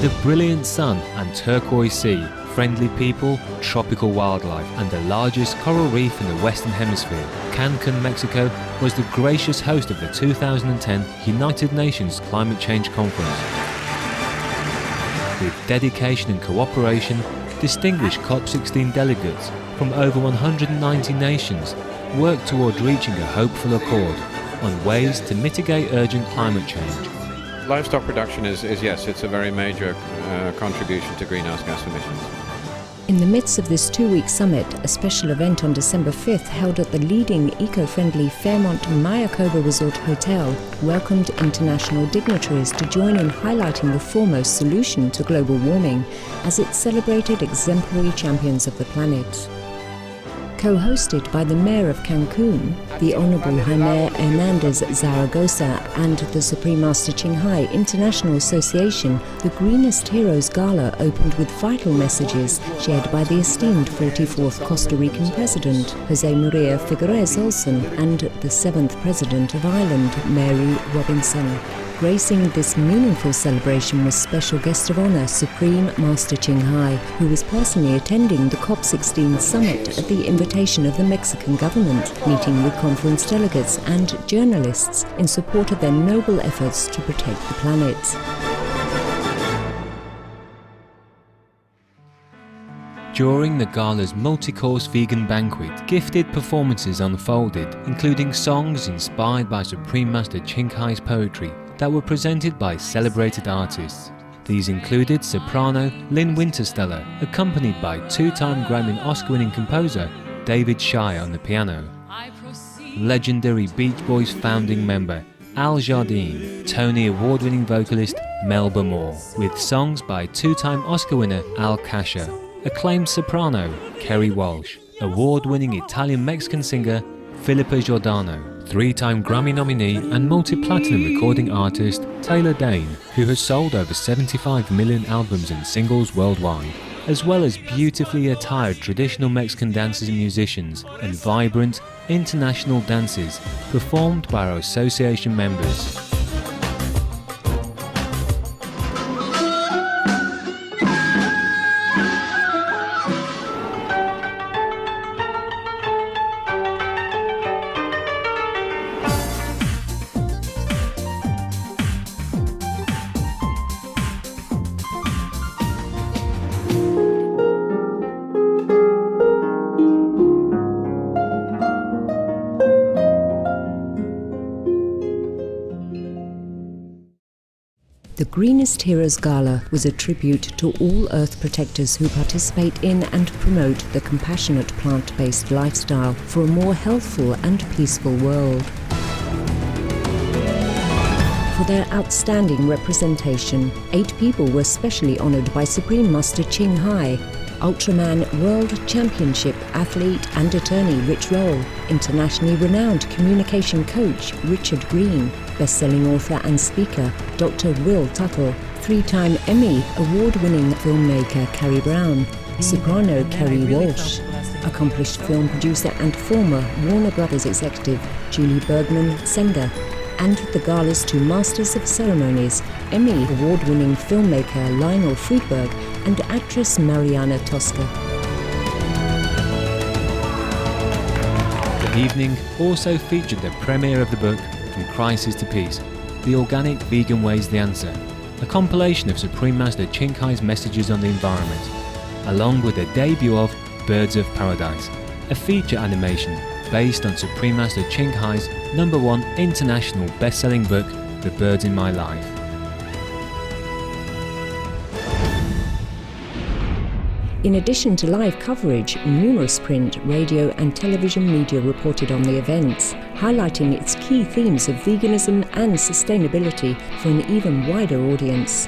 With a brilliant sun and turquoise sea, friendly people, tropical wildlife, and the largest coral reef in the Western Hemisphere, Cancun, Mexico was the gracious host of the 2010 United Nations Climate Change Conference. With dedication and cooperation, distinguished COP16 delegates from over 190 nations worked toward reaching a hopeful accord on ways to mitigate urgent climate change. Livestock production is yes, it's a very major contribution to greenhouse gas emissions. In the midst of this two-week summit, a special event on December 5th held at the leading eco-friendly Fairmont Mayakoba Resort Hotel welcomed international dignitaries to join in highlighting the foremost solution to global warming as it celebrated exemplary champions of the planet. Co-hosted by the Mayor of Cancun, the Honorable Jaime Hernandez Zaragoza, and the Supreme Master Ching Hai International Association, the Greenest Heroes Gala opened with vital messages shared by the esteemed 44th Costa Rican President, Jose Maria Figueres Olson, and the 7th President of Ireland, Mary Robinson. Gracing this meaningful celebration was special guest of honour Supreme Master Ching Hai, who was personally attending the COP16 summit at the invitation of the Mexican government, meeting with conference delegates and journalists in support of their noble efforts to protect the planet. During the gala's multi-course vegan banquet, gifted performances unfolded, including songs inspired by Supreme Master Ching Hai's poetry that were presented by celebrated artists. These included soprano Lynn Wintersteller, accompanied by two-time Grammy and Oscar-winning composer David Shire on the piano, legendary Beach Boys founding member Al Jardine, Tony Award-winning vocalist Melba Moore, with songs by two-time Oscar winner Al Kasha, acclaimed soprano Kerry Walsh, award-winning Italian-Mexican singer Philippa Giordano, three-time Grammy nominee and multi-platinum recording artist Taylor Dane, who has sold over 75 million albums and singles worldwide, as well as beautifully attired traditional Mexican dancers and musicians, and vibrant international dances performed by our association members. The Greenest Heroes Gala was a tribute to all Earth protectors who participate in and promote the compassionate plant-based lifestyle for a more healthful and peaceful world. For their outstanding representation, 8 people were specially honored by Supreme Master Ching Hai, Ultraman World Championship athlete and attorney Rich Roll, internationally renowned communication coach Richard Green, best-selling author and speaker Dr. Will Tuttle, 3-time Emmy award-winning filmmaker Carrie Brown, soprano Kerry Walsh, accomplished film producer and former Warner Brothers executive Julie Bergman Sender, and the gala's 2 Masters of Ceremonies, Emmy award-winning filmmaker Lionel Friedberg and actress Mariana Tosca. The evening also featured the premiere of the book From Crisis to Peace, The Organic Vegan Way's the Answer, a compilation of Supreme Master Ching Hai's messages on the environment, along with the debut of Birds of Paradise, a feature animation based on Supreme Master Ching Hai's #1 international best-selling book, The Birds in My Life. In addition to live coverage, numerous print, radio and television media reported on the events, highlighting its key themes of veganism and sustainability for an even wider audience.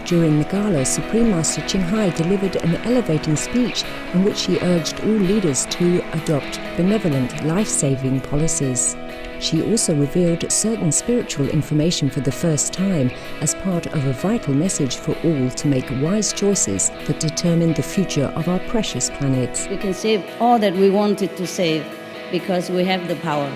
During the gala, Supreme Master Ching Hai delivered an elevating speech in which he urged all leaders to adopt benevolent, life-saving policies. She also revealed certain spiritual information for the first time as part of a vital message for all to make wise choices that determine the future of our precious planet. We can save all that we wanted to save because we have the power.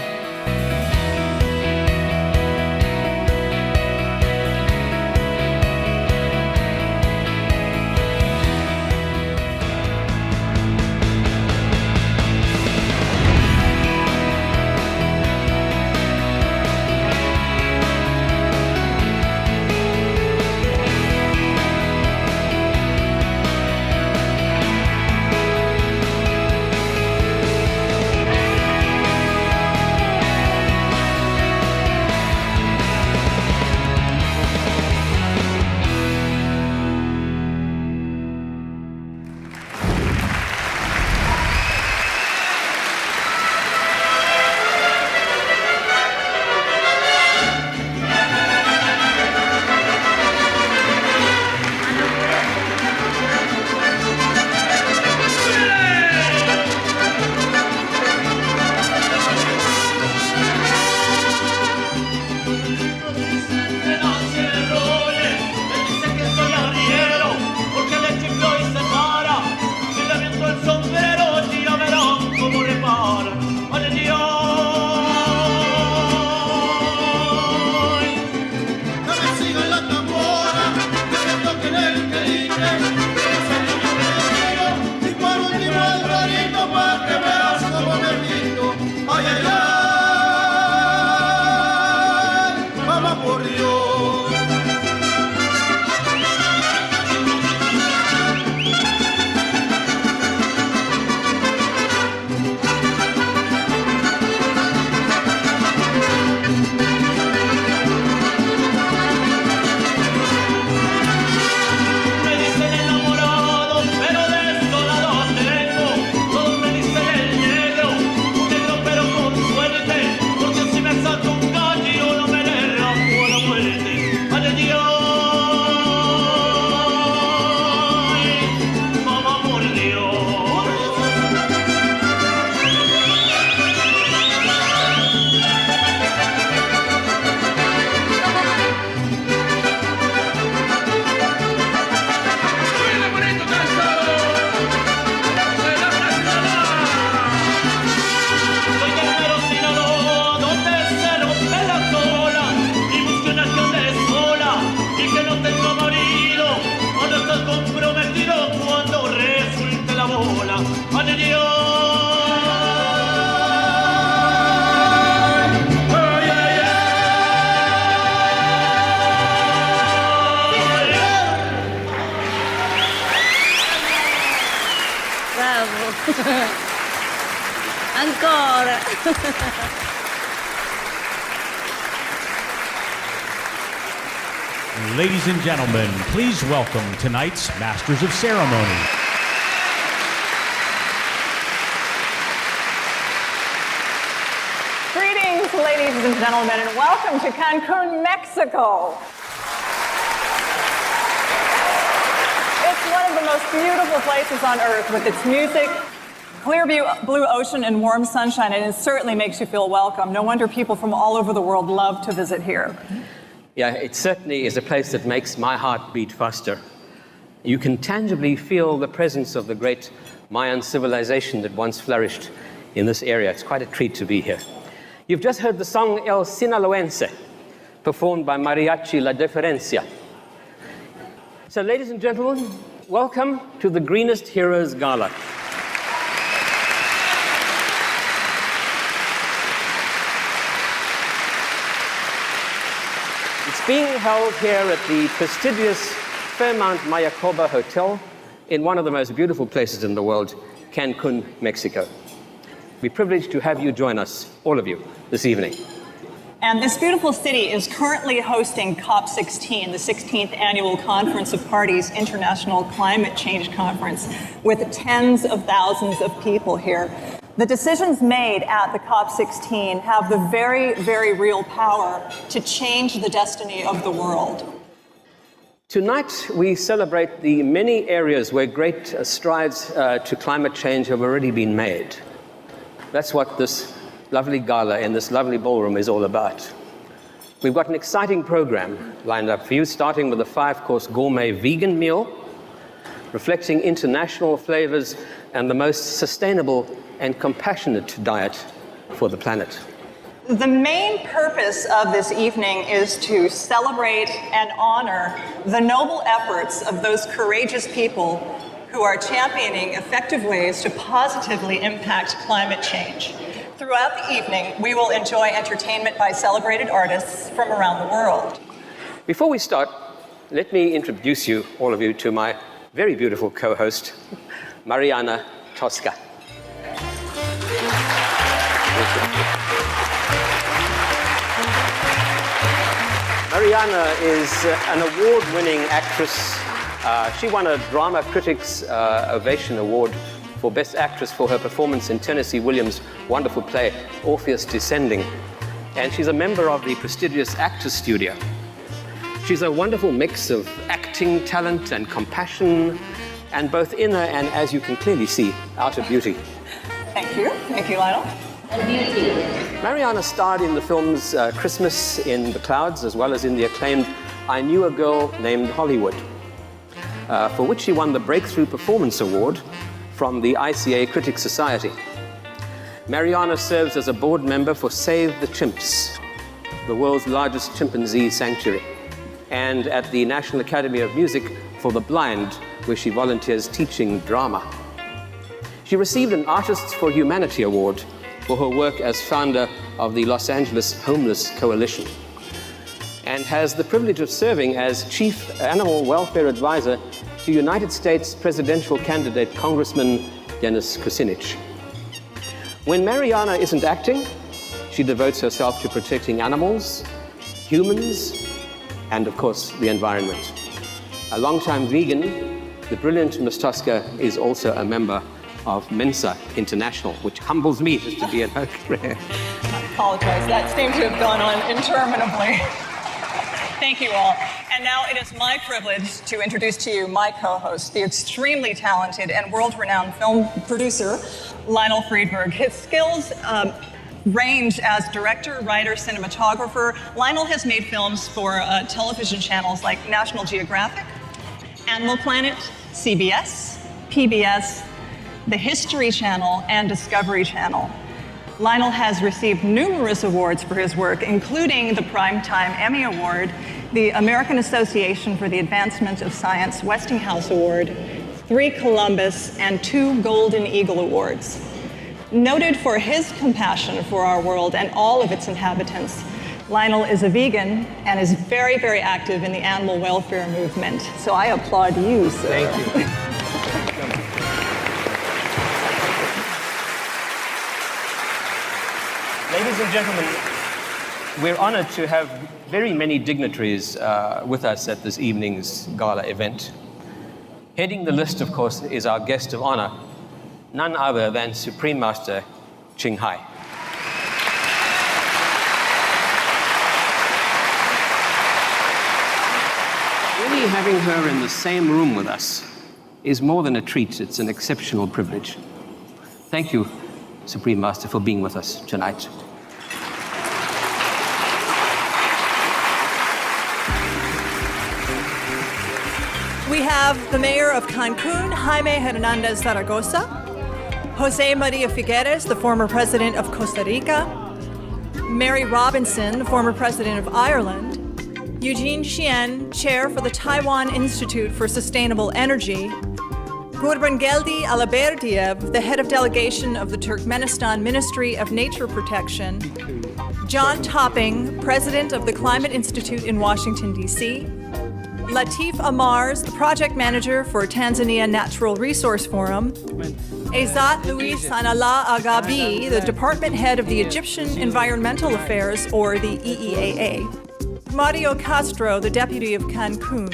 Ancora. Ladies and gentlemen, please welcome tonight's Masters of Ceremony. Greetings, ladies and gentlemen, and welcome to Cancun, Mexico. It's one of the most beautiful places on earth with its music, clear blue ocean, and warm sunshine, and it certainly makes you feel welcome. No wonder people from all over the world love to visit here. Yeah, it certainly is a place that makes my heart beat faster. You can tangibly feel the presence of the great Mayan civilization that once flourished in this area. It's quite a treat to be here. You've just heard the song El Sinaloense, performed by Mariachi La Diferencia. So, ladies and gentlemen, welcome to the Greenest Heroes Gala. It's being held here at the prestigious Fairmont Mayakoba Hotel in one of the most beautiful places in the world, Cancun, Mexico. We're privileged to have you join us, all of you, this evening. And this beautiful city is currently hosting COP16, the 16th Annual Conference of Parties International Climate Change Conference, with tens of thousands of people here. The decisions made at the COP16 have the very, very real power to change the destiny of the world. Tonight, we celebrate the many areas where great strides to climate change have already been made. That's what this lovely gala in this lovely ballroom is all about. We've got an exciting program lined up for you, starting with a 5-course gourmet vegan meal, reflecting international flavors and the most sustainable and compassionate diet for the planet. The main purpose of this evening is to celebrate and honor the noble efforts of those courageous people who are championing effective ways to positively impact climate change. Throughout the evening, we will enjoy entertainment by celebrated artists from around the world. Before we start, let me introduce you, all of you, to my very beautiful co-host, Mariana Tosca. Mariana is an award-winning actress. She won a Drama Critics Ovation Award for Best Actress for her performance in Tennessee Williams' wonderful play, Orpheus Descending. And she's a member of the prestigious Actors Studio. She's a wonderful mix of acting talent and compassion, and both inner and, as you can clearly see, outer beauty. Thank you. Thank you, Lionel. Mariana starred in the films Christmas in the Clouds, as well as in the acclaimed I Knew a Girl Named Hollywood, for which she won the Breakthrough Performance Award from the ICA Critics Society. Mariana serves as a board member for Save the Chimps, the world's largest chimpanzee sanctuary, and at the National Academy of Music for the Blind, where she volunteers teaching drama. She received an Artists for Humanity Award for her work as founder of the Los Angeles Homeless Coalition, and has the privilege of serving as Chief Animal Welfare Advisor to United States presidential candidate Congressman Dennis Kucinich. When Mariana isn't acting, she devotes herself to protecting animals, humans, and of course, the environment. A longtime vegan, the brilliant Ms. Tosca is also a member of Mensa International, which humbles me just to be in her career. I apologize. That seemed to have gone on interminably. Thank you all. And now it is my privilege to introduce to you my co-host, the extremely talented and world-renowned film producer, Lionel Friedberg. His skills range as director, writer, cinematographer. Lionel has made films for television channels like National Geographic, Animal Planet, CBS, PBS, the History Channel, and Discovery Channel. Lionel has received numerous awards for his work, including the Primetime Emmy Award, the American Association for the Advancement of Science Westinghouse Award, 3 Columbus, and 2 Golden Eagle Awards. Noted for his compassion for our world and all of its inhabitants, Lionel is a vegan and is very, very active in the animal welfare movement. So I applaud you, sir. Thank you. Ladies and gentlemen, we're honored to have very many dignitaries with us at this evening's gala event. Heading the list, of course, is our guest of honor, none other than Supreme Master Ching Hai. Really having her in the same room with us is more than a treat, it's an exceptional privilege. Thank you, Supreme Master, for being with us tonight. We have the mayor of Cancun, Jaime Hernandez Zaragoza, Jose Maria Figueres, the former president of Costa Rica, Mary Robinson, the former president of Ireland, Eugene Xian, chair for the Taiwan Institute for Sustainable Energy, Gurbangeldi Alaberdiev, the head of delegation of the Turkmenistan Ministry of Nature Protection, John Topping, president of the Climate Institute in Washington, D.C., Latif Amars, the project manager for Tanzania Natural Resource Forum, Ezat Luis Sanallah Agabi, the department head of the Egyptian Environmental Affairs, or the EEAA, Mario Castro, the deputy of Cancun,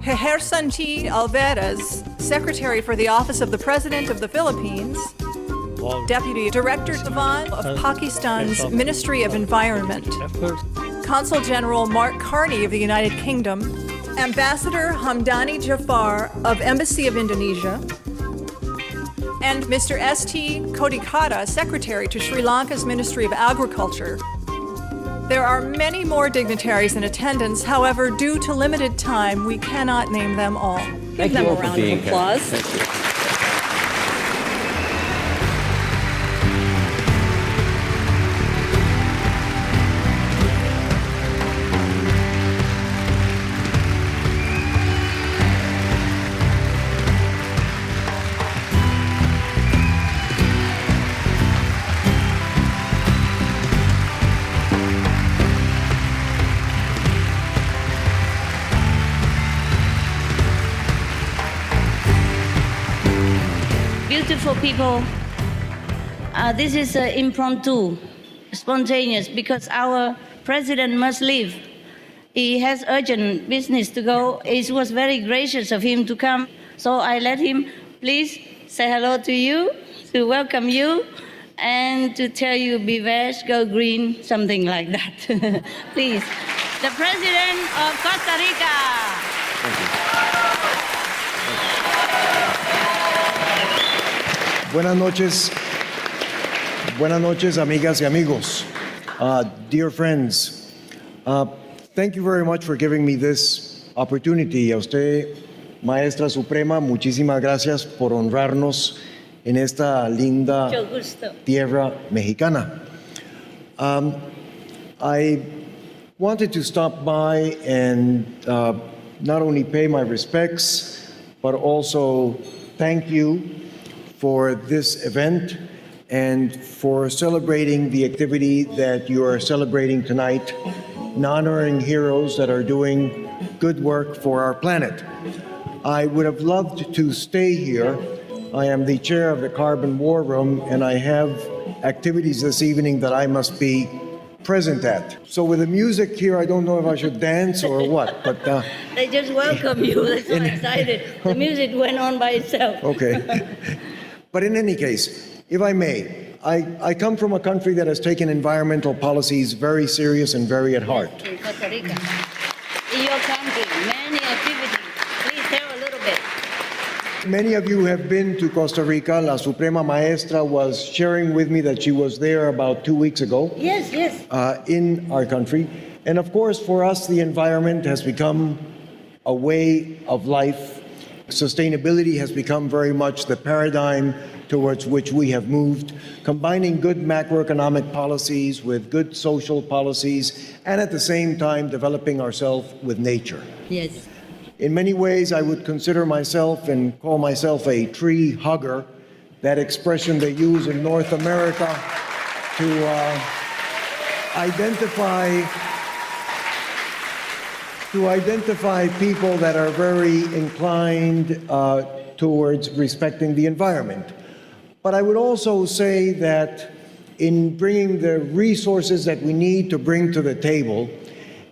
Hehersanti Alvarez, secretary for the Office of the President of the Philippines, Deputy Director Devan of Pakistan's Ministry of Environment, Consul General Mark Carney of the United Kingdom, Ambassador Hamdani Jafar of Embassy of Indonesia, and Mr. S.T. Kodikata, Secretary to Sri Lanka's Ministry of Agriculture. There are many more dignitaries in attendance. However, due to limited time, we cannot name them all. Thank you all for being here. Thank you. Beautiful people, this is impromptu, spontaneous, because our president must leave. He has urgent business to go. It was very gracious of him to come, so I let him please say hello to you, to welcome you, and to tell you, beware, go green, something like that. Please, the president of Costa Rica. Thank you. Buenas noches, amigas y amigos. Dear friends, thank you very much for giving me this opportunity. A usted, Maestra Suprema, muchísimas gracias por honrarnos en esta linda tierra mexicana. I wanted to stop by and not only pay my respects, but also thank you for this event and for celebrating the activity that you are celebrating tonight, and honoring heroes that are doing good work for our planet. I would have loved to stay here. I am the chair of the Carbon War Room, and I have activities this evening that I must be present at. So with the music here, I don't know if I should dance or what, but... They just welcome you. They're so excited. The music went on by itself. Okay. But in any case, if I may, I come from a country that has taken environmental policies very serious and very at heart. In Costa Rica. In your country, many activities. Please tell a little bit. Many of you have been to Costa Rica. La Suprema Maestra was sharing with me that she was there about 2 weeks ago. Yes, yes. In our country. And of course, for us, the environment has become a way of life. Sustainability has become very much the paradigm towards which we have moved, combining good macroeconomic policies with good social policies, and at the same time developing ourselves with nature. Yes. In many ways, I would consider myself and call myself a tree hugger, that expression they use in North America to identify people that are very inclined towards respecting the environment. But I would also say that in bringing the resources that we need to bring to the table,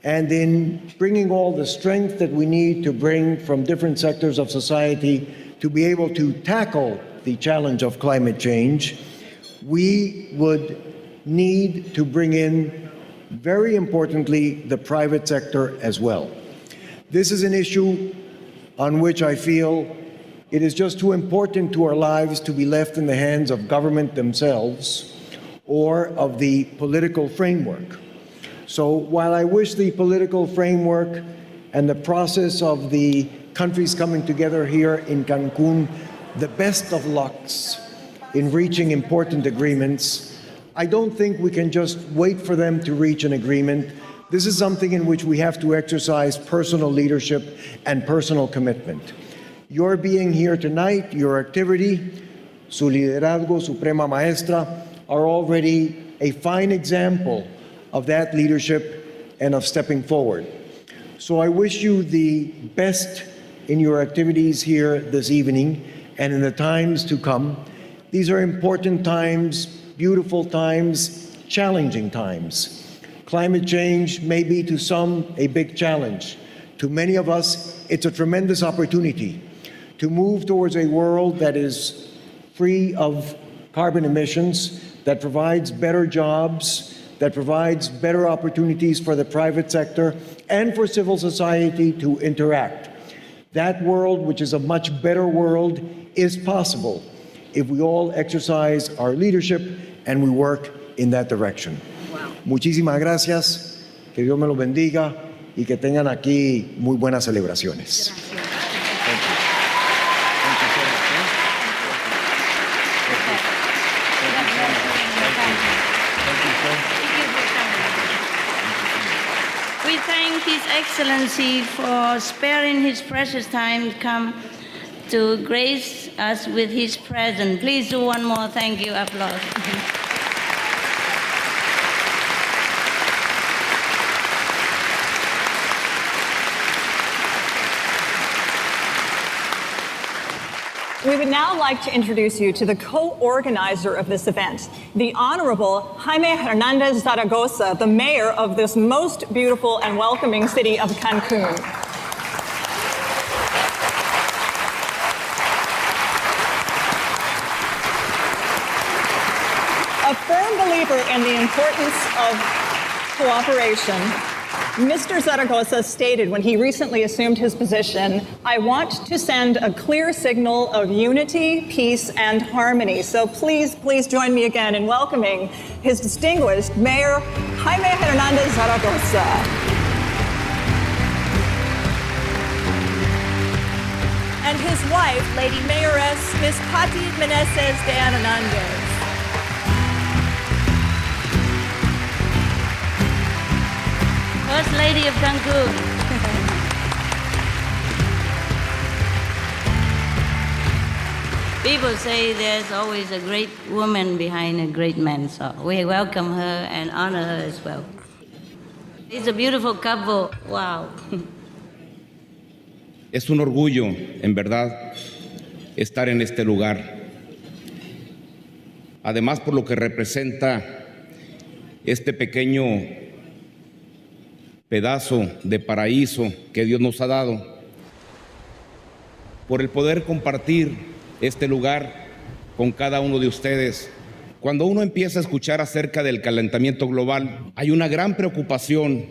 and in bringing all the strength that we need to bring from different sectors of society to be able to tackle the challenge of climate change, we would need to bring in, very importantly, the private sector as well. This is an issue on which I feel it is just too important to our lives to be left in the hands of government themselves or of the political framework. So while I wish the political framework and the process of the countries coming together here in Cancun the best of lucks in reaching important agreements, I don't think we can just wait for them to reach an agreement. This is something in which we have to exercise personal leadership and personal commitment. Your being here tonight, your activity, su liderazgo, Suprema Maestra, are already a fine example of that leadership and of stepping forward. So I wish you the best in your activities here this evening and in the times to come. These are important times, beautiful times, challenging times. Climate change may be to some a big challenge. To many of us, it's a tremendous opportunity to move towards a world that is free of carbon emissions, that provides better jobs, that provides better opportunities for the private sector and for civil society to interact. That world, which is a much better world, is possible if we all exercise our leadership and we work in that direction. Wow. Muchísimas gracias, que Dios me los bendiga y que tengan aquí muy buenas celebraciones. Gracias. We thank His Excellency for sparing his precious time to come to grace us with his presence. Please do one more thank you applause. We would now like to introduce you to the co-organizer of this event, the Honorable Jaime Hernandez Zaragoza, the mayor of this most beautiful and welcoming city of Cancun. A firm believer in the importance of cooperation, Mr. Zaragoza stated when he recently assumed his position, "I want to send a clear signal of unity, peace, and harmony." So please join me again in welcoming his distinguished Mayor Jaime Hernandez Zaragoza. And his wife, Lady Mayoress Ms. Pati Meneses de Hernandez. First Lady of Cancun. People say there's always a great woman behind a great man, so we welcome her and honor her as well. It's a beautiful couple. Wow. Es un orgullo, en verdad, estar en este lugar. Además, por lo que representa este pequeño pedazo de paraíso que Dios nos ha dado, por el poder compartir este lugar con cada uno de ustedes. Cuando uno empieza a escuchar acerca del calentamiento global, hay una gran preocupación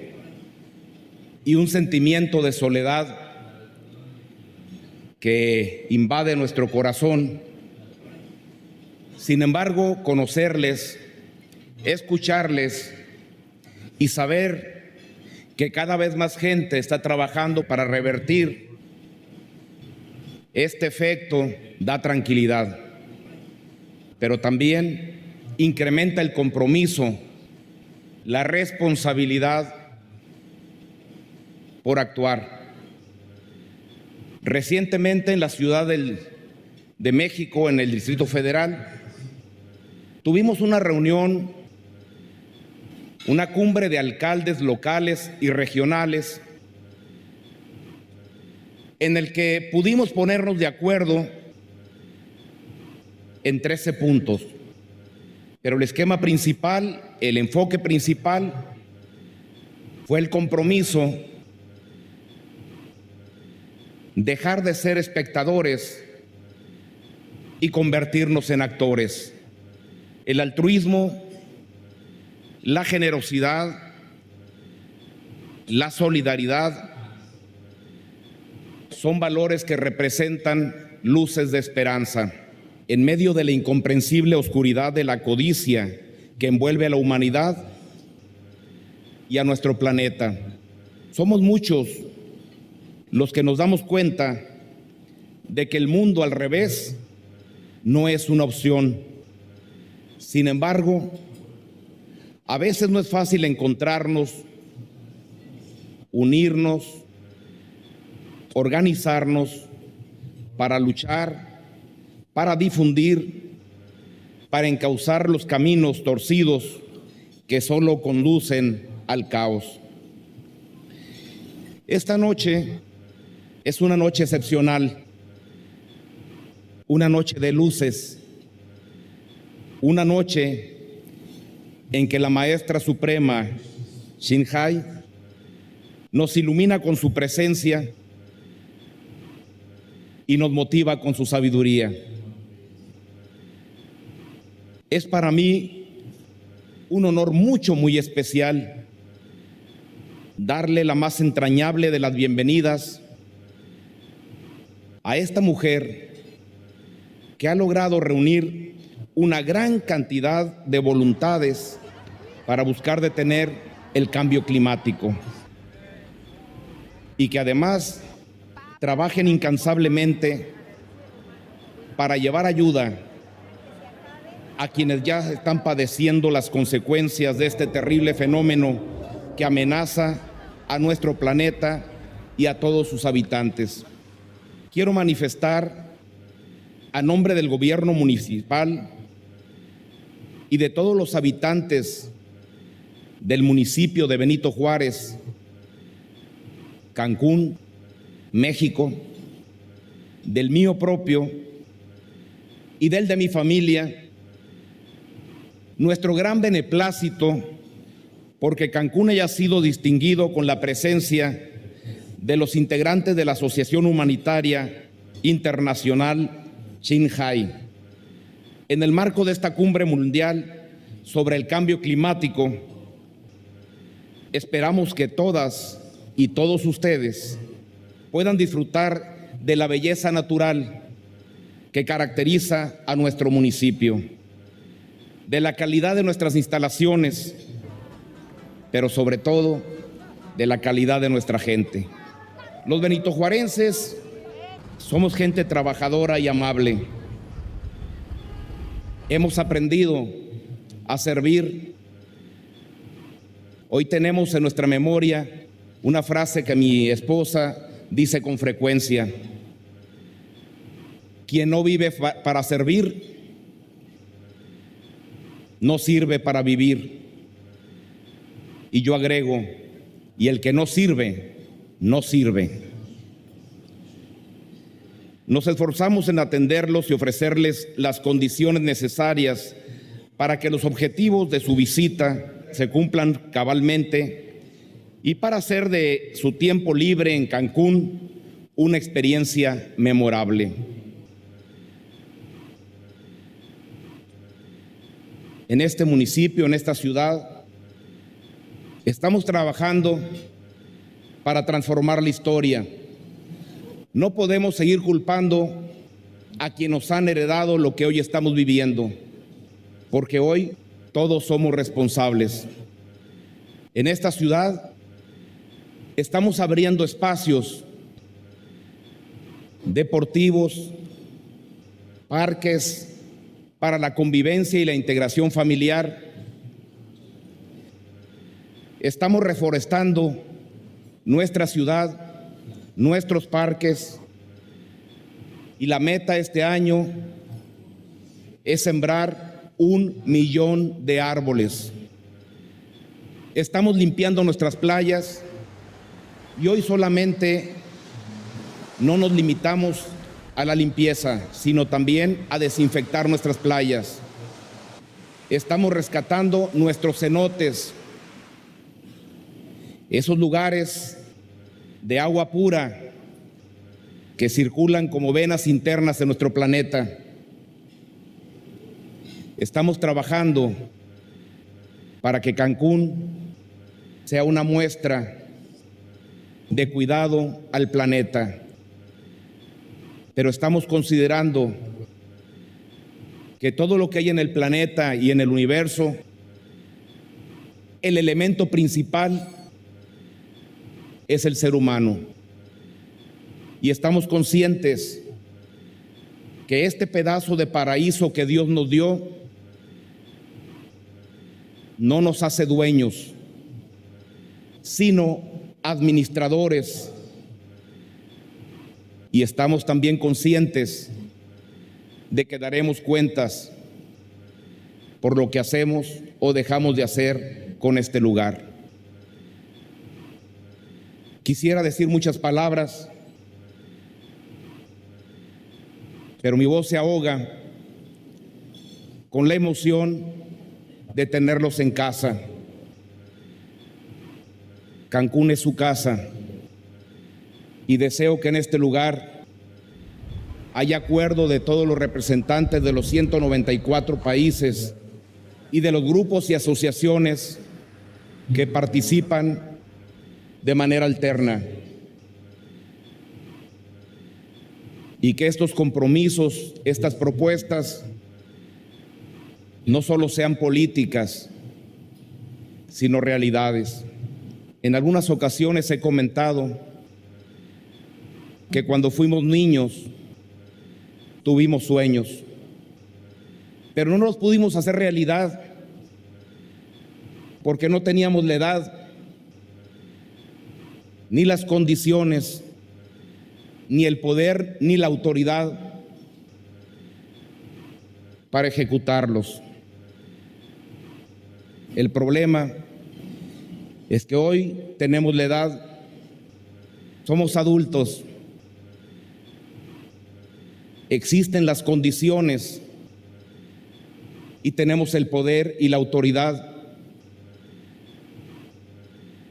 y un sentimiento de soledad que invade nuestro corazón. Sin embargo, conocerles, escucharles y saber que cada vez más gente está trabajando para revertir este efecto da tranquilidad, pero también incrementa el compromiso, la responsabilidad por actuar. Recientemente en la Ciudad de México, en el Distrito Federal, tuvimos una reunión, una cumbre de alcaldes locales y regionales en el que pudimos ponernos de acuerdo en 13 puntos. Pero el esquema principal, el enfoque principal, fue el compromiso dejar de ser espectadores y convertirnos en actores. El altruismo, la generosidad, la solidaridad son valores que representan luces de esperanza en medio de la incomprensible oscuridad de la codicia que envuelve a la humanidad y a nuestro planeta. Somos muchos los que nos damos cuenta de que el mundo al revés no es una opción. Sin embargo, a veces no es fácil encontrarnos, unirnos, organizarnos para luchar, para difundir, para encauzar los caminos torcidos que solo conducen al caos. Esta noche es una noche excepcional, una noche de luces, una noche en que la Maestra Suprema Ching Hai nos ilumina con su presencia y nos motiva con su sabiduría. Es para mí un honor muy especial darle la más entrañable de las bienvenidas a esta mujer que ha logrado reunir una gran cantidad de voluntades para buscar detener el cambio climático y que además trabajen incansablemente para llevar ayuda a quienes ya están padeciendo las consecuencias de este terrible fenómeno que amenaza a nuestro planeta y a todos sus habitantes. Quiero manifestar a nombre del gobierno municipal y de todos los habitantes del municipio de Benito Juárez, Cancún, México, del mío propio y del de mi familia, nuestro gran beneplácito porque Cancún haya sido distinguido con la presencia de los integrantes de la Asociación Humanitaria Internacional Ching Hai. En el marco de esta cumbre mundial sobre el cambio climático, esperamos que todas y todos ustedes puedan disfrutar de la belleza natural que caracteriza a nuestro municipio, de la calidad de nuestras instalaciones, pero sobre todo de la calidad de nuestra gente. Los benitojuarenses somos gente trabajadora y amable. Hemos aprendido a servir. Hoy tenemos en nuestra memoria una frase que mi esposa dice con frecuencia: quien no vive para servir, no sirve para vivir. Y yo agrego, y el que no sirve, no sirve. Nos esforzamos en atenderlos y ofrecerles las condiciones necesarias para que los objetivos de su visita se cumplan cabalmente y para hacer de su tiempo libre en Cancún una experiencia memorable. En este municipio, en esta ciudad, estamos trabajando para transformar la historia. No podemos seguir culpando a quienes nos han heredado lo que hoy estamos viviendo, porque hoy todos somos responsables. En esta ciudad estamos abriendo espacios deportivos, parques para la convivencia y la integración familiar. Estamos reforestando nuestra ciudad, nuestros parques, Y la meta este año es sembrar 1 millón de árboles. Estamos limpiando nuestras playas y hoy solamente no nos limitamos a la limpieza, sino también a desinfectar nuestras playas. Estamos rescatando nuestros cenotes, esos lugares de agua pura que circulan como venas internas de nuestro planeta. Estamos trabajando para que Cancún sea una muestra de cuidado al planeta. Pero estamos considerando que todo lo que hay en el planeta y en el universo, el elemento principal es el ser humano. Y estamos conscientes que este pedazo de paraíso que Dios nos dio no nos hace dueños, sino administradores. Y estamos también conscientes de que daremos cuentas por lo que hacemos o dejamos de hacer con este lugar. Quisiera decir muchas palabras, pero mi voz se ahoga con la emoción de tenerlos en casa. Cancún es su casa y deseo que en este lugar haya acuerdo de todos los representantes de los 194 países y de los grupos y asociaciones que participan de manera alterna. Y que estos compromisos, estas propuestas, no solo sean políticas, sino realidades. En algunas ocasiones he comentado que cuando fuimos niños tuvimos sueños, pero no los pudimos hacer realidad porque no teníamos la edad ni las condiciones, ni el poder, ni la autoridad para ejecutarlos. El problema es que hoy tenemos la edad, somos adultos, existen las condiciones y tenemos el poder y la autoridad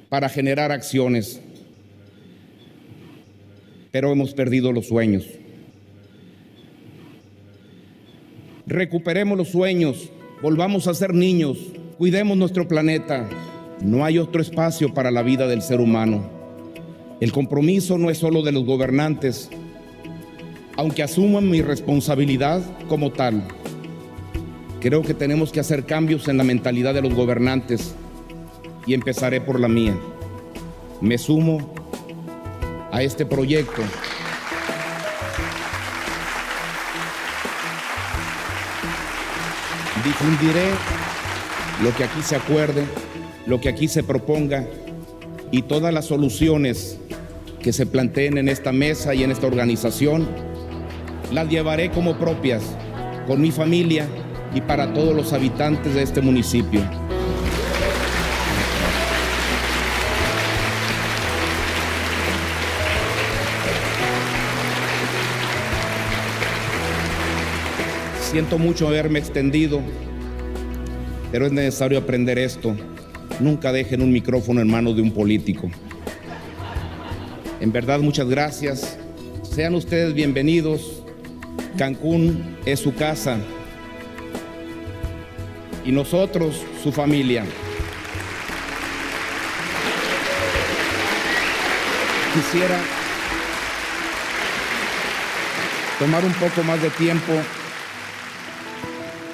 para generar acciones, pero hemos perdido los sueños. Recuperemos los sueños, volvamos a ser niños, cuidemos nuestro planeta. No hay otro espacio para la vida del ser humano. El compromiso no es solo de los gobernantes, aunque asuman mi responsabilidad como tal. Creo que tenemos que hacer cambios en la mentalidad de los gobernantes y empezaré por la mía. Me sumo a este proyecto. Difundiré lo que aquí se acuerde, lo que aquí se proponga y todas las soluciones que se planteen en esta mesa y en esta organización, las llevaré como propias con mi familia y para todos los habitantes de este municipio. Siento mucho haberme extendido, pero es necesario aprender esto. Nunca dejen un micrófono en manos de un político. En verdad, muchas gracias. Sean ustedes bienvenidos. Cancún es su casa y nosotros su familia. Quisiera tomar un poco más de tiempo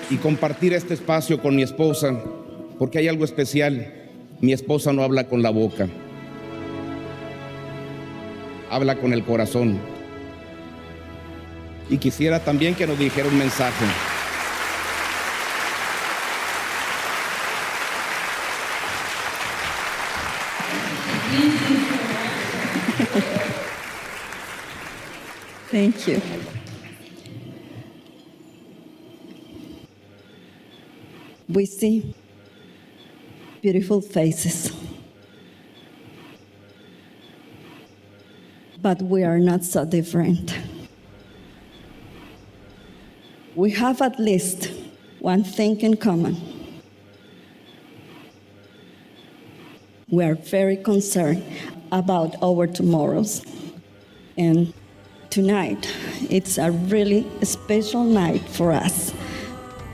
y compartir este espacio con mi esposa, porque hay algo especial. Mi esposa no habla con la boca, habla con el corazón. Y quisiera también que nos dijera un mensaje. Thank you. we see beautiful faces. But we are not so different. We have at least one thing in common. We are very concerned about our tomorrows. And tonight, it's a really special night for us.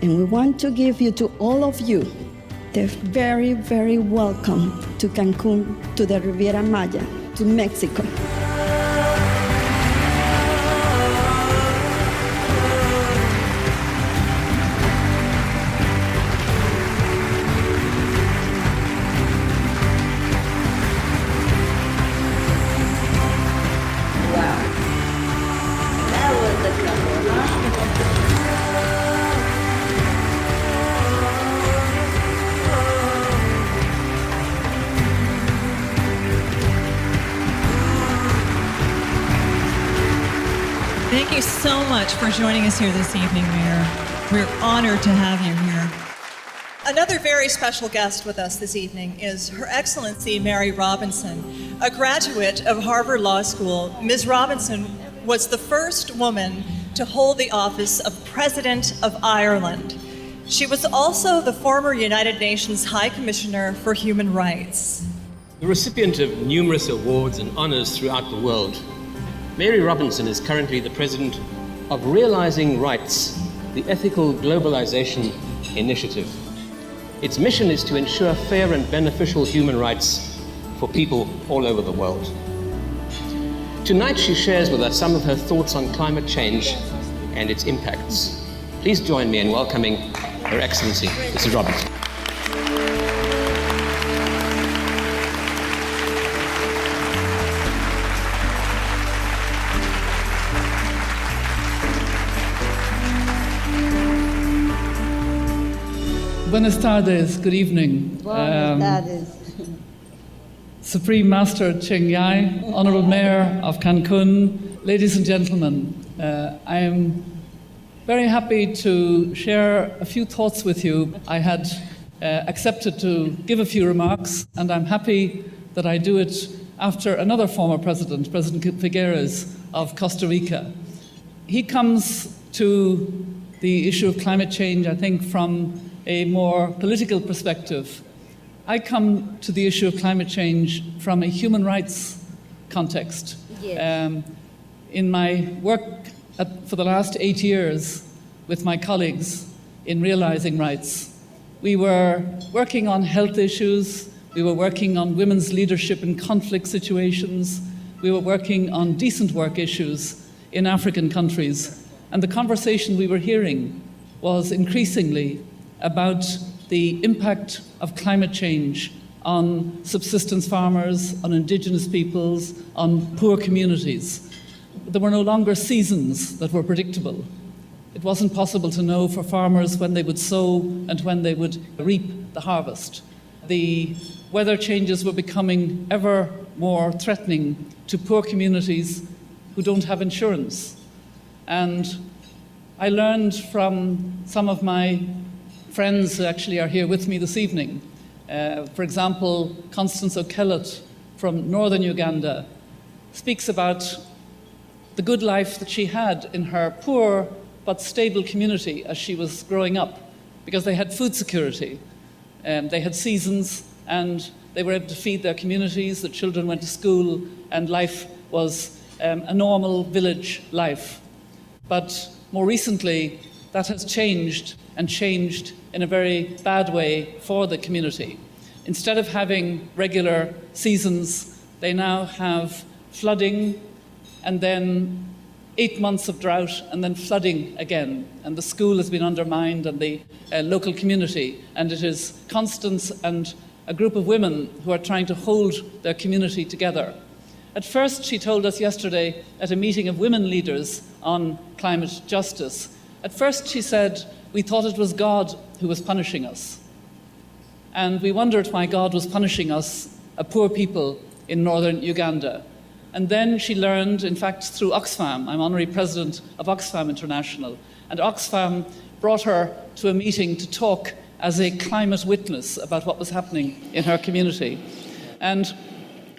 And we want to give you, to all of you, the very, very welcome to Cancun, to the Riviera Maya, to Mexico. Thank you so much for joining us here this evening, Mayor. We're honored to have you here. Another very special guest with us this evening is Her Excellency Mary Robinson, a graduate of Harvard Law School. Ms. Robinson was the first woman to hold the office of President of Ireland. She was also the former United Nations High Commissioner for Human Rights. The recipient of numerous awards and honors throughout the world, Mary Robinson is currently the president of Realizing Rights, the Ethical Globalization Initiative. Its mission is to ensure fair and beneficial human rights for people all over the world. Tonight she shares with us some of her thoughts on climate change and its impacts. Please join me in welcoming Her Excellency, Mrs. Robinson. Buenas tardes, good evening. Buenas tardes. Supreme Master Ching Hai, Honorable Mayor of Cancun, ladies and gentlemen, I am very happy to share a few thoughts with you. I had accepted to give a few remarks, and I'm happy that I do it after another former president, President Figueres of Costa Rica. He comes to the issue of climate change, I think, from a more political perspective. I come to the issue of climate change from a human rights context. Yes. In my work for the last 8 years with my colleagues in Realizing Rights, we were working on health issues, we were working on women's leadership in conflict situations, we were working on decent work issues in African countries. And the conversation we were hearing was increasingly about the impact of climate change on subsistence farmers, on indigenous peoples, on poor communities. There were no longer seasons that were predictable. It wasn't possible to know for farmers when they would sow and when they would reap the harvest. The weather changes were becoming ever more threatening to poor communities who don't have insurance. And I learned from some of my friends who actually are here with me this evening. For example, Constance O'Kellett from northern Uganda speaks about the good life that she had in her poor but stable community as she was growing up, because they had food security. They had seasons and they were able to feed their communities, the children went to school, and life was a normal village life. But more recently, that has changed, and changed in a very bad way for the community. Instead of having regular seasons, they now have flooding, and then 8 months of drought, and then flooding again. And the school has been undermined, and the local community. And it is Constance and a group of women who are trying to hold their community together. At first, she told us yesterday at a meeting of women leaders on climate justice, at first she said, we thought it was God who was punishing us. And we wondered why God was punishing us, a poor people in northern Uganda. And then she learned, in fact, through Oxfam. I'm honorary president of Oxfam International. And Oxfam brought her to a meeting to talk as a climate witness about what was happening in her community. And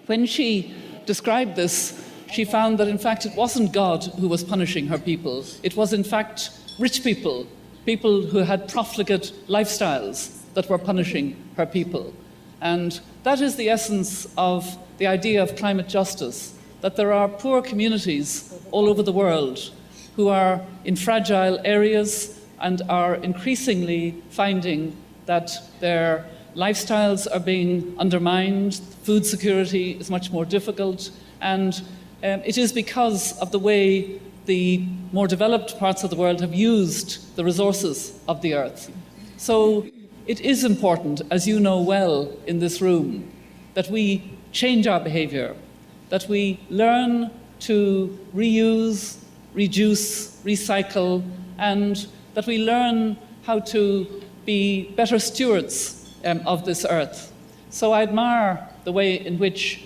when she described this, she found that in fact it wasn't God who was punishing her people. It was in fact rich people, people who had profligate lifestyles, that were punishing her people. And that is the essence of the idea of climate justice, that there are poor communities all over the world who are in fragile areas and are increasingly finding that their lifestyles are being undermined, food security is much more difficult, and it is because of the way the more developed parts of the world have used the resources of the earth. So it is important, as you know well in this room, that we change our behavior, that we learn to reuse, reduce, recycle, and that we learn how to be better stewards of this earth. So I admire the way in which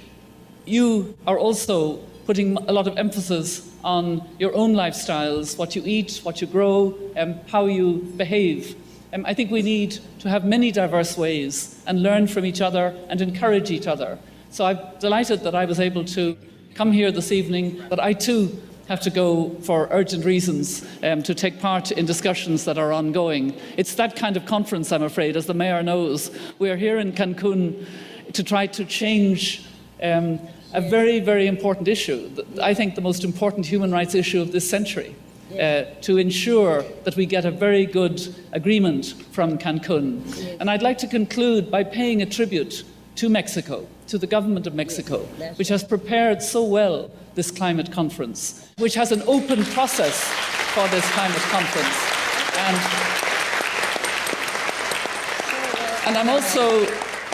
you are also putting a lot of emphasis on your own lifestyles, what you eat, what you grow, how you behave. I think we need to have many diverse ways and learn from each other and encourage each other. So I'm delighted that I was able to come here this evening, but I too have to go for urgent reasons to take part in discussions that are ongoing. It's that kind of conference, I'm afraid, as the mayor knows. We are here in Cancun to try to change a very, very important issue. I think the most important human rights issue of this century. To ensure that we get a very good agreement from Cancun. And I'd like to conclude by paying a tribute to Mexico, to the government of Mexico, which has prepared so well this climate conference, which has an open process for this climate conference. And I'm also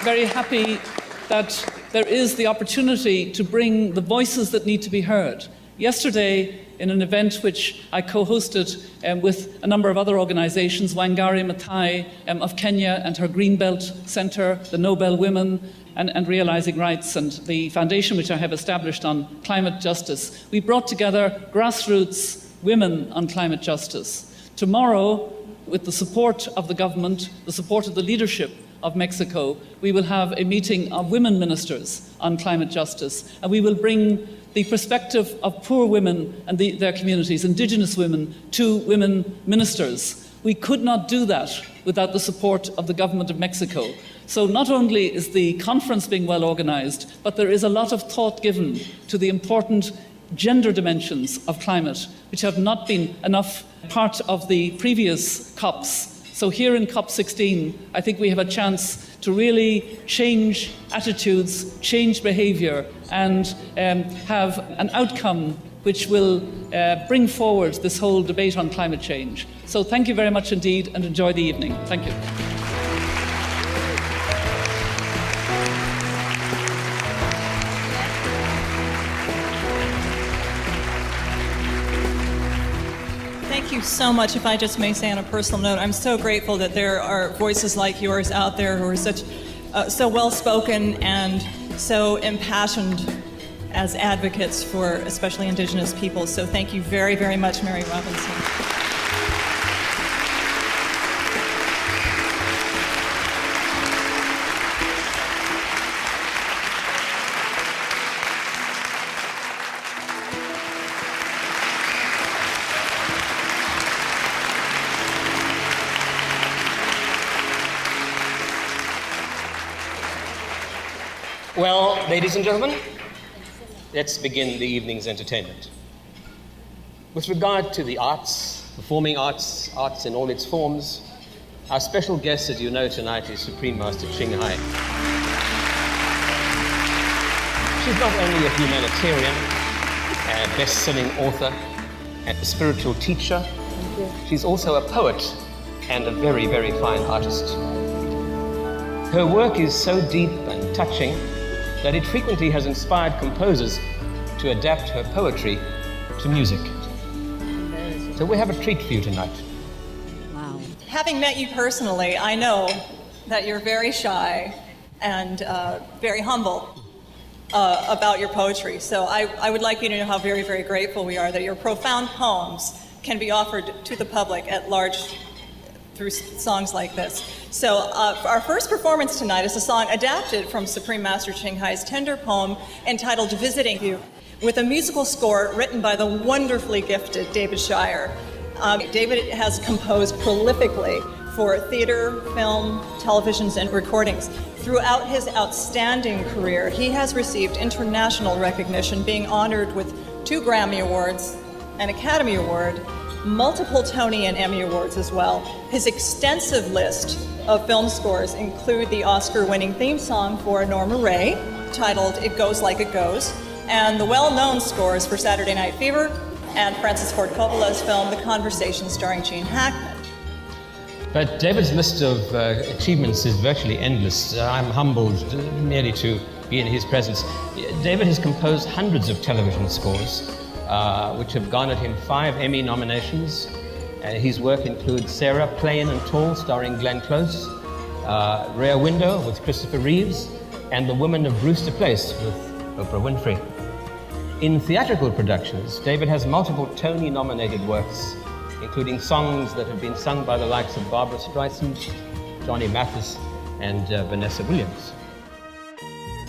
very happy that there is the opportunity to bring the voices that need to be heard. Yesterday, in an event which I co-hosted with a number of other organizations, Wangari Maathai of Kenya and her Greenbelt Center, the Nobel Women and Realizing Rights, and the foundation which I have established on climate justice, we brought together grassroots women on climate justice. Tomorrow, with the support of the government, the support of the leadership of Mexico, we will have a meeting of women ministers on climate justice, and we will bring the perspective of poor women and their communities, indigenous women, to women ministers. We could not do that without the support of the government of Mexico. So not only is the conference being well organized, but there is a lot of thought given to the important gender dimensions of climate, which have not been enough part of the previous COPs. So here in COP16, I think we have a chance to really change attitudes, change behavior, and have an outcome which will bring forward this whole debate on climate change. So thank you very much indeed, and enjoy the evening. Thank you. Thank you so much. If I just may say on a personal note, I'm so grateful that there are voices like yours out there who are so well-spoken and so impassioned as advocates for especially Indigenous people. So thank you very, very much, Mary Robinson. Well, ladies and gentlemen, let's begin the evening's entertainment. With regard to the arts, performing arts, arts in all its forms, our special guest, as you know tonight, is Supreme Master Ching Hai. She's not only a humanitarian, a best-selling author, and a spiritual teacher, she's also a poet and a very, very fine artist. Her work is so deep and touching that it frequently has inspired composers to adapt her poetry to music. So we have a treat for you tonight. Wow. Having met you personally, I know that you're very shy and very humble about your poetry. So I would like you to know how very, very grateful we are that your profound poems can be offered to the public at large through songs like this. So our first performance tonight is a song adapted from Supreme Master Ching Hai's tender poem entitled Visiting You, with a musical score written by the wonderfully gifted David Shire. David has composed prolifically for theater, film, televisions, and recordings. Throughout his outstanding career, he has received international recognition, being honored with 2 Grammy Awards, an Academy Award, multiple Tony and Emmy Awards as well. His extensive list of film scores include the Oscar-winning theme song for Norma Ray, titled It Goes Like It Goes, and the well-known scores for Saturday Night Fever and Francis Ford Coppola's film The Conversation starring Gene Hackman. But David's list of achievements is virtually endless. I'm humbled merely to be in his presence. David has composed hundreds of television scores, which have garnered him 5 Emmy nominations. His work includes Sarah, Plain and Tall, starring Glenn Close, Rear Window with Christopher Reeves, and The Woman of Brewster Place with Oprah Winfrey. In theatrical productions, David has multiple Tony-nominated works, including songs that have been sung by the likes of Barbra Streisand, Johnny Mathis, and Vanessa Williams.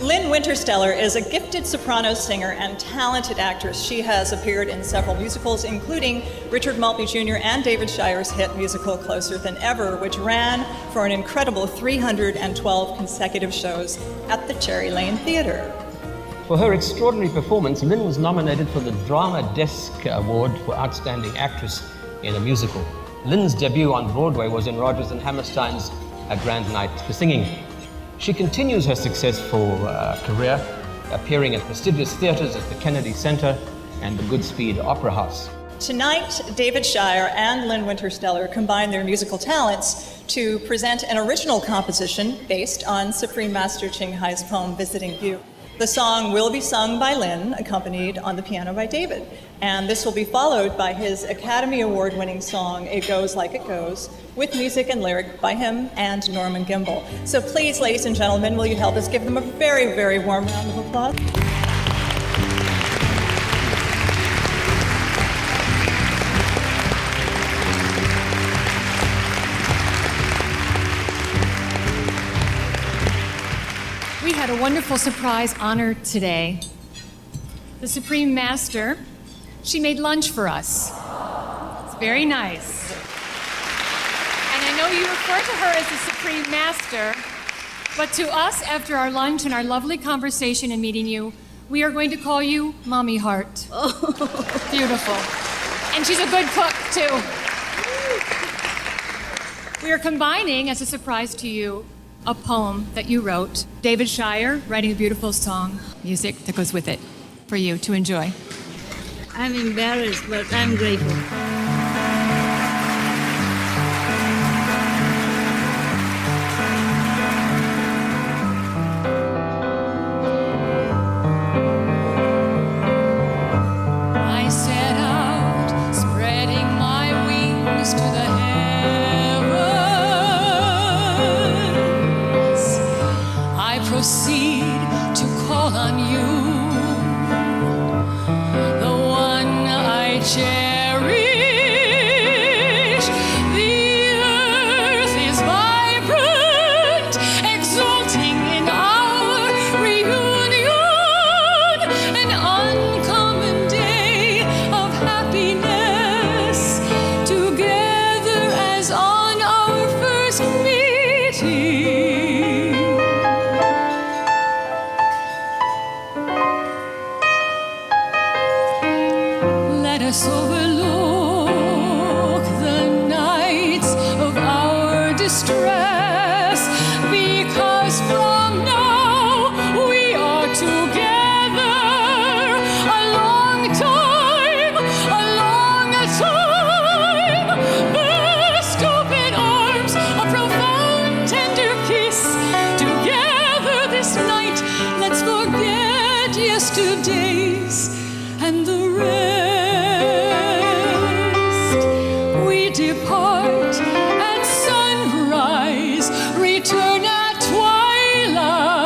Lynn Wintersteller is a gifted soprano singer and talented actress. She has appeared in several musicals, including Richard Maltby Jr. and David Shire's hit musical Closer Than Ever, which ran for an incredible 312 consecutive shows at the Cherry Lane Theatre. For her extraordinary performance, Lynn was nominated for the Drama Desk Award for Outstanding Actress in a Musical. Lynn's debut on Broadway was in Rodgers and Hammerstein's A Grand Night for Singing. She continues her successful career, appearing at prestigious theaters at the Kennedy Center and the Goodspeed Opera House. Tonight, David Shire and Lynn Wintersteller combine their musical talents to present an original composition based on Supreme Master Ching Hai's poem, Visiting You. The song will be sung by Lynn, accompanied on the piano by David. And this will be followed by his Academy Award-winning song, It Goes Like It Goes, with music and lyric by him and Norman Gimbel. So please, ladies and gentlemen, will you help us give them a very, very warm round of applause? We had a wonderful surprise honor today. The Supreme Master, she made lunch for us. It's very nice. And I know you refer to her as the Supreme Master, but to us, after our lunch and our lovely conversation and meeting you, we are going to call you Mommy Heart. Oh. Beautiful. And she's a good cook, too. We are combining, as a surprise to you, a poem that you wrote. David Shire writing a beautiful song, music that goes with it, for you to enjoy. I'm embarrassed, but I'm grateful. I set out, spreading my wings to the heavens. I proceed to call on you, the one I cherish. The earth is vibrant, exulting in our reunion, an uncommon day of happiness, together as on our first meeting. Let us overlook the nights of our distress, because from now we are together a long time, a long time. Burst open arms, a profound tender kiss. Together this night, let's forget yesterdays and the rest. We depart at sunrise, return at twilight.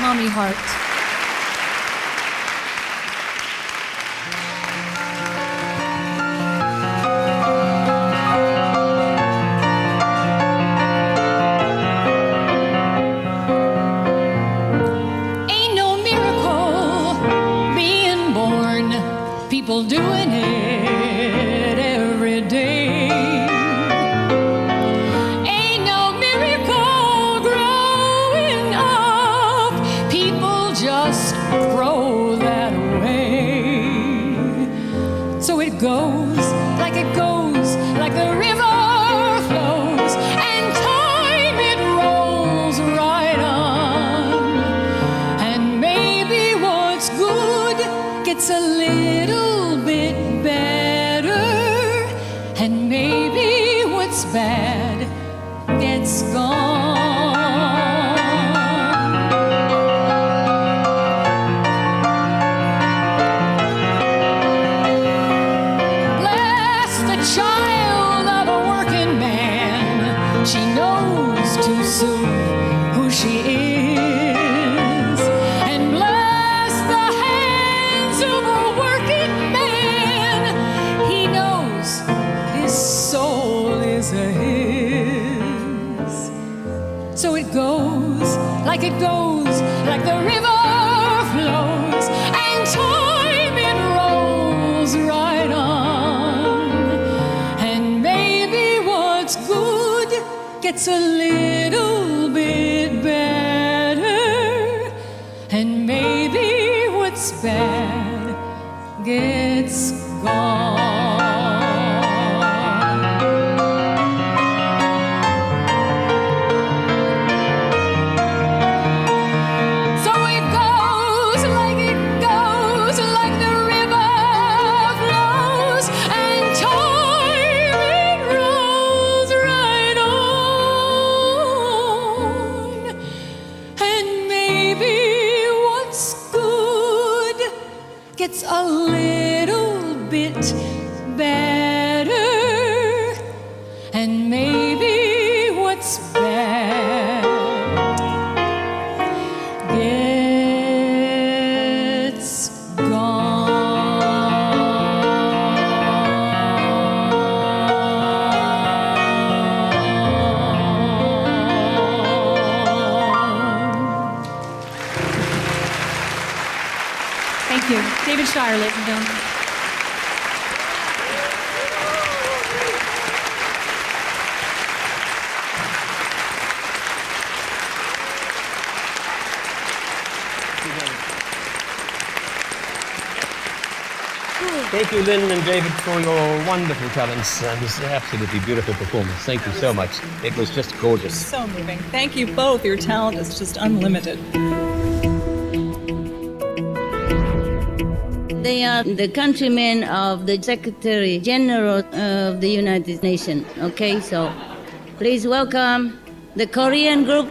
Tommy Hart. Ain't no miracle being born, people doing it every day. Ain't no miracle growing up, people just grow that way. So it goes, like the river flows, and time it rolls right on. And maybe what's good gets a little bit better, and maybe what's bad gets gone. Bless the child of a working man, she knows too soon who she is. And bless the hands of a working man, he knows his soul is a his. So it goes, like the river flows, and time it rolls right on. And maybe what's good gets a little bit better, and maybe what's bad gets gone. So it goes, like the river flows, and time it rolls right on. And maybe what's good gets a little bit better, and maybe what's bad gets gone. Thank you. David Shire, ladies and gentlemen. Thank you, Lynn and David, for your wonderful talents and this absolutely beautiful performance. Thank you so much. It was just gorgeous. So moving. Thank you both. Your talent is just unlimited. They are the countrymen of the Secretary General of the United Nations. Okay, so please welcome the Korean group.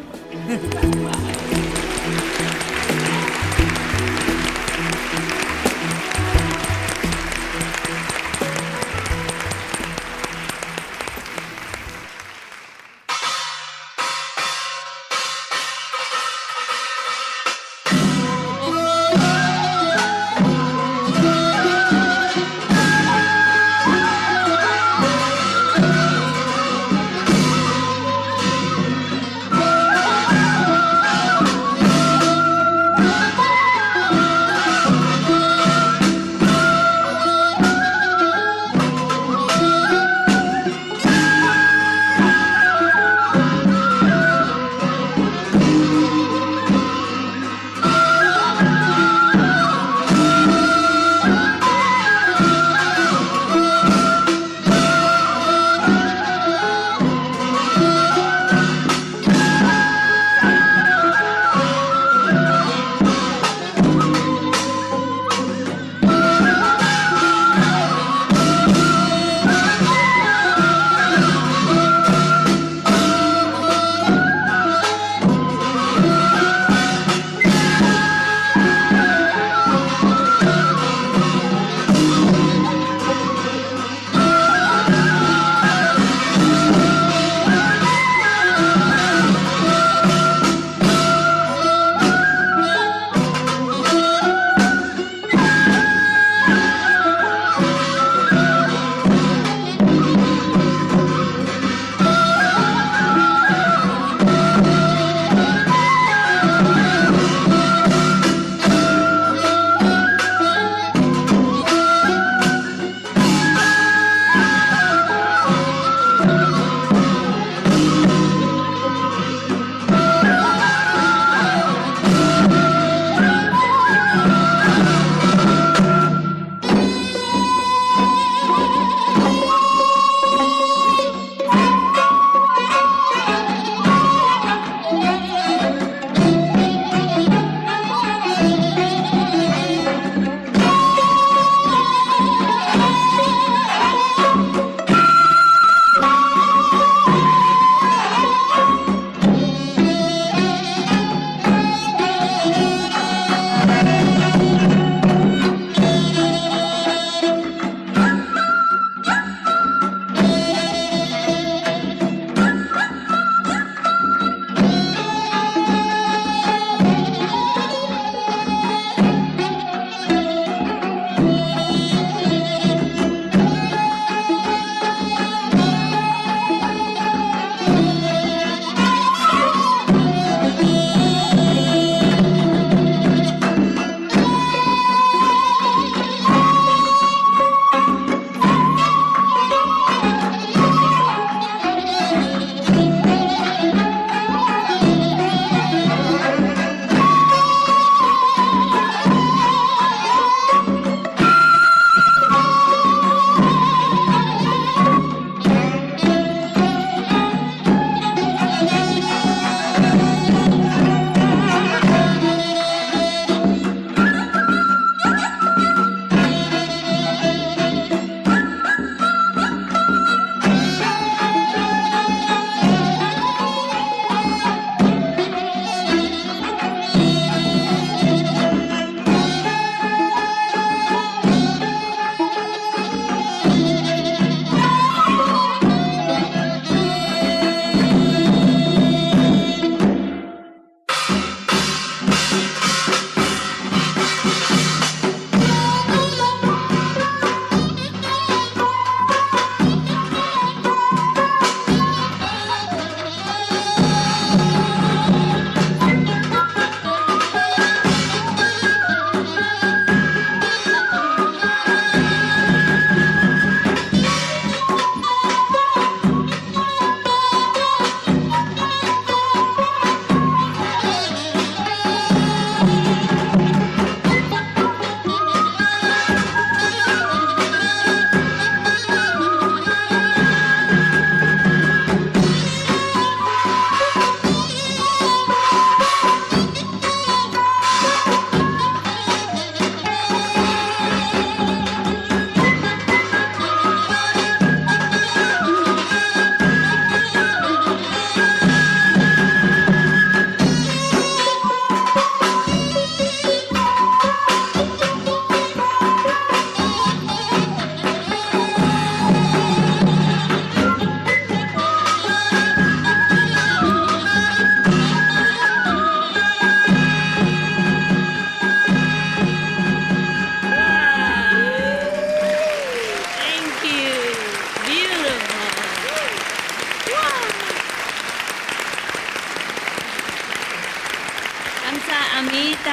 감사합니다.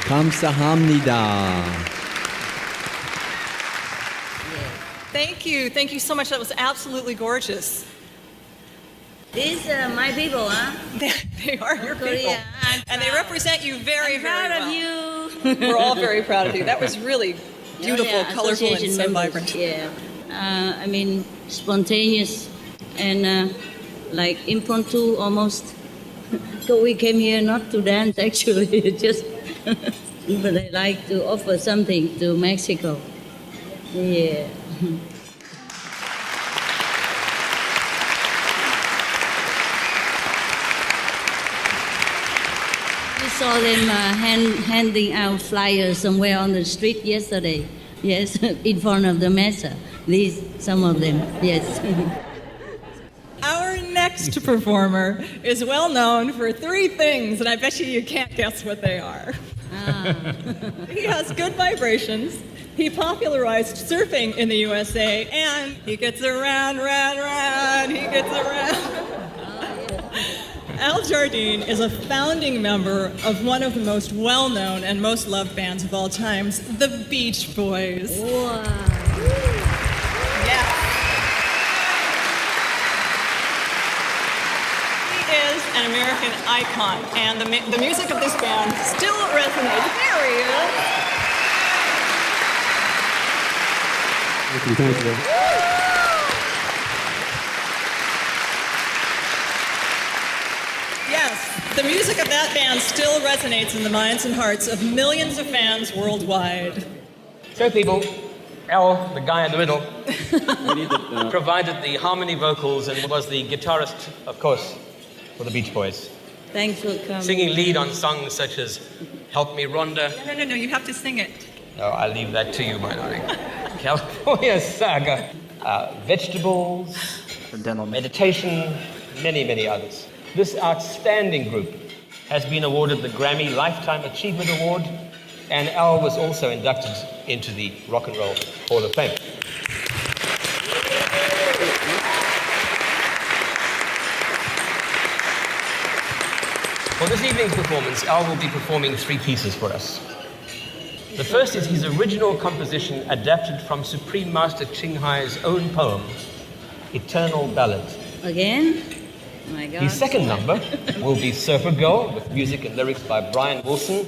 감사합니다. Thank you. Thank you so much. That was absolutely gorgeous. These are my people, huh? They are your people. Korea, And they represent you very, I'm very proud well. of you. We're all very proud of you. That was really beautiful, colorful, and association so members, vibrant. Yeah. I mean, spontaneous and like impromptu almost. So we came here not to dance actually, just, but I like to offer something to Mexico. Yeah. We saw them handing out flyers somewhere on the street yesterday. Yes, in front of the mesa. Some of them, yes. Our next performer is well known for three things, and I bet you can't guess what they are. He has good vibrations. He popularized surfing in the USA, and he gets around, he gets around. Al Jardine is a founding member of one of the most well-known and most loved bands of all times, the Beach Boys. Wow. Yeah. He is an American icon, and the music of this band still resonates. There he is. Thank you. Yes, the music of that band still resonates in the minds and hearts of millions of fans worldwide. So people, Al, the guy in the middle, provided the harmony vocals and was the guitarist, of course, for the Beach Boys. Thanks for coming. Singing lead on songs such as Help Me Rhonda. No, you have to sing it. Oh, I'll leave that to you, my darling. California Saga. Vegetables, meditation, many, many others. This outstanding group has been awarded the Grammy Lifetime Achievement Award, and Al was also inducted into the Rock and Roll Hall of Fame. For this evening's performance, Al will be performing three pieces for us. The first is his original composition adapted from Supreme Master Ching Hai's own poem, Eternal Ballad. Again? Oh my God. His second number will be Surfer Girl, with music and lyrics by Brian Wilson.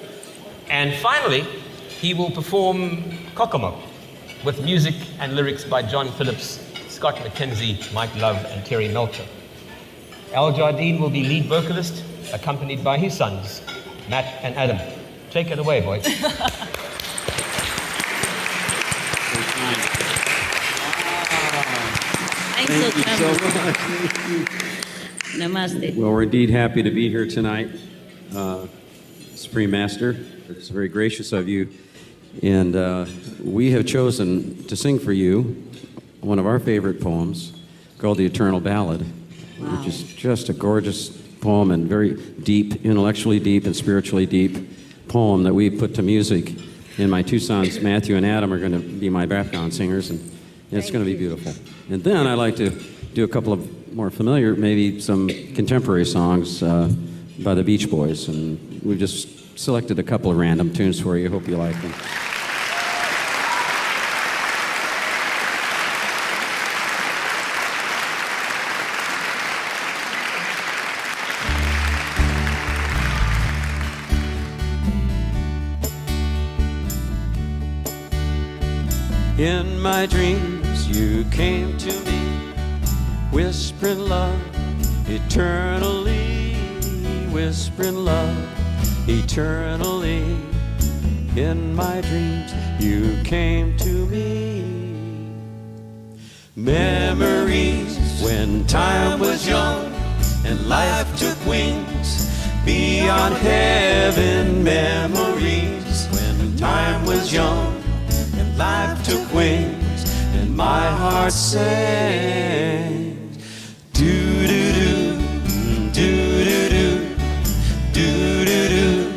And finally, he will perform Kokomo, with music and lyrics by John Phillips, Scott McKenzie, Mike Love, and Terry Melcher. Al Jardine will be lead vocalist, accompanied by his sons, Matt and Adam. Take it away, boys. Thank you so much. Namaste. Well, we're indeed happy to be here tonight, Supreme Master. It's very gracious of you. And we have chosen to sing for you one of our favorite poems called The Eternal Ballad, which is just a gorgeous poem and very deep, intellectually deep and spiritually deep poem that we put to music. And my two sons, Matthew and Adam, are going to be my background singers, and it's going to be beautiful. And then I'd like to do a couple of more familiar, maybe some contemporary songs by the Beach Boys. And we've just selected a couple of random tunes for you. Hope you like them. In my dreams you came to me, whispering love eternally, whispering love eternally. In my dreams you came to me. Memories when time was young and life took wings beyond heaven. Memories when time was young and life took wings, and my heart sang. Do do do, do do do, do do do,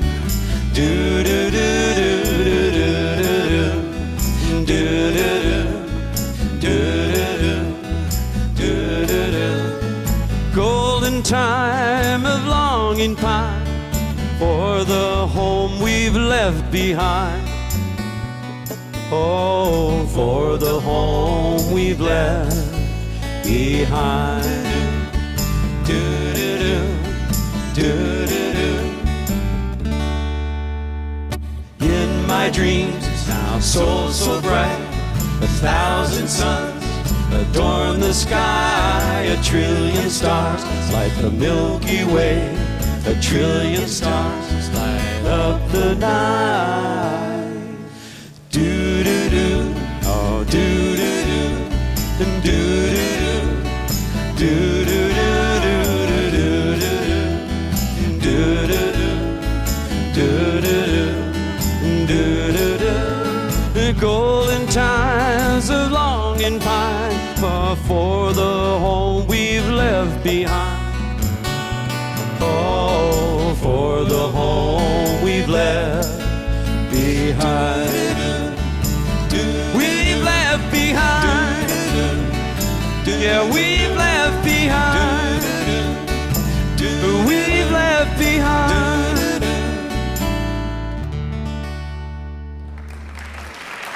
do do do do do do do. left behind. Oh, for the home we've left behind. Do-do-do, do-do-do. In my dreams, now so bright, 1,000 suns adorn the sky. 1 trillion stars light the Milky Way. 1 trillion stars light up the night. Do-do-do, oh do-do-do, and do-do-do, do-do-do, do-do-do, do-do-do, do-do-do. The golden times of longing pine for the home we've left behind. Oh, for the home we've left behind. We've left behind. Yeah, we've left behind. We've left behind.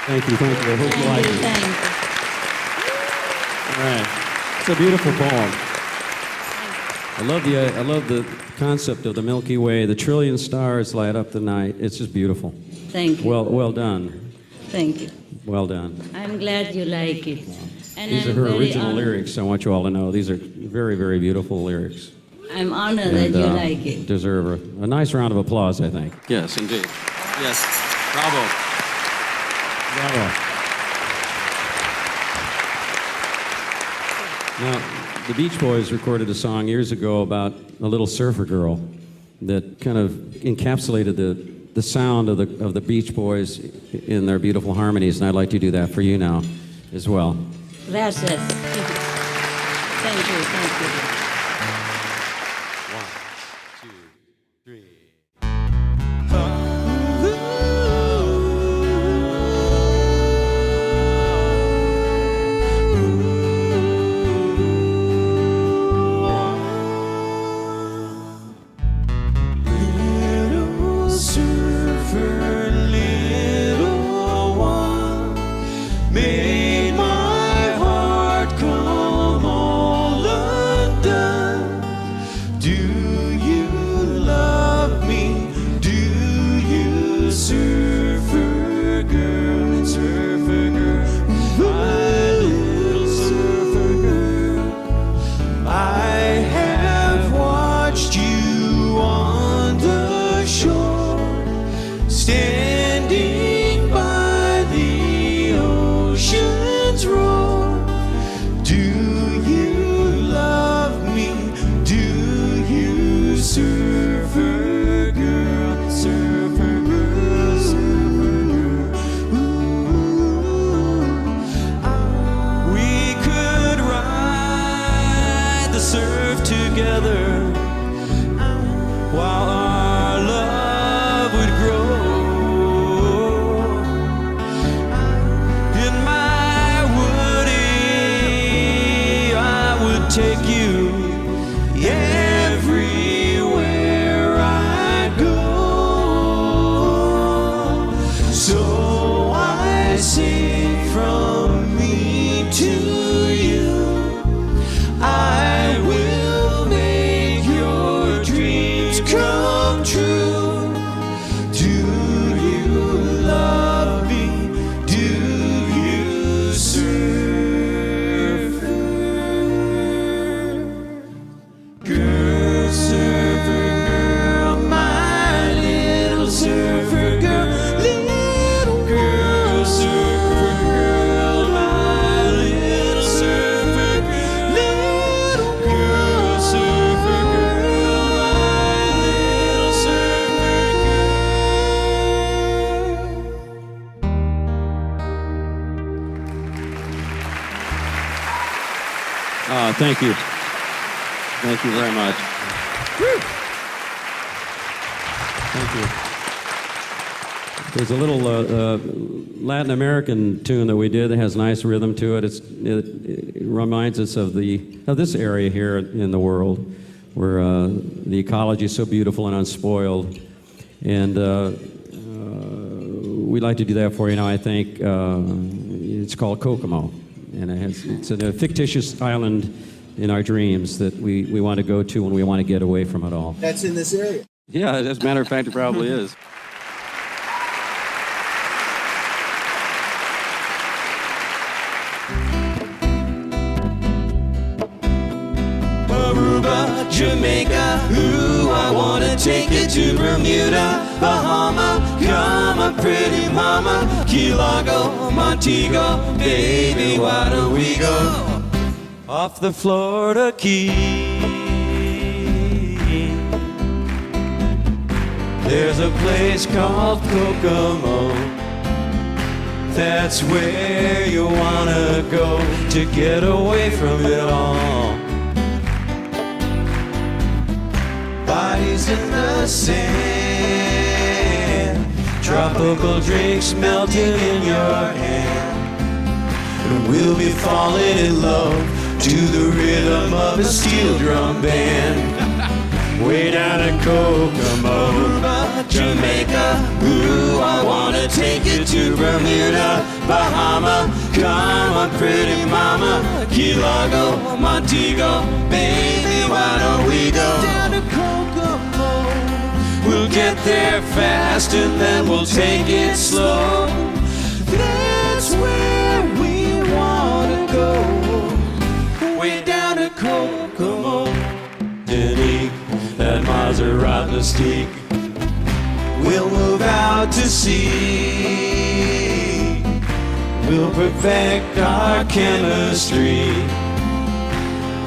Thank you, thank you. I hope you like it. All right. It's a beautiful poem. I love the concept of the Milky Way. The trillion stars light up the night. It's just beautiful. Thank you. Well done. Thank you. Well done. I'm glad you like it. And These are I'm her very original honored. lyrics. I want you all to know these are very, very beautiful lyrics. I'm honored that you like it. Deserve a nice round of applause, I think. Yes, indeed. Yes. Bravo. Bravo. Now, the Beach Boys recorded a song years ago about a little surfer girl that kind of encapsulated the sound of the Beach Boys in their beautiful harmonies, and I'd like to do that for you now as well. Gracias. Thank you, thank you. Take you everywhere I go. So I sing from me to you. I will make your dreams come true. Do you love me? Do you serve? Thank you. Thank you very much. Woo. Thank you. There's a little Latin American tune that we did that has nice rhythm to it. It reminds us of this area here in the world where the ecology is so beautiful and unspoiled. And we'd like to do that for you now. I think it's called Kokomo, and it's a fictitious island in our dreams that we want to go to when we want to get away from it all. That's in this area. Yeah, as a matter of fact, it probably is. Aruba, Jamaica, ooh, I wanna take you to Bermuda, Bahama, come on pretty mama, Key Largo, Montego, baby, why don't we go off the Florida Keys? There's a place called Kokomo, that's where you wanna go to get away from it all. Bodies in the sand, tropical drinks melting in your hand, and we'll be falling in love to the rhythm of a steel drum band. Way down at Kokomo, Jamaica, ooh, I wanna take you to Bermuda, Bahama, come on pretty mama, Key Largo, Montego, baby, why don't we go down to Kokomo? We'll get there fast and then we'll take it slow. That's where we wanna go, way down to Kokomo. Denique, that Maserati Mystique, we'll move out to sea. We'll perfect our chemistry.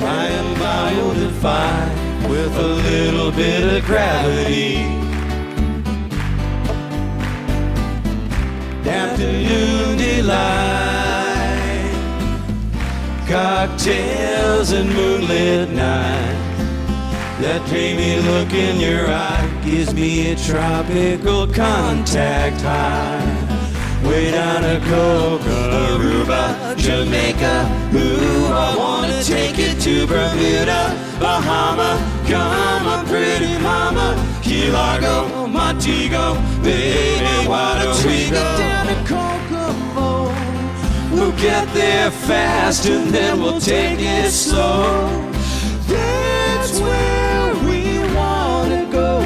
I am biodefy with a little bit of gravity. Afternoon delight, cocktails and moonlit night. That dreamy look in your eye gives me a tropical contact high. Way down to Kokomo, Aruba, Jamaica, ooh, I wanna take you to Bermuda, Bahama, come on pretty mama, Key Largo, Montego, baby, why don't we go down to Kokomo? We'll get there fast and then we'll take it slow. That's where we wanna go,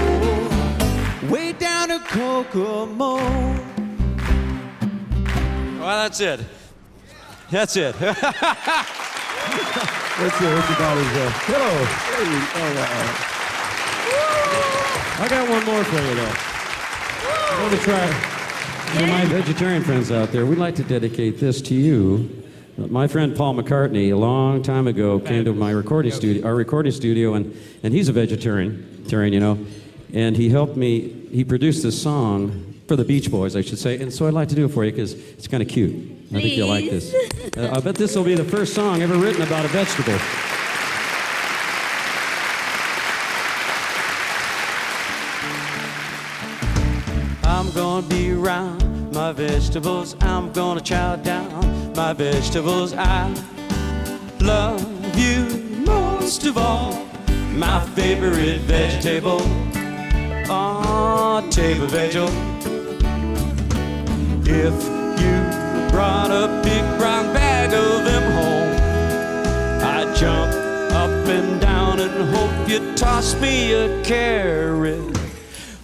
way down to Kokomo. Well, that's it. That's it. Let's see what you got is there. Hello. I got one more for you, though. I'm going to try. For my vegetarian friends out there, we'd like to dedicate this to you. My friend Paul McCartney, a long time ago, came to my recording studio, our recording studio, and he's a vegetarian, you know, and he helped me. He produced this song for the Beach Boys, I should say, and so I'd like to do it for you because it's kind of cute. I think you'll like this. I bet this will be the first song ever written about a vegetable. I'm gonna be around my vegetables. I'm gonna chow down my vegetables. I love you most of all. My favorite vegetable, table vegetable. If you brought a big brown bag of them home, I'd jump up and down and hope you'd toss me a carrot.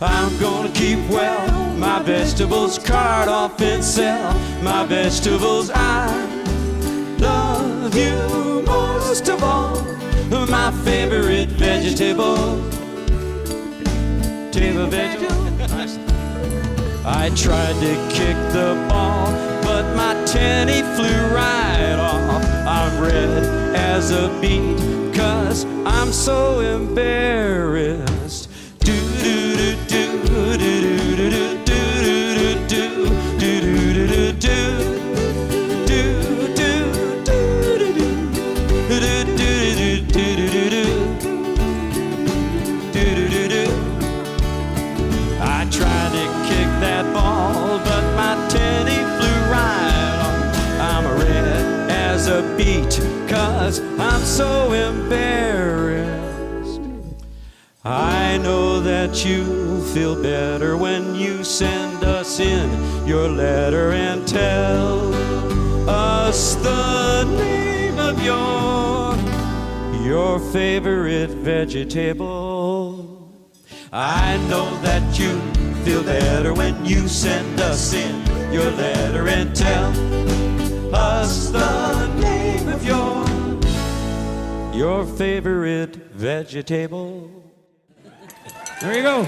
I'm gonna keep well my vegetables, cart off and sell my vegetables. I love you most of all. My favorite vegetable, table vegetable. I tried to kick the ball, but my tenny flew right off. I'm red as a beet, 'cause I'm so embarrassed. I tried to kick that ball, but my tenny flew right off. I'm red as a beet, 'cause I'm so embarrassed. I know that you feel better when you send us us in your letter and tell us the name of your favorite vegetable. I know that you feel better when you send us in your letter and tell us the name of your favorite vegetable. There you go.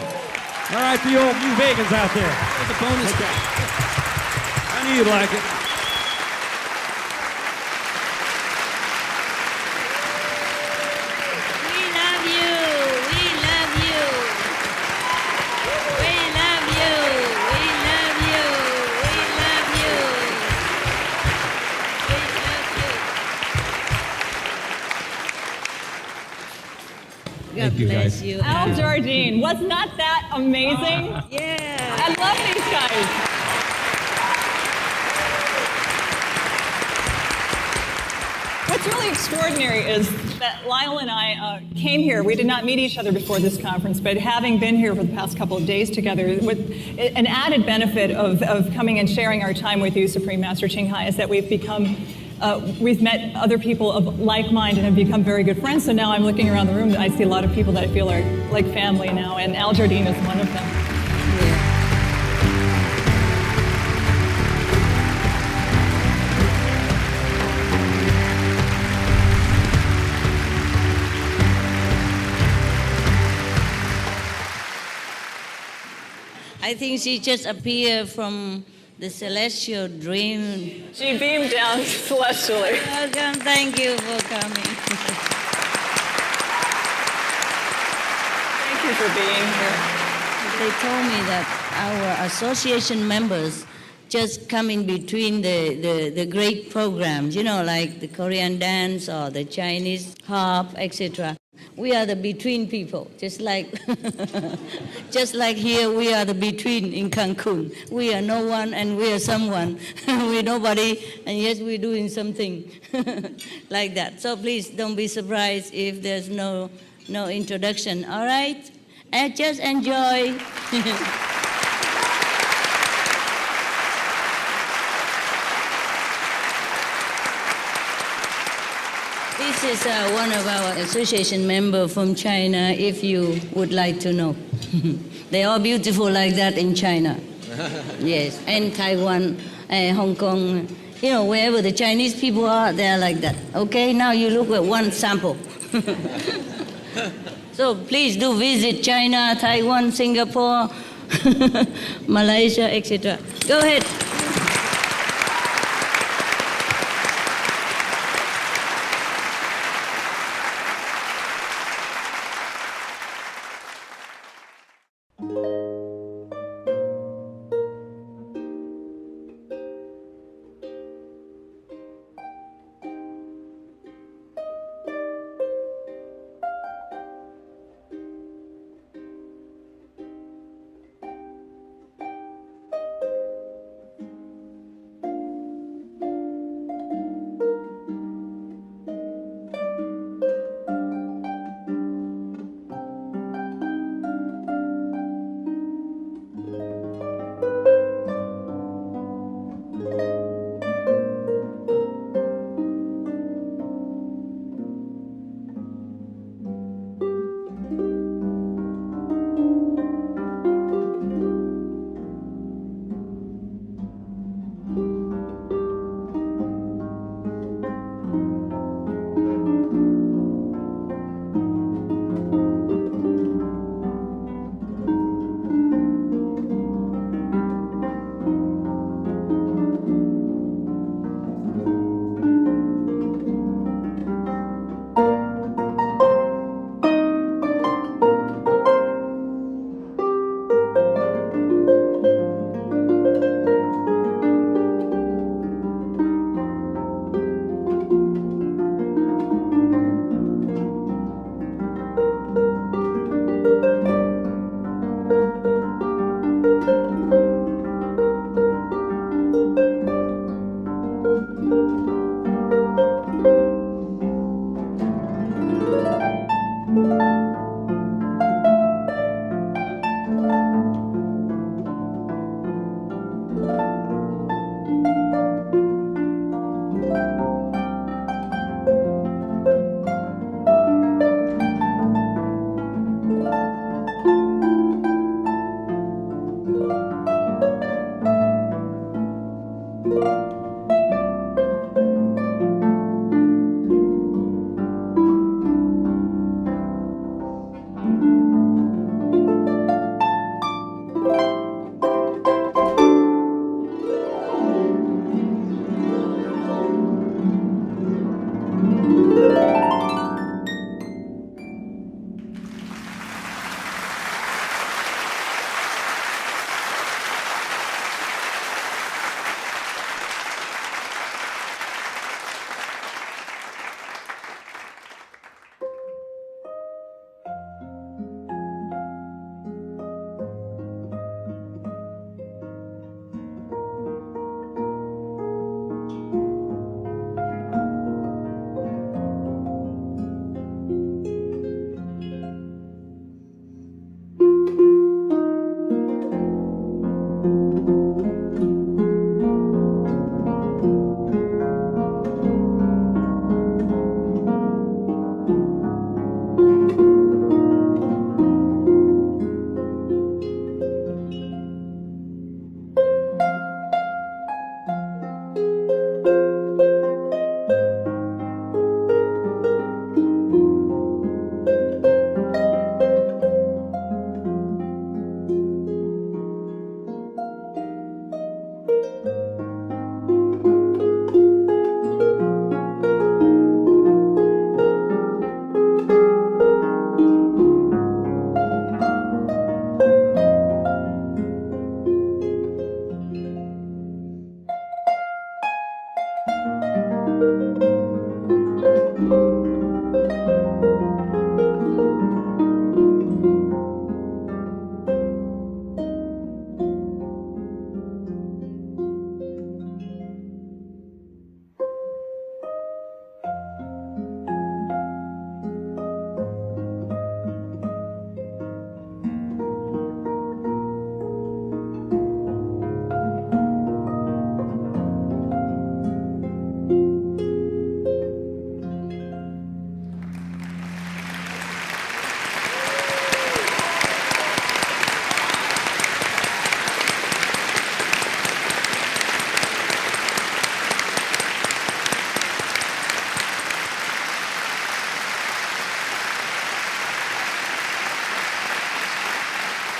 All right, for you old New Vegans out there. There's a bonus track. I knew you'd like it. We love you. We love you. We love you. We love you. We love you. We love you. God bless you. Al Jardine, was not that amazing? Yeah. I love these guys. What's really extraordinary is that Lyle and I came here. We did not meet each other before this conference, but having been here for the past couple of days together, with an added benefit of coming and sharing our time with you, Supreme Master Ching Hai, is that we've met other people of like mind and have become very good friends. So now I'm looking around the room and I see a lot of people that I feel are like family now, and Al Jardine is one of them. I think she just appeared from the celestial dream. She beamed down celestially. Welcome, thank you for coming. Thank you for being here. They told me that our association members just coming between the great programs, you know, like the Korean dance or the Chinese harp, etc. We are the between people, just like here we are the between in Cancun. We are no one and we are someone. We're nobody, and yes, we're doing something like that. So please don't be surprised if there's no introduction, all right? And just enjoy. This is one of our association members from China, if you would like to know. They're all beautiful like that in China. Yes, and Taiwan, Hong Kong, you know, wherever the Chinese people are, they're like that. Okay, now you look at one sample. So please do visit China, Taiwan, Singapore, Malaysia, etc. Go ahead.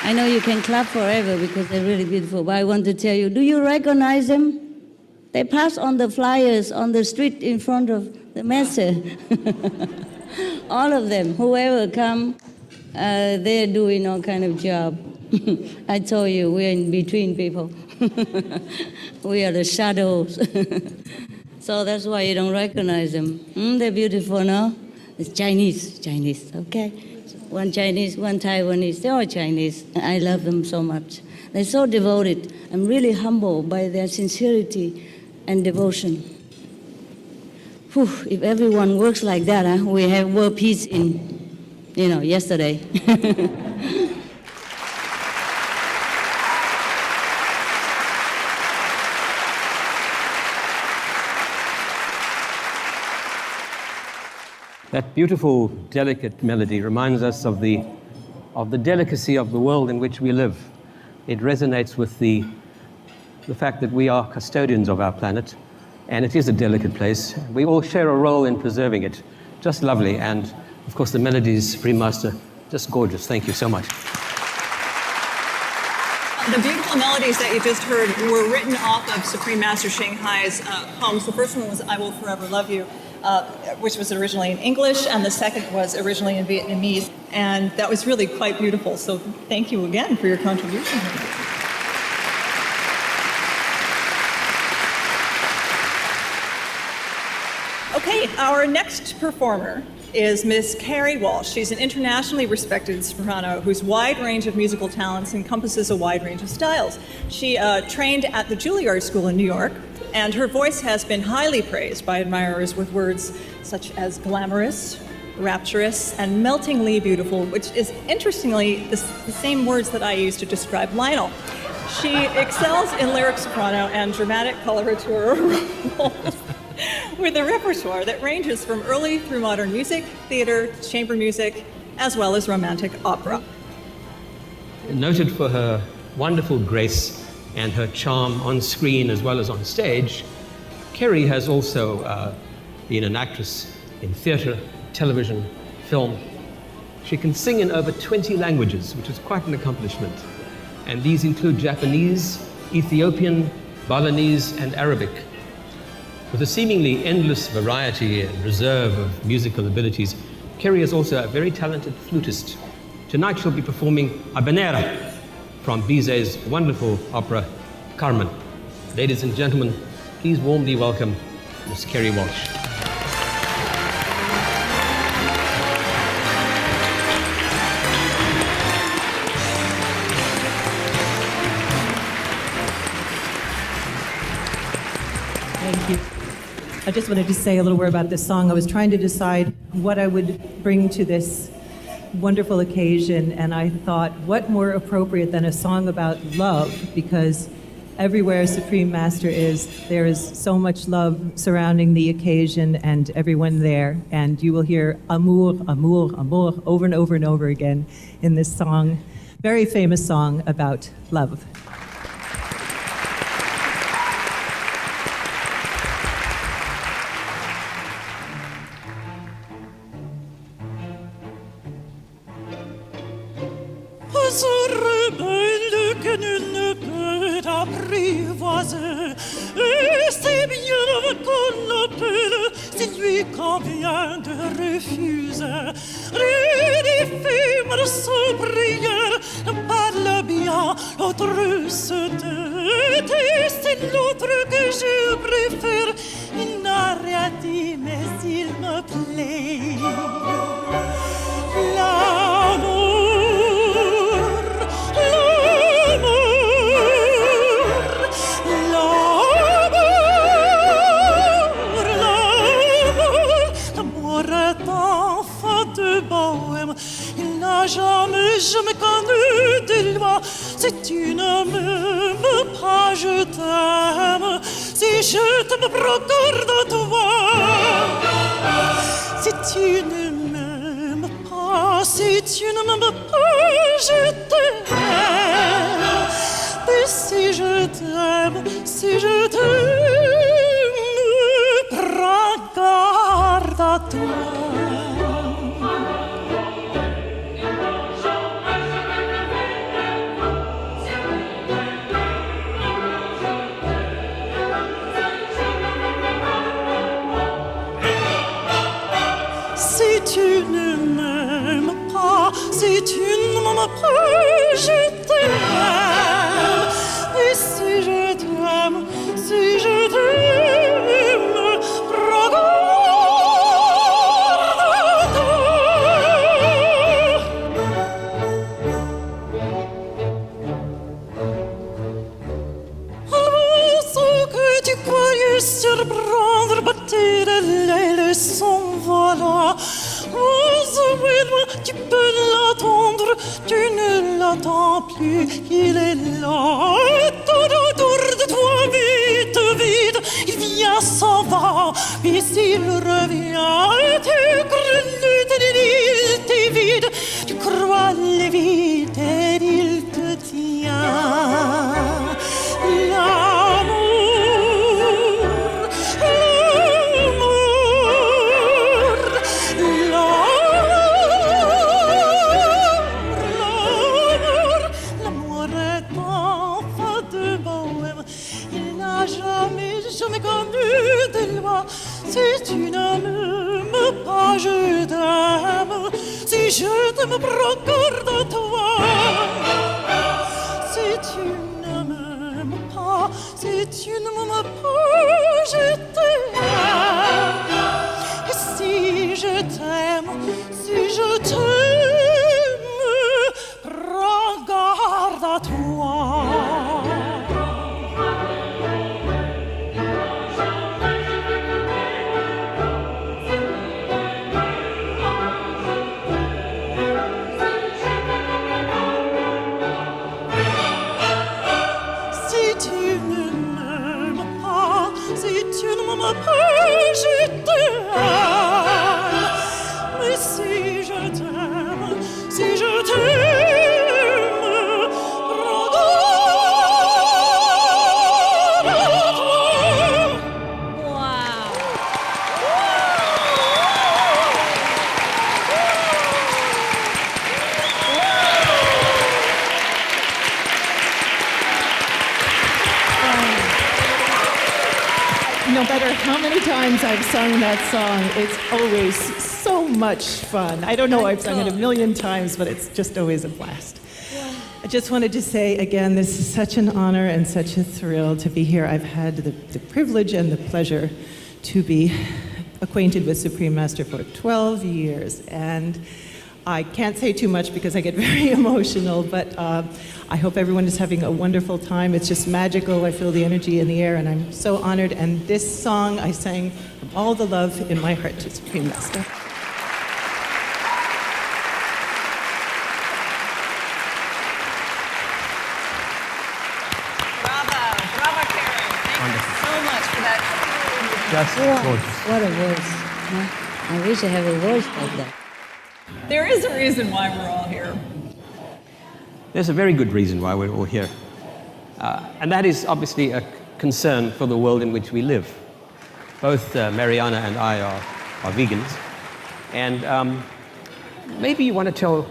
I know you can clap forever because they're really beautiful, but I want to tell you, do you recognize them? They pass on the flyers on the street in front of the messe. All of them, whoever come, they're doing all kind of job. I told you, we're in between people. We are the shadows. So that's why you don't recognize them. They're beautiful, no? It's Chinese, okay? One Chinese, one Taiwanese, they're all Chinese. I love them so much. They're so devoted. I'm really humbled by their sincerity and devotion. Whew, if everyone works like that, we have world peace in, yesterday. That beautiful, delicate melody reminds us of the delicacy of the world in which we live. It resonates with the fact that we are custodians of our planet, and it is a delicate place. We all share a role in preserving it. Just lovely, and of course the melodies, Supreme Master, just gorgeous. Thank you so much. The beautiful melodies that you just heard were written off of Supreme Master Ching Hai's poems. The first one was I Will Forever Love You, which was originally in English, and the second was originally in Vietnamese. And that was really quite beautiful. So thank you again for your contribution. Okay, our next performer is Miss Carrie Walsh. She's an internationally respected soprano whose wide range of musical talents encompasses a wide range of styles. She trained at the Juilliard School in New York, and her voice has been highly praised by admirers with words such as glamorous, rapturous, and meltingly beautiful, which is interestingly the same words that I use to describe Lionel. She excels in lyric soprano and dramatic coloratura roles with a repertoire that ranges from early through modern music, theater, chamber music, as well as romantic opera. Noted for her wonderful grace and her charm on screen as well as on stage, Kerry has also been an actress in theater, television, film. She can sing in over 20 languages, which is quite an accomplishment. And these include Japanese, Ethiopian, Balinese, and Arabic. With a seemingly endless variety and reserve of musical abilities, Kerry is also a very talented flutist. Tonight she'll be performing Habanera from Bizet's wonderful opera, Carmen. Ladies and gentlemen, please warmly welcome Miss Kerry Walsh. Thank you. I just wanted to say a little word about this song. I was trying to decide what I would bring to this wonderful occasion, and I thought, what more appropriate than a song about love, because everywhere Supreme Master is, there is so much love surrounding the occasion and everyone there, and you will hear amour, amour, amour over and over and over again in this song, very famous song about love. Et c'est bien qu'on l'appelle si lui convient de refuser. Les éphémères sans prière parle bien, l'autre se tait. Et c'est l'autre que je préfère, jamais connu de loi. Si tu ne m'aimes pas, je t'aime. Si je t'aime, procure toi. Si tu ne m'aimes pas, si tu ne m'aimes pas, je t'aime. Et si je t'aime, prends garde à toi. Si tu ne m'aimes pas, si tu ne m'aimes pas, je t'aime. Et si je t'aime, prends garde à toi. Alors ce que tu croyais surprendre, battre l'aile sans voilà. Tu peux l'attendre, tu ne l'attends plus, il est là. Tout autour de toi, vite, vite, il vient, s'en va, puis s'il revient, tu crois vide, tu crois le vide et il te tient. Jamais connu de loi. Si tu ne m'aimes pas, je t'aime. Si je t'aime, procure de toi. Si tu ne m'aimes pas, si tu ne m'aimes pas, je t'aime. Et si je t'aime, prends garde à toi. Je t'aime, mais si je t'aime, No matter how many times I've sung that song, it's always so much fun. I don't know, I've sung it a million times, but it's just always a blast. I just wanted to say again, this is such an honor and such a thrill to be here. I've had the privilege and the pleasure to be acquainted with Supreme Master for 12 years. And I can't say too much because I get very emotional, but I hope everyone is having a wonderful time. It's just magical. I feel the energy in the air, and I'm so honored. And this song I sang from all the love in my heart to Supreme Master. Bravo, Karen. Thank you so much for that. Just gorgeous. What a voice. Huh? I wish I have a voice like that. There is a reason why we're all here. There's a very good reason why we're all here. And that is obviously a concern for the world in which we live. Both Mariana and I are vegans. And maybe you want to tell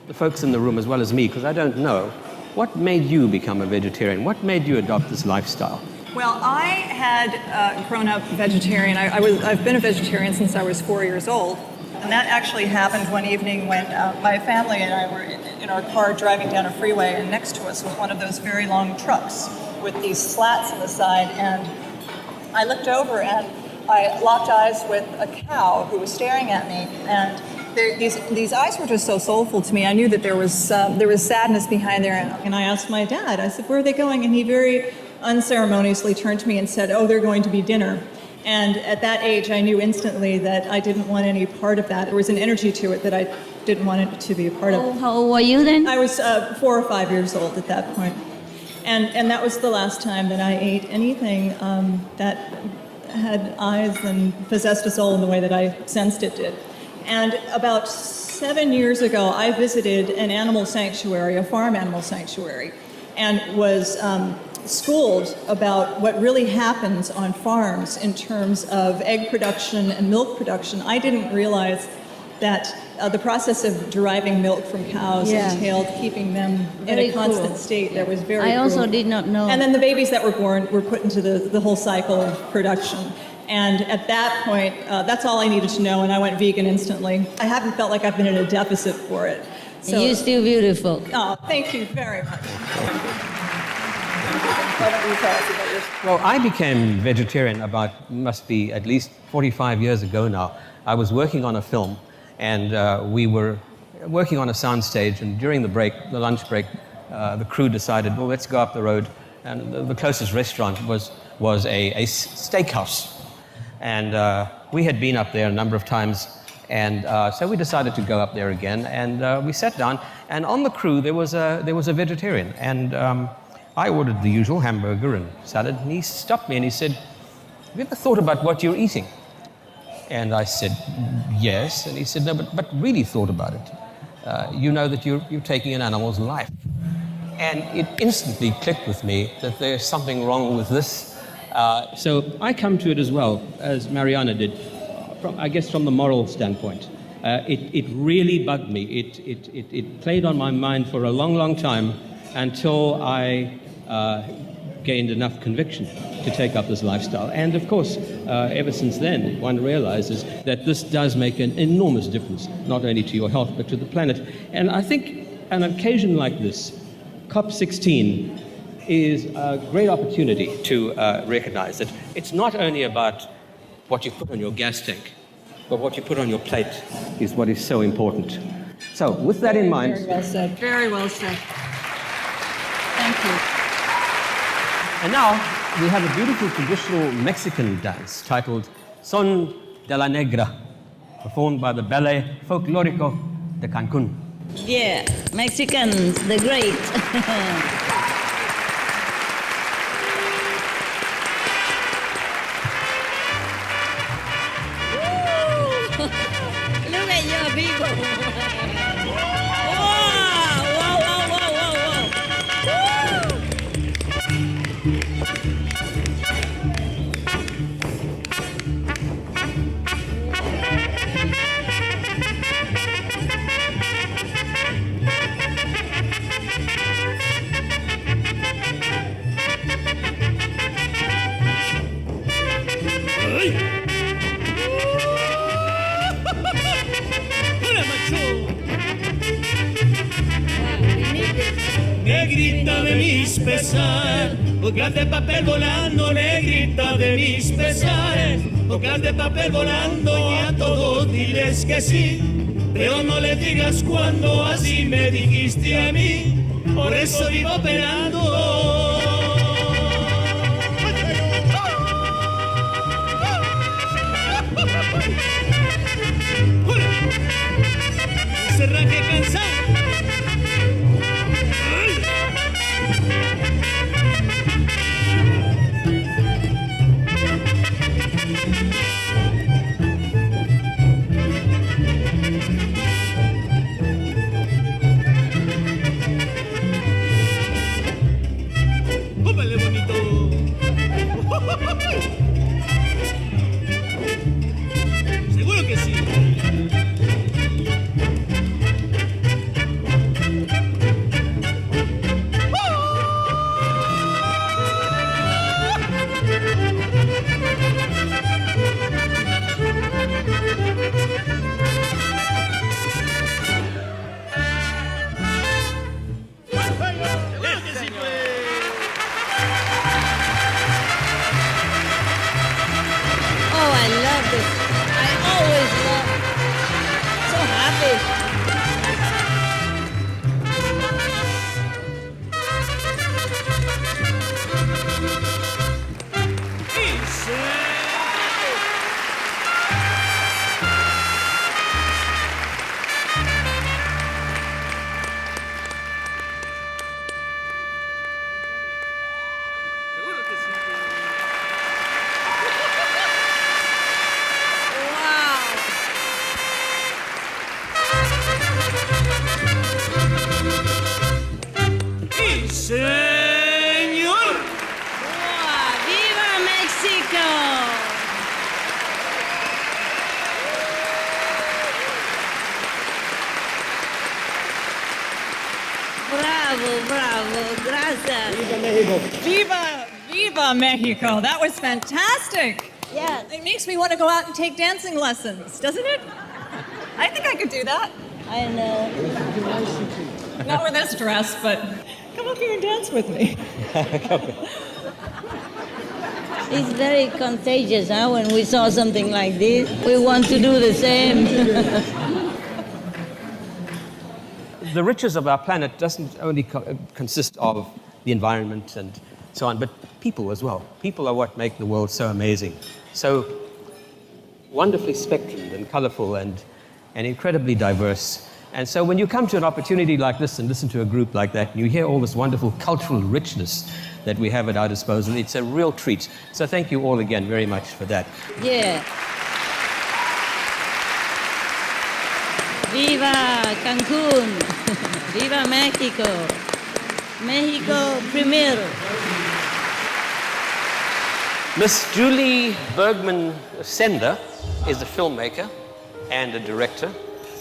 the folks in the room as well as me, because I don't know, what made you become a vegetarian? What made you adopt this lifestyle? Well, I had grown up vegetarian. I've been a vegetarian since I was 4 years old. And that actually happened one evening when my family and I were in our car driving down a freeway, and next to us was one of those very long trucks with these slats on the side. And I looked over and I locked eyes with a cow who was staring at me. And these eyes were just so soulful to me. I knew that there was sadness behind there. And I asked my dad, I said, "Where are they going?" And he very unceremoniously turned to me and said, "Oh, they're going to be dinner." And at that age, I knew instantly that I didn't want any part of that. There was an energy to it that didn't want it to be a part of. How old were you then? I was 4 or 5 years old at that point. And that was the last time that I ate anything that had eyes and possessed a soul in the way that I sensed it did. And about 7 years ago, I visited an animal sanctuary, a farm animal sanctuary, and was schooled about what really happens on farms in terms of egg production and milk production. I didn't realize that the process of deriving milk from cows entailed keeping them in a constant state that was very I also cruel. did not know. And then the babies that were born were put into the whole cycle of production. And at that point, that's all I needed to know, and I went vegan instantly. I haven't felt like I've been in a deficit for it. So, you're still beautiful. Oh, thank you very much. Well, I became vegetarian must be at least 45 years ago now. I was working on a film, and we were working on a soundstage, and during the lunch break, the crew decided, well, let's go up the road, and the closest restaurant was a steakhouse. And we had been up there a number of times, and so we decided to go up there again, and we sat down, and on the crew there was a vegetarian, and I ordered the usual hamburger and salad, and he stopped me and he said, have you ever thought about what you're eating? And I said, yes. And he said, no, but really thought about it. You know that you're taking an animal's life. And it instantly clicked with me that there's something wrong with this. So I come to it as well, as Mariana did, I guess from the moral standpoint. It really bugged me. It played on my mind for a long, long time until I gained enough conviction to take up this lifestyle. And of course, ever since then, one realizes that this does make an enormous difference, not only to your health, but to the planet. And I think an occasion like this, COP16, is a great opportunity to recognize that it's not only about what you put on your gas tank, but what you put on your plate is what is so important. So with that in mind... Very well said. Very well said. Thank you. And now we have a beautiful traditional Mexican dance titled Son de la Negra, performed by the Ballet Folklórico de Cancún. Yeah, Mexicans, the great. Look at your people. Negrita de mis pesares, hojas de papel volando, negrita de mis pesares, hojas de papel volando, y a todos diles que sí, pero no le digas cuando así me dijiste a mí, por eso vivo penando. Cerraje cansado. Mexico. Viva, viva Mexico. That was fantastic. Yes. It makes me want to go out and take dancing lessons, doesn't it? I think I could do that. I know. Not with this dress, but come up here and dance with me. It's very contagious, huh? When we saw something like this, we want to do the same. The riches of our planet doesn't only consist of the environment and so on, but people as well. People are what make the world so amazing, so wonderfully spectrumed and colorful and incredibly diverse. And so when you come to an opportunity like this and listen to a group like that, and you hear all this wonderful cultural richness that we have at our disposal, it's a real treat. So thank you all again very much for that. Yeah. Viva Cancun. Viva Mexico. Mexico primero. Miss Julie Bergman Sender is a filmmaker and a director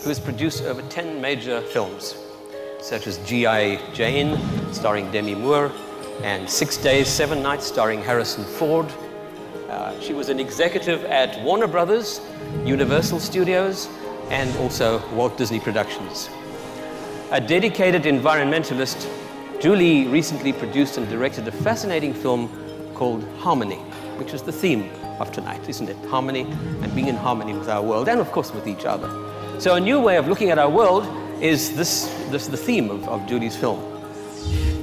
who has produced over 10 major films, such as G.I. Jane, starring Demi Moore, and 6 Days, 7 Nights, starring Harrison Ford. She was an executive at Warner Brothers, Universal Studios, and also Walt Disney Productions. A dedicated environmentalist, Julie recently produced and directed a fascinating film called Harmony, which is the theme of tonight, isn't it? Harmony and being in harmony with our world and, of course, with each other. So a new way of looking at our world is the theme of Julie's film.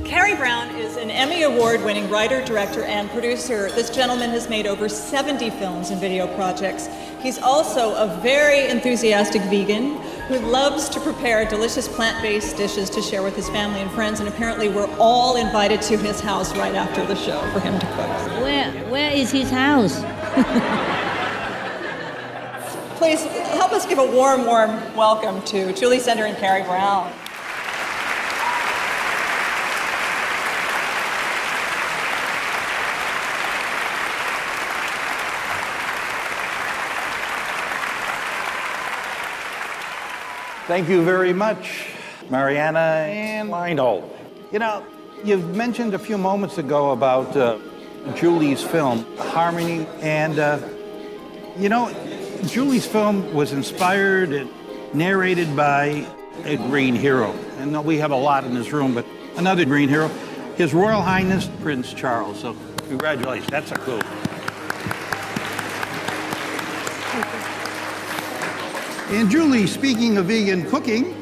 Carrie Brown is an Emmy Award-winning writer, director, and producer. This gentleman has made over 70 films and video projects. He's also a very enthusiastic vegan who loves to prepare delicious plant-based dishes to share with his family and friends, and apparently we're all invited to his house right after the show for him to cook. Where is his house? Please help us give a warm, warm welcome to Julie Sender and Carrie Brown. Thank you very much, Mariana and Lionel. You know, you've mentioned a few moments ago about Julie's film, Harmony, and you know, Julie's film was inspired and narrated by a green hero. And we have a lot in this room, but another green hero, His Royal Highness Prince Charles. So congratulations, that's a coup. And Julie, speaking of vegan cooking,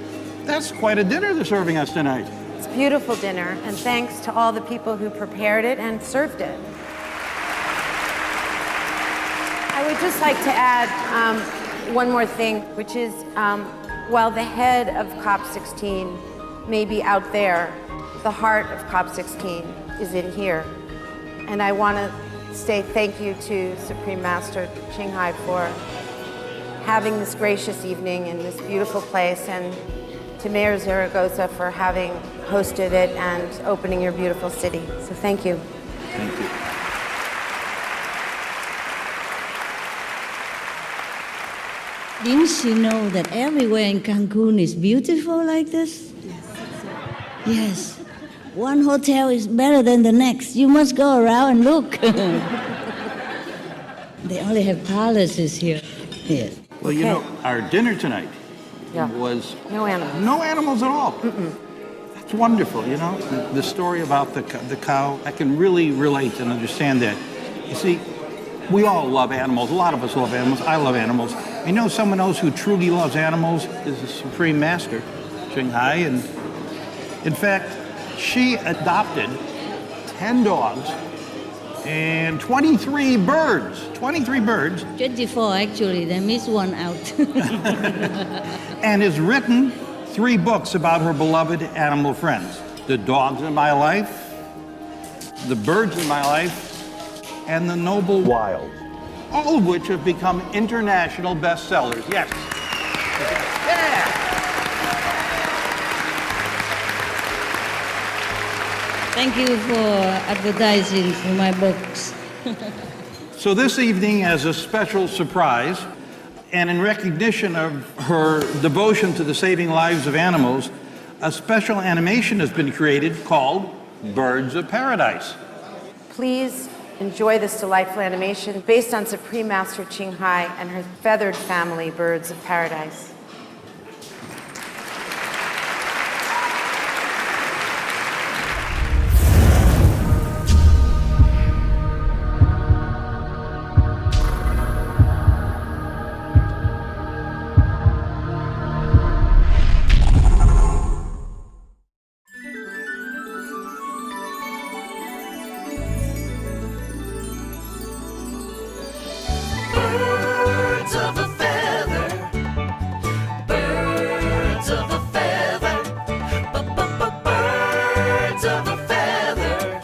that's quite a dinner they're serving us tonight. It's a beautiful dinner, and thanks to all the people who prepared it and served it. I would just like to add one more thing, which is while the head of COP16 may be out there, the heart of COP16 is in here. And I want to say thank you to Supreme Master Ching Hai for having this gracious evening in this beautiful place, and to Mayor Zaragoza for having hosted it and opening your beautiful city. So thank you. Thank you. Didn't you know that everywhere in Cancun is beautiful like this? Yes. One hotel is better than the next. You must go around and look. They only have palaces here. Yes. Well, you know, our dinner tonight was no animals. No animals at all. That's wonderful, you know. The story about the cow, I can really relate and understand that. You see, we all love animals. A lot of us love animals. I love animals. I know someone else who truly loves animals is the Supreme Master, Ching Hai. And in fact, she adopted 10 dogs and 23 birds. 23 birds. 24, actually. They missed one out. And has written 3 books about her beloved animal friends. The dogs in my life, the birds in my life, and the noble wild. All of which have become international bestsellers. Yes. Thank you for advertising for my books. So this evening, as a special surprise, and in recognition of her devotion to the saving lives of animals, a special animation has been created called Birds of Paradise. Please enjoy this delightful animation based on Supreme Master Ching Hai and her feathered family, Birds of Paradise. Birds of a feather, birds of a feather, birds of a feather,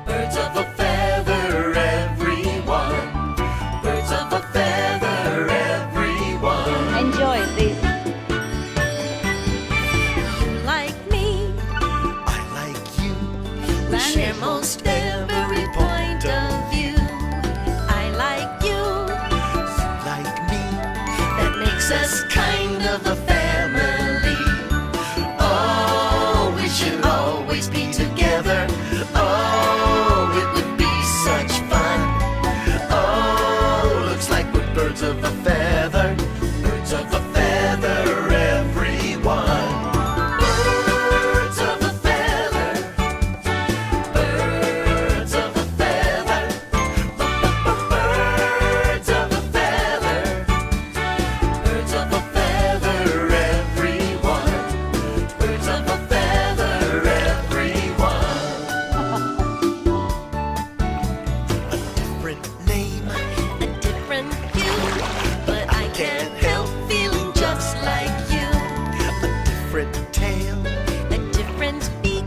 birds of a feather, everyone, birds of a feather, everyone. Enjoy this. You like me, I like you, we share most every point of view. I like you, you like me, that makes us kind of a family. Oh, we should always be together. Oh, it would be such fun. Oh, looks like we're birds of a feather, birds of a feather, everyone. Birds of a feather, birds of a feather, birds of a feather, birds of a feather, everyone, birds of a feather, everyone. A different name, a different hue, but I can't help feeling just like you. A different tail, a different beak,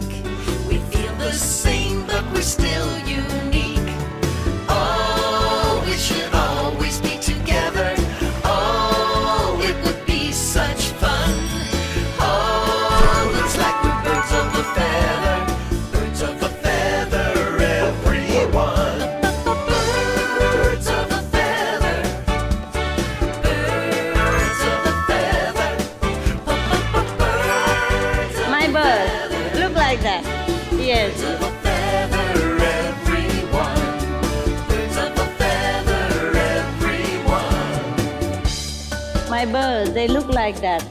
we feel the same but we're still unique. Oh, we should always be together. Oh, it would be such fun. Oh, looks like we're birds of a feather, birds of a feather, everyone. Birds of a feather, birds of a feather, My bird, look like that. Yes. birds of a feather, everyone. Birds of a feather, everyone. My bird, they look like that.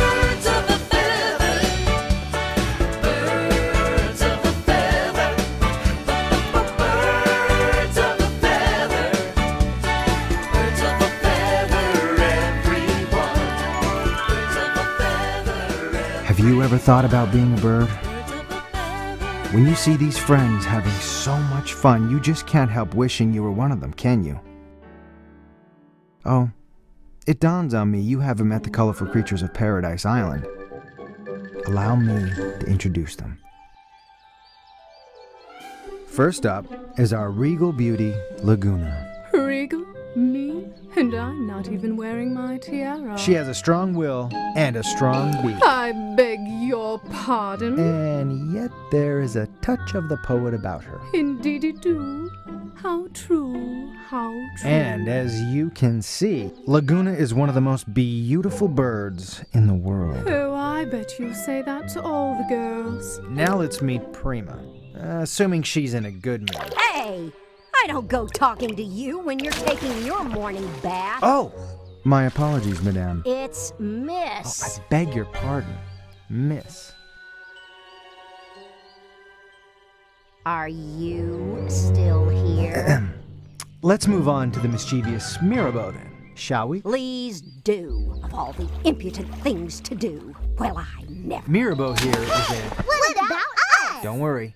Birds of a feather, birds of a feather, birds of a feather, birds of a feather, everyone. Birds of a feather. Have you ever thought about being a bird? When you see these friends having so much fun, you just can't help wishing you were one of them, can you? Oh, it dawns on me you haven't met the colorful creatures of Paradise Island. Allow me to introduce them. First up is our regal beauty, Laguna. Regal? Me? And I'm not even wearing my tiara. She has a strong will and a strong beak. I beg your pardon. And yet there is a touch of the poet about her. Indeedy do. How true, how true. And as you can see, Laguna is one of the most beautiful birds in the world. Oh, I bet you say that to all the girls. Now let's meet Prima, assuming she's in a good mood. Hey! I don't go talking to you when you're taking your morning bath. Oh! My apologies, madame. It's Miss. I beg your pardon, Miss. Are you still here? Let's move on to the mischievous Mirabeau then, shall we? Please do. Of all the impudent things to do. Well, I never. Mirabeau here is a... What about us? Don't worry,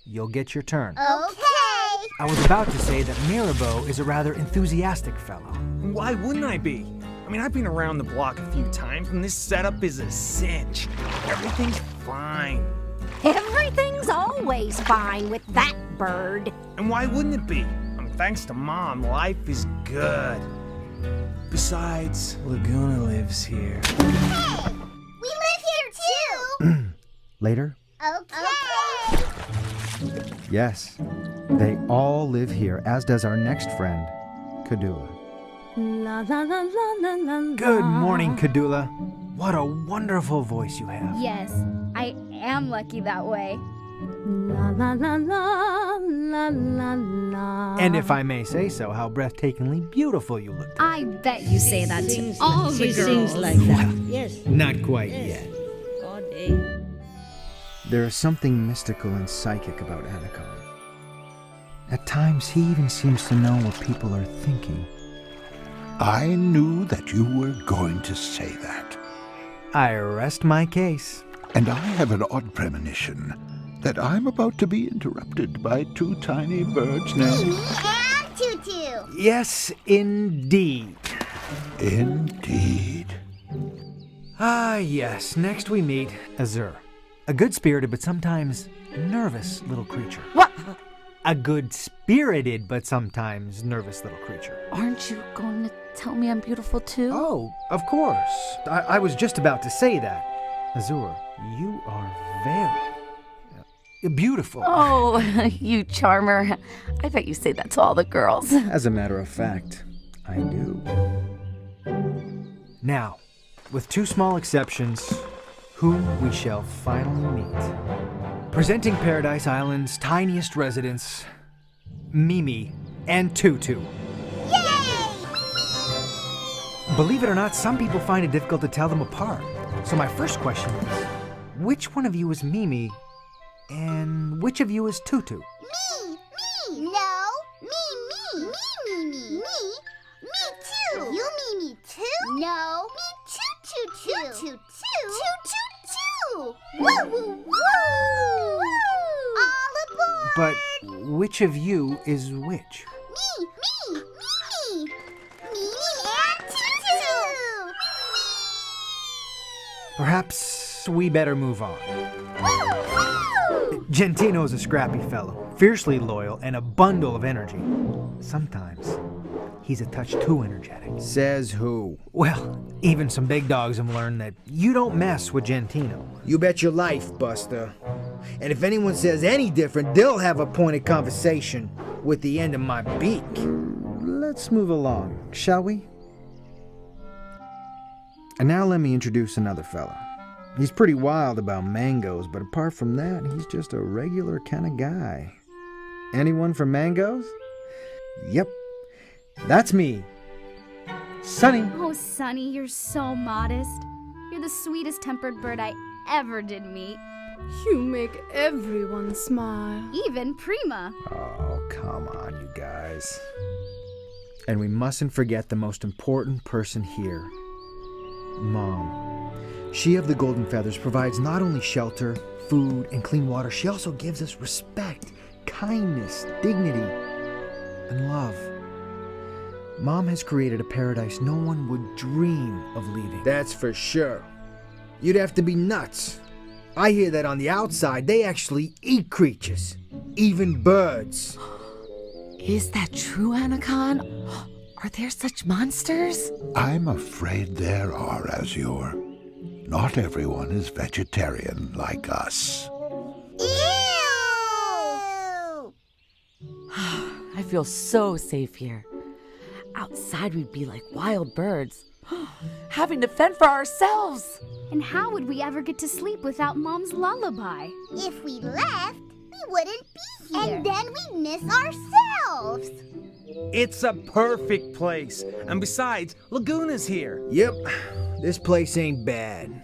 you'll get your turn. Okay. I was about to say that Mirabeau is a rather enthusiastic fellow. Why wouldn't I be? I mean, I've been around the block a few times, and this setup is a cinch. Everything's fine. Everything's always fine with that bird. And why wouldn't it be? I mean, thanks to Mom, life is good. Besides, Laguna lives here. Hey! We live here too! Later? Okay. Yes, they all live here, as does our next friend, Kadua. La la la la la la la. Good morning, Kadula. What a wonderful voice you have. Yes, I am lucky that way. La la la la la la la. And if I may say so, how breathtakingly beautiful you look. I bet you say that to all the She girls. sings like that. Yes. Not quite yet. God, eh? There is something mystical and psychic about Anakin. At times, he even seems to know what people are thinking. I knew that you were going to say that. I rest my case. And I have an odd premonition that I'm about to be interrupted by two tiny birds named... Mimi and Tutu. Yes, indeed. Indeed. Ah, yes. Next we meet Azur. A good-spirited but sometimes nervous little creature. What? A good-spirited but sometimes nervous little creature. Aren't you going to tell me I'm beautiful too? Oh, of course. I was just about to say that. Azur, you are very beautiful. Oh, you charmer. I bet you say that to all the girls. As a matter of fact, I do. Now, with two small exceptions, whom we shall finally meet. Presenting Paradise Island's tiniest residents, Mimi and Tutu. Yay! Believe it or not, some people find it difficult to tell them apart. So my first question is, which one of you is Mimi and which of you is Tutu? Me! No! Me! Me too! You me too? No! Me too! Woo woo woo! All aboard! But which of you is which? Me and Tutu! Perhaps we better move on. Gentino's a scrappy fellow, fiercely loyal, and a bundle of energy. Sometimes he's a touch too energetic. Says who? Well, even some big dogs have learned that you don't mess with Gentino. You bet your life, Buster. And if anyone says any different, they'll have a pointed conversation with the end of my beak. Let's move along, shall we? And now let me introduce another fella. He's pretty wild about mangoes, but apart from that, he's just a regular kind of guy. Anyone from mangoes? Yep, that's me. Sunny. Oh, Sunny, you're so modest. You're the sweetest tempered bird I ever did meet. You make everyone smile. Even Prima. Oh, come on, you guys. And we mustn't forget the most important person here, Mom. She of the Golden Feathers provides not only shelter, food, and clean water, she also gives us respect, kindness, dignity, and love. Mom has created a paradise no one would dream of leaving. That's for sure. You'd have to be nuts. I hear that on the outside, they actually eat creatures, even birds. Is that true, Anakin? Are there such monsters? I'm afraid there are, Azure. Not everyone is vegetarian like us. Ew! I feel so safe here. Outside we'd be like wild birds, having to fend for ourselves. And how would we ever get to sleep without Mom's lullaby? If we left, we wouldn't be here. And then we'd miss ourselves. It's a perfect place. And besides, Laguna's here. Yep, this place ain't bad.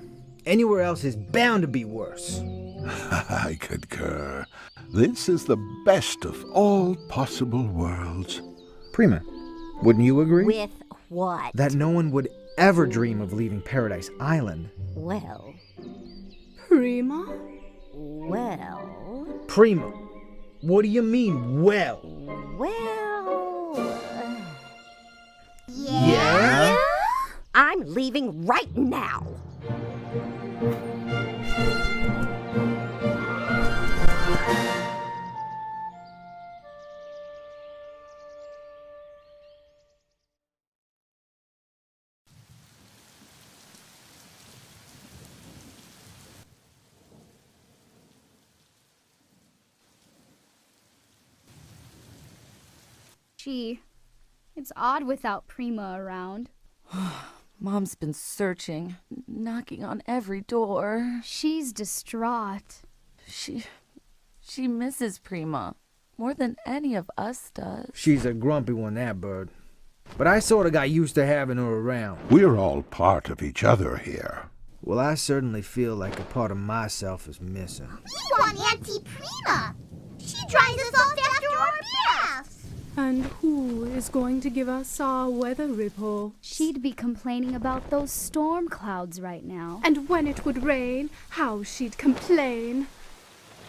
Anywhere else is bound to be worse. I concur. This is the best of all possible worlds. Prima, wouldn't you agree? With what? That no one would ever dream of leaving Paradise Island. Well. Prima? Well. Prima, what do you mean, well? Well. Yeah? I'm leaving right now. Gee, It's odd without Prima around. Mom's been searching, knocking on every door. She's distraught. She misses Prima more than any of us does. She's a grumpy one, that bird. But I sort of got used to having her around. We're all part of each other here. Well, I certainly feel like a part of myself is missing. We want Auntie Prima. She dries us off after our baths. And who is going to give us our weather report? She'd be complaining about those storm clouds right now. And when it would rain, how she'd complain.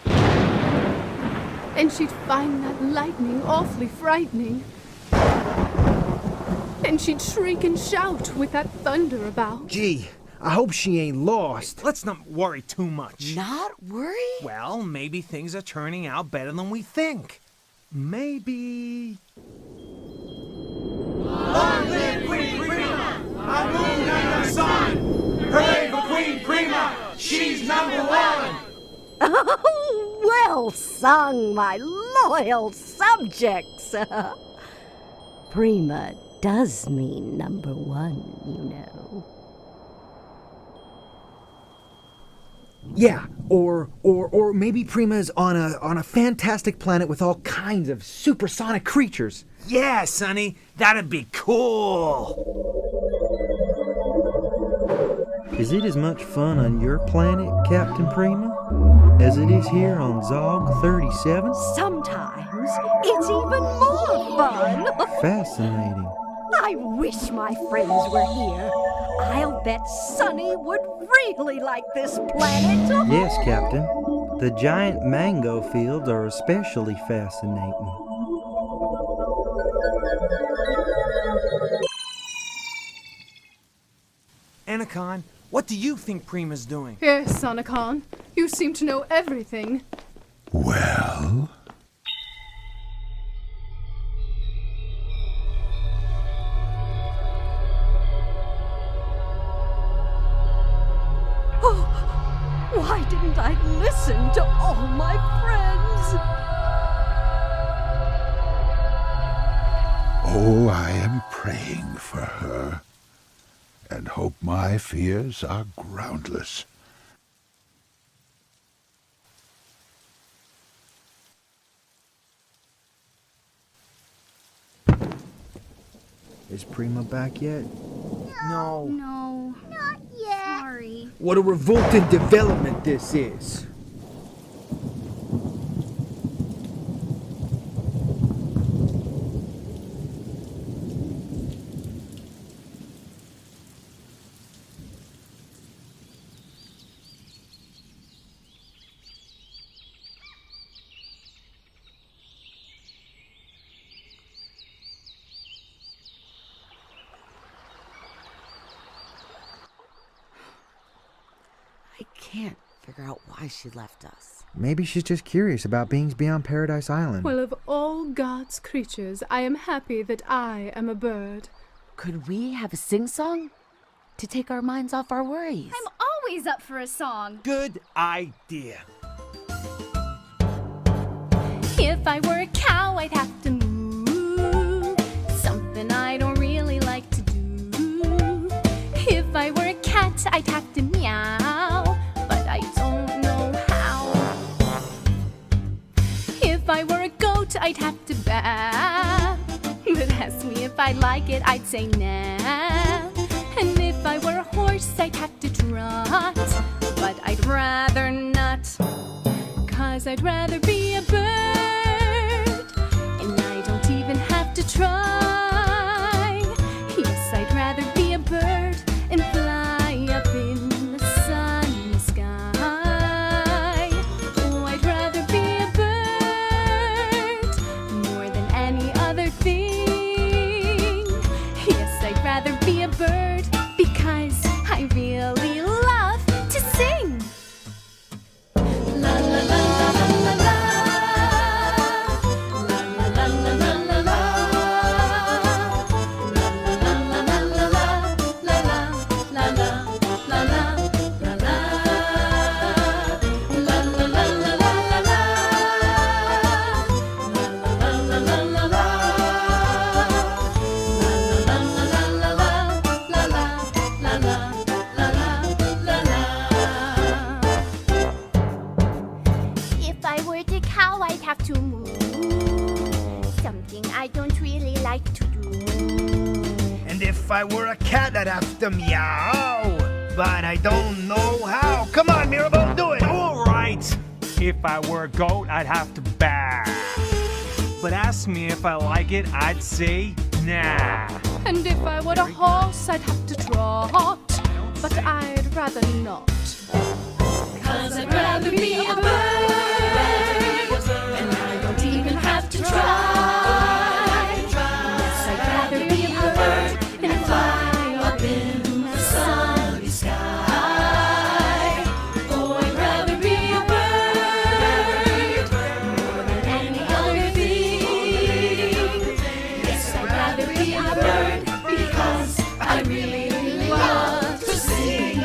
And she'd find that lightning awfully frightening. And she'd shriek and shout with that thunder about. Gee, I hope she ain't lost. Let's not worry too much. Not worry? Well, maybe things are turning out better than we think. Maybe... Long live Queen Prima! Our moon and our sun! Hooray for Queen Prima! She's number one! Oh, well sung, my loyal subjects. Prima does mean number one, you know. Yeah, or maybe Prima's on a fantastic planet with all kinds of supersonic creatures. Yeah, Sonny, that'd be cool. Is it as much fun on your planet, Captain Prima, as it is here on Zog 37? Sometimes it's even more fun. Fascinating. I wish my friends were here. I'll bet Sonny would really like this planet. Yes, Captain. The giant mango fields are especially fascinating. Anakin, what do you think Prima's doing? Yes, Anakin. You seem to know everything. Well? Why didn't I listen to all my friends? Oh, I am praying for her, and hope my fears are groundless. Is Prima back yet? No. No. Not yet. Sorry. What a revolting development this is. I can't figure out why she left us. Maybe she's just curious about beings beyond Paradise Island. Well, of all God's creatures, I am happy that I am a bird. Could we have a sing-song to take our minds off our worries? I'm always up for a song. Good idea. If I were a cow, I'd have to moo. Something I don't really like to do. If I were a cat, I'd have to meow. But I don't know how. If I were a goat, I'd have to baa. But ask me if I like it, I'd say nah. And if I were a horse, I'd have to trot. But I'd rather not. 'Cause I'd rather be a bird. And I don't even have to try. Yes, I'd rather be a bird and fly up in the sunny sky. Oh, I'd rather be a bird more than any other thing. Yes, I'd rather be a bird because I really love to sing. La la la la la la la. have to move. Something I don't really like to do. And if I were a cat, I'd have to meow. But I don't know how. Come on, Mirabelle, do it. All right. If I were a goat, I'd have to bow. But ask me if I like it, I'd say nah. And if I were a horse, I'd have to trot. But I'd rather not. 'Cause I'd rather be a bird. And I don't even have to try. Yes, I'd rather be a bird and fly up in the sunny sky. Oh, I'd rather be a bird more than any other thing. Yes, I'd rather be a bird because I really love to sing.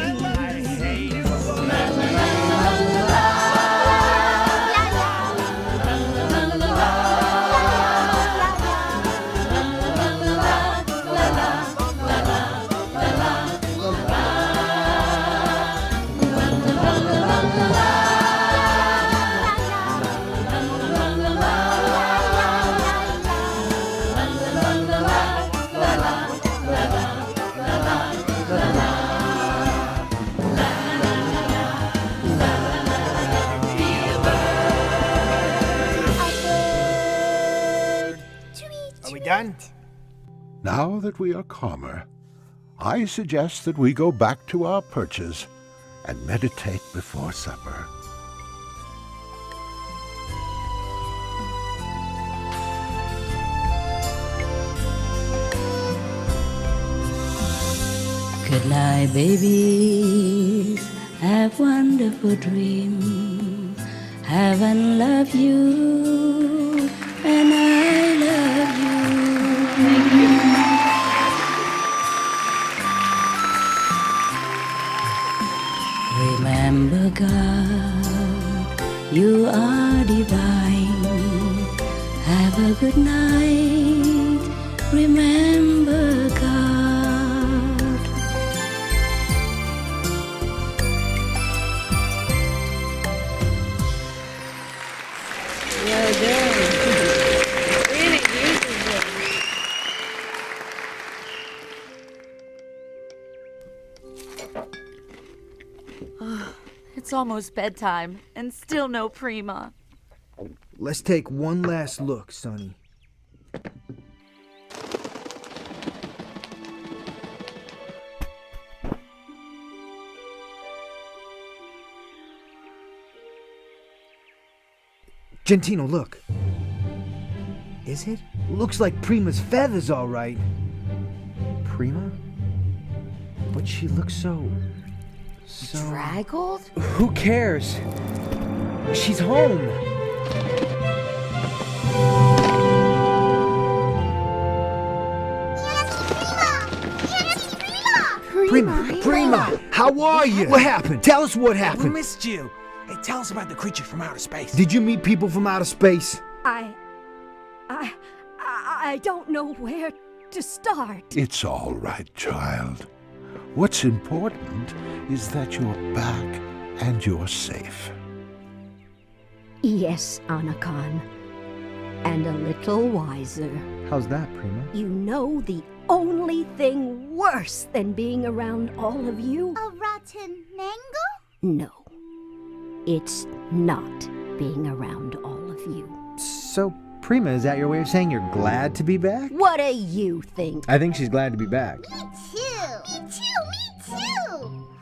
Done? Now that we are calmer, I suggest that we go back to our perches and meditate before supper. Good night, babies. Have wonderful dreams. Heaven love you, and I love you. Thank you. Remember, God, you are divine. Have a good night. Remember, God. Well done. Really beautiful. It's almost bedtime, and still no Prima. Let's take one last look, Sonny. Gentino, look. Is it? Looks like Prima's feathers, all right. Prima? But she looks so... Draggled? Who cares? She's home. Prima, how are you? What happened? Tell us what We happened. missed you. Hey, tell us about the creature from outer space. Did you meet people from outer space? I don't know where to start. It's all right, child. What's important is that you're back and you're safe. Yes, Anakan. And a little wiser. How's that, Prima? You know the only thing worse than being around all of you? A rotten mango? No. It's not being around all of you. So, Prima, is that your way of saying you're glad to be back? What do you think? I think she's glad to be back. Me too.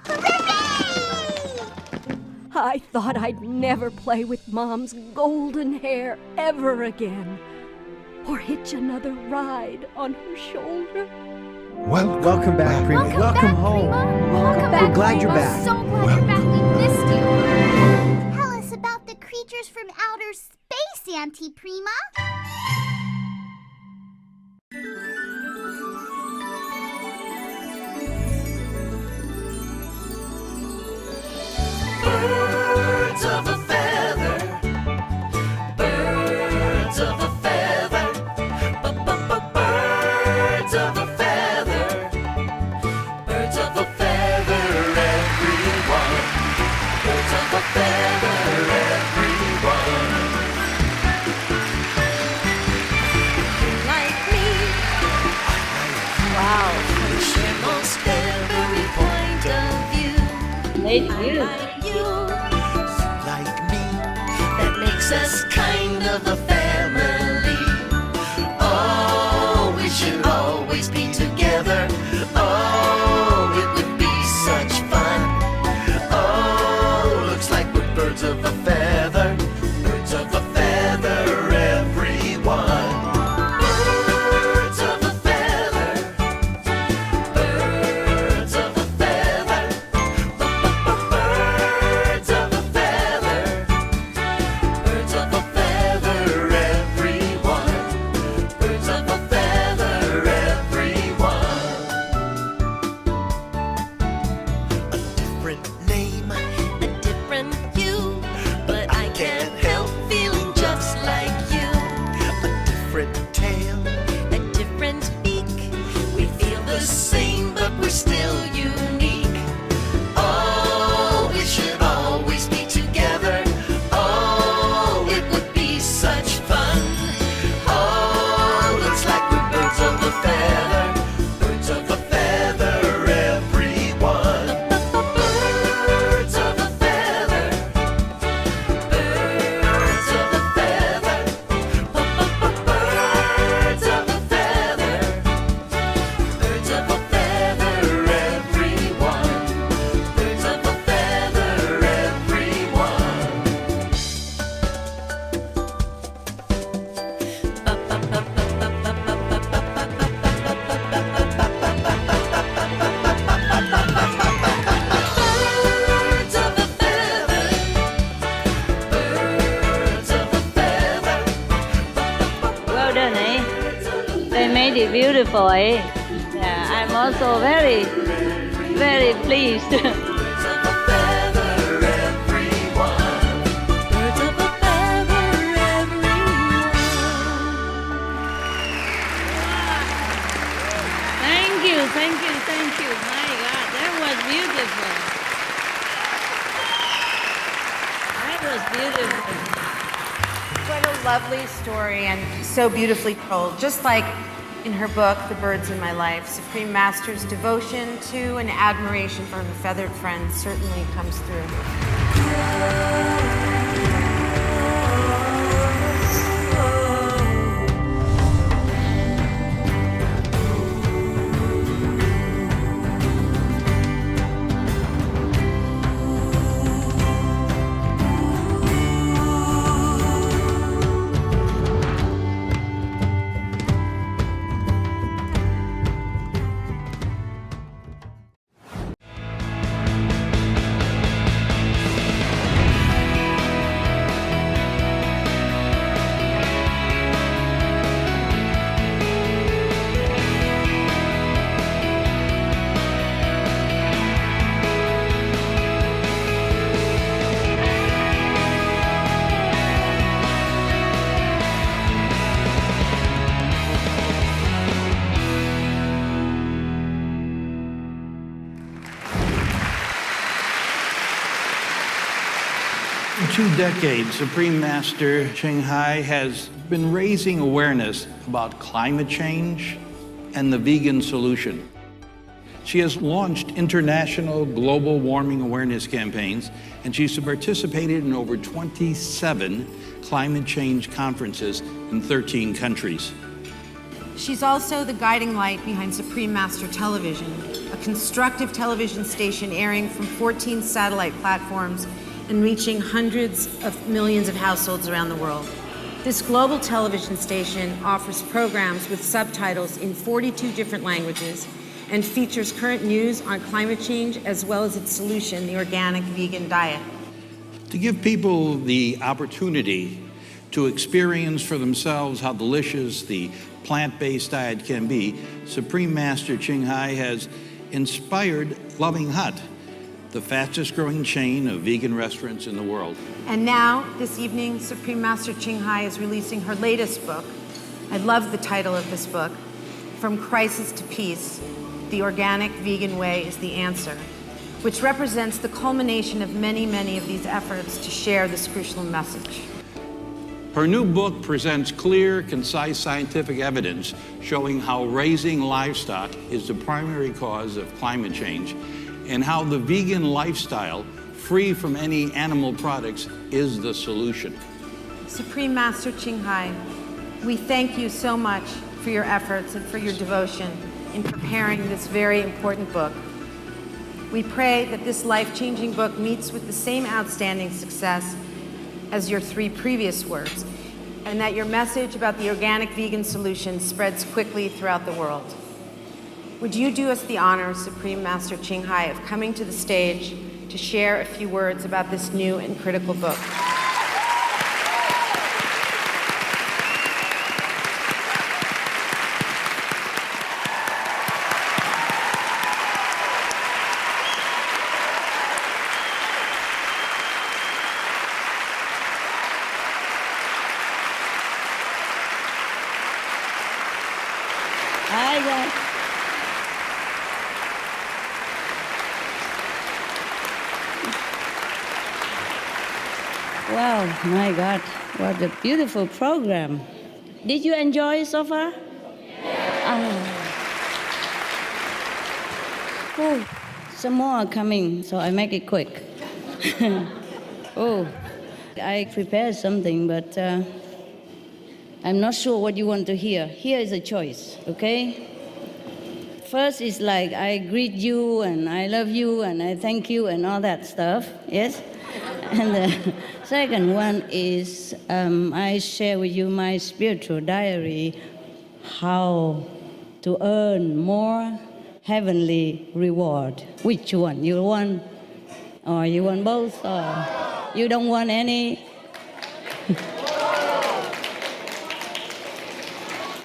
Hooray! I thought I'd never play with Mom's golden hair ever again. Or hitch another ride on her shoulder. Welcome back, Prima. Welcome home. Welcome back, We're glad Prima. you're back. So glad you're back. We missed you. Tell us about the creatures from outer space, Auntie Prima. Birds of a feather. Birds of a feather. Birds of a feather. Birds of a feather, everyone. Birds of a feather, everyone. It's you. Like me, that makes us kind of a family. Oh, we should always be together. Oh, it would be such fun. Oh, looks like we're birds of a feather. Birds of a feather, everyone. Birds of a feather. Birds of a feather. Birds of a feather. Birds of a feather, everyone. Birds of a feather, everyone. A different name, a different hue, but I can't help feeling just like you. A different tail, a different beak. We feel the same, but we're still unique. Oh, we should always be together. Oh, it would be such fun. Oh, looks like we're birds of a feather. Birds of a feather, everyone. Birds of a feather. Birds of a feather. Birds of a feather. Birds of a feather, everyone. Birds of a feather, Birds of a feather. Birds of a feather. Well done, eh? They made it beautiful, eh? Yeah, I'm also very, very pleased. Birds of a feather, everyone. Birds of a feather, everyone. Thank you, thank you, thank you. My God, that was beautiful. That was beautiful. What a lovely story and so beautifully told. Just like in her book, The Birds in My Life, Supreme Master's devotion to and admiration for her feathered friends certainly comes through. For 2 decades, Supreme Master Ching Hai has been raising awareness about climate change and the vegan solution. She has launched international global warming awareness campaigns, and she's participated in over 27 climate change conferences in 13 countries. She's also the guiding light behind Supreme Master Television, a constructive television station airing from 14 satellite platforms and reaching hundreds of millions of households around the world. This global television station offers programs with subtitles in 42 different languages and features current news on climate change as well as its solution, the organic vegan diet. To give people the opportunity to experience for themselves how delicious the plant-based diet can be, Supreme Master Ching Hai has inspired Loving Hut, the fastest growing chain of vegan restaurants in the world. And now, this evening, Supreme Master Ching Hai is releasing her latest book. I love the title of this book, From Crisis to Peace, The Organic Vegan Way is the Answer, which represents the culmination of many, many of these efforts to share this crucial message. Her new book presents clear, concise scientific evidence showing how raising livestock is the primary cause of climate change and how the vegan lifestyle, free from any animal products, is the solution. Supreme Master Ching Hai, we thank you so much for your efforts and for your devotion in preparing this very important book. We pray that this life-changing book meets with the same outstanding success as your 3 previous works, and that your message about the organic vegan solution spreads quickly throughout the world. Would you do us the honor, Supreme Master Ching Hai, of coming to the stage to share a few words about this new and critical book? Wow, my God, what a beautiful program. Did you enjoy it so far? Oh, some more are coming, so I make it quick. Oh, I prepared something, but I'm not sure what you want to hear. Here is a choice, okay? First is like, I greet you, and I love you, and I thank you, and all that stuff, yes? And the second one is I share with you my spiritual diary, how to earn more heavenly reward. Which one? You want, or you want both, or you don't want any?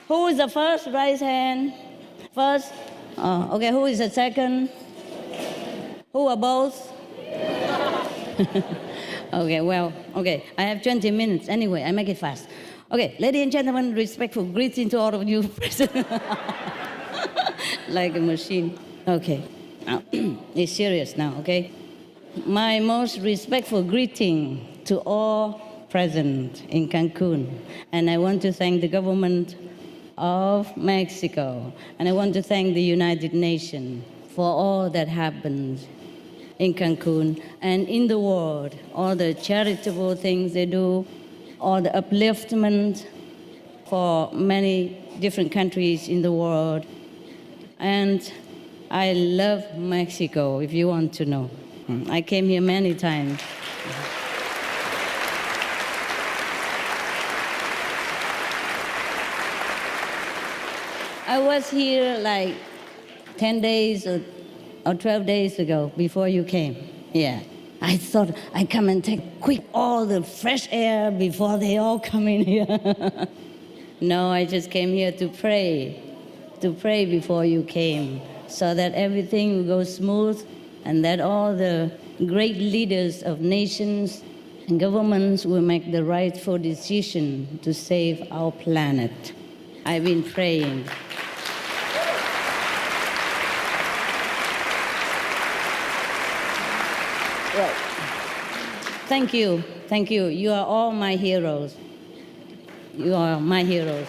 Who is the first? Raise hand. First? Oh, okay, who is the second? Who are both? Okay, well, okay, I have 20 minutes. Anyway, I make it fast. Okay, ladies and gentlemen, respectful greeting to all of you present. Like a machine. Okay, now, it's serious now, okay? My most respectful greeting to all present in Cancun. And I want to thank the government of Mexico. And I want to thank the United Nations for all that happened in Cancun and in the world, all the charitable things they do, all the upliftment for many different countries in the world. And I love Mexico, if you want to know. I came here many times. I was here like 10 days or 12 days ago, before you came. Yeah. I thought I'd come and take quick all the fresh air before they all come in here. No, I just came here to pray before you came, so that everything will go smooth and that all the great leaders of nations and governments will make the rightful decision to save our planet. I've been praying. Well, thank you. Thank you. You are all my heroes. You are my heroes.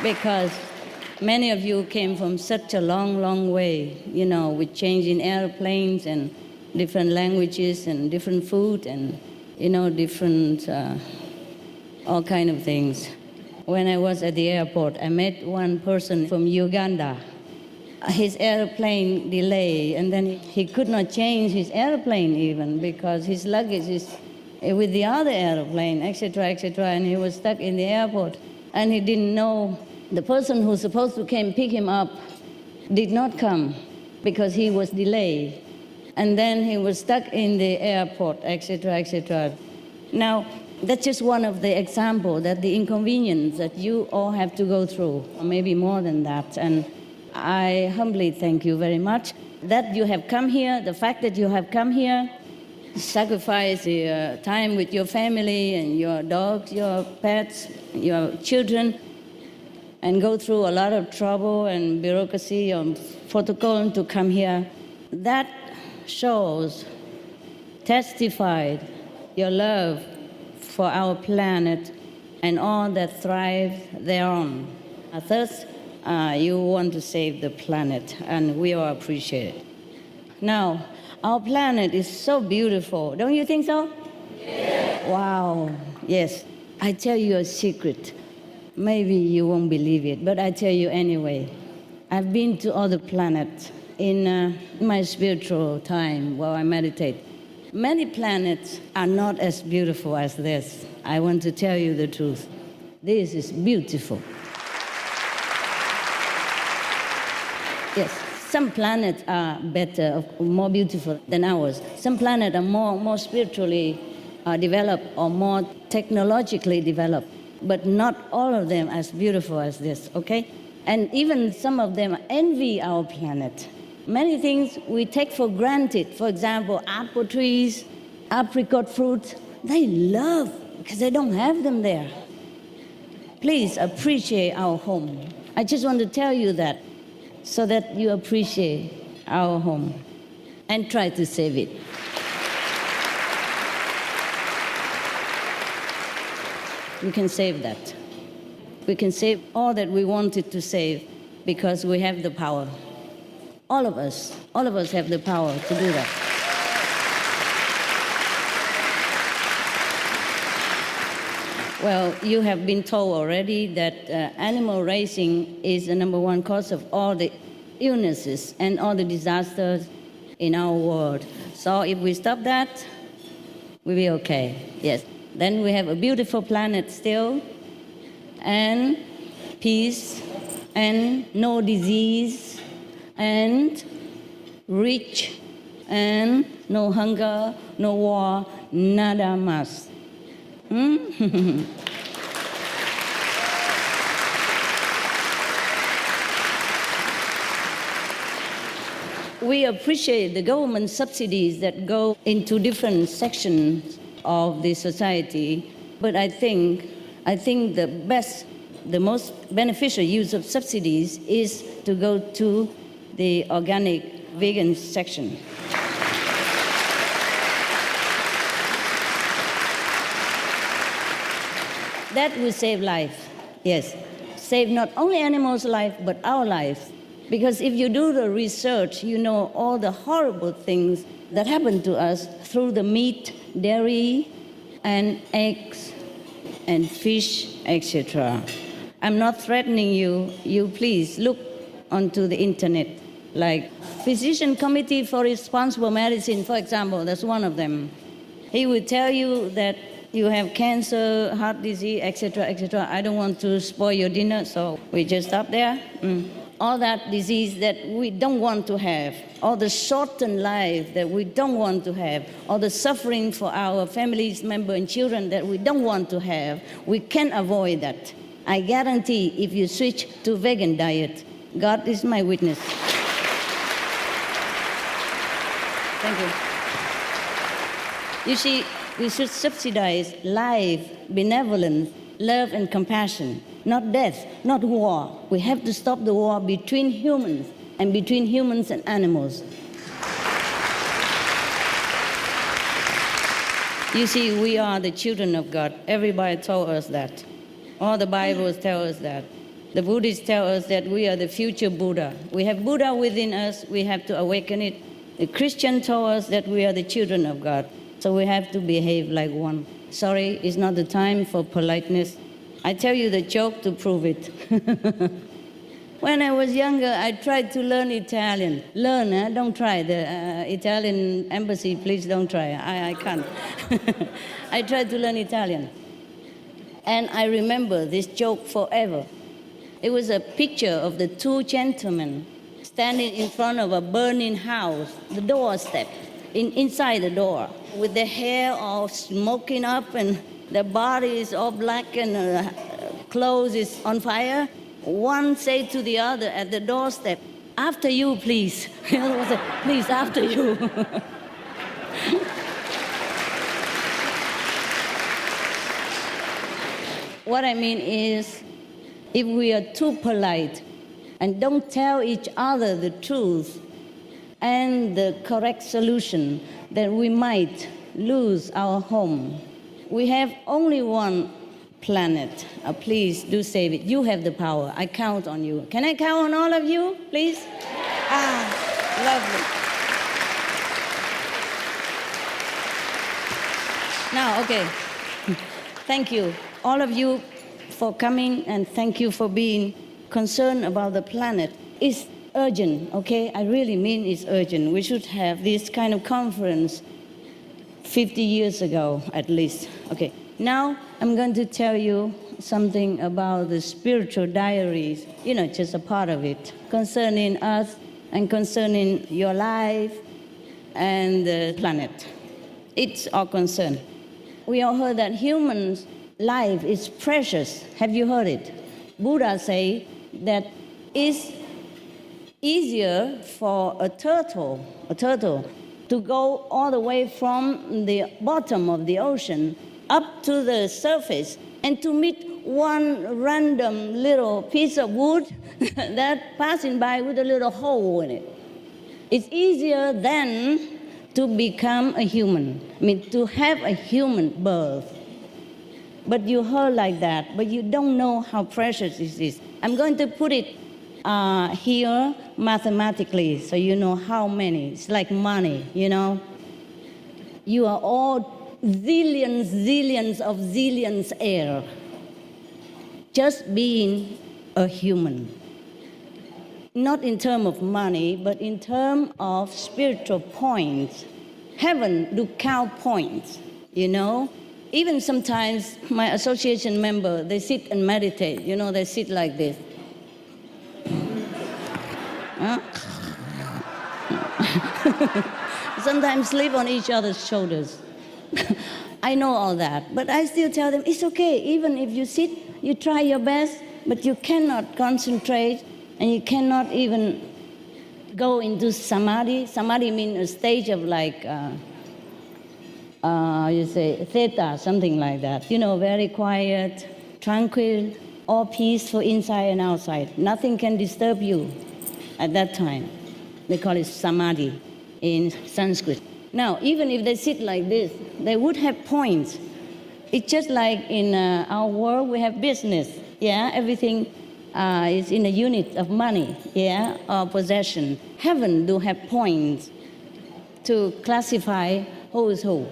Because many of you came from such a long, long way, you know, with changing airplanes and different languages and different food and, you know, different, all kind of things. When I was at the airport, I met one person from Uganda. His airplane delayed, and then he could not change his airplane even because his luggage is with the other airplane, etc., etc., and he was stuck in the airport. And he didn't know the person who's supposed to come pick him up did not come because he was delayed. And then he was stuck in the airport, etc., etc. Now, that's just one of the examples that the inconvenience that you all have to go through, or maybe more than that. And I humbly thank you very much that you have come here, the fact that you have come here, sacrifice the time with your family and your dogs, your pets, your children, and go through a lot of trouble and bureaucracy and protocol to come here. That shows, testified your love for our planet and all that thrive thereon. Thus, you want to save the planet, and we all appreciate it. Now, our planet is so beautiful. Don't you think so? Yes. Wow. Yes. I tell you a secret. Maybe you won't believe it, but I tell you anyway. I've been to other planets in my spiritual time while I meditate. Many planets are not as beautiful as this. I want to tell you the truth. This is beautiful. Yes, some planets are better, more beautiful than ours. Some planets are more spiritually developed or more technologically developed, but not all of them as beautiful as this, okay? And even some of them envy our planet. Many things we take for granted. For example, apple trees, apricot fruits, they love because they don't have them there. Please appreciate our home. I just want to tell you that so that you appreciate our home and try to save it. We can save that. We can save all that we wanted to save because we have the power. All of us have the power to do that. Well, you have been told already that animal raising is the number one cause of all the illnesses and all the disasters in our world. So if we stop that, we'll be okay. Yes. Then we have a beautiful planet still, and peace, and no disease, and rich, and no hunger, no war, nada más. We appreciate the government subsidies that go into different sections of the society, but I think the most beneficial use of subsidies is to go to the organic vegan section. That will save life, yes. Save not only animals' life, but our life. Because if you do the research, you know all the horrible things that happen to us through the meat, dairy, and eggs, and fish, etc. I'm not threatening you. You please look onto the internet. Like Physician Committee for Responsible Medicine, for example, that's one of them. He will tell you that you have cancer, heart disease, etc., etc. I don't want to spoil your dinner, so we just stop there. All that disease that we don't want to have, all the shortened life that we don't want to have, all the suffering for our families, members, and children that we don't want to have, we can avoid that. I guarantee if you switch to vegan diet, God is my witness. Thank you. You see, we should subsidize life, benevolence, love, and compassion, not death, not war. We have to stop the war between humans and between humans and animals. You see, we are the children of God. Everybody told us that. All the Bibles tell us that. The Buddhists tell us that we are the future Buddha. We have Buddha within us. We have to awaken it. The Christian told us that we are the children of God. So we have to behave like one. Sorry, it's not the time for politeness. I tell you the joke to prove it. When I was younger, I tried to learn Italian. Learn, don't try. The Italian embassy, please don't try. I can't. I tried to learn Italian. And I remember this joke forever. It was a picture of the two gentlemen standing in front of a burning house, the doorstep, inside the door, with their hair all smoking up and their body is all black and clothes is on fire. One said to the other at the doorstep, "After you, please." The other one said, "Please, after you." What I mean is, if we are too polite and don't tell each other the truth and the correct solution, then we might lose our home. We have only one planet. Please do save it. You have the power. I count on you. Can I count on all of you, please? Lovely. Now, okay. Thank you, all of you, for coming, and thank you for being concerned about the planet. It's urgent, okay? I really mean it's urgent. We should have this kind of conference 50 years ago, at least. Okay, now I'm going to tell you something about the spiritual diaries, just a part of it, concerning us and concerning your life and the planet. It's our concern. We all heard that humans' life is precious. Have you heard it? Buddha say that it's easier for a turtle to go all the way from the bottom of the ocean up to the surface and to meet one random little piece of wood that passing by with a little hole in it. It's easier than to become a human, to have a human birth. But you heard like that, but you don't know how precious this is. I'm going to put it here mathematically so you know how many. It's like money, You are all zillions of zillions air. Just being a human. Not in terms of money, but in terms of spiritual points. Heaven do count points, Even sometimes my association member, they sit and meditate, they sit like this. Sometimes sleep on each other's shoulders. I know all that, but I still tell them, it's okay, even if you sit, you try your best, but you cannot concentrate, and you cannot even go into samadhi. Samadhi means a stage of like, theta, something like that. Very quiet, tranquil, all peaceful inside and outside. Nothing can disturb you at that time. They call it samadhi in Sanskrit. Now, even if they sit like this, they would have points. It's just like in our world, we have business. Everything is in a unit of money, or possession. Heaven do have points to classify who is who,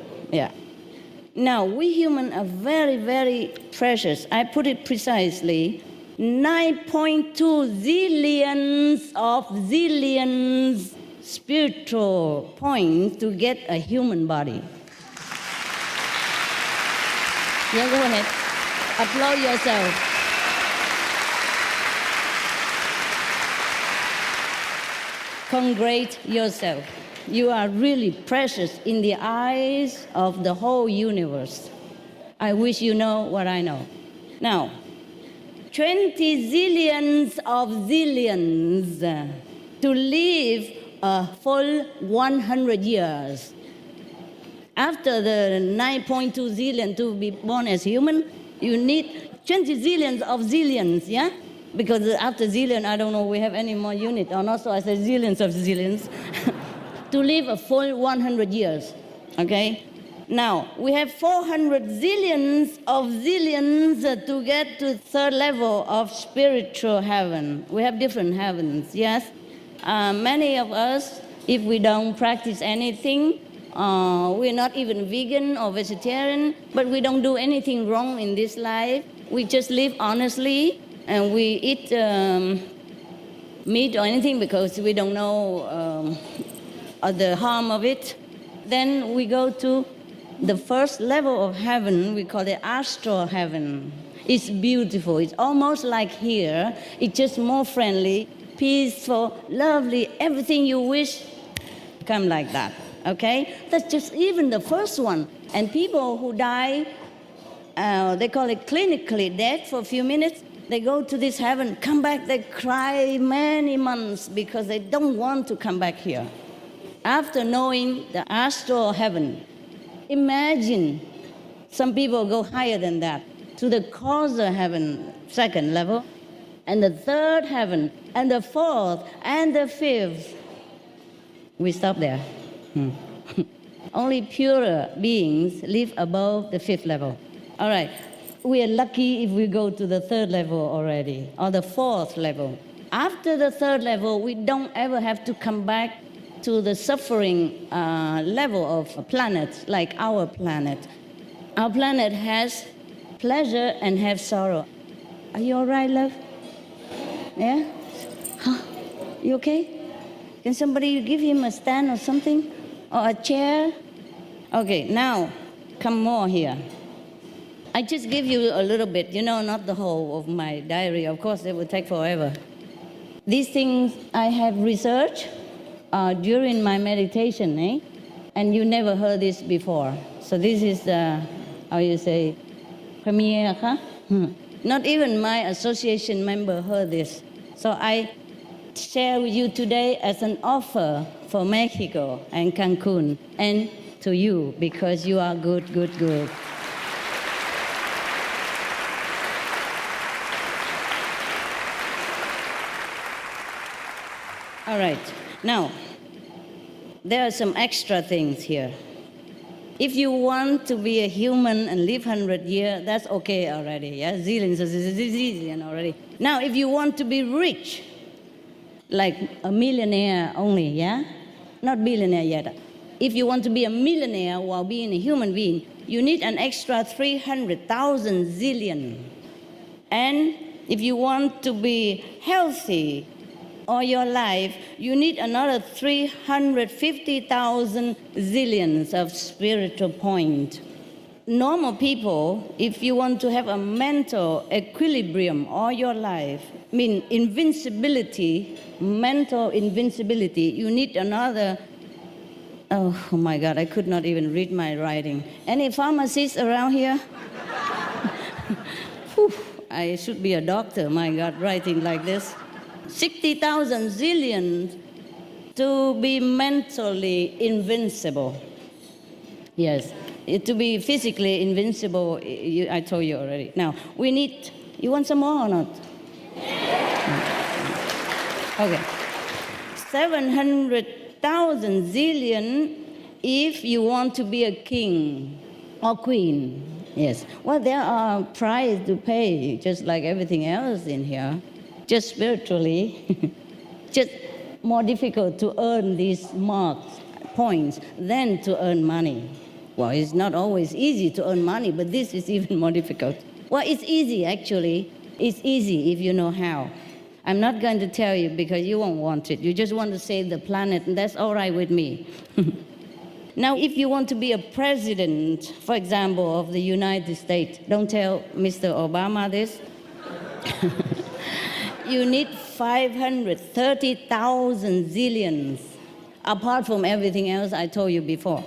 Now, we humans are very, very precious. I put it precisely, 9.2 zillions of zillions spiritual points to get a human body. Go ahead. Applaud yourself. Congratulate yourself. You are really precious in the eyes of the whole universe. I wish you know what I know. Now, 20 zillions of zillions to live a full 100 years. After the 9.2 zillion to be born as human, you need 20 zillions of zillions, Because after zillion, I don't know we have any more unit or not, so I say zillions of zillions. To live a full 100 years, okay? Now, we have 400 zillions of zillions to get to third level of spiritual heaven. We have different heavens, yes? Many of us, if we don't practice anything, we're not even vegan or vegetarian, but we don't do anything wrong in this life. We just live honestly, and we eat meat or anything because we don't know the harm of it. Then we go to the first level of heaven. We call it astral heaven. It's beautiful. It's almost like here. It's just more friendly, peaceful, lovely. Everything you wish come like that, okay? That's just even the first one. And people who die, they call it clinically dead for a few minutes, they go to this heaven, come back, they cry many months because they don't want to come back here. After knowing the astral heaven, imagine some people go higher than that to the causal heaven, second level, and the third heaven, and the fourth, and the fifth. We stop there. Only purer beings live above the fifth level. All right. we are lucky if we go to the third level already, or the fourth level. After the third level, we don't ever have to come back to the suffering level of planets, like our planet. Our planet has pleasure and has sorrow. Are you all right, love? Yeah? Huh? You okay? Can somebody give him a stand or something? Or a chair? Okay, now, come more here. I just give you a little bit, not the whole of my diary. Of course, it would take forever. These things I have researched during my meditation, eh? And you never heard this before. So this is, how you say, premiere, huh? Not even my association member heard this. So I share with you today as an offer for Mexico and Cancun, and to you, because you are good. All right, now, there are some extra things here. If you want to be a human and live 100 years, that's okay already, yeah? Zillion already. Now, if you want to be rich, like a millionaire only, yeah? Not billionaire yet. If you want to be a millionaire while being a human being, you need an extra 300,000 zillion. And if you want to be healthy all your life, you need another 350,000 zillions of spiritual point. Normal people, if you want to have a mental equilibrium all your life, invincibility, mental invincibility, you need another, oh my God, I could not even read my writing. Any pharmacists around here? I should be a doctor, my God, writing like this. 60,000 zillions to be mentally invincible. Yes, to be physically invincible, I told you already. Now, we need, you want some more or not? Okay. 700,000 zillion if you want to be a king or queen. Yes. Well, there are prices to pay, just like everything else in here. Just spiritually, just more difficult to earn these marks, points, than to earn money. Well, it's not always easy to earn money, but this is even more difficult. Well, it's easy, actually. It's easy if you know how. I'm not going to tell you because you won't want it. You just want to save the planet, and that's all right with me. Now, if you want to be a president, for example, of the United States, don't tell Mr. Obama this. You need 530,000 zillions, apart from everything else I told you before.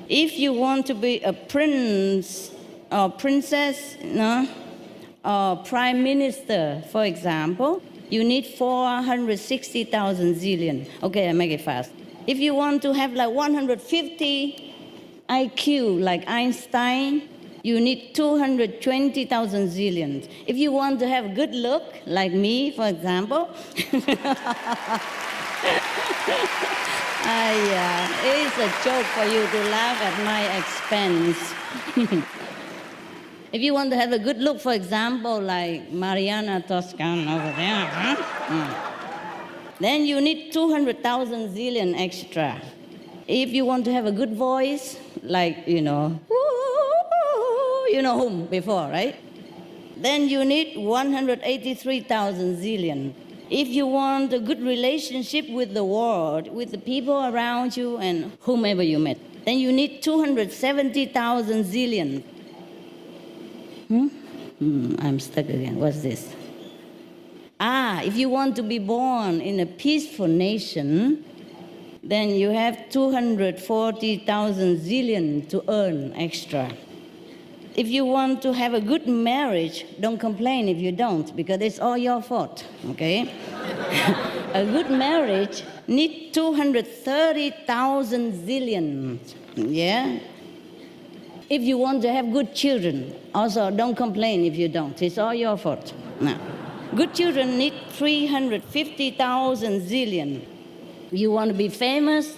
If you want to be a prince or princess, or prime minister, for example, you need 460,000 zillion. Okay, I make it fast. If you want to have like 150 IQ, like Einstein, you need 220,000 zillions. If you want to have good look, like me, for example, it's a joke for you to laugh at my expense. If you want to have a good look, for example, like Mariana Toscan over there, then you need 200,000 zillion extra. If you want to have a good voice, like, you know whom before, right? Then you need 183,000 zillion. If you want a good relationship with the world, with the people around you and whomever you met, then you need 270,000 zillion. I'm stuck again. What's this? If you want to be born in a peaceful nation, then you have 240,000 zillion to earn extra. If you want to have a good marriage, don't complain if you don't, because it's all your fault, okay? A good marriage needs 230,000 zillion, yeah? If you want to have good children, also don't complain if you don't. It's all your fault. No. Good children need 350,000 zillion. You want to be famous,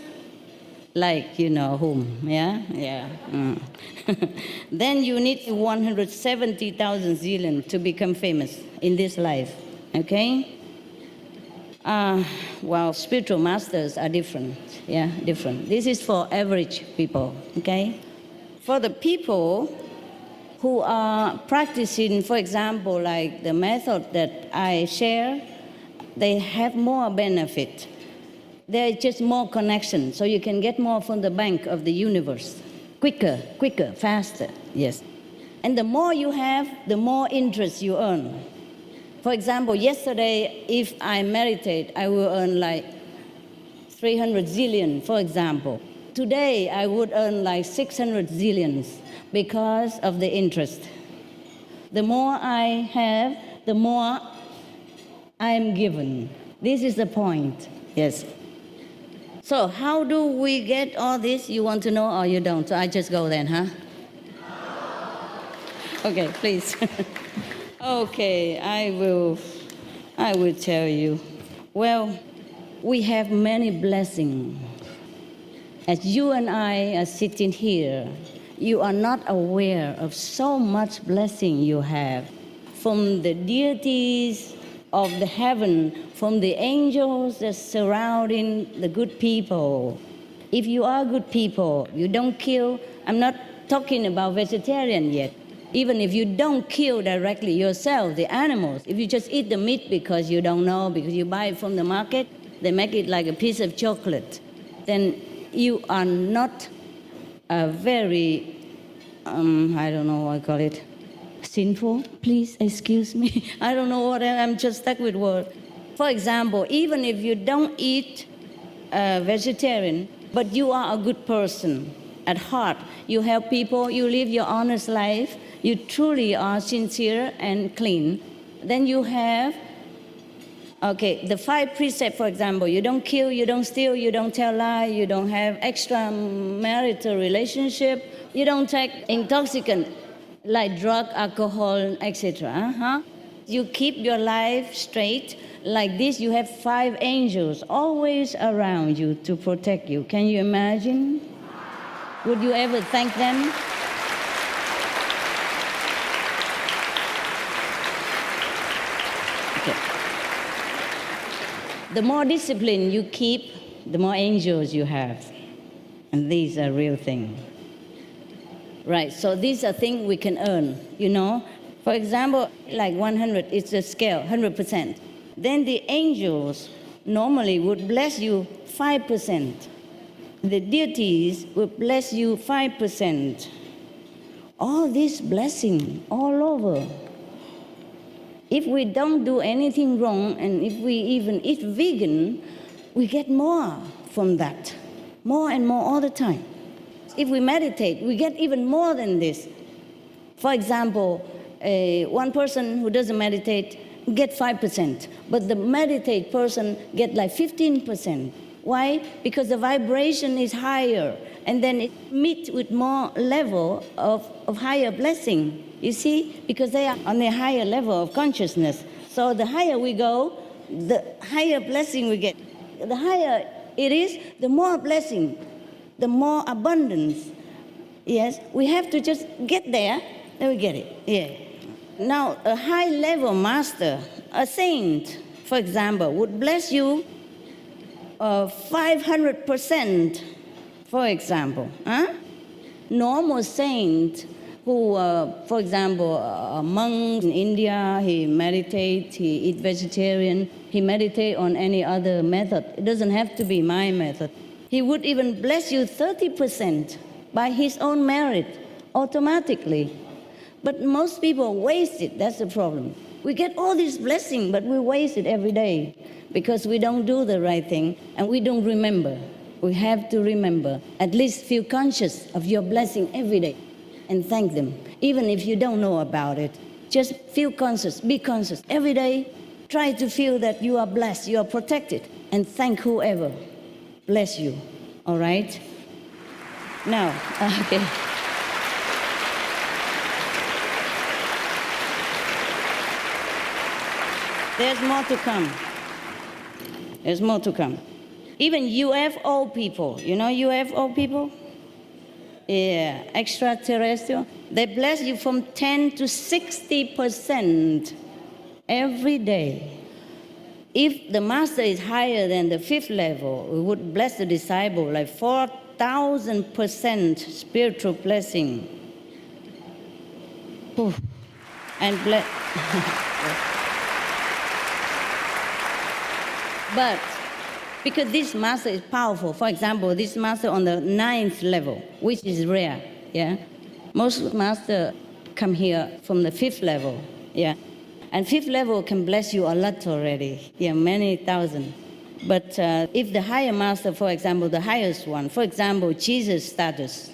like you know whom, yeah? Yeah. Then you need 170,000 zillion to become famous in this life, okay? Well, spiritual masters are different, yeah, different. This is for average people, okay? For the people who are practicing, for example, like the method that I share, they have more benefit. There is just more connection, so you can get more from the bank of the universe. Quicker, faster, yes. And the more you have, the more interest you earn. For example, yesterday, if I meditate, I will earn like 300 zillion, for example. Today, I would earn like 600 zillions because of the interest. The more I have, the more I am given. This is the point, yes. So how do we get all this? You want to know or you don't? So I just go then, huh? Okay, please. Okay, I will tell you. Well, we have many blessings. As you and I are sitting here, you are not aware of so much blessing you have from the deities of the heaven, from the angels that surrounding the good people. If you are good people, you don't kill. I'm not talking about vegetarian yet. Even if you don't kill directly yourself, the animals, if you just eat the meat because you don't know, because you buy it from the market, they make it like a piece of chocolate, then you are not a very, I don't know what I call it, sinful, please excuse me. I don't know what, I'm just stuck with words. For example, even if you don't eat vegetarian, but you are a good person at heart, you help people, you live your honest life, you truly are sincere and clean, then you have, okay, the 5 precepts, for example, you don't kill, you don't steal, you don't tell lies, you don't have extramarital relationship, you don't take intoxicant like drug, alcohol, etc. You keep your life straight. Like this, you have 5 angels always around you to protect you. Can you imagine? Would you ever thank them? Okay. The more discipline you keep, the more angels you have. And these are real things. Right, so these are things we can earn, you know. For example, like 100, it's a scale, 100%. Then the angels normally would bless you 5%. The deities would bless you 5%. All this blessing all over. If we don't do anything wrong, and if we even eat vegan, we get more from that. More and more all the time. If we meditate, we get even more than this. For example, one person who doesn't meditate get 5%, but the meditate person get like 15%. Why? Because the vibration is higher, and then it meets with more level of higher blessing. You see? Because they are on a higher level of consciousness. So the higher we go, the higher blessing we get. The higher it is, the more blessing, the more abundance. Yes, we have to just get there, then we get it. Yeah. Now, a high-level master, a saint, for example, would bless you 500%, for example. Normal saint who, for example, a monk in India, he meditates, he eats vegetarian, he meditates on any other method. It doesn't have to be my method. He would even bless you 30% by his own merit, automatically. But most people waste it, that's the problem. We get all this blessing, but we waste it every day because we don't do the right thing and we don't remember. We have to remember, at least feel conscious of your blessing every day and thank them. Even if you don't know about it, just feel conscious, be conscious. Every day, try to feel that you are blessed, you are protected, and thank whoever bless you, all right? Now, okay. There's more to come. There's more to come. Even UFO people, you know UFO people? Yeah, extraterrestrial. They bless you from 10 to 60% every day. If the master is higher than the 5th level, we would bless the disciple like 4,000% spiritual blessing. Oof. And bless. But because this master is powerful, for example, this master on the 9th level, which is rare, yeah? Most master come here from the 5th level, yeah? And 5th level can bless you a lot already, yeah, many thousand. But if the higher master, for example, the highest one, for example, Jesus status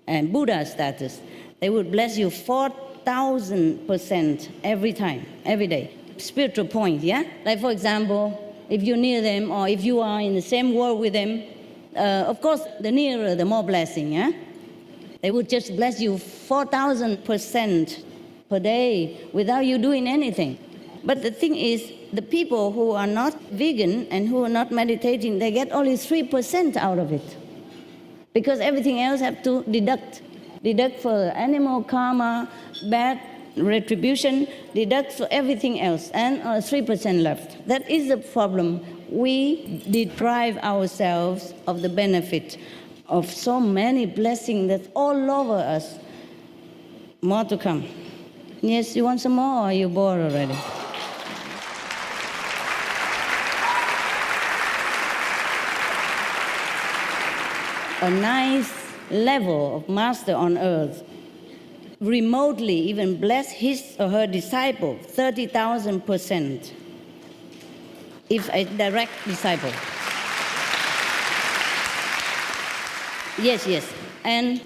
and Buddha status, they would bless you 4,000% every time, every day. Spiritual point, yeah? Like for example, if you're near them or if you are in the same world with them, of course, the nearer, the more blessing, yeah? They would just bless you 4,000% per day without you doing anything. But the thing is, the people who are not vegan and who are not meditating, they get only 3% out of it. Because everything else have to deduct. Deduct for animal karma, bad retribution, deduct for everything else, and 3% left. That is the problem. We deprive ourselves of the benefit of so many blessings that's all over us. More to come. Yes, you want some more, or are you bored already? A nice level of master on earth remotely even bless his or her disciple 30,000% if a direct disciple. Yes, and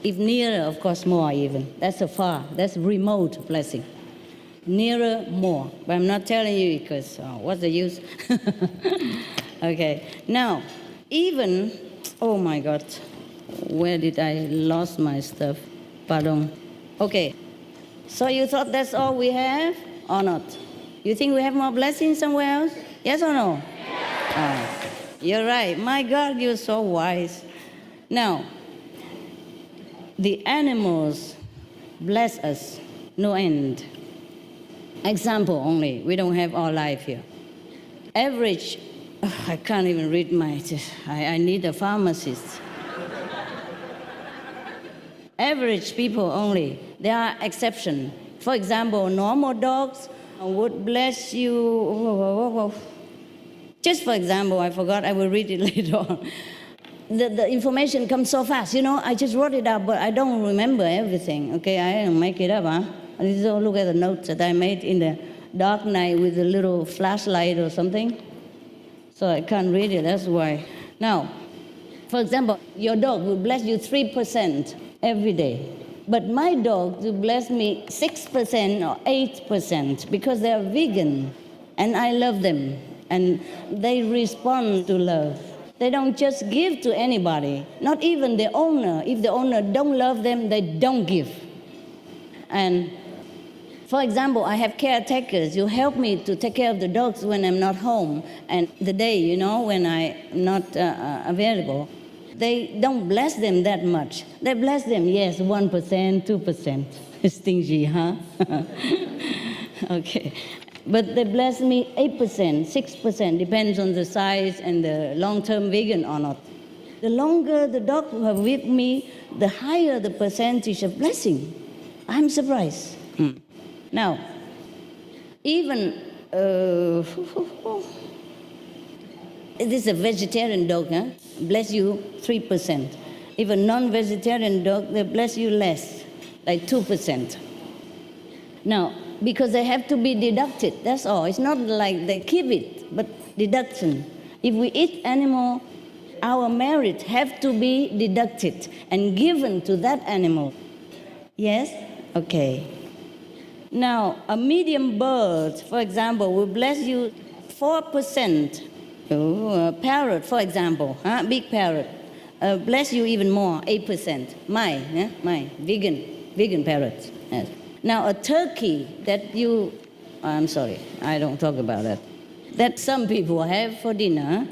if nearer, of course, more even. That's a far, that's remote blessing. Nearer, more. But I'm not telling you because what's the use? Okay, now, even, oh my God, where did I lost my stuff? Pardon. Okay, so you thought that's all we have or not? You think we have more blessings somewhere else? Yes or no? Yes. You're right. My God, you're so wise. Now, the animals bless us, no end. Example only, we don't have all life here. Average, I can't even read I need a pharmacist. Average people only, there are exceptions. For example, normal dogs would bless you. Just for example, I forgot, I will read it later on. The information comes so fast, you know, I just wrote it up, but I don't remember everything, okay? I didn't make it up, huh? I just look at the notes that I made in the dark night with a little flashlight or something. So I can't read it, that's why. Now, for example, your dog will bless you 3% every day. But my dog will bless me 6% or 8% because they are vegan and I love them and they respond to love. They don't just give to anybody, not even the owner. If the owner don't love them, they don't give. And for example, I have caretakers. You help me to take care of the dogs when I'm not home and the day, you know, when I'm not available. They don't bless them that much. They bless them, yes, 1%, 2%. Stingy, huh? Okay. But they bless me 8%, 6%, depends on the size and the long-term vegan or not. The longer the dog are with me, the higher the percentage of blessing. I'm surprised. Now, even, it is a vegetarian dog, huh? Bless you 3%. If a non-vegetarian dog, they bless you less, like 2%. Now, because they have to be deducted, that's all. It's not like they keep it, but deduction. If we eat animal, our merit have to be deducted and given to that animal. Yes? Okay. Now, a medium bird, for example, will bless you 4%. A parrot, for example, big parrot, bless you even more, 8%. My vegan parrot. Yes. Now, a turkey that I'm sorry, I don't talk about that. That some people have for dinner,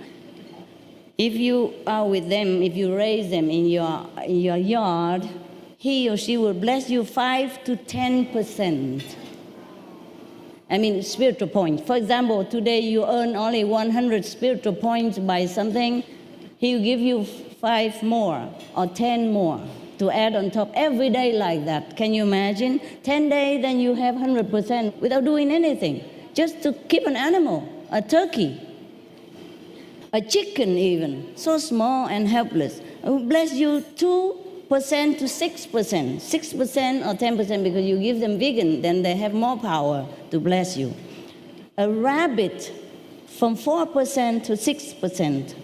If you are with them, if you raise them in your yard, he or she will bless you 5 to 10%. I mean, spiritual points. For example, today you earn only 100 spiritual points by something, he will give you 5 more or 10 more to add on top every day like that. Can you imagine? 10 days, then you have 100% without doing anything. Just to keep an animal, a turkey, a chicken even, so small and helpless. It will bless you 2% to 6%, 6% or 10% because you give them vegan, then they have more power to bless you. A rabbit from 4% to 6%.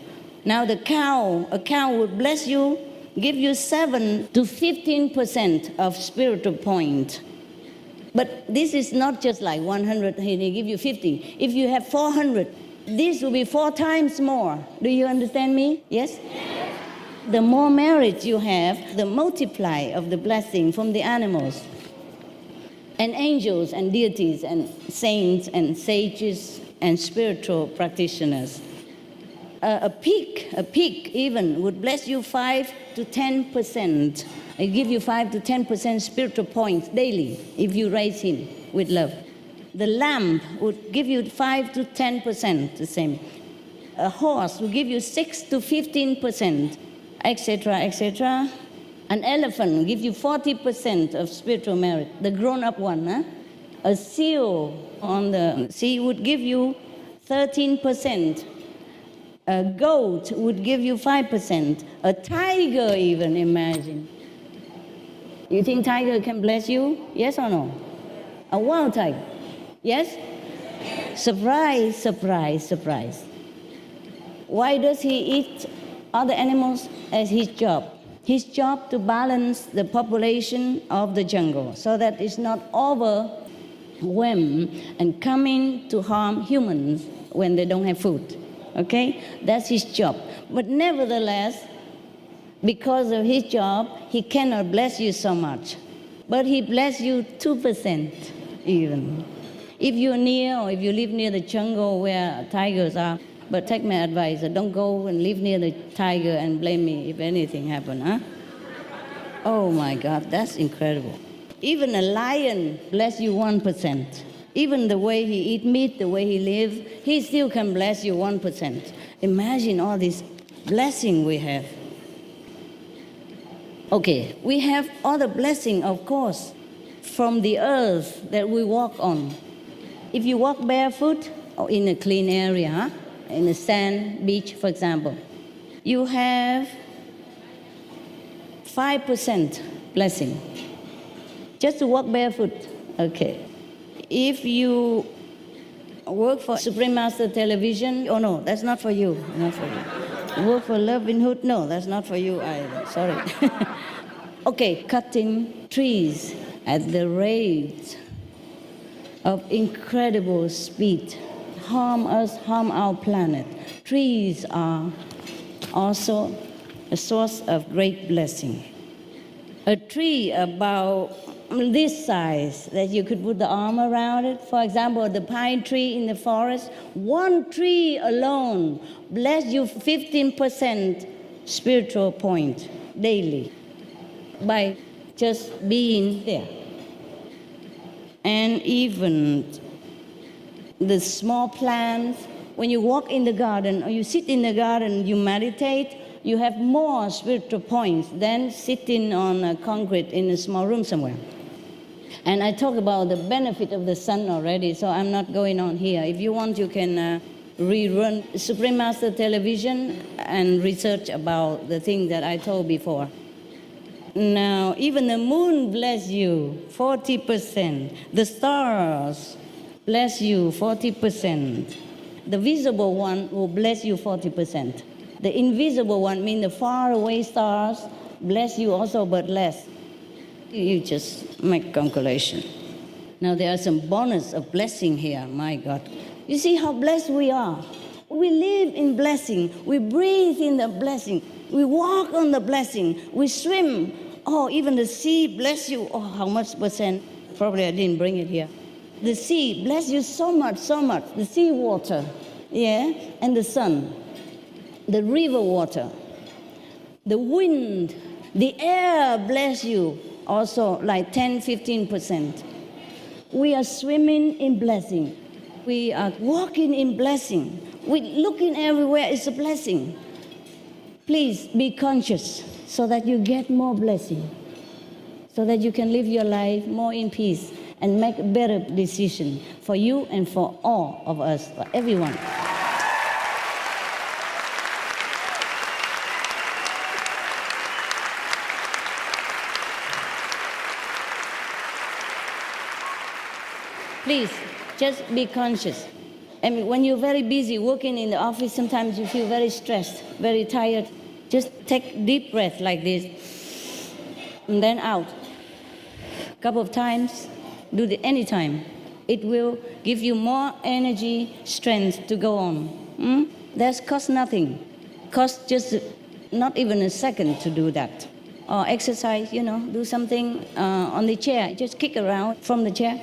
Now a cow would bless you, give you 7 to 15% of spiritual point. But this is not just like 100, they give you 50. If you have 400, this will be 4 times more. Do you understand me? Yes? The more merit you have, the multiply of the blessing from the animals and angels and deities and saints and sages and spiritual practitioners. A pig even would bless you 5 to 10%. I give you 5 to 10% spiritual points daily if you raise him with love. The lamb would give you 5 to 10%, the same. A horse will give you 6 to 15%, etc., etc. An elephant will give you 40% of spiritual merit, the grown-up one. Huh? A seal on the sea would give you 13%. A goat would give you 5%. A tiger even, imagine. You think tiger can bless you? Yes or no? A wild tiger? Yes? Surprise, surprise, surprise. Why does he eat other animals as his job? His job to balance the population of the jungle so that it's not overwhelmed and coming to harm humans when they don't have food. Okay? That's his job. But nevertheless, because of his job, he cannot bless you so much. But he bless you 2% even. If you're near or if you live near the jungle where tigers are, but take my advice, don't go and live near the tiger and blame me if anything happens, huh? Oh my God, that's incredible. Even a lion bless you 1%. Even the way he eat meat, the way he lives, he still can bless you 1%. Imagine all this blessing we have. Okay, we have all the blessing, of course, from the earth that we walk on. If you walk barefoot or in a clean area, huh? In a sand beach, for example, you have 5% blessing. Just to walk barefoot, okay. If you work for Supreme Master Television, oh no, that's not for you, not for you. Work for Loving Hood, no, that's not for you either, sorry. Okay, cutting trees at the rate of incredible speed. Harm us, harm our planet. Trees are also a source of great blessing. A tree about this size that you could put the arm around it. For example, the pine tree in the forest, one tree alone bless you 15% spiritual point daily by just being there. And even the small plants, when you walk in the garden or you sit in the garden, you meditate, you have more spiritual points than sitting on a concrete in a small room somewhere. And I talk about the benefit of the sun already, so I'm not going on here. If you want, you can rerun Supreme Master Television and research about the thing that I told before. Now, even the moon bless you 40%. The stars bless you 40%. The visible one will bless you 40%. The invisible one, mean the far away stars, bless you also, but less. You just make calculation. Now there are some bonus of blessing here, my God. You see how blessed we are. We live in blessing. We breathe in the blessing. We walk on the blessing. We swim. Oh, even the sea bless you. Oh, how much percent? Probably I didn't bring it here. The sea bless you so much, so much. The sea water, yeah, and the sun. the river water, the wind, the air bless you, also like 10-15%. We are swimming in blessing. We are walking in blessing. We looking everywhere, it's a blessing. Please be conscious so that you get more blessing, so that you can live your life more in peace and make a better decision for you and for all of us, for everyone. Please, just be conscious. I mean, when you're very busy working in the office, sometimes you feel very stressed, very tired. Just take deep breath like this, and then out. A couple of times, do it anytime. It will give you more energy, strength to go on. That costs nothing. Costs just not even a second to do that. Or exercise, do something on the chair. Just kick around from the chair.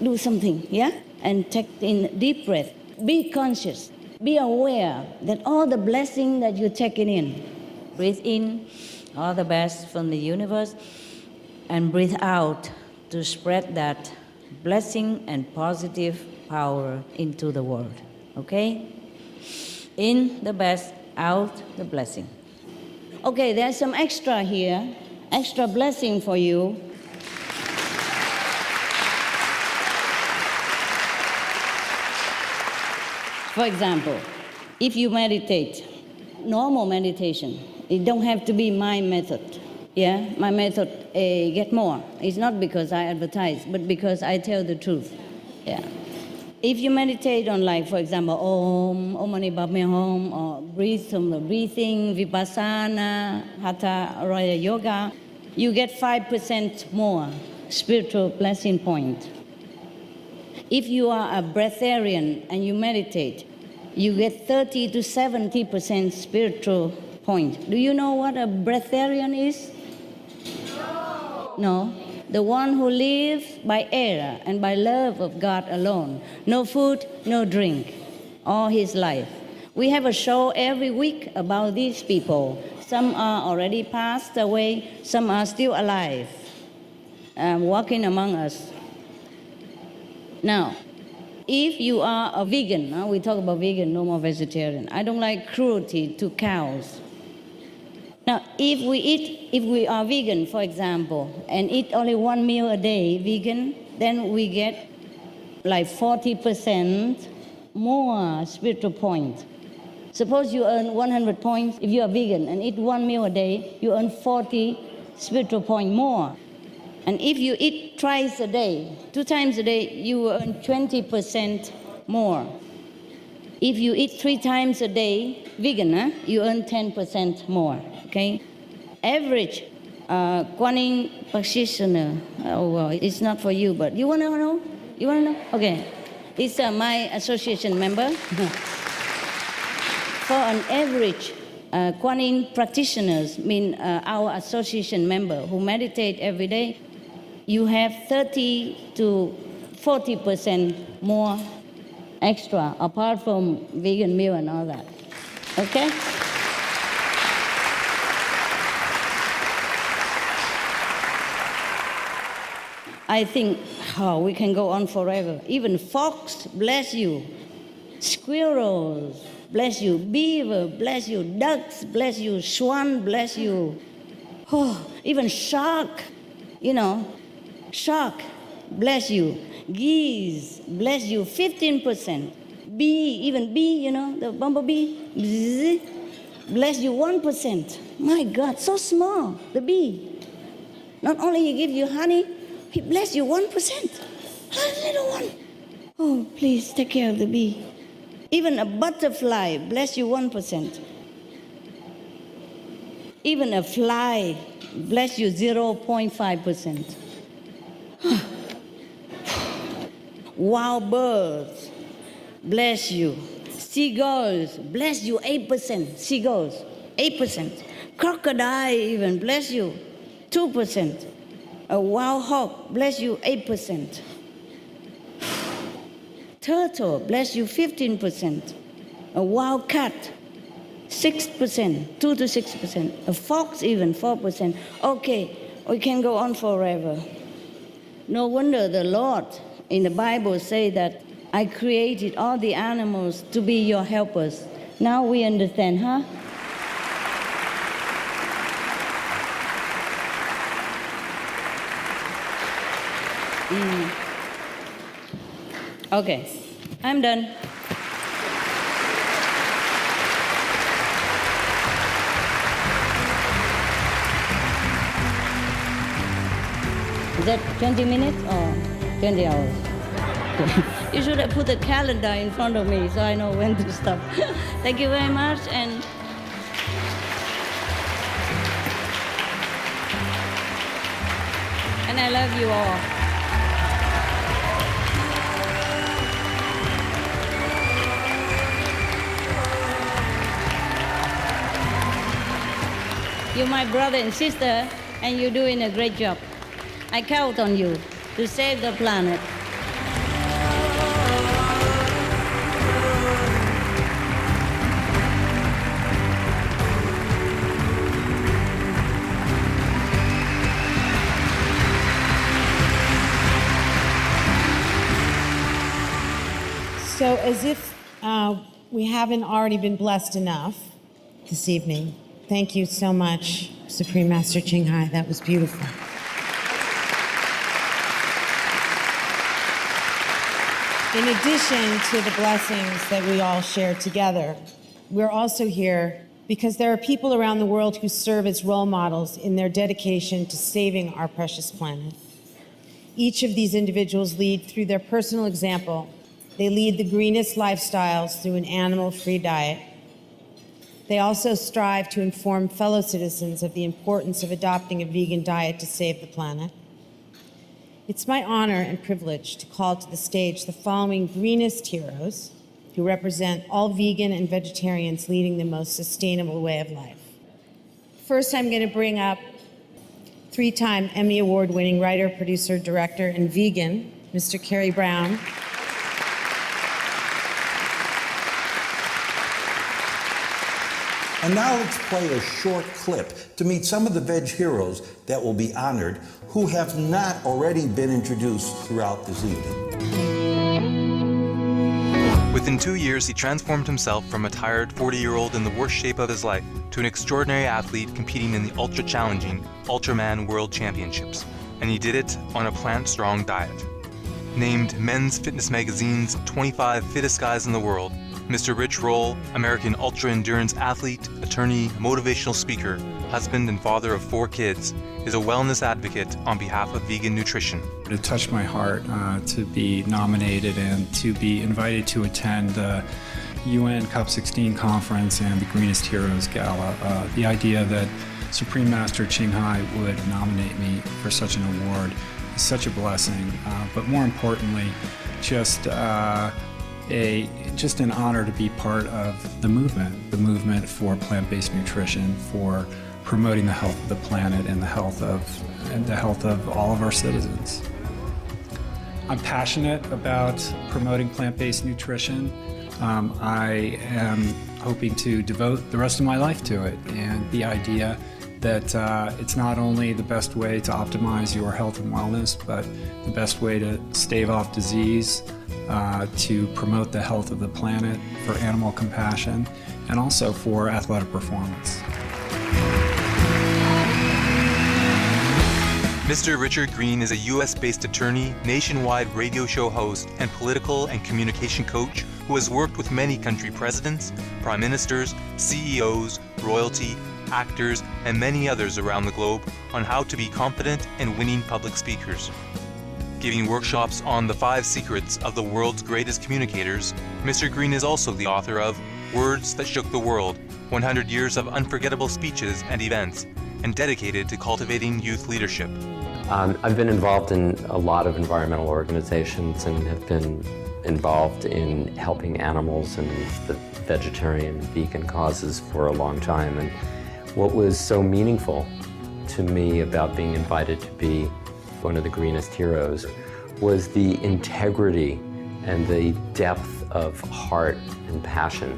Do something, yeah? And take in deep breath. Be conscious. Be aware that all the blessing that you're taking in. Breathe in all the best from the universe, and breathe out to spread that blessing and positive power into the world, okay? In the best, out the blessing. Okay, there's some extra here, extra blessing for you. For example, if you meditate, normal meditation, it don't have to be my method. Yeah, my method, get more. It's not because I advertise, but because I tell the truth. Yeah. If you meditate on, like, for example, Om Mani Padme Hum, or breathe from the breathing, Vipassana, Hatha Raya Yoga, you get 5% more spiritual blessing point. If you are a breatharian and you meditate, you get 30 to 70% spiritual point. Do you know what a breatharian is? No. The one who lives by air and by love of God alone. No food, no drink, all his life. We have a show every week about these people. Some are already passed away, some are still alive, walking among us. Now, if you are a vegan, we talk about vegan, no more vegetarian. I don't like cruelty to cows. Now, if we are vegan, for example, and eat only one meal a day, vegan, then we get like 40% more spiritual points. Suppose you earn 100 points. If you are vegan and eat one meal a day, you earn 40 spiritual points more. And if you eat twice a day, 2 times a day, you will earn 20% more. If you eat 3 times a day, vegan, you earn 10% more, okay? Average Kuan Yin practitioner, well, it's not for you, but you want to know? You want to know? Okay. It's my association member. For an average Kuan Yin practitioners, mean our association member who meditate every day, you have 30 to 40% more extra, apart from vegan meal and all that. Okay? I think we can go on forever. Even fox, bless you. Squirrels, bless you. Beaver, bless you. Ducks, bless you. Swan, bless you. Even shark, shark, bless you. Geese, bless you, 15%. Bee, even bee, the bumblebee, bzz, bless you, 1%. My God, so small, the bee. Not only he give you honey, he bless you 1%. A little one. Oh, please take care of the bee. Even a butterfly, bless you 1%. Even a fly, bless you 0.5%. Wild birds, bless you. Seagulls, bless you 8%. Seagulls, 8%. Crocodile even, bless you 2%. A wild hog, bless you 8%. Turtle, bless you 15%. A wild cat, 6%, 2 to 6%. A fox even 4%. Okay, we can go on forever. No wonder the Lord in the Bible say that I created all the animals to be your helpers. Now we understand, huh? Okay, I'm done. Is that 20 minutes or 20 hours? You should have put a calendar in front of me so I know when to stop. Thank you very much. And I love you all. You're my brother and sister, and you're doing a great job. I count on you to save the planet. So as if we haven't already been blessed enough this evening, thank you so much, Supreme Master Ching Hai. That was beautiful. In addition to the blessings that we all share together, we're also here because there are people around the world who serve as role models in their dedication to saving our precious planet. Each of these individuals lead through their personal example. They lead the greenest lifestyles through an animal-free diet. They also strive to inform fellow citizens of the importance of adopting a vegan diet to save the planet. It's my honor and privilege to call to the stage the following greenest heroes who represent all vegan and vegetarians leading the most sustainable way of life. First, I'm going to bring up 3-time Emmy Award-winning writer, producer, director, and vegan, Mr. Cary Brown. And now let's play a short clip to meet some of the veg heroes that will be honored who have not already been introduced throughout this evening. Within 2 years, he transformed himself from a tired 40-year-old in the worst shape of his life to an extraordinary athlete competing in the ultra-challenging Ultraman World Championships. And he did it on a plant-strong diet. Named Men's Fitness Magazine's 25 Fittest Guys in the World, Mr. Rich Roll, American ultra-endurance athlete, attorney, motivational speaker, husband and father of 4 kids, is a wellness advocate on behalf of vegan nutrition. It touched my heart to be nominated and to be invited to attend the UN COP16 conference and the Greenest Heroes Gala. The idea that Supreme Master Ching Hai would nominate me for such an award is such a blessing, but more importantly, just an honor to be part of the movement for plant-based nutrition, for promoting the health of the planet and the health of all of our citizens. I'm passionate about promoting plant-based nutrition. I am hoping to devote the rest of my life to it, and the idea that it's not only the best way to optimize your health and wellness, but the best way to stave off disease, to promote the health of the planet, for animal compassion, and also for athletic performance. Mr. Richard Green is a US-based attorney, nationwide radio show host, and political and communication coach who has worked with many country presidents, prime ministers, CEOs, royalty, actors, and many others around the globe on how to be confident and winning public speakers. Giving workshops on the 5 secrets of the world's greatest communicators, Mr. Green is also the author of Words That Shook the World, 100 Years of Unforgettable Speeches and Events, and dedicated to cultivating youth leadership. I've been involved in a lot of environmental organizations and have been involved in helping animals and the vegetarian and vegan causes for a long time. And what was so meaningful to me about being invited to be one of the Greenest Heroes was the integrity and the depth of heart and passion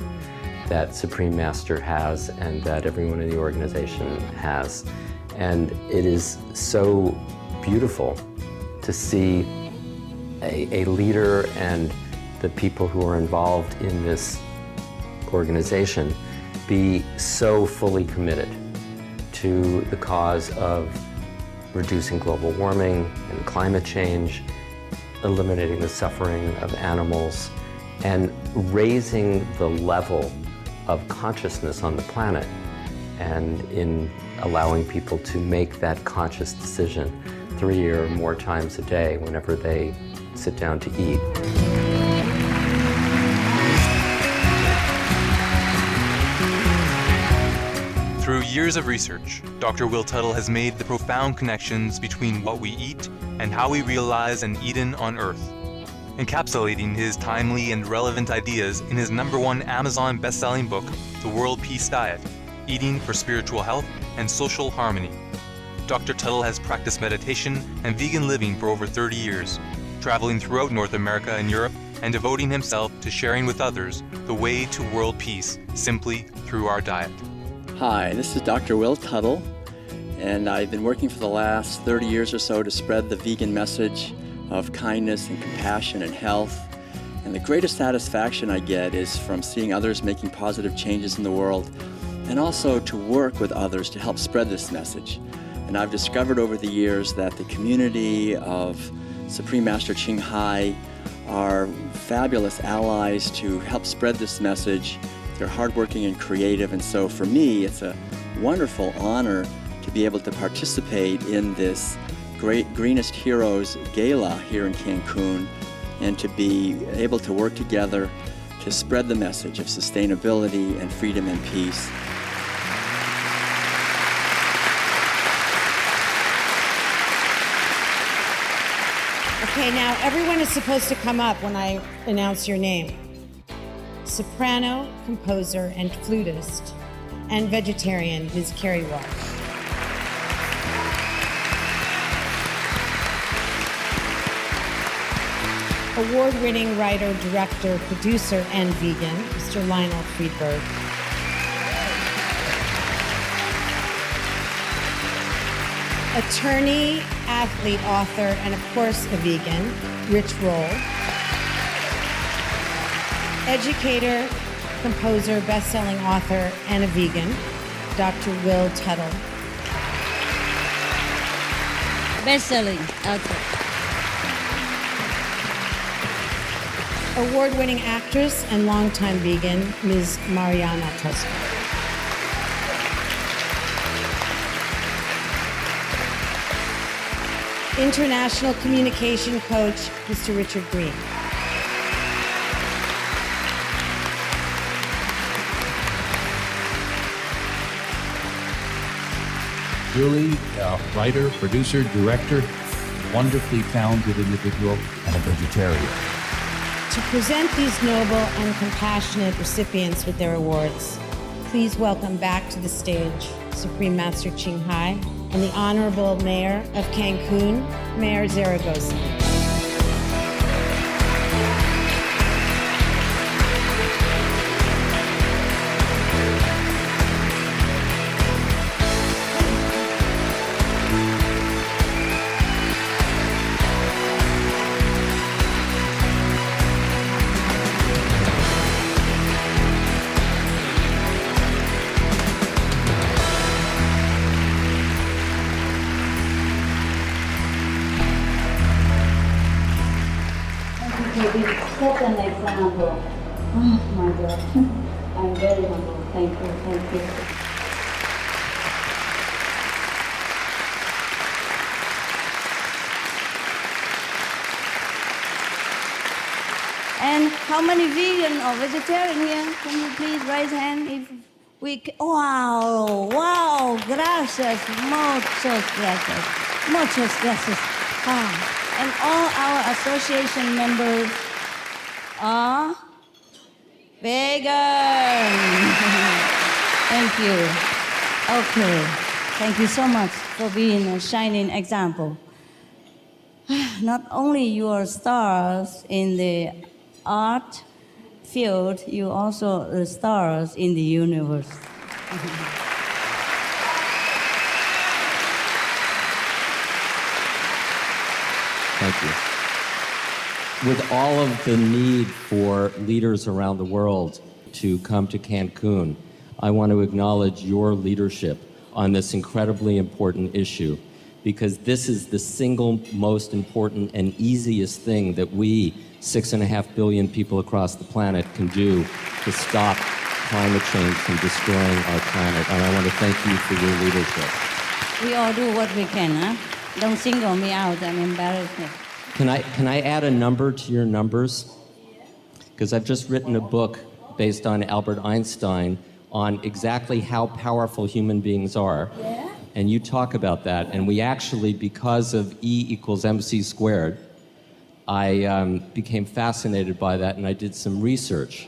that Supreme Master has and that everyone in the organization has. And it is so beautiful to see a leader and the people who are involved in this organization be so fully committed to the cause of reducing global warming and climate change, eliminating the suffering of animals, and raising the level of consciousness on the planet, and in allowing people to make that conscious decision 3 or more times a day whenever they sit down to eat. Through years of research, Dr. Will Tuttle has made the profound connections between what we eat and how we realize an Eden on Earth, encapsulating his timely and relevant ideas in his #1 Amazon best-selling book, The World Peace Diet: Eating for Spiritual Health and Social Harmony. Dr. Tuttle has practiced meditation and vegan living for over 30 years, traveling throughout North America and Europe and devoting himself to sharing with others the way to world peace simply through our diet. Hi, this is Dr. Will Tuttle, and I've been working for the last 30 years or so to spread the vegan message of kindness and compassion and health. And the greatest satisfaction I get is from seeing others making positive changes in the world, and also to work with others to help spread this message. And I've discovered over the years that the community of Supreme Master Ching Hai are fabulous allies to help spread this message. They're hardworking and creative, and so for me, it's a wonderful honor to be able to participate in this great Greenest Heroes Gala here in Cancun, and to be able to work together to spread the message of sustainability and freedom and peace. Okay, now everyone is supposed to come up when I announce your name. Soprano, composer, and flutist, and vegetarian, Ms. Carrie Walsh. Award-winning writer, director, producer, and vegan, Mr. Lionel Friedberg. Attorney, athlete, author, and of course a vegan, Rich Roll. Educator, composer, best-selling author, and a vegan, Dr. Will Tuttle. Best-selling author. Award-winning actress and longtime vegan, Ms. Mariana Tosca. International communication coach, Mr. Richard Green. Julie, writer, producer, director, wonderfully talented individual, and a vegetarian. To present these noble and compassionate recipients with their awards, please welcome back to the stage Supreme Master Ching Hai and the Honorable Mayor of Cancun, Mayor Zaragoza. Set an example. Oh my God. I'm very humble. Thank you. Thank you. And how many vegan or vegetarian here? Can you please raise hand if we can? Wow, wow, gracias, muchas gracias, muchas gracias. Ah. And all our association members are vegan. Thank you. Okay. Thank you so much for being a shining example. Not only you are stars in the art field, you also the stars in the universe. Thank you. With all of the need for leaders around the world to come to Cancun, I want to acknowledge your leadership on this incredibly important issue, because this is the single most important and easiest thing that we, 6.5 billion people across the planet, can do to stop climate change from destroying our planet. And I want to thank you for your leadership. We all do what we can, huh? Don't single me out and embarrass me. Can I add a number to your numbers? Because I've just written a book based on Albert Einstein on exactly how powerful human beings are. Yeah? And you talk about that. And we actually, because of E equals MC squared, I became fascinated by that, and I did some research.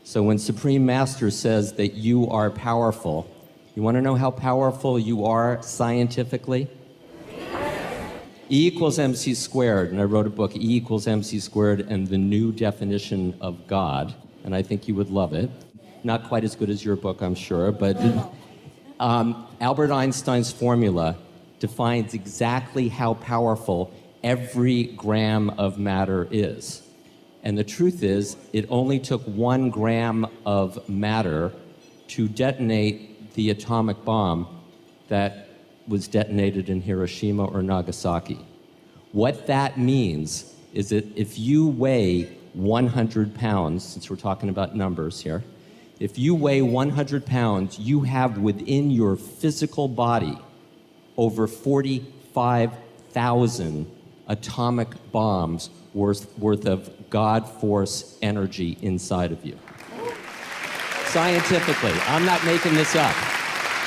So when Supreme Master says that you are powerful, you want to know how powerful you are scientifically? E equals MC squared, and I wrote a book, E equals MC squared and the New Definition of God, and I think you would love it. Not quite as good as your book, I'm sure, but Albert Einstein's formula defines exactly how powerful every gram of matter is. And the truth is, it only took 1 gram of matter to detonate the atomic bomb that was detonated in Hiroshima or Nagasaki. What that means is that if you weigh 100 pounds, since we're talking about numbers here, if you weigh 100 pounds, you have within your physical body over 45,000 atomic bombs worth of God force energy inside of you. Scientifically, I'm not making this up.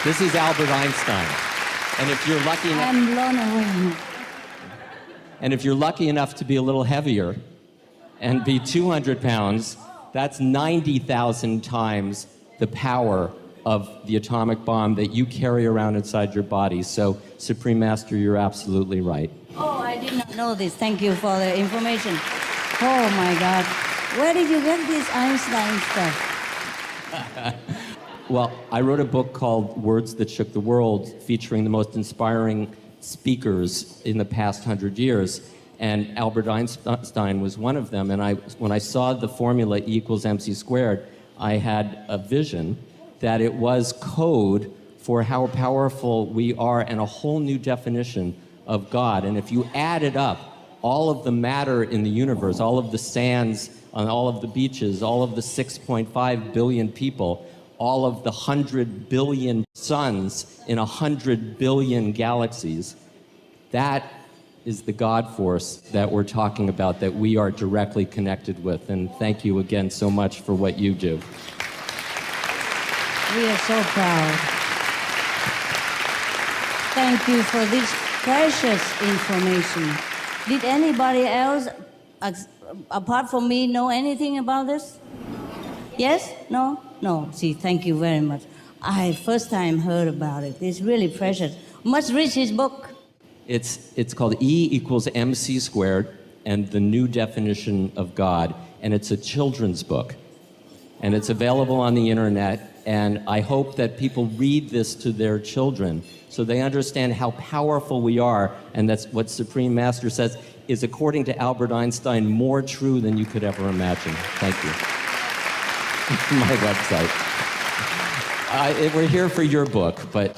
This is Albert Einstein. And if you're lucky enough, I'm blown away. and if you're lucky enough to be a little heavier and be 200 pounds, that's 90,000 times the power of the atomic bomb that you carry around inside your body. So, Supreme Master, you're absolutely right. Oh, I did not know this. Thank you for the information. Oh my God. Where did you get this Einstein stuff? Well, I wrote a book called Words That Shook the World, featuring the most inspiring speakers in the past 100 years. And Albert Einstein was one of them. And when I saw the formula E equals MC squared, I had a vision that it was code for how powerful we are and a whole new definition of God. And if you added up all of the matter in the universe, all of the sands on all of the beaches, all of the 6.5 billion people, all of the 100 billion suns in 100 billion galaxies, that is the God force that we're talking about, that we are directly connected with. And thank you again so much for what you do. We are so proud. Thank you for this precious information. Did anybody else, apart from me, know anything about this? Yes? No? No. See, thank you very much. I first time heard about it. It's really precious. Must read his book. It's called E equals MC squared and the New Definition of God. And it's a children's book. And it's available on the internet. And I hope that people read this to their children so they understand how powerful we are. And that's what Supreme Master says is, according to Albert Einstein, more true than you could ever imagine. Thank you. My website. We're here for your book, but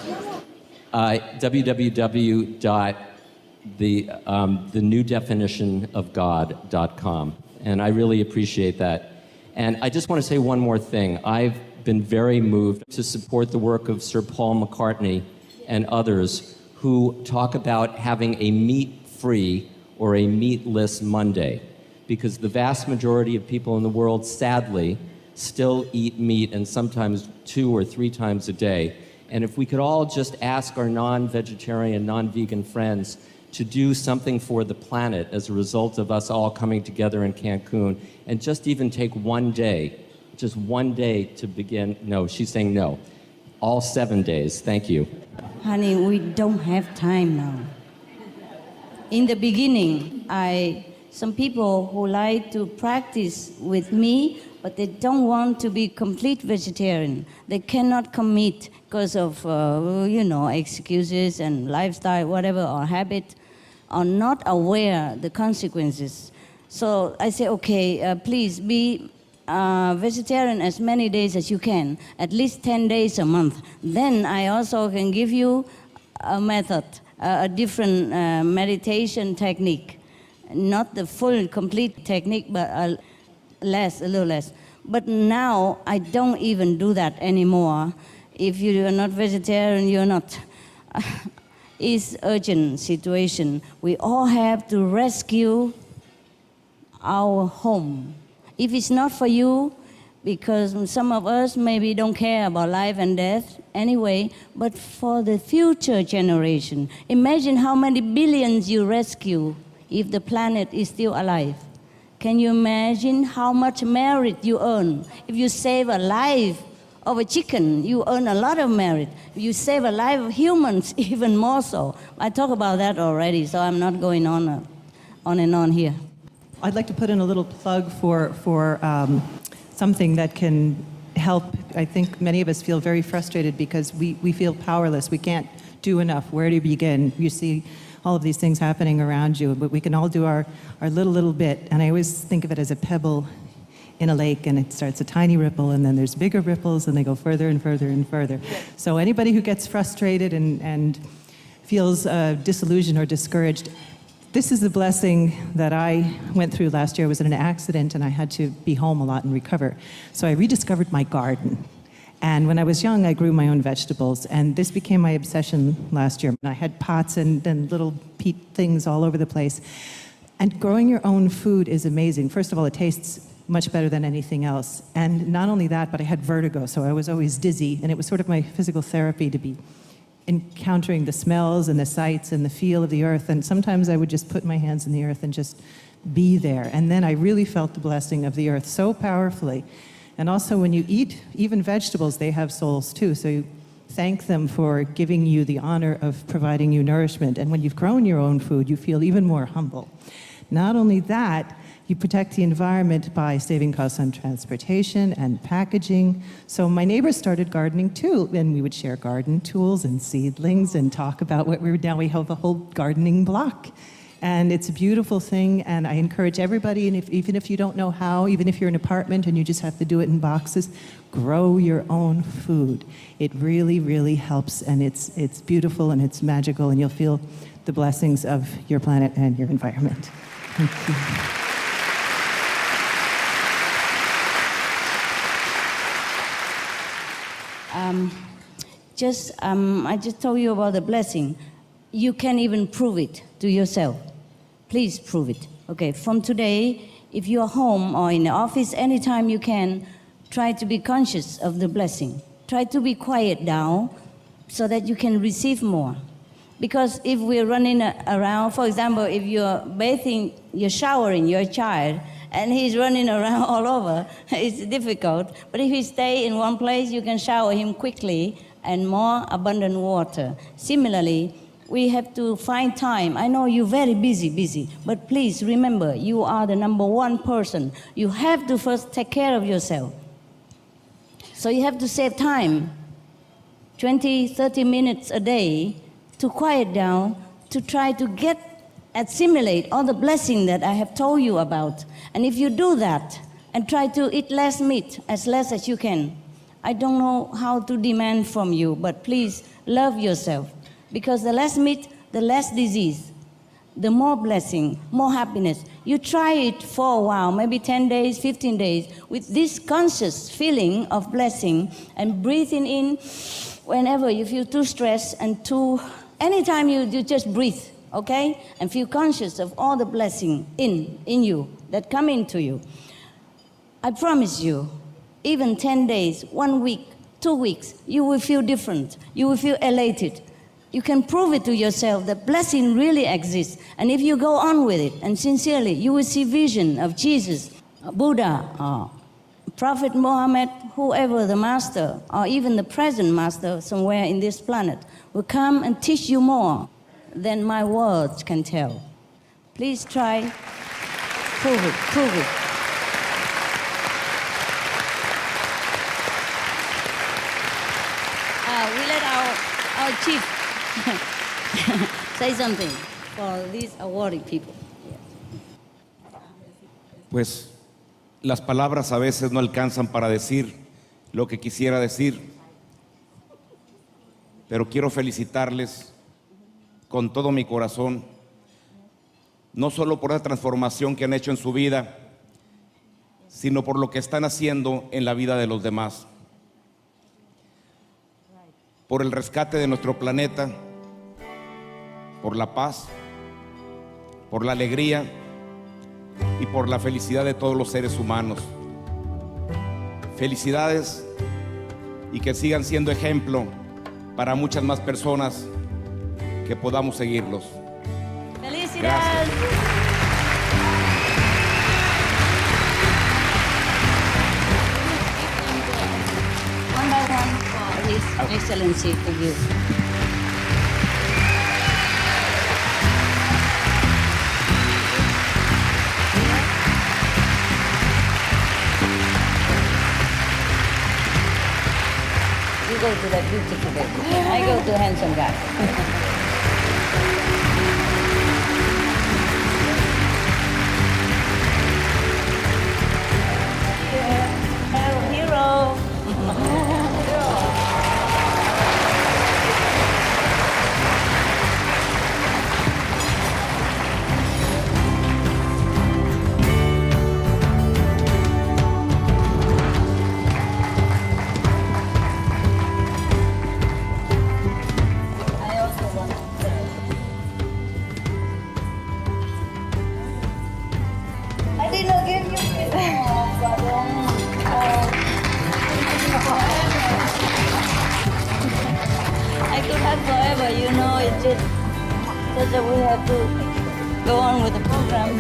www.thenewdefinitionofgod.com. And I really appreciate that. And I just want to say one more thing. I've been very moved to support the work of Sir Paul McCartney and others who talk about having a meat-free or a meatless Monday, because the vast majority of people in the world, sadly, still eat meat, and sometimes 2 or 3 times a day. And if we could all just ask our non-vegetarian, non-vegan friends to do something for the planet as a result of us all coming together in Cancun, and just even take one day, just one day to begin. No, she's saying no. All 7 days. Thank you. Honey, we don't have time now. In the beginning, some people who like to practice with me but they don't want to be complete vegetarian. They cannot commit because of, excuses and lifestyle, whatever, or habit, are not aware the consequences. So I say, okay, please be vegetarian as many days as you can, at least 10 days a month. Then I also can give you a method, a different meditation technique. Not the full, complete technique, but a little less. But now I don't even do that anymore. If you are not vegetarian, you're not. It's urgent situation. We all have to rescue our home. If it's not for you, because some of us maybe don't care about life and death anyway, but for the future generation. Imagine how many billions you rescue if the planet is still alive. Can you imagine how much merit you earn? If you save a life of a chicken, you earn a lot of merit. If you save a life of humans, even more so. I talked about that already, so I'm not going on and on here. I'd like to put in a little plug for something that can help. I think many of us feel very frustrated because we feel powerless. We can't do enough. Where do you begin? You see all of these things happening around you, but we can all do our little bit. And I always think of it as a pebble in a lake, and it starts a tiny ripple, and then there's bigger ripples, and they go further and further and further. So anybody who gets frustrated and feels disillusioned or discouraged, this is the blessing that I went through last year. I was in an accident, and I had to be home a lot and recover. So I rediscovered my garden. And when I was young, I grew my own vegetables, and this became my obsession last year. I had pots and little peat things all over the place. And growing your own food is amazing. First of all, it tastes much better than anything else. And not only that, but I had vertigo, so I was always dizzy, and it was sort of my physical therapy to be encountering the smells and the sights and the feel of the earth. And sometimes I would just put my hands in the earth and just be there. And then I really felt the blessing of the earth so powerfully. And also when you eat, even vegetables, they have souls too. So you thank them for giving you the honor of providing you nourishment. And when you've grown your own food, you feel even more humble. Not only that, you protect the environment by saving costs on transportation and packaging. So my neighbors started gardening too, and we would share garden tools and seedlings and talk about what we were doing. We have a whole gardening block. And it's a beautiful thing, and I encourage everybody, and even if you don't know how, even if you're in an apartment and you just have to do it in boxes, grow your own food. It really, really helps, and it's beautiful and it's magical, and you'll feel the blessings of your planet and your environment. Thank you. I just told you about the blessing. You can even prove it to yourself. Please prove it. Okay, from today, if you're home or in the office, anytime you can, try to be conscious of the blessing. Try to be quiet down so that you can receive more. Because if we're running around, for example, if you're bathing, you're showering your child, and he's running around all over, it's difficult. But if he stays in one place, you can shower him quickly and more abundant water. Similarly, we have to find time. I know you're very busy, but please remember, you are the number one person. You have to first take care of yourself. So you have to save time, 20, 30 minutes a day, to quiet down, to try to assimilate all the blessing that I have told you about. And if you do that, and try to eat less meat, as less as you can, I don't know how to demand from you, but please love yourself. Because the less meat, the less disease, the more blessing, more happiness. You try it for a while, maybe 10 days, 15 days, with this conscious feeling of blessing, and breathing in whenever you feel too stressed and anytime you just breathe, okay? And feel conscious of all the blessing in you that come into you. I promise you, even 10 days, 1 week, 2 weeks, you will feel different. You will feel elated. You can prove it to yourself that blessing really exists. And if you go on with it, and sincerely, you will see vision of Jesus, Buddha, Prophet Muhammad, whoever the master, or even the present master somewhere in this planet, will come and teach you more than my words can tell. Please try, prove it. Our chief, say something for these awarding people. Pues las palabras a veces no alcanzan para decir lo que quisiera decir, pero quiero felicitarles con todo mi corazón, no solo por la transformación que han hecho en su vida, sino por lo que están haciendo en la vida de los demás, por el rescate de nuestro planeta, por la paz, por la alegría y por la felicidad de todos los seres humanos. Felicidades y que sigan siendo ejemplo para muchas más personas que podamos seguirlos. ¡Felicidades! Gracias. One by one for His Excellency to give. You go to that beautiful baby. I go to handsome guy. Hero. I did not give you I could have forever, you know, it's just that we have to go on with the program.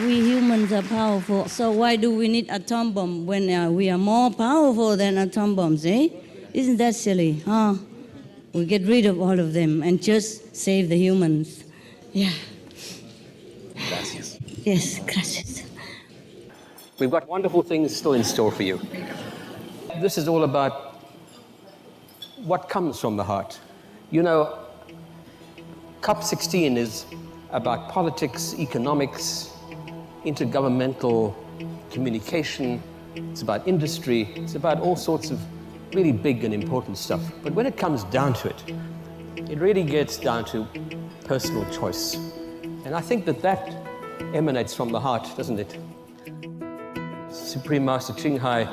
We humans are powerful, so why do we need atom bomb when we are more powerful than atom bombs, eh? Isn't that silly, huh? We get rid of all of them and just save the humans. Yeah. Gracias. Yes, gracias. We've got wonderful things still in store for you. This is all about what comes from the heart. You know, COP16 is about politics, economics, intergovernmental communication, it's about industry, it's about all sorts of really big and important stuff. But when it comes down to it, it really gets down to personal choice. And I think that emanates from the heart, doesn't it? Supreme Master Ching Hai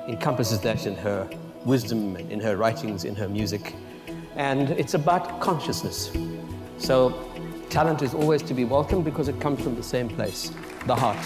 encompasses that in her wisdom, in her writings, in her music. And it's about consciousness. So talent is always to be welcomed because it comes from the same place. the heart.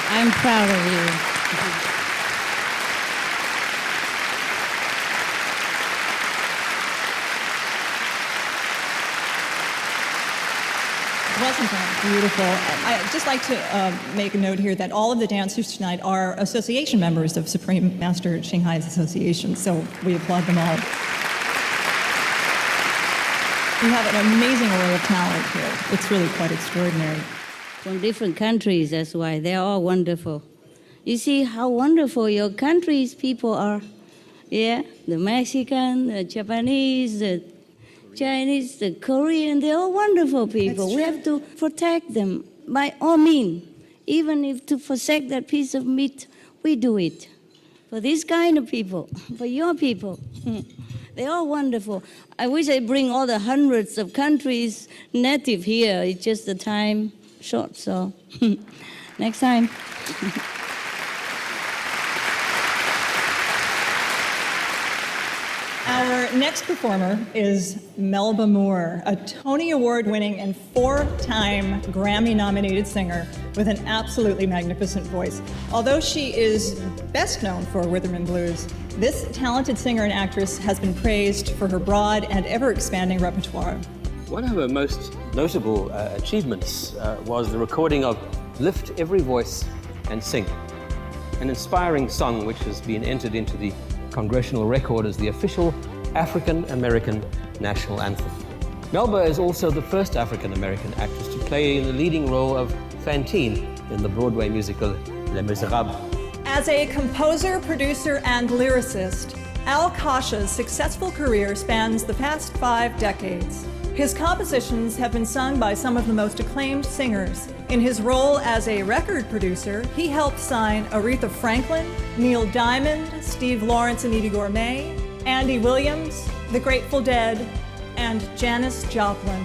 I'm proud of you. Wasn't that beautiful? I'd just like to make a note here that all of the dancers tonight are association members of Supreme Master Ching Hai's Association, so we applaud them all. You have an amazing array of talent here. It's really quite extraordinary. From different countries, that's why. They're all wonderful. You see how wonderful your country's people are. Yeah, the Mexican, the Japanese, the Chinese, the Korean, they're all wonderful people. We have to protect them by all means. Even if to forsake that piece of meat, we do it. For this kind of people, for your people. They're all wonderful. I wish I bring all the hundreds of countries native here. It's just the time short, so next time. Our next performer is Melba Moore, a Tony Award-winning and 4-time Grammy-nominated singer with an absolutely magnificent voice. Although she is best known for Rhythm and Blues, this talented singer and actress has been praised for her broad and ever-expanding repertoire. One of her most notable achievements was the recording of Lift Every Voice and Sing, an inspiring song which has been entered into the Congressional Record as the official African-American national anthem. Melba is also the first African-American actress to play the leading role of Fantine in the Broadway musical Les Miserables. As a composer, producer, and lyricist, Al Kasha's successful career spans the past 5 decades. His compositions have been sung by some of the most acclaimed singers. In his role as a record producer, he helped sign Aretha Franklin, Neil Diamond, Steve Lawrence and Edie Gourmet, Andy Williams, The Grateful Dead, and Janis Joplin.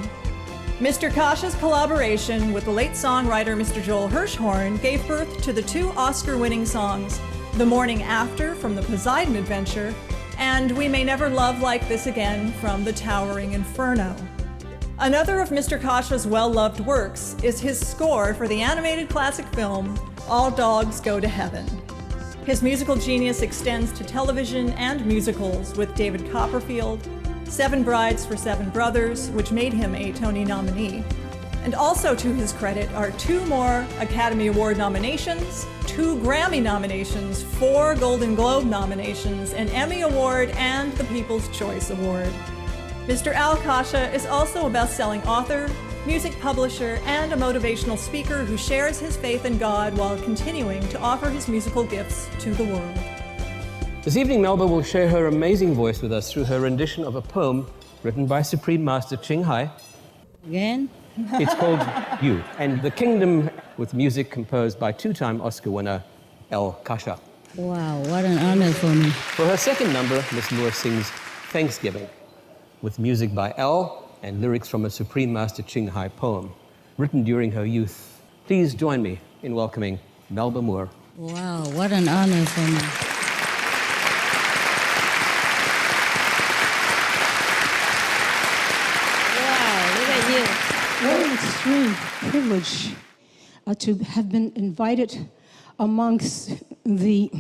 Mr. Kasha's collaboration with the late songwriter Mr. Joel Hirschhorn gave birth to the 2 Oscar-winning songs, The Morning After from The Poseidon Adventure, and We May Never Love Like This Again from The Towering Inferno. Another of Mr. Kasha's well-loved works is his score for the animated classic film, All Dogs Go to Heaven. His musical genius extends to television and musicals with David Copperfield, 7 Brides for 7 Brothers, which made him a Tony nominee. And also to his credit are 2 more Academy Award nominations, 2 Grammy nominations, 4 Golden Globe nominations, an Emmy Award, and the People's Choice Award. Mr. Al Kasha is also a best-selling author, music publisher, and a motivational speaker who shares his faith in God while continuing to offer his musical gifts to the world. This evening, Melba will share her amazing voice with us through her rendition of a poem written by Supreme Master Ching Hai. Again? It's called You, and The Kingdom, with music composed by 2-time Oscar winner Al Kasha. Wow, what an honor for me. For her second number, Miss Moore sings Thanksgiving, with music by Al and lyrics from a Supreme Master Ching Hai poem written during her youth. Please join me in welcoming Melba Moore. Wow, what an honor for me. Wow, look at you. What an extreme privilege to have been invited amongst the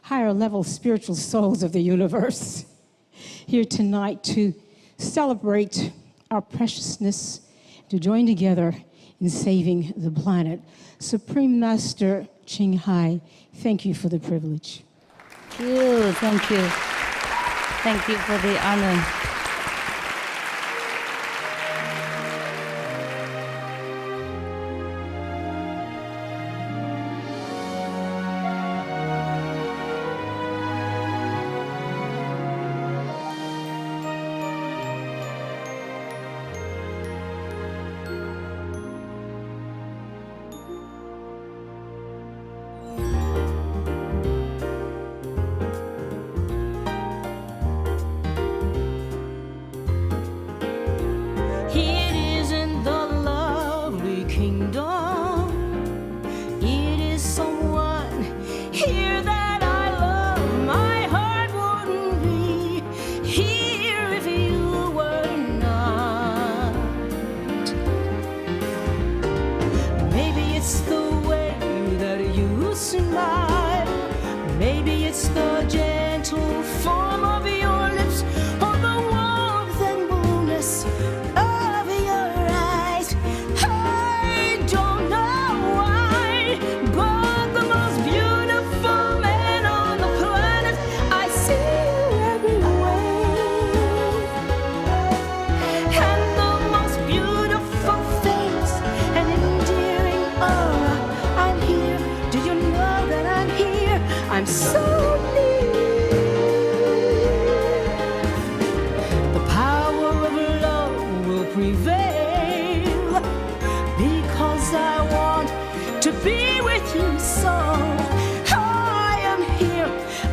higher level spiritual souls of the universe here tonight to celebrate our preciousness, to join together in saving the planet. Supreme Master Ching Hai, thank you for the privilege. Thank you, thank you. Thank you for the honor.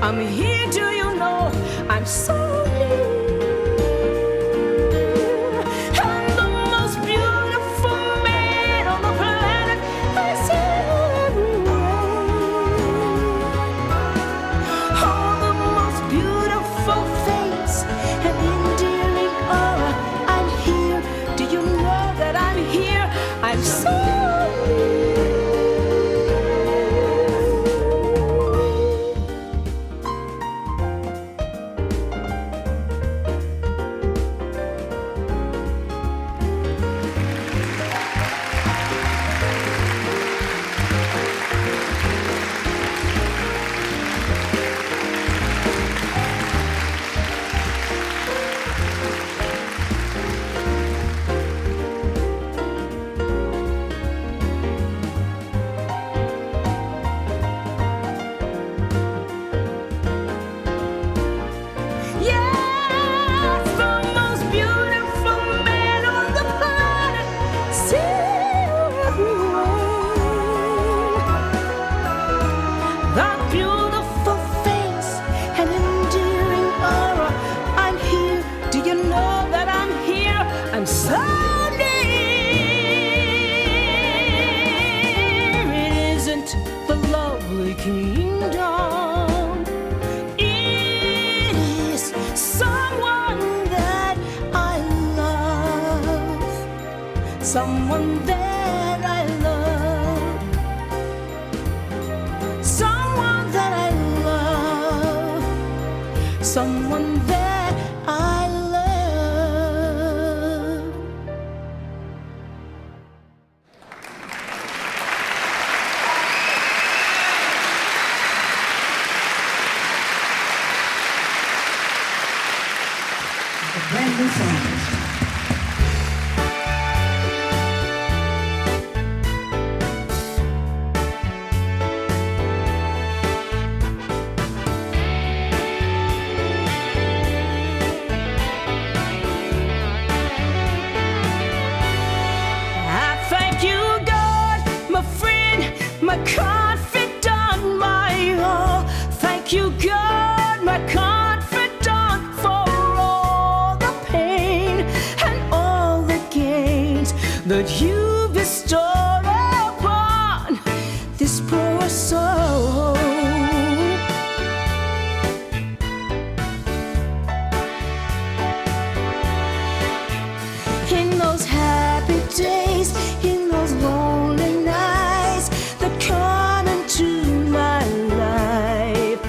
I'm here, do you know? I'm so near. Someone that I love, someone that I love, someone that I love. A brand new song. My confidant, my all. Thank you, God, my confidant, for all the pain and all the gains that you bestowed upon this poor soul. In those happy days, in those lonely nights that come into my life,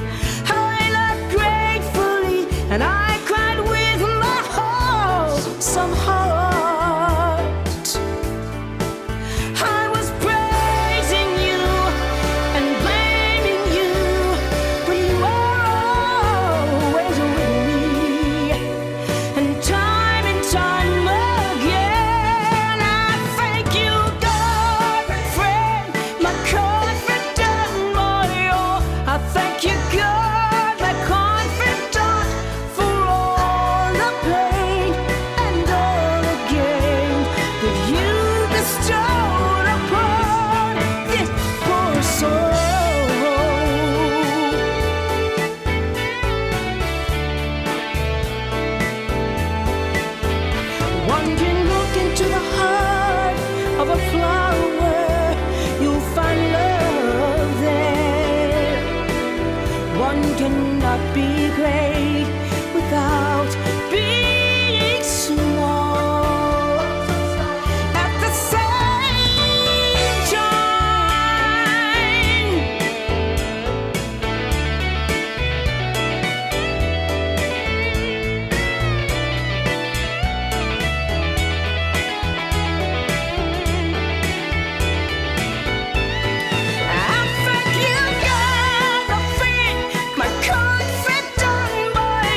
I laughed gratefully and I cried with my wholesome heart. I was praising you and blaming you, but you were always with me. And time again, I thank you, God, friend, my confidant, my all. I thank you, God, my confidant, for all the pain and all the gain that you bestowed upon this poor soul. One can look into the heart of a flower, you'll find love there. One cannot be great without being small. At the same time, I thank you, God, the friend, my confidant, my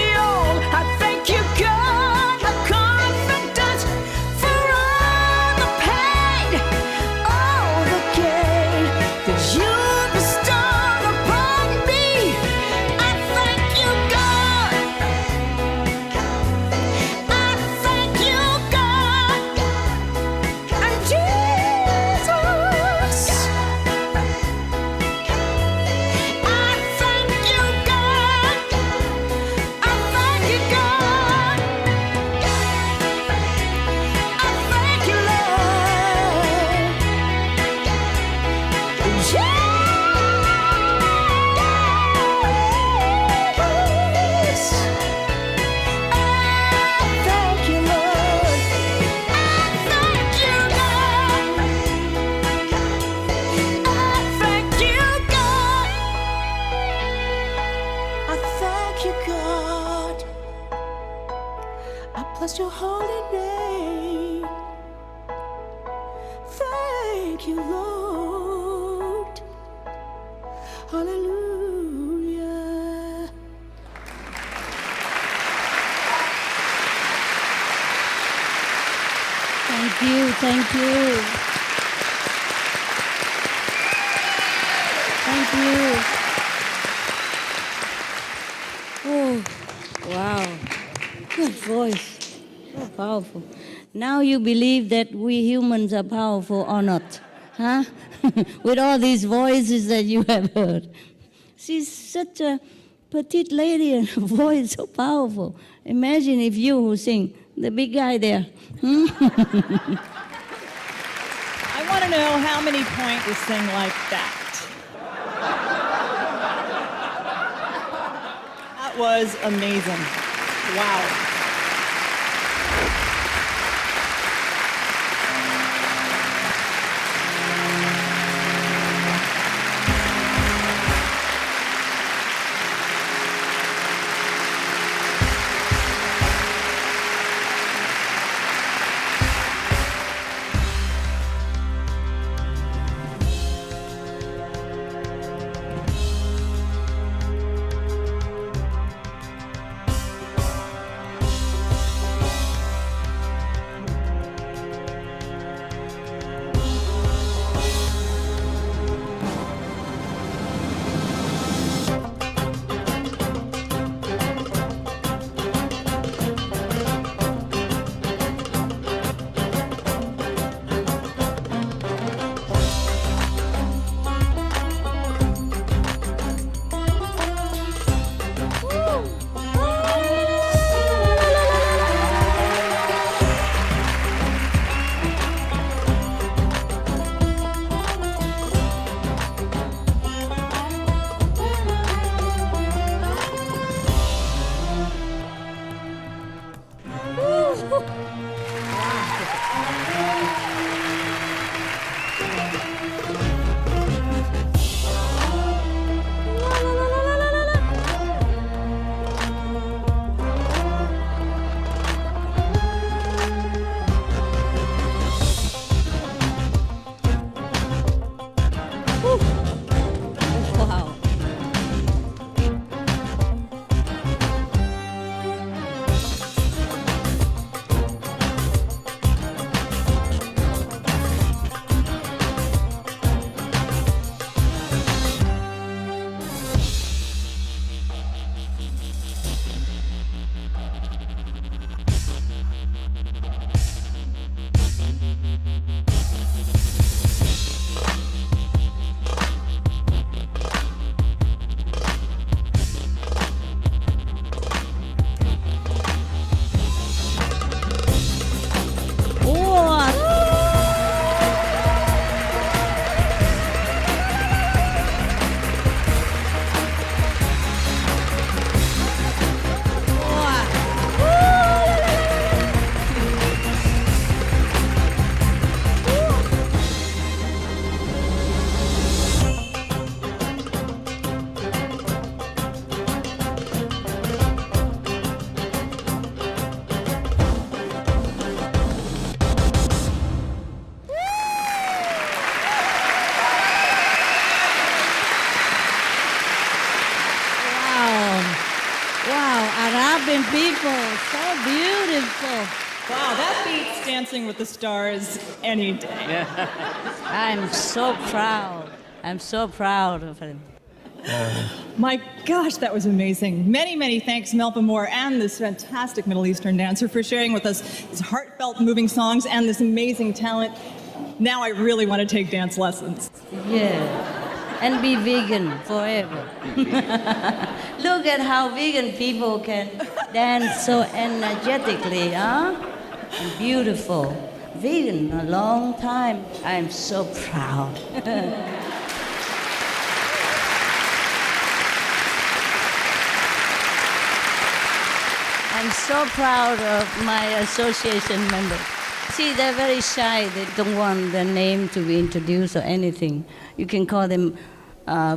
you, Lord. Hallelujah. Thank you, thank you. Thank you. Oh, wow. Good voice. So powerful. Now you believe that we humans are powerful or not? Huh? With all these voices that you have heard. She's such a petite lady and her voice so powerful. Imagine if you who sing, the big guy there. I want to know how many pointers sing like that. That was amazing. Wow. Arabian people, so beautiful. Wow, that beats Dancing with the Stars any day. I'm so proud. I'm so proud of him. My gosh, that was amazing. Many, many thanks, Melba Moore, and this fantastic Middle Eastern dancer for sharing with us these heartfelt, moving songs and this amazing talent. Now I really want to take dance lessons. Yeah. And be vegan forever. Look at how vegan people can dance so energetically, huh? And beautiful. Vegan a long time. I'm so proud. I'm so proud of my association members. See, they're very shy. They don't want their name to be introduced or anything. You can call them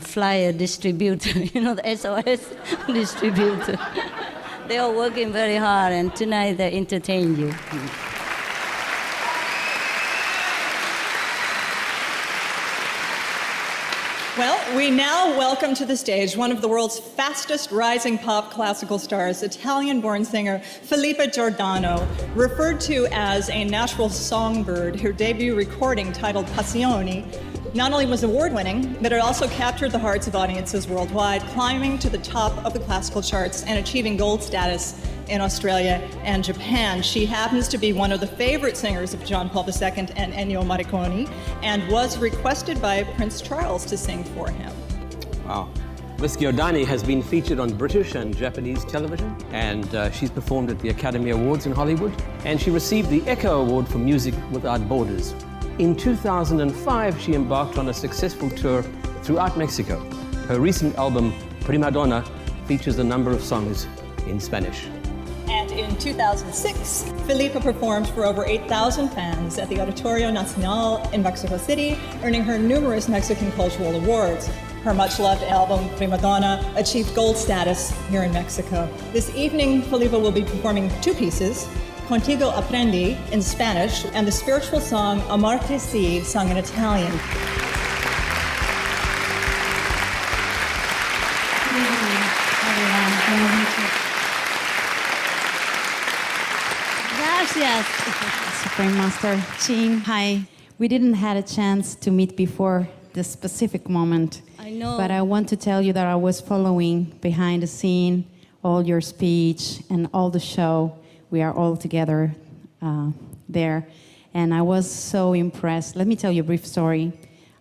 flyer distributor, you know, the SOS distributor. They're all working very hard, and tonight they entertain you. Well, we now welcome to the stage one of the world's fastest rising pop classical stars, Italian-born singer Filippa Giordano, referred to as a natural songbird. Her debut recording, titled Passioni, not only was award-winning, but it also captured the hearts of audiences worldwide, climbing to the top of the classical charts and achieving gold status in Australia and Japan. She happens to be one of the favorite singers of John Paul II and Ennio Morricone, and was requested by Prince Charles to sing for him. Wow. Miss Giordani has been featured on British and Japanese television, and she's performed at the Academy Awards in Hollywood, and she received the Echo Award for Music Without Borders. In 2005, she embarked on a successful tour throughout Mexico. Her recent album, Prima Donna, features a number of songs in Spanish. And in 2006, Filippa performed for over 8,000 fans at the Auditorio Nacional in Mexico City, earning her numerous Mexican cultural awards. Her much-loved album, Prima Donna, achieved gold status here in Mexico. This evening, Filippa will be performing two pieces, Contigo Aprendi in Spanish, and the spiritual song Amarte Si, sung in Italian. Gracias. Supreme Master Ching Hai. We didn't have a chance to meet before this specific moment. I know. But I want to tell you that I was following behind the scene, all your speech and all the show. We are all together there. And I was so impressed. Let me tell you a brief story.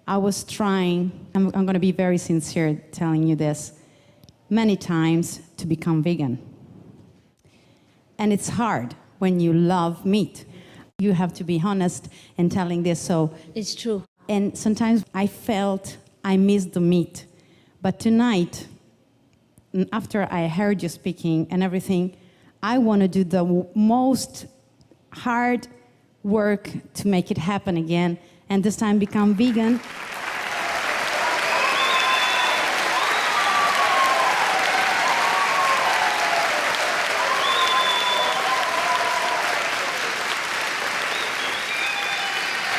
I was trying, I'm going to be very sincere telling you this, many times to become vegan. And it's hard when you love meat. You have to be honest in telling this. So it's true. And sometimes I felt I missed the meat. But tonight, after I heard you speaking and everything, I want to do the most hard work to make it happen again, and this time become vegan.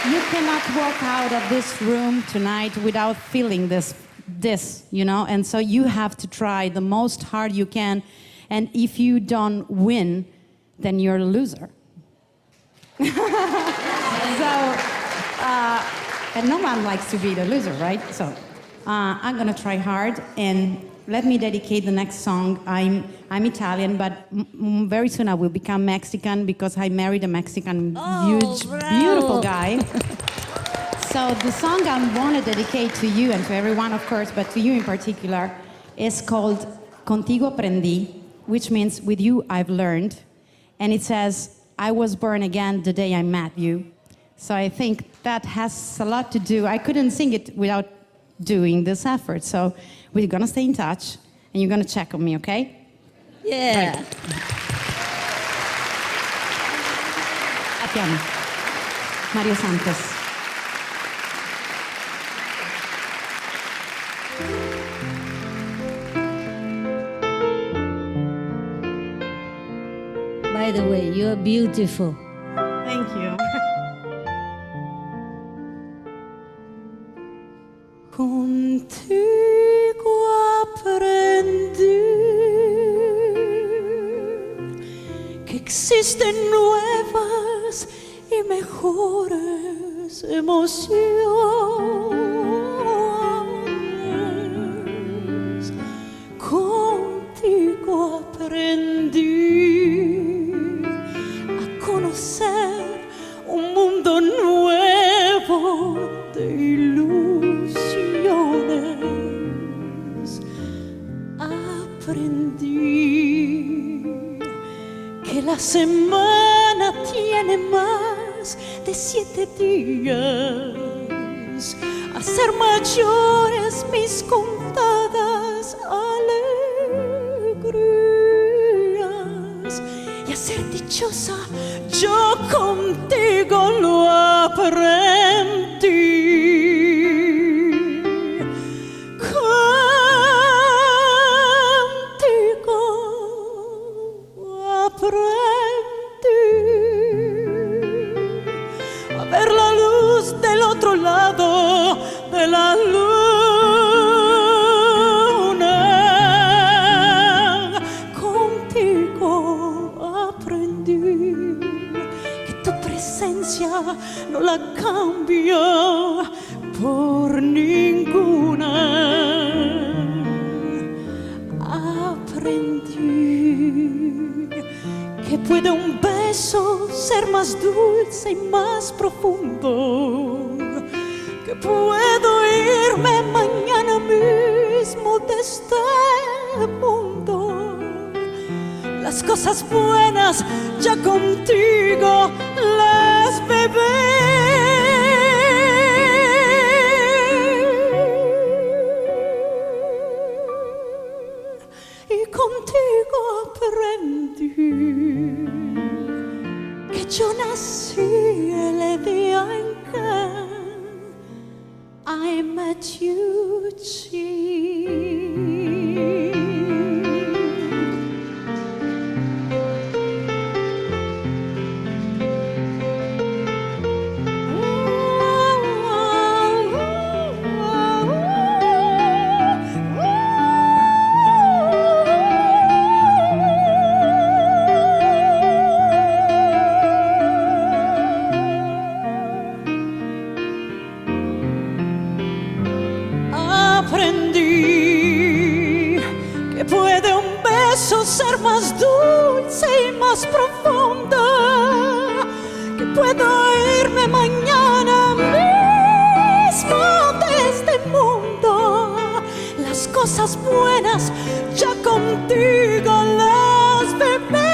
You cannot walk out of this room tonight without feeling this, you know, and so you have to try the most hard you can, and if you don't win, then you're a loser. And no one likes to be the loser, right? So I'm gonna try hard, and let me dedicate the next song. I'm Italian, but very soon I will become Mexican because I married a Mexican, huge, beautiful guy. So the song I want to dedicate to you and to everyone, of course, but to you in particular, is called Contigo Aprendí, which means with you I've learned. And it says, I was born again the day I met you. So I think that has a lot to do. I couldn't sing it without doing this effort. So we're gonna stay in touch, and you're gonna check on me, okay? Yeah. Right. Atiamo. Mario Santos. By the way, you're beautiful. Thank you. Contigo aprendí que existen nuevas y mejores emociones. Contigo aprendí a conocer un mundo nuevo de ilusiones. Aprendí que la semana tiene más de 7 días, a ser mayores mis contadas alegrías, y a ser dichosa yo contigo lo aprendí. Aprendí a ver la luz del otro lado de la luz. no la cambio por ninguna. Aprendí que puede un beso ser más dulce y más profundo, que puedo irme mañana mismo de este mundo. Las cosas buenas ya contigo las bebé. Y contigo aprendí que yo nací el día en que I met you, Ching. Aprendí que puede un beso ser más dulce y más profundo, que puedo irme mañana mismo de este mundo. Las cosas buenas ya contigo las bebé.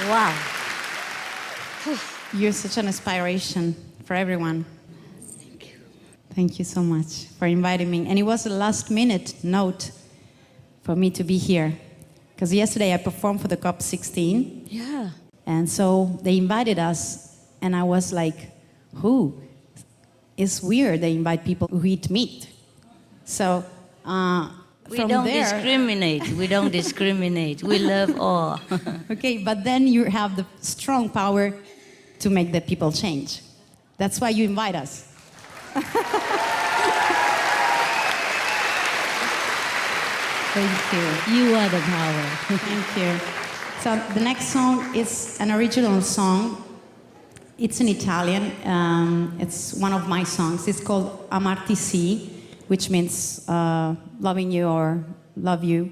Wow. You're such an inspiration for everyone. Thank you. Thank you so much for inviting me. And it was a last-minute note for me to be here. Because yesterday I performed for the COP16. Yeah. And so they invited us, and I was like, who? It's weird they invite people who eat meat. So We from don't there, discriminate. We don't discriminate. We love all. okay, but then you have the strong power to make the people change. That's why you invite us. Thank you. You are the power. Thank you. So the next song is an original song. It's in Italian. It's one of my songs. It's called Amarti Sì, which means loving you or love you.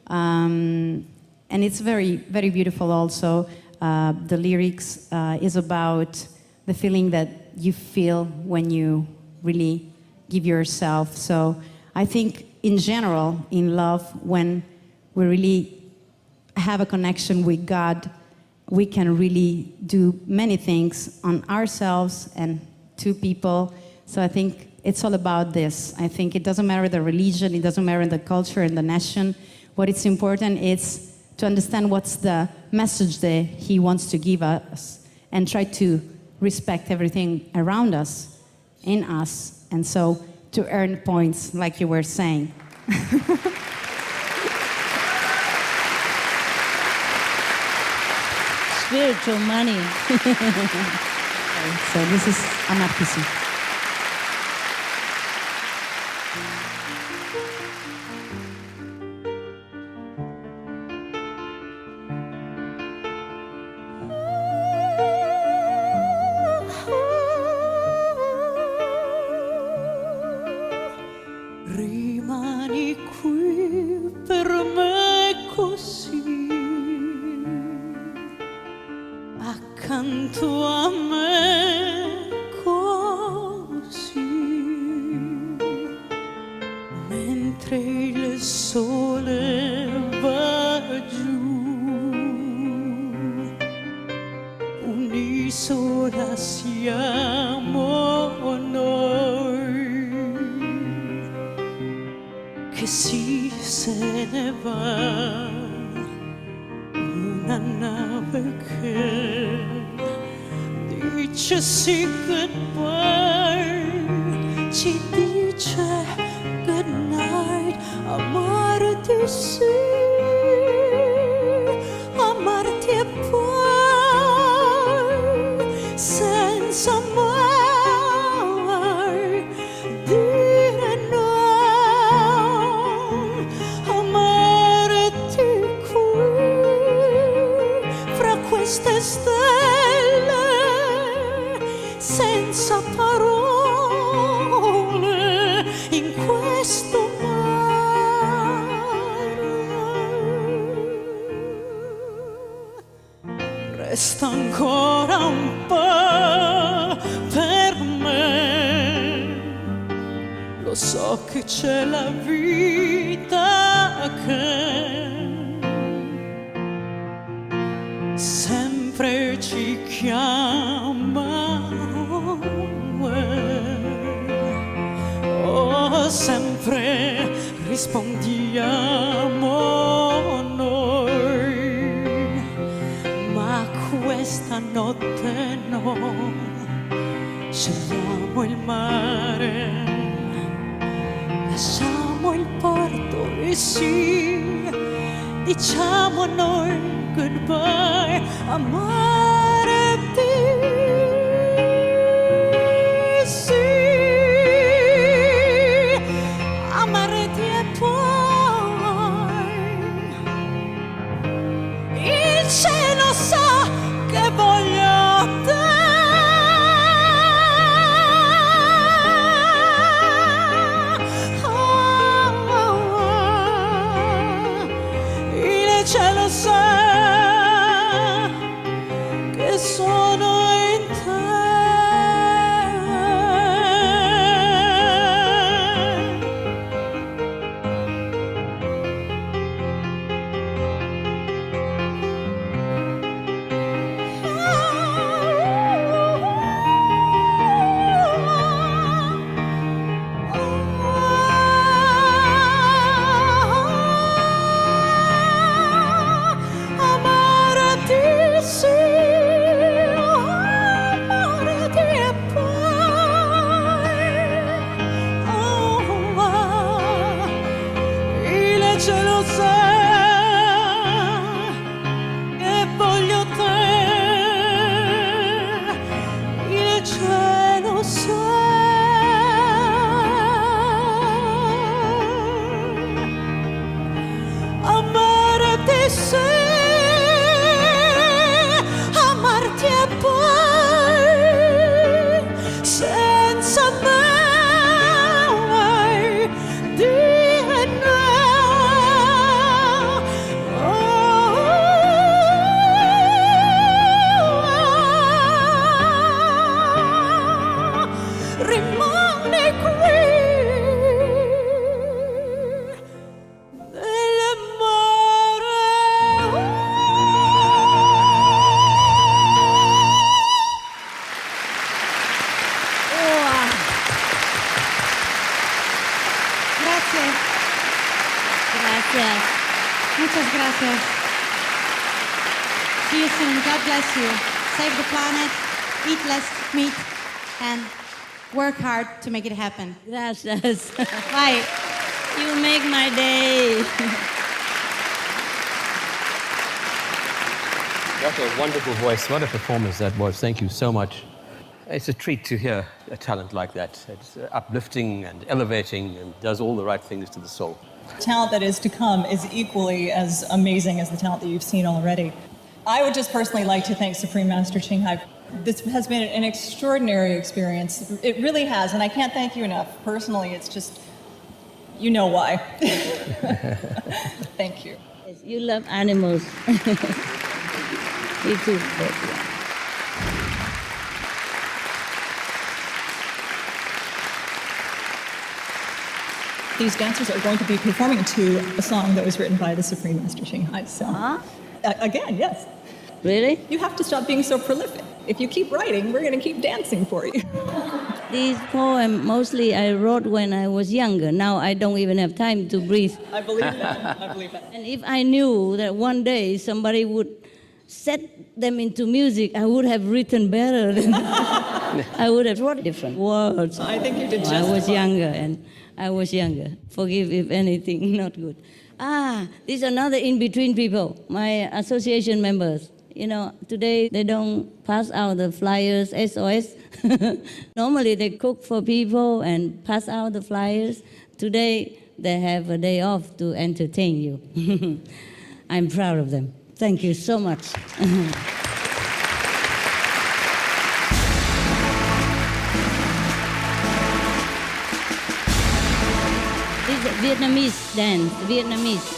And it's very, very beautiful also. The lyrics is about the feeling that you feel when you really give yourself. So I think in general, in love, when we really have a connection with God, we can really do many things on ourselves and to people. So I think it's all about this. I think it doesn't matter the religion, it doesn't matter the culture and the nation. What is important is to understand what's the message that he wants to give us and try to respect everything around us, in us, and so to earn points, like you were saying. Spiritual money. So this is Amarti Sì. Rimani qui per me così, accanto a me così, mentre il sole va sola siamo noi, che si se ne va una nave che dice sì goodbye, ci dice good night, amarti sì, amarti e poi senza mai dire no, amarti qui fra queste stelle senza parole in questo resta ancora un po' per me, lo so che c'è la vita che sempre ci chiama, oh, sempre rispondiamo noi, ma questa notte no, scegliamo il mare, lasciamo il porto e sì, diciamo a noi goodbye, amarti sì, amarti e poi il cielo sa che voglio te. Il cielo sa che sono in te. Amarti sì, amarti e poi, oh, il cielo sa che voglio te, il cielo sa. Amarti sì, amarti e poi senza mai dire no, rimane qui nel mare. Gracias. Gracias. Muchas gracias. See you soon. God bless you. Save the planet, eat less meat, and work hard to make it happen. Gracias. Bye. You make my day. What a wonderful voice. What a performance that was. Thank you so much. It's a treat to hear a talent like that. It's uplifting and elevating and does all the right things to the soul. Talent that is to come is equally as amazing as the talent that you've seen already. I would just personally like to thank Supreme Master Ching Hai. This has been an extraordinary experience. It really has, and I can't thank you enough. Personally, it's just, you know why. Thank you. You love animals. Me too. But, yeah. These dancers are going to be performing to a song that was written by the Supreme Master Ching Hai. So, again, yes. Really? You have to stop being so prolific. If you keep writing, we're going to keep dancing for you. These poems, mostly I wrote when I was younger. Now I don't even have time to breathe. I believe that. I believe that. And if I knew that one day somebody would set them into music, I would have written better. I would have wrote different words. I think you did just I was fine. younger. Forgive if anything not good. This is another in-between people, my association members. You know, today they don't pass out the flyers, SOS. Normally they cook for people and pass out the flyers. Today they have a day off to entertain you. I'm proud of them. Thank you so much. This is a Vietnamese dance, Vietnamese.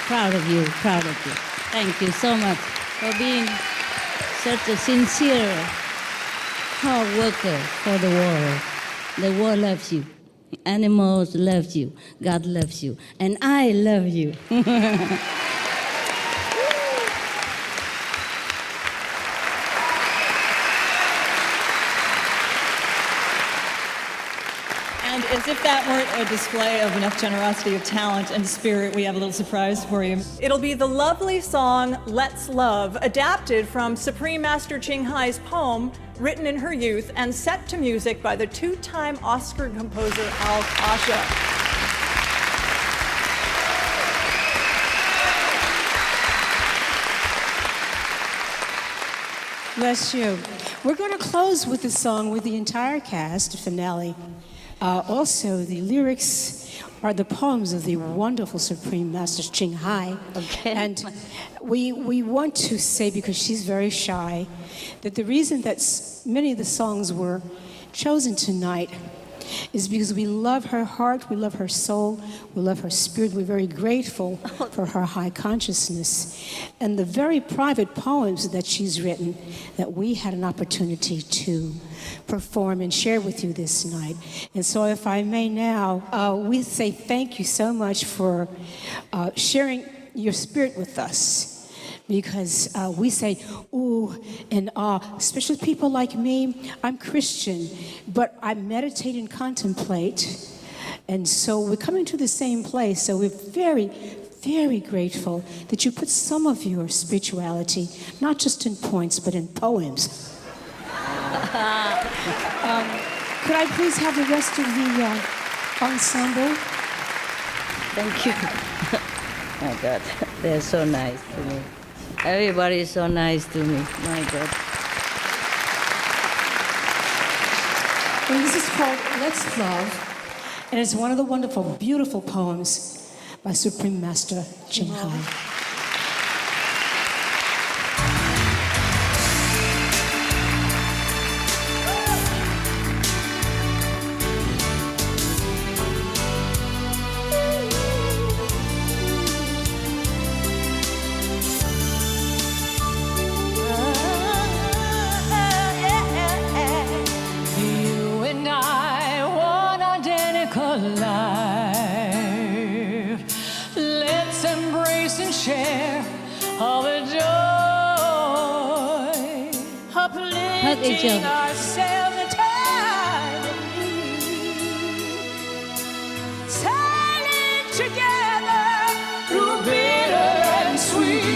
Proud of you, proud of you. Thank you so much for being such a sincere hard worker for the world. The world loves you. Animals love you. God loves you. And I love you. And as if that weren't a display of enough generosity of talent and spirit, we have a little surprise for you. It'll be the lovely song Let's Love, adapted from Supreme Master Ching Hai's poem, written in her youth and set to music by the two-time Oscar composer Al Kasha. Bless you. We're going to close with the song with the entire cast, finale. Also, the lyrics are the poems of the wonderful Supreme Master Ching Hai. Okay. And we want to say, because she's very shy, that the reason that many of the songs were chosen tonight is because we love her heart, we love her soul, we love her spirit. We're very grateful for her high consciousness and the very private poems that she's written that we had an opportunity to perform and share with you this night. And so if I may now, we say thank you so much for sharing your spirit with us. Because we say, ooh, and especially people like me, I'm Christian, but I meditate and contemplate. And so we're coming to the same place. So we're very, very grateful that you put some of your spirituality, not just in points, but in poems. Could I please have the rest of the ensemble? Thank you. My God, they're so nice to me. Everybody is so nice to me. My God. And this is called Let's Love, and it's one of the wonderful, beautiful poems by Supreme Master Ching Hai. You and I, one identical life. Let's embrace and share all the joy. Uplifting ourselves in time of need. Sailing together through bitter and sweet.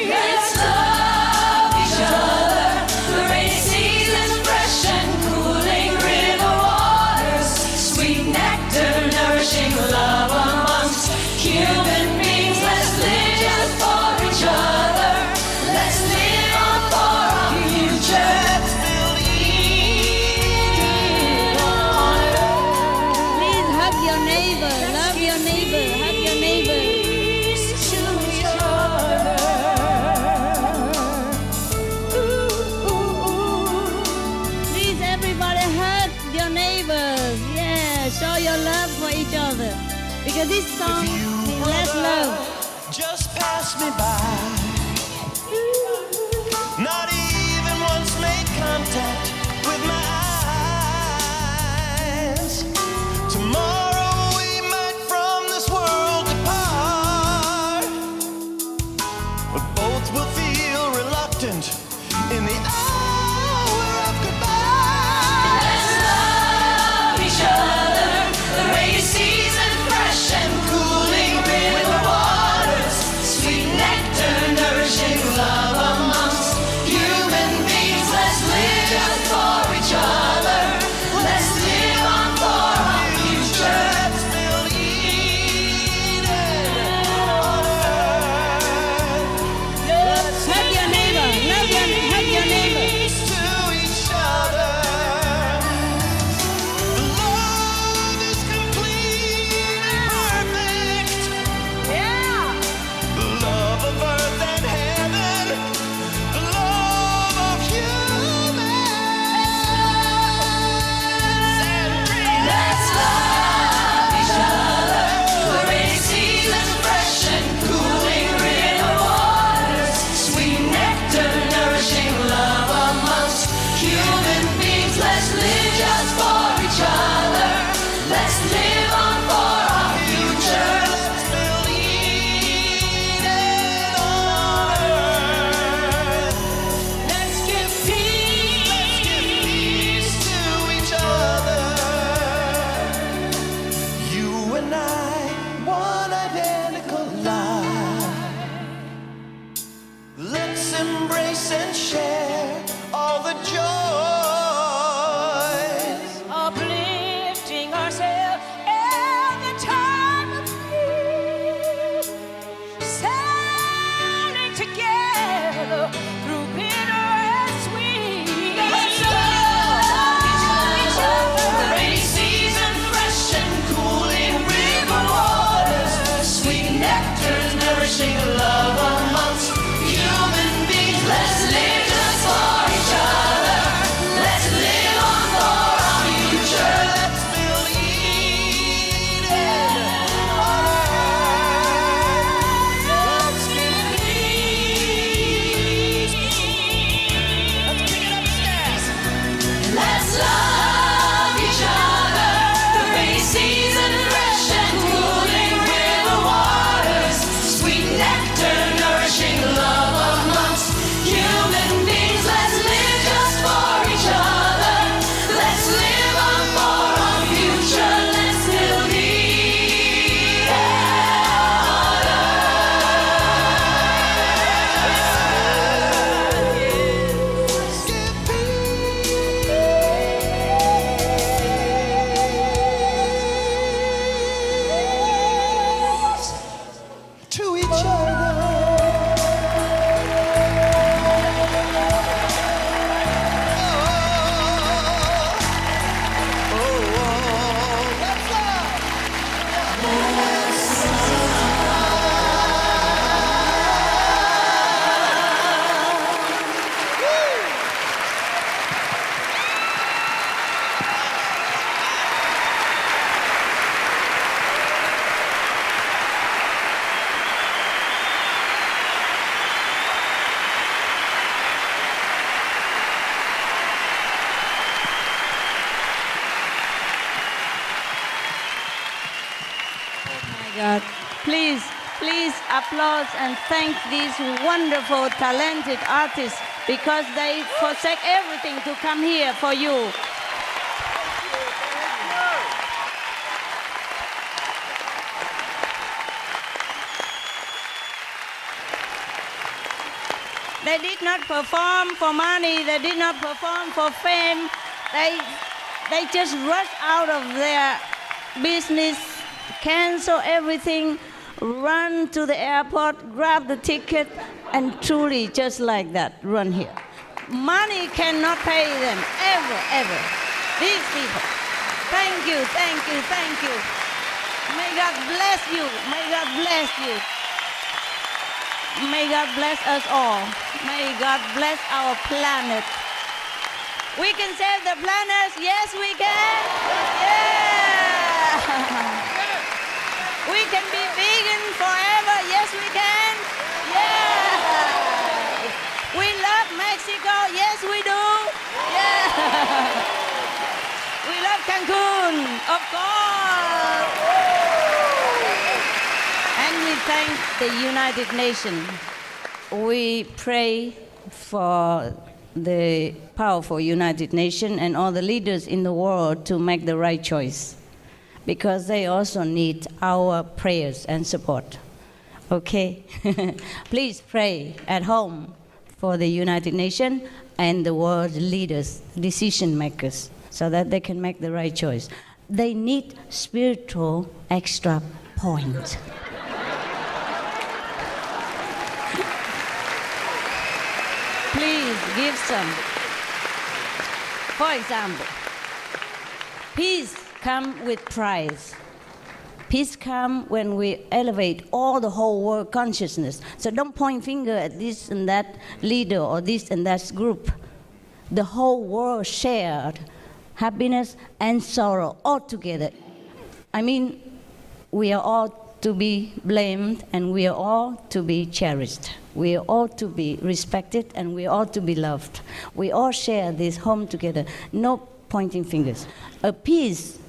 Let's love each other. The rainy seasons, fresh and cooling river waters, sweet nectar, nourishing love amongst human beings. Let's live just for each other. Let's live on for our future. Let's build Eden on earth. Please hug your neighbor. Love your neighbor. Hug your neighbor. To each other. Please, everybody, hug your neighbors. Yeah, show your love for each other. Because this song, Let's Love. Just pass me by. Not even once made contact with my eyes. Tomorrow we might from this world depart, but both will feel reluctant in the hour of goodbye. Let's love each other. The rainy season, fresh and cooling river waters, sweet nectar, nourishing love amongst human beings. Let's live just beings, let's live just for each other. Let's live on for our future. Let's believe in honor. Let's give peace to each other. You and I, one identical life. Let's embrace and share all the joys, uplifting ourselves every time of need, sailing together through bitter and sweet. Let's love each other. The rainy season, fresh and cooling river waters, sweet nectar, nourishing love amongst human beings. Let's live just for each other. Let's live on for our future. Let's believe in honor. Let's give peace. Let's pick it upstairs. Let's love each other. The rainy season, fresh and cooling river waters, sweet nectar, nourishing love amongst human beings. Let's live just for each other. Let's live on for our future. Let's believe in to each other. God. Please, please applause and thank these wonderful, talented artists because they forsake everything to come here for you. They did not perform for money, they did not perform for fame. They just rush out of their business, cancel everything, run to the airport, grab the ticket, and truly just like that, run here. Money cannot pay them, ever, ever. These people. Thank you, thank you, thank you. May God bless you, may God bless you. May God bless us all. May God bless our planet. We can save the planet, yes we can. Yeah. We can be vegan forever, yes we can. Yeah. We love Mexico, yes we do. Yeah. We love Cancun, of course. And we thank the United Nations. We pray for the powerful United Nations and all the leaders in the world to make the right choice, because they also need our prayers and support. Okay? Please pray at home for the United Nations and the world leaders, decision makers, so that they can make the right choice. They need spiritual extra point. Please give some. For example, peace comes with prize. Peace comes when we elevate all the whole world consciousness. So don't point finger at this and that leader or this and that group. The whole world shared happiness and sorrow all together. I mean, we are all to be blamed and we are all to be cherished. We ought to be respected and we ought to be loved. We all share this home together. No pointing fingers. A peace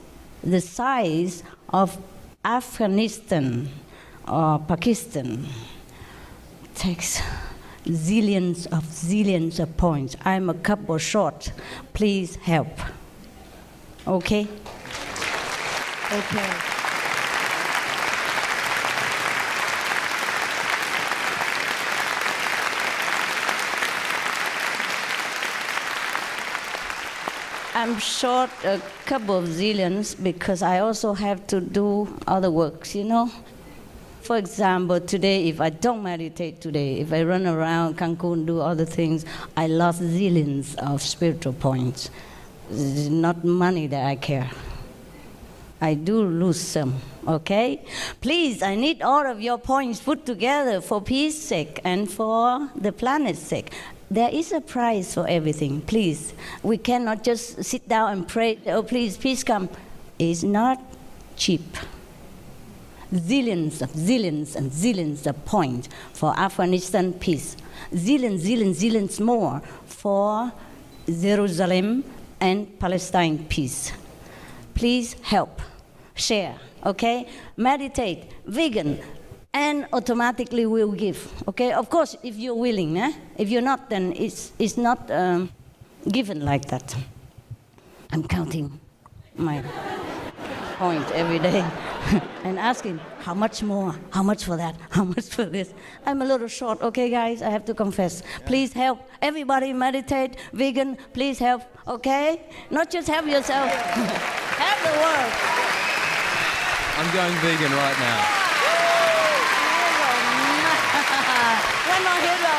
the size of Afghanistan or Pakistan takes zillions of points. I'm a couple short. Please help. Okay? Okay. I'm short a couple of zillions because I also have to do other works, you know? For example, today, if I don't meditate today, if I run around Cancun, do other things, I lost zillions of spiritual points. It's not money that I care. I do lose some, okay? Please, I need all of your points put together for peace sake and for the planet's sake. There is a price for everything, please. We cannot just sit down and pray, oh, please, peace come. It's not cheap. Zillions and zillions of points for Afghanistan peace. Zillions more for Jerusalem and Palestine peace. Please help, share, okay? Meditate, vegan, and automatically we'll give, okay? Of course, if you're willing, eh? If you're not, then it's not given like that. I'm counting my point every day and asking, how much more? How much for that? How much for this? I'm a little short, okay, guys? I have to confess. Please help. Everybody meditate, vegan, please help, okay? Not just help yourself, help the world. I'm going vegan right now. One more hero.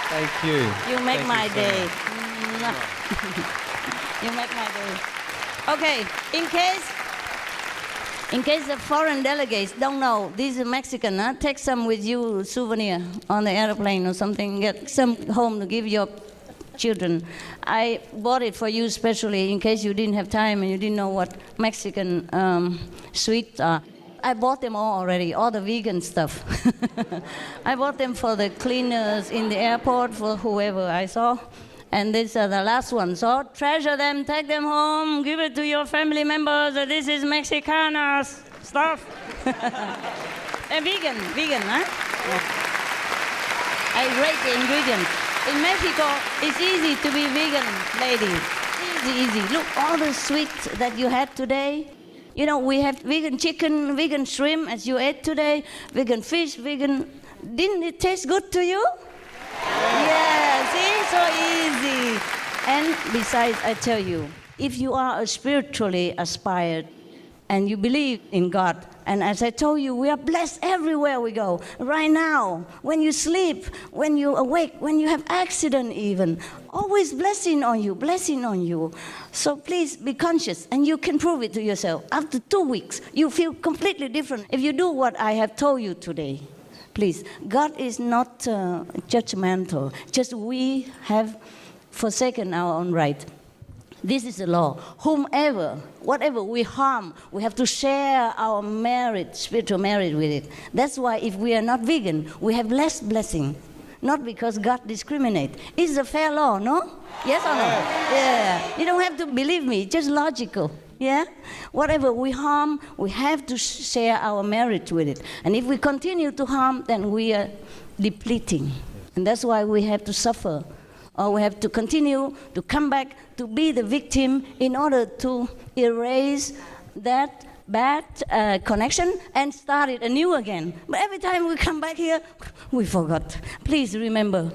Thank you. You make Thank my you so day. much. You make my day. Okay, in case the foreign delegates don't know, this is Mexican, huh? Take some with you, souvenir, on the airplane or something. Get some home to give your children. I bought it for you specially in case you didn't have time and you didn't know what Mexican sweets are. I bought them all already, all the vegan stuff. I bought them for the cleaners in the airport, for whoever I saw. And these are the last ones. So treasure them, take them home, give it to your family members. This is Mexicana stuff. Vegan, huh? Yeah. I rate the ingredients. In Mexico, it's easy to be vegan, ladies. Easy. Look, all the sweets that you had today. You know, we have vegan chicken, vegan shrimp, as you ate today, vegan fish, vegan... Didn't it taste good to you? Yeah, see, so easy. And besides, I tell you, if you are spiritually aspired and you believe in God, and as I told you, we are blessed everywhere we go. Right now, when you sleep, when you awake, when you have accident even, always blessing on you. So please be conscious, and you can prove it to yourself. After 2 weeks, you feel completely different if you do what I have told you today. Please, God is not judgmental. Just we have forsaken our own right. This is the law. Whatever we harm, we have to share our merit, spiritual merit with it. That's why if we are not vegan, we have less blessing. Not because God discriminates. It's a fair law, no? Yes or no? Yeah. You don't have to believe me, just logical. Yeah? Whatever we harm, we have to share our merit with it. And if we continue to harm, then we are depleting. And that's why we have to suffer. Or we have to continue to come back to be the victim in order to erase that bad connection and start it anew again. But every time we come back here, we forgot. Please remember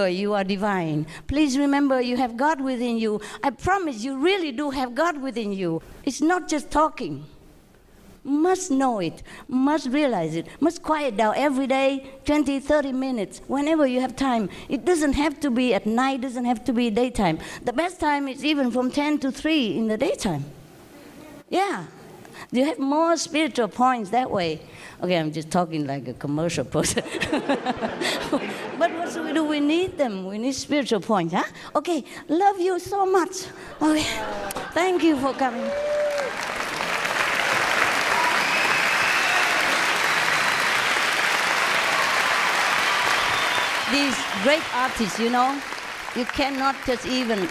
you are divine. Please remember you have God within you. I promise you really do have God within you. It's not just talking. Must know it, must realize it, must quiet down every day, 20, 30 minutes, whenever you have time. It doesn't have to be at night, doesn't have to be daytime. The best time is even from 10 to 3 in the daytime. Yeah. You have more spiritual points that way. Okay, I'm just talking like a commercial person. But what do we need them? We need spiritual points, huh? Okay, love you so much. Okay, thank you for coming. these great artists, you know, you cannot just even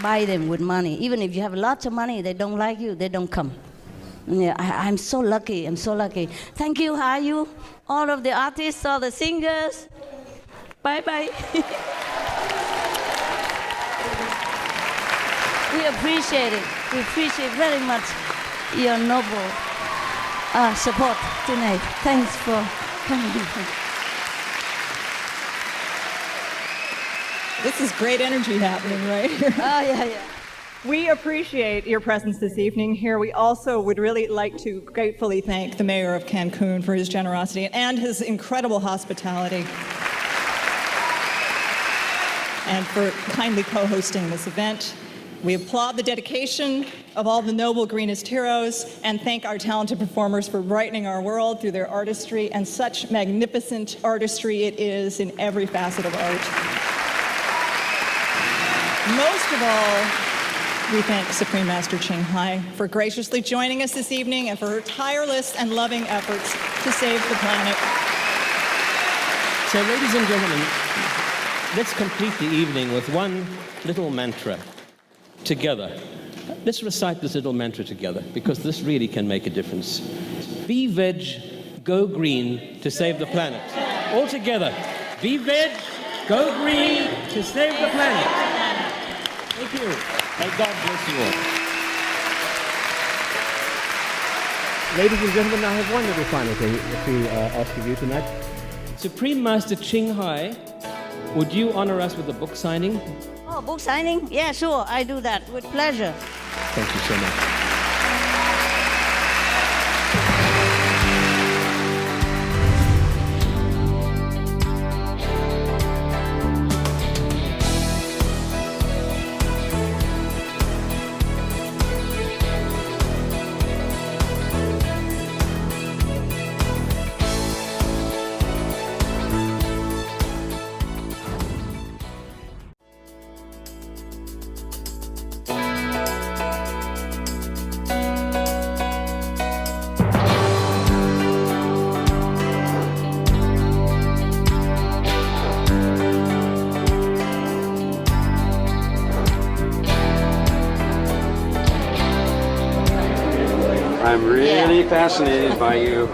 buy them with money. Even if you have lots of money, they don't like you, they don't come. Yeah, I'm so lucky, I'm so lucky. Thank you, how are you? All of the artists, all the singers. Bye-bye. We appreciate it. We appreciate very much your noble support tonight. Thanks for coming. This is great energy happening right here. Oh, yeah. We appreciate your presence this evening here. We also would really like to gratefully thank the mayor of Cancun for his generosity and his incredible hospitality, and for kindly co-hosting this event. We applaud the dedication of all the noble Greenest Heroes and thank our talented performers for brightening our world through their artistry, and such magnificent artistry it is in every facet of art. Most of all, we thank Supreme Master Ching Hai for graciously joining us this evening and for her tireless and loving efforts to save the planet. So, ladies and gentlemen, let's complete the evening with one little mantra together. Let's recite this little mantra together, because this really can make a difference. Be veg, go green to save the planet. All together. Be veg, go green to save the planet. Thank you. May God bless you all. Ladies and gentlemen, I have one little final thing to ask of you tonight. Supreme Master Ching Hai, would you honor us with a book signing? Oh, book signing? Yeah, sure, I do that with pleasure. Thank you so much. I'm really fascinated by you.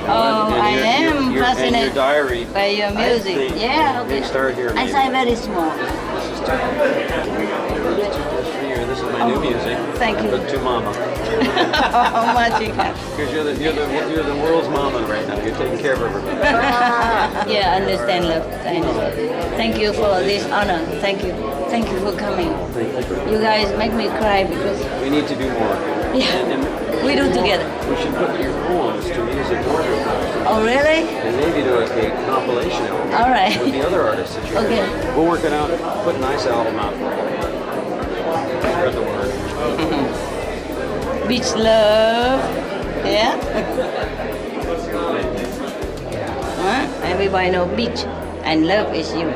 Oh, I am fascinated and your diary. by your music. Yeah, okay. Big start here. I say very small. This is my new music. Thank you. But to Mama. How much you have? Because you're the world's mama right now. You're taking care of everybody. Yeah, I understand, love. I understand. Thank you for this honor. Thank you. Thank you for coming. You guys make me cry because we need to do more. Yeah. We do together. We should put your poems to music order. Oh, really? And maybe do a compilation album. All right. With the other artists that you Okay. We'll work it out. Put a nice album out for you. Spread the word. Beach love. Yeah? Huh? Everybody know beach and love is you.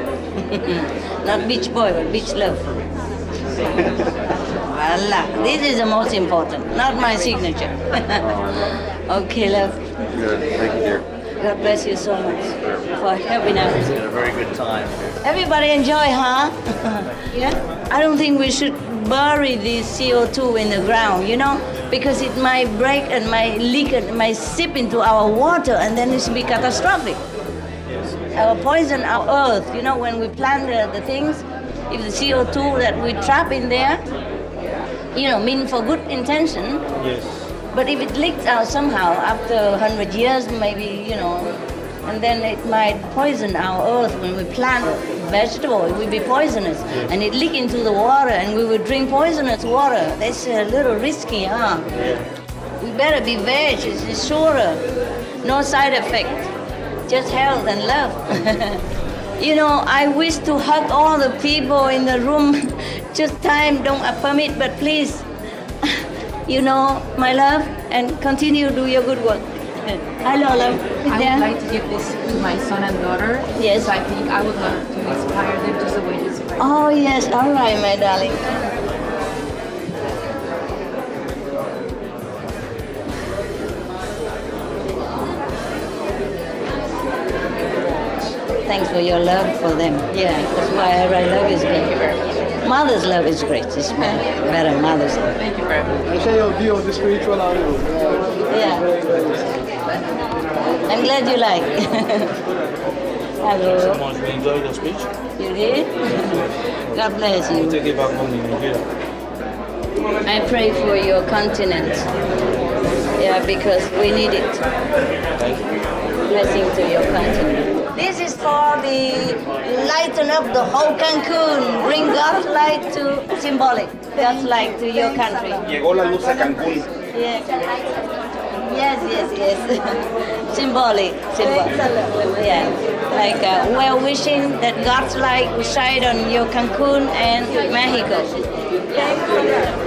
Not beach boy, but beach love. Voila. This is the most important, not my signature. Okay, love. Good. Thank you, dear. God bless you so much for helping us. It's been a very good time. Everybody enjoy, huh? Yeah? I don't think we should bury this CO2 in the ground, you know? Because it might break and might leak and might seep into our water, and then it should be catastrophic. Our poison our earth, you know, when we plant the things, if the CO2 that we trap in there, you know, mean for good intention. Yes. But if it leaks out somehow after 100 years, maybe, you know, and then it might poison our earth when we plant vegetable, it will be poisonous. Yes. And it leak into the water and we will drink poisonous water. That's a little risky, huh? Yeah. We better be veg, it's surer. No side effect, just health and love. You know, I wish to hug all the people in the room. Just time don't permit, but please, you know, my love, and continue to do your good work. Hello, love. I would like to give this to my son and daughter. Yes. I think I would love to inspire them just the way you inspire. Oh, yes. All right, my darling. Thanks for your love for them. Yeah, that's why I write love is great. Mother's love is great. It's better mother's love. Thank you very much. I share your view of the spiritual outlook. Yeah. I'm glad you like. Hello. Someone's enjoyed your speech. You did? God bless you. Take it back home in Nigeria. I pray for your continent. Yeah, because we need it. Blessing to your continent. This is for the lighten up the whole Cancun. Bring God's light to symbolic. God's light to your country. Llegó la luz a Cancún. Yes. Symbolic. Yeah. Like well wishing that God's light will shine on your Cancun and Mexico.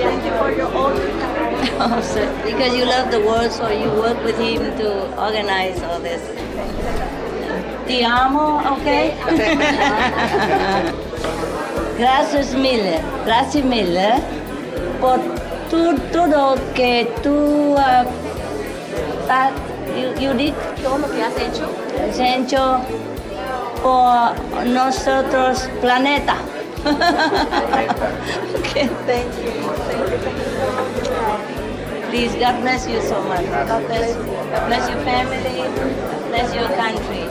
Thank you for your own. Because you love the world, so you work with him to organize all this. Te amo, okay? Gracias mille por todo que tú you did. Todo lo que has hecho. Has hecho por nosotros planeta. Okay, thank you. Please, God bless you so much. God bless you. God bless your family. God bless your country.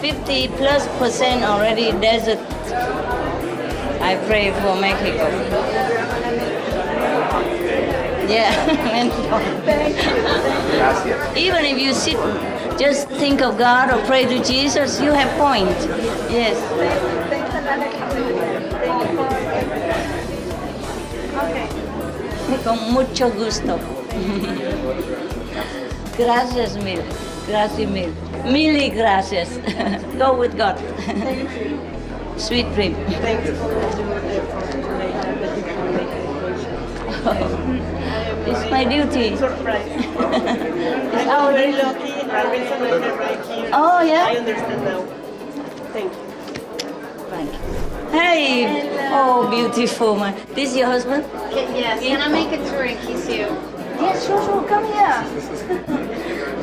50+% already desert. I pray for Mexico. Yeah. Even if you sit, just think of God or pray to Jesus, you have point. Yes. Con mucho gusto. Gracias mil. Gracias mil. Mil gracias. Go with God. Sweet dream. Thank you. It's my duty. Surprise. It's our very duty. lucky. I resonated right here. Oh, yeah? I understand now. Thank you. Thank you. Hey! Oh, beautiful man. This is your husband? Yes. Can I make a tour and kiss you? Yes, sure. Come here.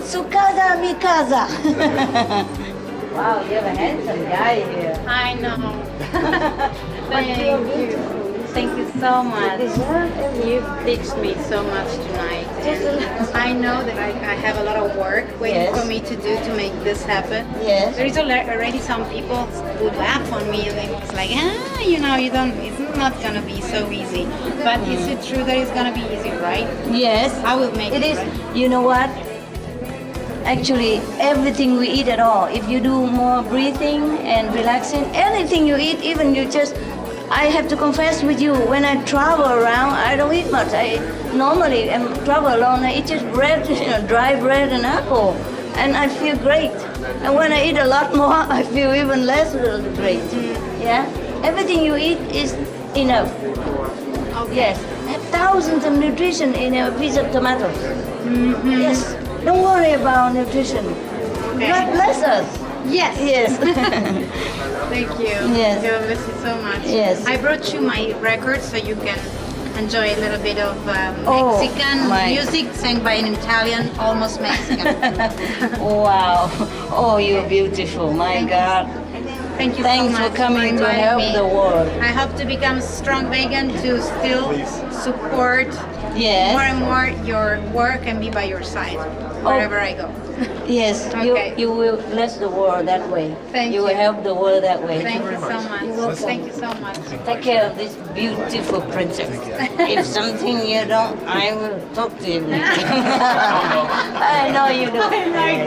Su casa, mi casa. Wow, you have a handsome guy here. I know. Thank you. Thank you so much. You've fixed me so much tonight. I know that I have a lot of work waiting for me to do to make this happen. Yes. There is already some people who laugh on me and it's like, it's not gonna be so easy. But is it true that it's gonna be easy, right? Yes. I will make it. It is. Right? You know what? Actually, everything we eat at all, if you do more breathing and relaxing, anything you eat, even you just, I have to confess with you, when I travel around, I don't eat much. I normally travel alone, I eat just bread, dry bread and apple, and I feel great. And when I eat a lot more, I feel even less great. Yeah? Everything you eat is enough. Okay. Yes. Thousands of nutrition in a piece of tomatoes. Yes. Don't worry about nutrition. Okay. God bless us. Yes. Yes. Thank you. Yes. God bless you so much. Yes. I brought you my record so you can enjoy a little bit of Oh, Mexican my. music sang by an Italian, almost Mexican. Wow. Oh, you're beautiful. My God. Thank you Thanks so much for coming to inviting help me. the world. I hope to become a strong vegan to still support Yes. more and more your work and be by your side wherever I go. Yes, Okay. you will bless the world that way. Thank You will you. help the world that way. Thank you so much. You're welcome. Thank you so much. Take care of this beautiful princess. If something you don't, I will talk to you. I know you do.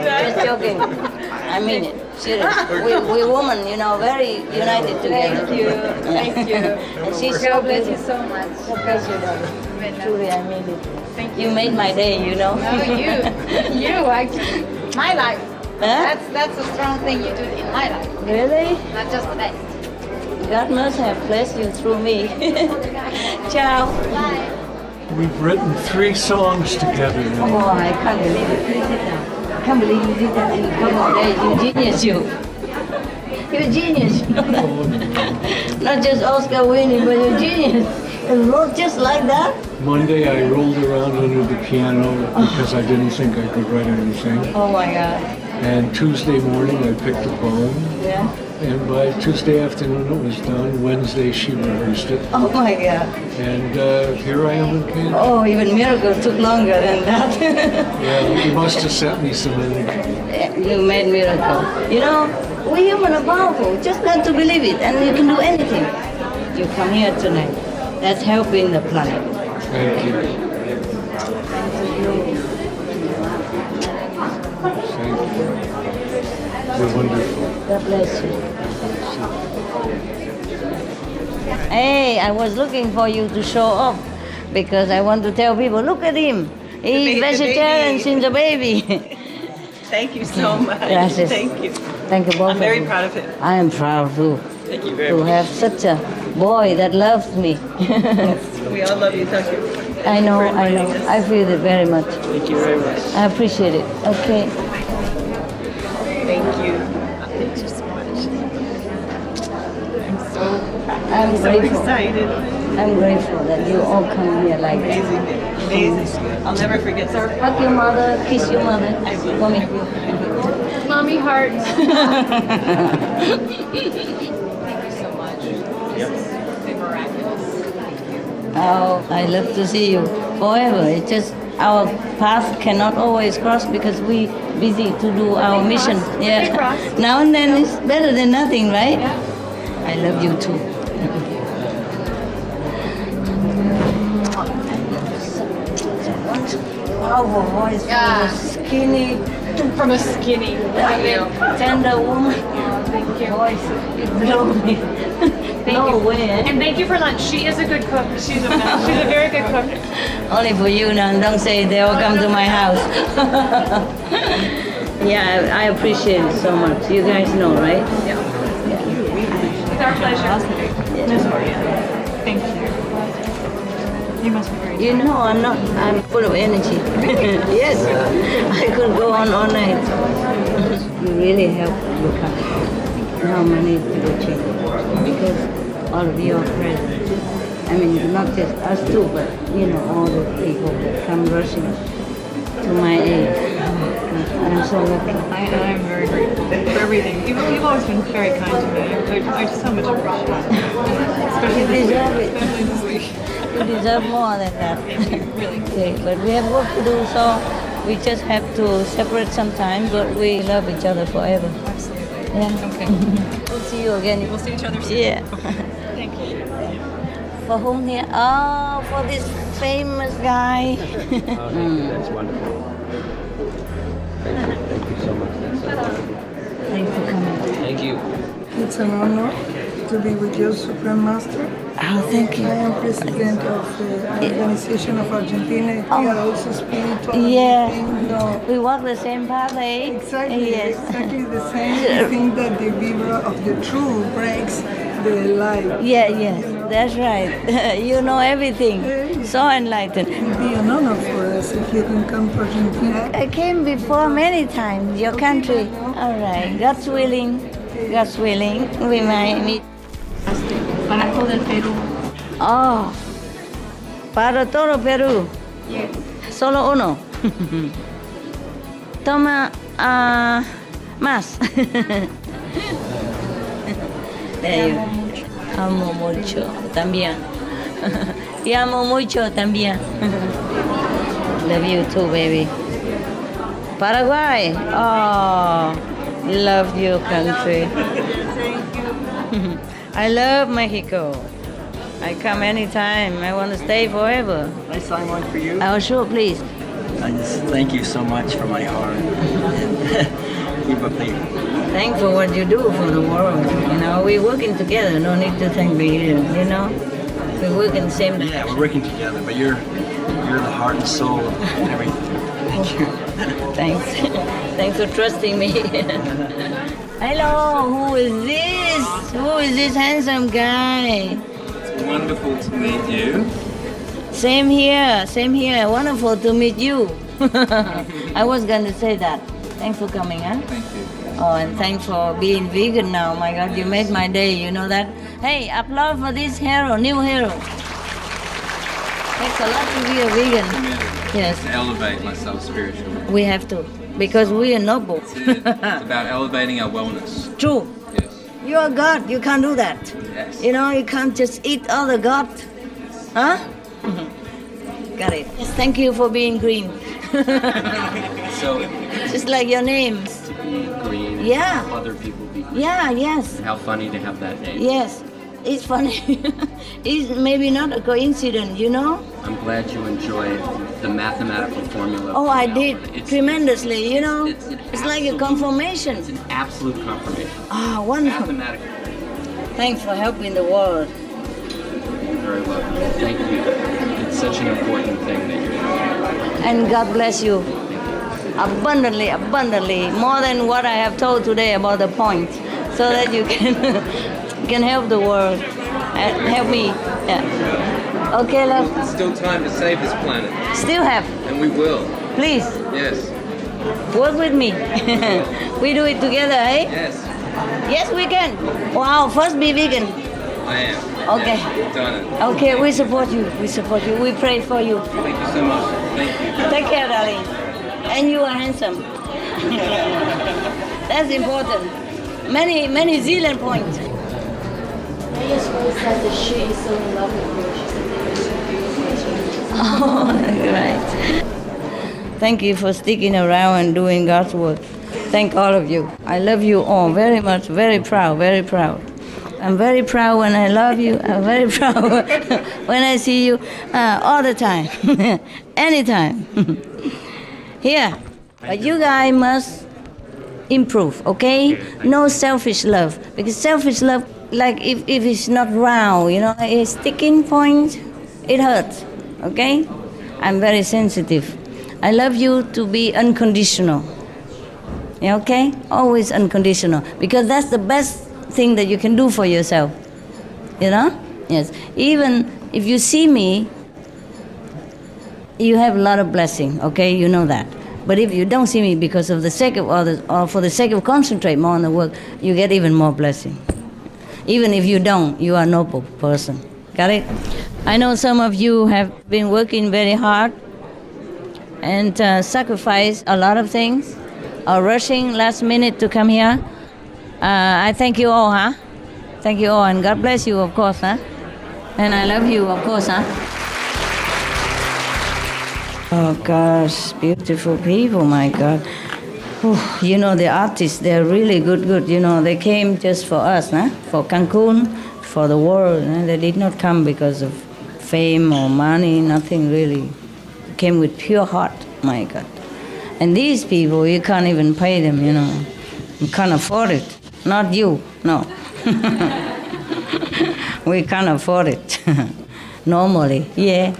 Just joking. I mean it. Serious. We women, very united together. Thank you. Thank you. And she's so God bless you beautiful. so much. God bless you, darling. Truly, I mean it. Thank You made my day, No, you actually, my life. Huh? That's a strong thing you do in my life. Really? Not just the best. God must have blessed you through me. Ciao. Bye. We've written 3 songs together now. Oh, I can't believe it. Please sit down. I can't believe you did that in a couple of days. You genius, you. You're a genius. Not just Oscar winning, but you're a genius. And wrote just like that? Monday I rolled around under the piano because I didn't think I could write anything. Oh my God. And Tuesday morning I picked a poem. Yeah. And by Tuesday afternoon it was done. Wednesday she rehearsed it. Oh my God. And here I am in Cancun. Oh, even miracle took longer than that. Yeah, you must have sent me some energy. You made miracle. You know, we human are powerful. Just got to believe it, and you can do anything. You come here tonight. That's helping the planet. Thank you. You're wonderful. God bless you. Hey, I was looking for you to show up because I want to tell people, look at him. He's vegetarian since a baby. Thank you so much. Gracias. Thank you. Thank you both. I'm very proud of him. I am proud too. Thank you very to much. have such a boy that loves me. We all love you. Thank you. I know. I feel it very much. Thank you very much. I appreciate it. Okay. Thank you. Thank you so much. I'm so grateful. excited. I'm grateful that you all come here like that. Amazing. I'll never forget this. Hug your mother, kiss your mother. Mommy. Mommy heart. Thank you so much. This has been miraculous. Oh, I love to see you forever. It's just our paths cannot always cross because we busy to do our mission. Yeah. Now and then it's better than nothing, right? I love you too. Our voice from a skinny, tender woman. Thank you. Voice, you blow me. No way. And thank you for lunch. She is a good cook. She's a very good cook. Only for you now. Don't say they all come to my house. Yeah, I appreciate it so much. You guys know, right? Yeah. It's our pleasure. Thank you. You must be very You know, I'm full of energy. Yes, I could go on all night. You really help your country. How many people change? Because all of you are present. I mean, not just us too, but you know, all the people that come rushing to my aid. I'm so lucky. I'm very grateful for everything. You've always been very kind to me. I so much appreciate it. Especially You this week. deserve it. Especially this week. You deserve more than that. Really. Okay, but we have work to do, so we just have to separate sometime, but we love each other forever. Absolutely. Yeah. Okay. We'll see you again. We'll see each other soon. Yeah. Thank you. For whom here? Oh, for this famous guy. That's wonderful. Thank you so much. Thanks for coming. Thank you. It's an honor to be with you, Supreme Master. Oh, thank you. I am president of the Organization of Argentina. We are also spiritual. Yeah. everything, no. We walk the same path, eh? Exactly, Yes. exactly the same. I think that the vibra of the true breaks the light. Yeah, yes, that's right. You know everything. So enlightened. It would be an honor for us if you can come to Argentina. I came before many times, your country. All right, God's willing, we might meet. Para todo el Perú. Oh, para todo Perú. Yes. Solo uno. Toma más. There you go. Amo mucho también. Y amo mucho también. Love you too, baby. Paraguay. Oh, love your country. I love Mexico. I come anytime. I want to stay forever. Can I sign one for you? Oh, sure, please. I just thank you so much for my heart. Keep up the. Thanks for what you do for the world. You know, we're working together. No need to thank me, you know. We work in the same direction. Yeah, we're working together, but you're the heart and soul of everything. Thank you. Thanks. Thanks for trusting me. Hello, who is this? Who is this handsome guy? It's wonderful to meet you. Same here, same here. Wonderful to meet you. I was going to say that. Thanks for coming, huh? Thank you. Oh, and thanks for being vegan now. My God, you made my day. You know that? Hey, applaud for this hero, new hero. Takes a lot to be a vegan. Committed Yes. to elevate myself spiritually. We have to. because we are noble. It's about elevating our wellness. True. Yes. You are God. You can't do that. Yes. You know, you can't just eat all the God. Huh? Got it. Yes, thank you for being green. So, Just like your name. To be green and Yeah. help other people be green. Yeah, yes. And how funny to have that name. Yes. It's funny. It's maybe not a coincidence, you know? I'm glad you enjoyed the mathematical formula. Oh, I for did Alpha. tremendously, you know? It's like a confirmation. It's an absolute confirmation. Ah, wonderful. Mathematical. Thanks for helping the world. You're very welcome. Thank you. It's such an important thing that you're doing. And God bless you. Abundantly, abundantly. More than what I have told today about the point. So that you can help the world. And help me. Yeah. Okay, love. There's still time to save this planet. Still have. And we will. Please. Yes. Work with me. We do it together, eh? Yes. Yes, we can. Wow, first be vegan. I am. Okay. Yes, done it. Okay, we support you. We support you. We pray for you. Thank you so much. Thank you. Take care, darling. And you are handsome. That's important. Many Zealand points. I just always said that she is so in love with you. She said that you're so beautiful. Oh, right. Thank you for sticking around and doing God's work. Thank all of you. I love you all very much. Very proud, very proud. I'm very proud when I love you. I'm very proud when I see you all the time, anytime. Here, but you guys must improve, okay? No selfish love, because selfish love, like if it's not round, you know, a sticking point, it hurts, okay? I'm very sensitive. I love you to be unconditional, okay? Always unconditional, because that's the best thing that you can do for yourself, you know? Yes, even if you see me, you have a lot of blessing, okay? You know that. But if you don't see me because of the sake of others or for the sake of concentrate more on the work, you get even more blessing. Even if you don't, you are a noble person. Got it? I know some of you have been working very hard and sacrificed a lot of things, or rushing last minute to come here. I thank you all, huh? Thank you all, and God bless you, of course, huh? And I love you, of course, huh? Oh gosh, beautiful people, my God. Whew, you know, the artists, they're really good, you know. They came just for us, huh? For Cancun, for the world. Huh? They did not come because of fame or money, nothing really. They came with pure heart, my God. And these people, you can't even pay them, you know. You can't afford it. Not you, no. We can't afford it. Normally, yeah.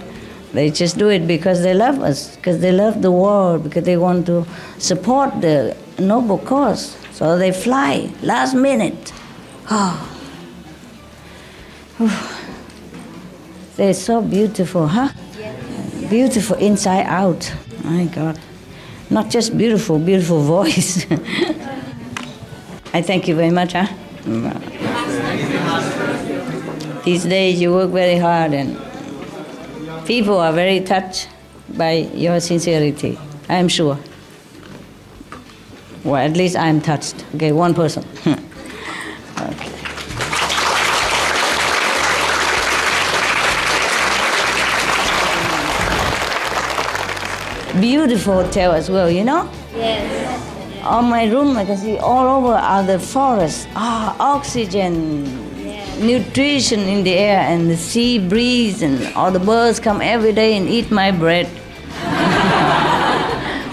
They just do it because they love us, because they love the world, because they want to support the noble cause. So they fly last minute. Oh. They're so beautiful, huh? Beautiful inside out. My God. Not just beautiful, beautiful voice. I thank you very much, huh? These days you work very hard and people are very touched by your sincerity, I am sure. Well, at least I am touched. Okay, one person. Okay. Beautiful hotel as well, you know? Yes. On my room, I can see all over are the forests, oxygen, nutrition in the air, and the sea breeze, and all the birds come every day and eat my bread.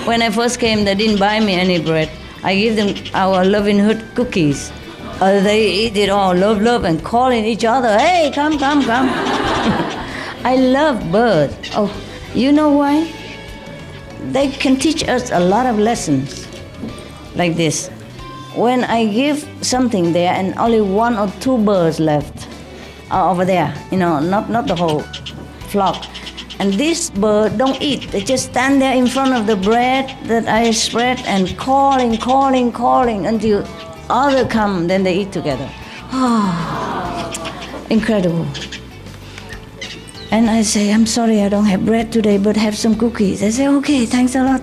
When I first came, they didn't buy me any bread. I give them our Loving Hood cookies. They eat it all, love, and calling each other, hey, come. I love birds. Oh, you know why? They can teach us a lot of lessons. Like this. When I give something there and only 1 or 2 birds left over there, you know, not the whole flock. And this bird don't eat. They just stand there in front of the bread that I spread and calling until others come, then they eat together. Oh, incredible. And I say, I'm sorry I don't have bread today, but have some cookies. They say, okay, thanks a lot.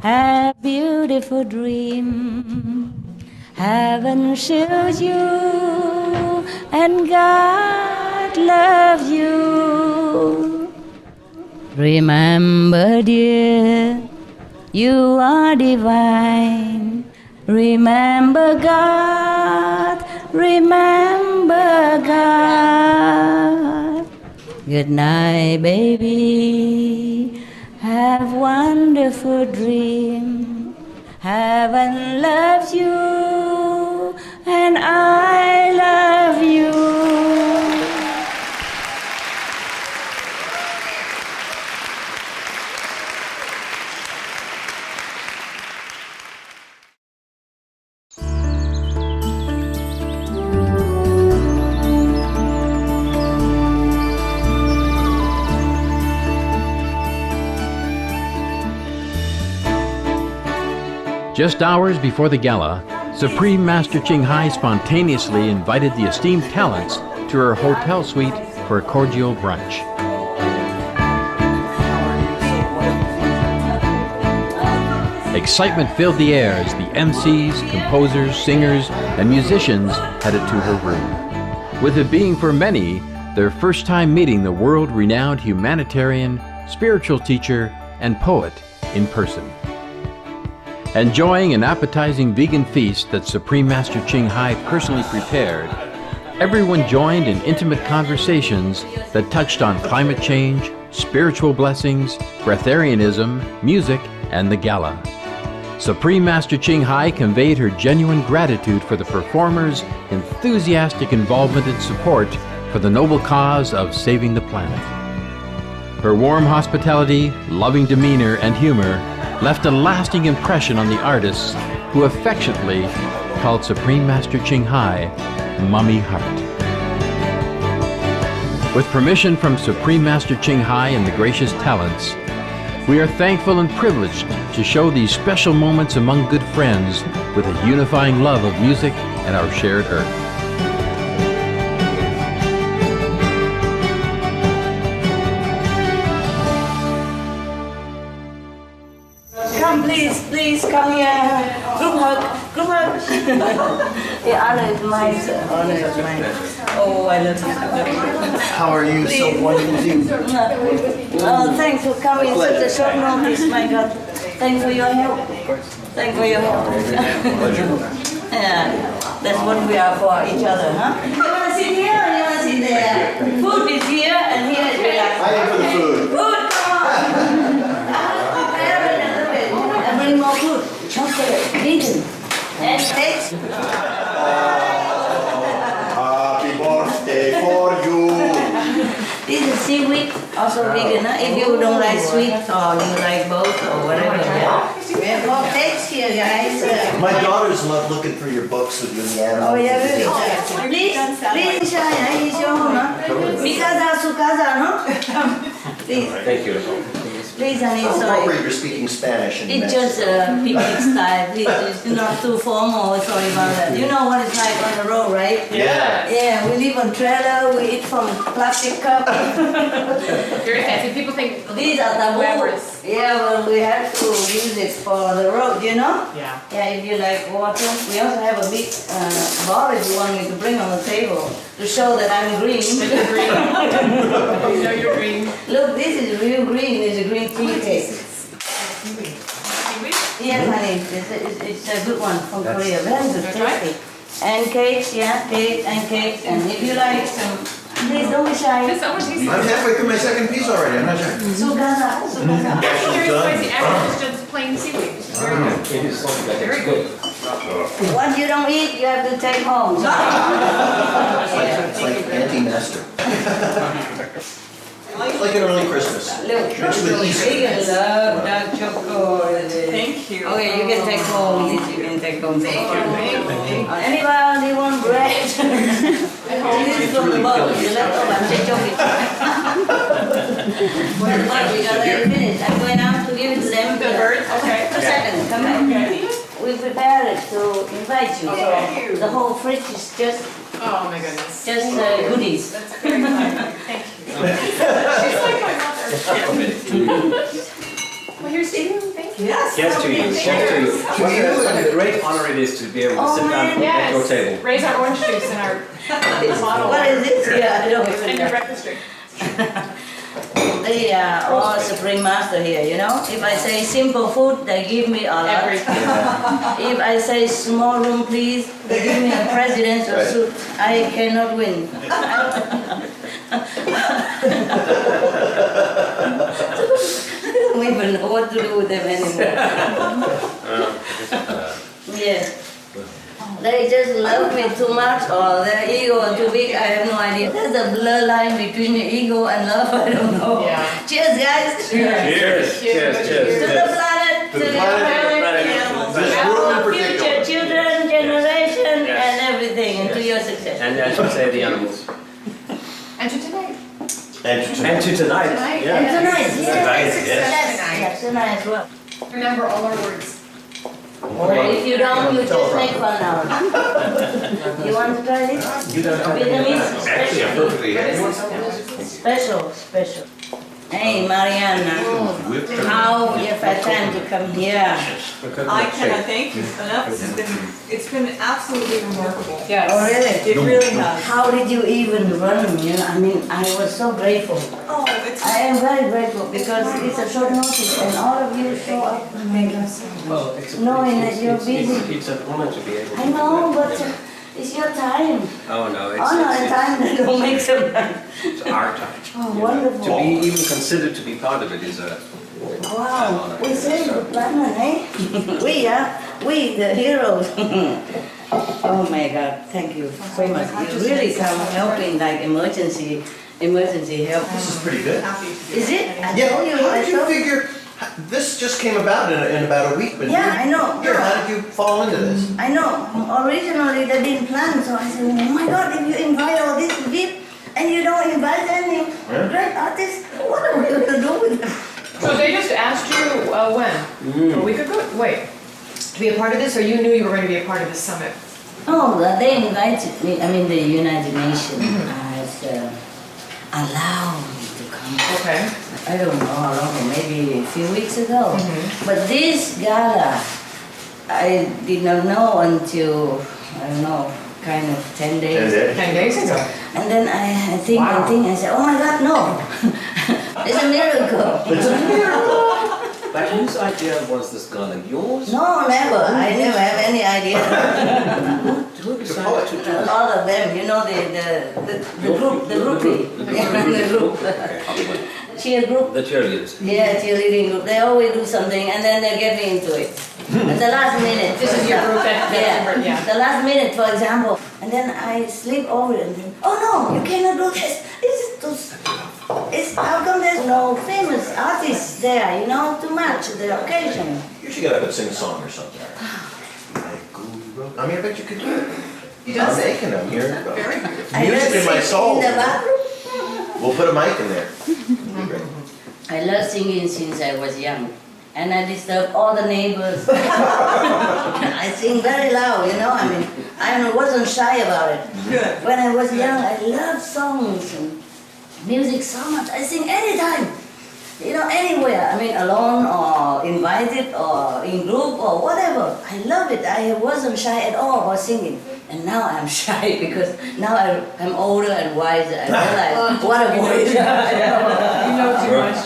have beautiful dream. Heaven shields you and God loves you. Remember, dear, you are divine. Remember God, remember God. Good night, baby. Have wonderful dream. Heaven loves you, and I love you. Just hours before the gala, Supreme Master Ching Hai spontaneously invited the esteemed talents to her hotel suite for a cordial brunch. Excitement filled the air as the MCs, composers, singers, and musicians headed to her room. With it being for many their first time meeting the world-renowned humanitarian, spiritual teacher, and poet in person. Enjoying an appetizing vegan feast that Supreme Master Ching Hai personally prepared, everyone joined in intimate conversations that touched on climate change, spiritual blessings, breatharianism, music, and the gala. Supreme Master Ching Hai conveyed her genuine gratitude for the performers' enthusiastic involvement and support for the noble cause of saving the planet. Her warm hospitality, loving demeanor, and humor left a lasting impression on the artists who affectionately called Supreme Master Ching Hai Mummy Heart. With permission from Supreme Master Ching Hai and the gracious talents, we are thankful and privileged to show these special moments among good friends with a unifying love of music and our shared earth. Come, please, come here. Group hug. The honor is mine, sir. Honor is mine. Oh, I love you. How are you? So wonderful to you. Oh, thanks for coming such a short notice, my God. Thanks for your help. Thanks for your help. Yeah, that's what we are for each other, huh? You want to sit here or you want to sit there? Food is here and here is relaxed. I am for the food. Food, come on. Bring more food. Chocolate, vegan, and cakes. Happy birthday for you. This is seaweed, also vegan. Huh? If you don't like sweet or you like both or whatever. Yeah. We have more cakes here, guys. My daughters love looking for your books with you and the animals. Oh, yeah, really? Please, Shaya, it's your home, huh? Mikasa, Sukasa, no? Please. Thank you. Please, honey, How sorry. appropriate you're speaking Spanish. It's just picnic style. Please, it's not too formal. Sorry about that. You know what it's like on the road, right? Yeah. Yeah, we live on trailer. We eat from plastic cup. Very fancy. People think These are taboo. Yeah, well, we have to use it for the road, you know? Yeah. Yeah, if you like water. We also have a big bottle if you want me to bring on the table to show that I'm green. You're green. You know you're green. Look, this is real green. It's a green tea cake. Yes, honey, it's a good one from Korea. Very good, tasty. And cakes, yeah, cake and cake. And if you like some, please don't be shy. I'm halfway through my second piece already. I'm not sure. Sukasa. Very spicy. And it's just plain seaweed. Very good. It is Very good. What you don't eat, you have to take home. It's like anti-master. It's like an early Christmas. Look, Mixed with Easter. vegan love dark chocolate. Thank you. Okay, you can take home this. You can take home. Thank you. Anybody want bread? This is from the bowl. You left over. I'm just joking. But we gotta let it finish. I'm going out to give it to them. The birds? Okay. A second. Come back. We prepared it to invite you. Thank you. The whole fridge is just. Oh my goodness. Just goodies. That's very kind. Thank you. She's like my mother. Well, here's Stephen. Thank you. Yes. Yes, to you. Yes, to you. What a great honor it is to be able to sit down at your table. Raise our orange juice in our bottle. What is this? Yeah, I don't even And your know. breakfast drink. They are all Supreme Master here, you know? If I say simple food, they give me a lot. If I say small room, please, they give me a presidential suit. I cannot win. I don't even know what to do with them anymore. Yeah. They just love me too much, or their ego are too big. I have no idea. There's a blur line between the ego and love. I don't know. Yeah. Cheers, guys. Cheers. Cheers. To the planet, to the planet, our future children, generation, and everything, and to your success. And I should say the animals. And to tonight. And to tonight. Yeah. And tonight, Tonight, yes. yes, tonight as well. Remember all our words. Or if you don't, you just make fun out. You want to try this? You don't have Vietnamese Actually, I'm perfectly special. Hey, Mariana, how you had time to come here? I cannot thank you enough. It's been absolutely remarkable. Yes. Oh, really? It really has. How did you even run? You know, I mean, I was so grateful. Oh, it's I am very grateful because it's a short notice and all of you show up. Well, it's Knowing that you're busy. It's an honor to be able to. I know, but it's your time. Oh no, Honor and time that don't make some time. it's our time. Oh, To wonderful. be even considered to be part of it is a Wow, we saved the planet, eh? we the heroes. Oh my God, thank you so much. You really come helping like emergency help. This is pretty good. Is it? I Yeah, told you, how I did you told- figure, this just came about in about a week, but Yeah, I know. Here, how did you fall into this? I know. Originally they didn't plan, so I said, oh my God, if you invite all these VIP and you don't invite any great artists, what are we going to do with them? So they just asked you when? A week ago? Wait. To be a part of this, or you knew you were going to be a part of this summit? Oh, they invited me, I mean the United Nations has allowed me to come. Okay. I don't know how long, maybe a few weeks ago. But this gala, I did not know until, I don't know, kind of 10 days. 10 days ago. And then I think, I said, oh my God, no. It's a miracle. It's a miracle. But whose idea was this gala? Yours? No, never. I never have any idea. Who decided to do A lot of them, you know, the groupie. The group. Cheer group. the cheerleaders? Yeah, cheerleading group. They always do something and then they get me into it. At the last minute. This is your group that Yeah. The last minute, for example. And then I sleep over it and then, oh no, you cannot do this. It's how come there's no famous artists there, you know, to match the occasion. You should get up and sing a song or something. I mean, I bet you could do it. I'm making them here. Music in my soul. In the bathroom? We'll put a mic in there. I love singing since I was young. And I disturb all the neighbors. I sing very loud, you know, I mean, I wasn't shy about it. good. When I was young, I loved songs and music so much. I sing anytime, you know, anywhere. I mean, alone or invited or in group or whatever. I love it. I wasn't shy at all about singing. And now I'm shy because now I'm older and wiser. I realize what a voice. You know too much.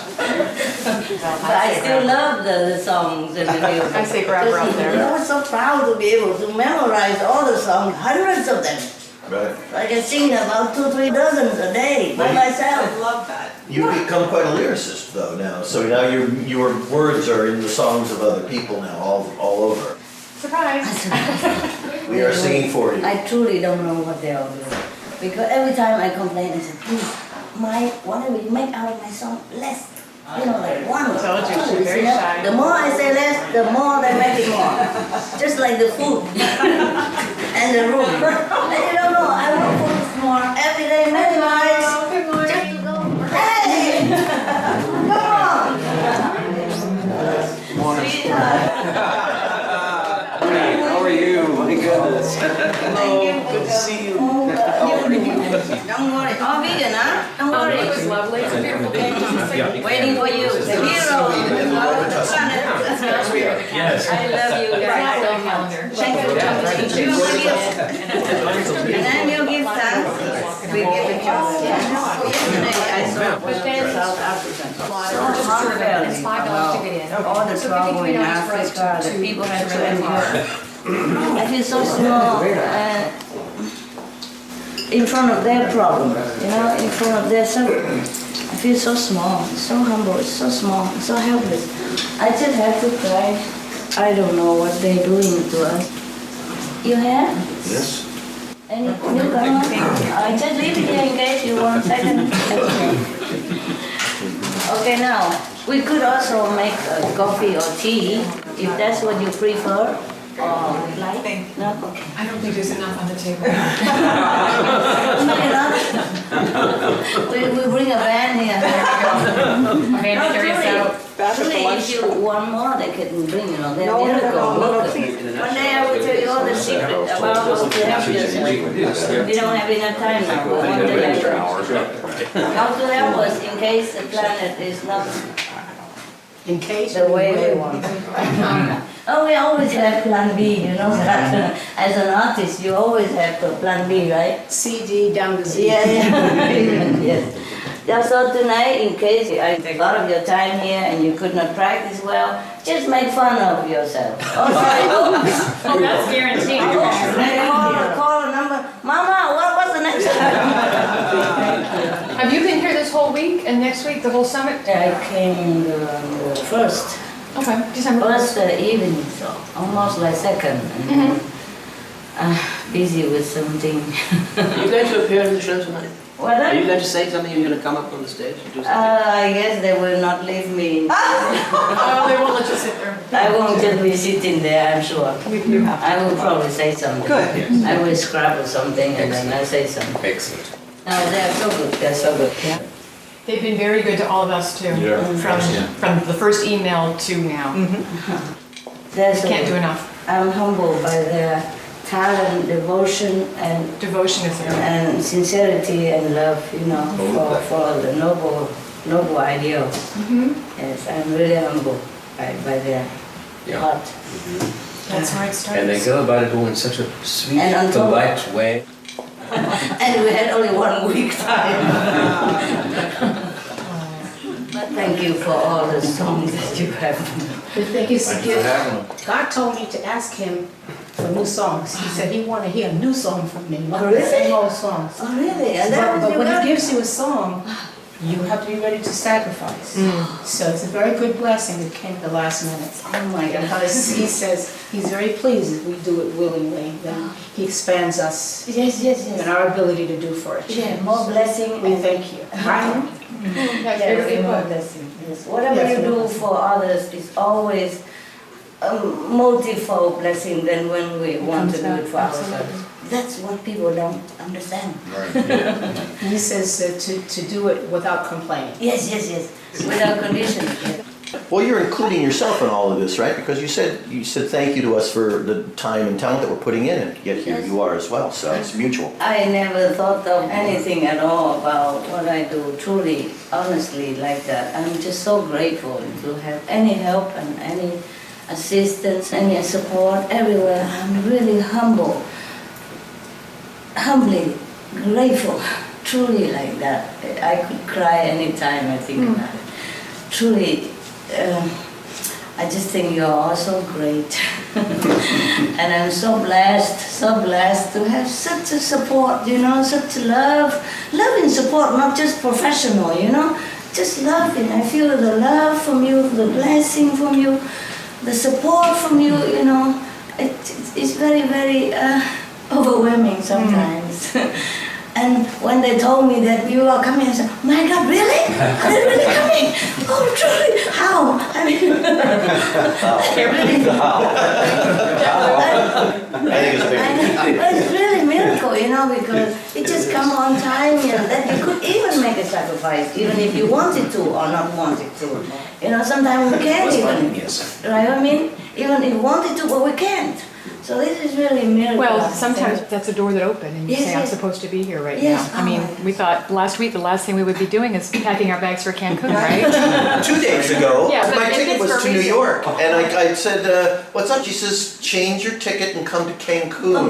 But I still love the songs and the music. I say grab her up there. I was so proud to be able to memorize all the songs, hundreds of them. Right. I can sing about 2-3 dozens a day by myself. I love that. You've become quite a lyricist, though, now. So now your words are in the songs of other people now, all over. Surprise! We are singing for you. I truly don't know what they all do. Because every time I complain, I say, please, whatever you make out of my song, less. You know, like one. I told you, she's very shy. The more I say less, the more they make it more. Just like the food and the room. And you don't know, I want food more every day, memorize. Just to go, hey! Come on! Sweetheart. How are you? My goodness. Hello. Good to see you. Don't worry. Oh, vegan, huh? Don't worry. It was lovely. It's a beautiful day. Waiting for you. The hero. Yes. I love you guys so much. Thank you. And then you give thanks. We give it to you. Yesterday I saw South African. So heartfelt about all the trouble in Africa, the people have to endure. I feel so small in front of their problems, in front of their suffering. I feel so small, so humble, so small, so helpless. I just have to cry. I don't know what they're doing to us. You have? Yes. Any newcomer? I just leave it here in case you want a second. Okay, now, we could also make coffee or tea, if that's what you prefer. Or like? No? Okay. I don't think there's enough on the table. We bring a band here. Okay, carry us out. Truly, if you want more, they can bring, they're miracle workers. One day I will tell you all the secret about how to help yourself. We don't have enough time now, but one day I will. How to help us in case the planet is not in case the way we want. Oh, we always have plan B, that. As an artist, you always have a plan B, right? CD down the Z. Yeah. Yes. So tonight, in case I take a lot of your time here and you could not practice well, just make fun of yourself. Oh, that's guaranteed. Call a number. Mama, what's the next time? Have you been here this whole week and next week, the whole summit? I came the first. Okay, December First evening, so almost like second. Busy with something. Are you going to appear in the show tonight? What? Are you going to say something? Are you going to come up on the stage and do something? I guess they will not leave me. Oh, they won't let you sit there. I won't just be sitting there, I'm sure. I will probably say something. Good. I will scrap or something and then I say something. Excellent. No, they're so good. They're so good. Yeah. They've been very good to all of us too. Yeah. From the first email to now. Can't do enough. I'm humbled by their talent, devotion, and sincerity and love, for the noble ideal. Yes, I'm really humbled by their heart. That's how it starts. And they go about it all in such a sweet, And on top- polite way. And we had only 1 week time. But thank you for all the songs that you have. The thing is, God told me to ask him for new songs. He said he wanted to hear a new song from me, not the same old songs. Oh, really? And that was But your when God? he gives you a song, you have to be ready to sacrifice. So it's a very good blessing that came at the last minute. Oh my God. Because he says he's very pleased if we do it willingly. Then he expands us Yes. and our ability to do for it. Yeah, more blessing. We thank you. That's Yeah, beautifully more put. blessing. Yes. Whatever Yes, you do yes. for others is always a multifold blessing than when we want to do it for ourselves. That's what people don't understand. He says to do it without complaining. Yes. Without condition. Well, you're including yourself in all of this, right? Because you said thank you to us for the time and talent that we're putting in, and yet here you are as well. So it's mutual. I never thought of anything at all about what I do, truly, honestly, like that. I'm just so grateful to have any help and any assistance, any support everywhere. I'm really humbly grateful, truly like that. I could cry anytime I think about it. Truly, I just think you're all so great. And I'm so blessed to have such a support, such loving support, not just professional, just loving. I feel the love from you, the blessing from you, the support from you, it's very, very overwhelming sometimes. And when they told me that you are coming, I said, oh my God, really? Are they really coming? Oh, truly? How? I mean, it's really a miracle, because it just come on time, that you could even make a sacrifice, even if you wanted to or not wanted to. Sometimes we can't even, right? I mean, even if we wanted to, but we can't. So this is really a miracle. Well, sometimes that's a door that opened and you Yes, say, I'm yes. supposed to be here right Yes, now. I mean, we thought last week the last thing we would be doing is packing our bags for Cancun, right? 2 days ago, Yeah, but my maybe ticket it's was for to a New reason. York, and I said, what's up? She says, change your ticket and come to Cancun.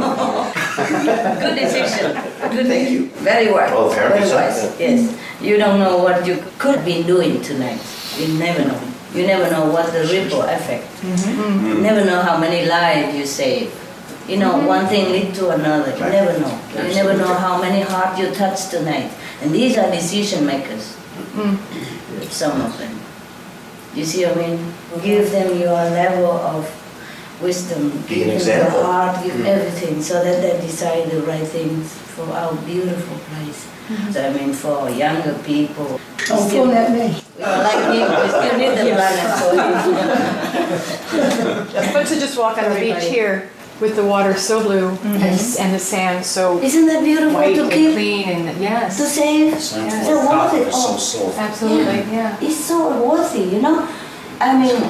Good decision. Good. Thank you. Very well. Well, apparently Very so. wise. Yes. You don't know what you could be doing tonight. You never know. You never know what the ripple effect. You never know how many lives you save. You know, one thing leads to another. You never know. You never know how many hearts you touch tonight. And these are decision makers. Some of them. You see what I mean? Give them your level of wisdom. Be an Give them example. your heart, give everything so that they decide the right things for our beautiful place. So I mean, for younger people. Don't pull at me. Like me, we still need the planet for him. But to just walk on the beach here with the water so blue and the sand so Isn't that beautiful white to and keep? clean and yes. To save Yes. the water. Absolutely, yeah. It's so worthy, you know. I mean,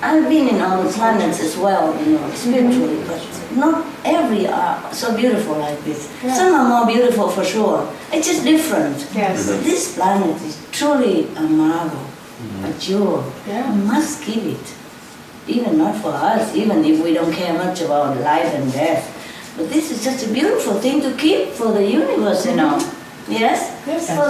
I've been in other planets as well, you know, spiritually, but not every are so beautiful like this. Yeah. Some are more beautiful for sure. It's just different. Yes. This planet is truly a marvel, a jewel. Yeah. We must keep it. Even not for us, even if we don't care much about life and death. But this is such a beautiful thing to keep for the universe, you know. Yes? Yes. For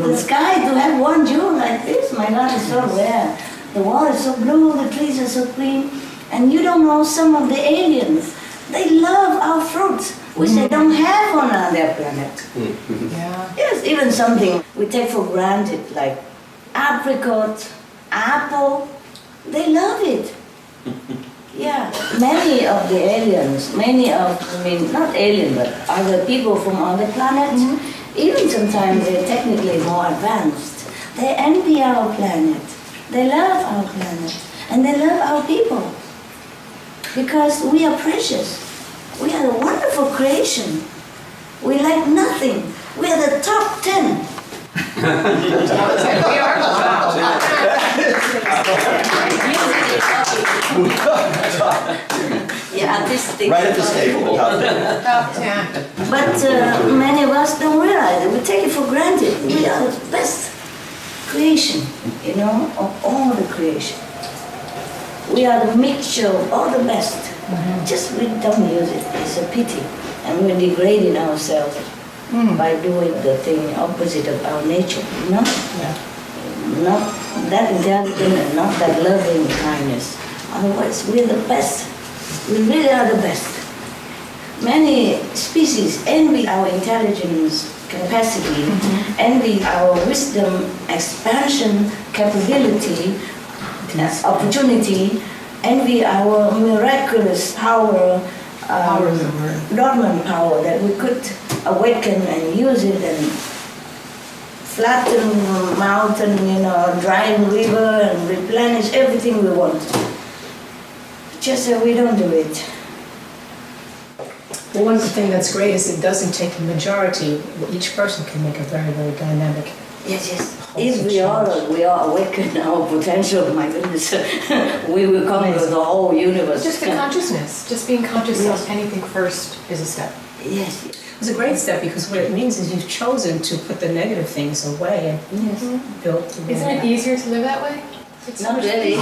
the sky to have one jewel like this, my God, is so rare. The water is so blue, the trees are so clean. And you don't know some of the aliens. They love our fruits, which they don't have on their planet. Yeah. Yes, even something we take for granted, like apricot, apple, they love it. Yeah, many of the aliens, not alien, but other people from other planets, even sometimes they're technically more advanced. They envy our planet. They love our planet. And they love our people. Because we are precious. We are a wonderful creation. We lack nothing. We are the top 10. We are. Yeah, artistic. Right at this table. Top 10. But many of us don't realize it. We take it for granted. We are the best creation, you know, of all the creation. We are the mixture of all the best. Just we don't use it. It's a pity. And we're degrading ourselves by doing the thing opposite of our nature, you know? Not that intelligent and not that loving kindness. Otherwise, we're the best. We really are the best. Many species envy our intelligence capacity, envy our wisdom, expansion, capability, opportunity, envy our miraculous power, dormant power that we could awaken and use it and flatten mountain, you know, drying river and replenish everything we want. Just that we don't do it. Well, one thing that's great is it doesn't take a majority. Each person can make a very, very dynamic. Yes. If we all awaken our potential, my goodness, we will conquer the whole universe. Just the consciousness. Just being conscious of anything first is a step. Yes. It's a great step because what it means is you've chosen to put the negative things away and build. Isn't it easier to live that way? It's Not really.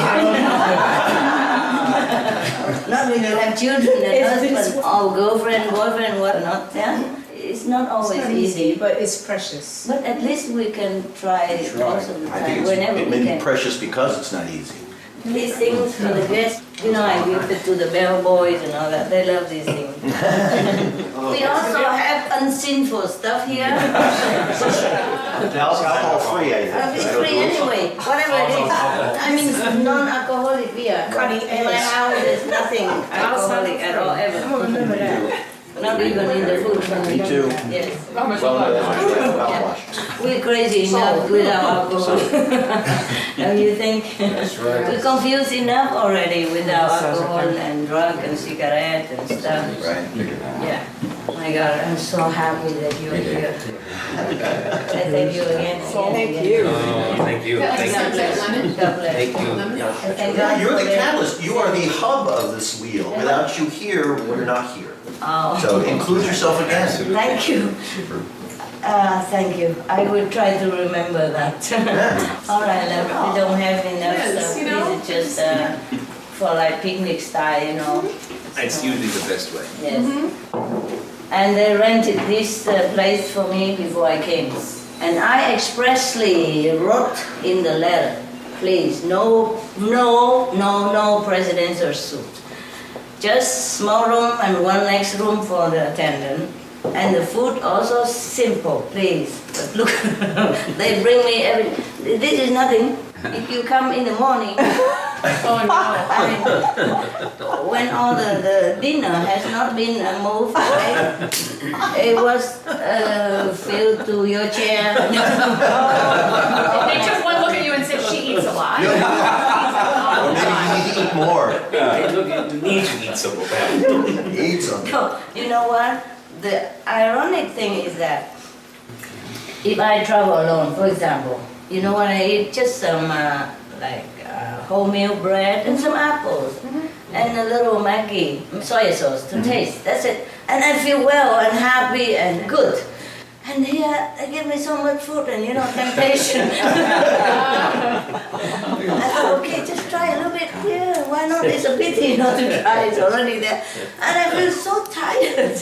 Not when you have children and husband, or girlfriend, boyfriend, whatnot. Yeah, it's not always easy, but it's precious. But at least we can try most of the I time, think whenever it we may be can. precious because it's not easy. These things for the guests, you know, I give it to the bellboys and all that. They love these things. We also have unsinful stuff here. It's alcohol free, I think. It's free anyway, whatever it is. I mean, non-alcoholic beer. In my house, there's nothing alcoholic at all, ever. I remember that. Not even in the food. Me too. Yes. Well, We're crazy enough without alcohol. Don't you think? That's right. We're confused enough already without alcohol and drug and cigarette and stuff. Right. Yeah. My God, I'm so happy that you're here. I thank you again. Thank you. Oh, thank you. you. Thank you. God bless. Thank you. Thank Yeah, God you're for the it. catalyst. You are the hub of this wheel. Without you here, we're not here. Oh. So include yourself again. Thank you. Thank you. I will try to remember that. All right, we don't have enough stuff. It's just for like picnic style, you know. It's usually the best way. Yes. And they rented this place for me before I came. And I expressly wrote in the letter, please, no presidential suit. Just small room and one next room for the attendant. And the food also simple, please. But look, they bring me this is nothing. If you come in the morning, when all the dinner has not been moved, it was filled to your chair. They took one look at you and said, she eats a lot. Or maybe you need to eat more. You need to eat some of that. Eat some. No, you know what? The ironic thing is that if I travel alone, for example, you know what I eat? Just some wholemeal bread and some apples and a little Maggi soy sauce to taste. That's it. And I feel well and happy and good. And here they give me so much food and temptation. I thought, okay, just try a little bit here. Why not? It's a pity not to try. It's already there. And I feel so tired.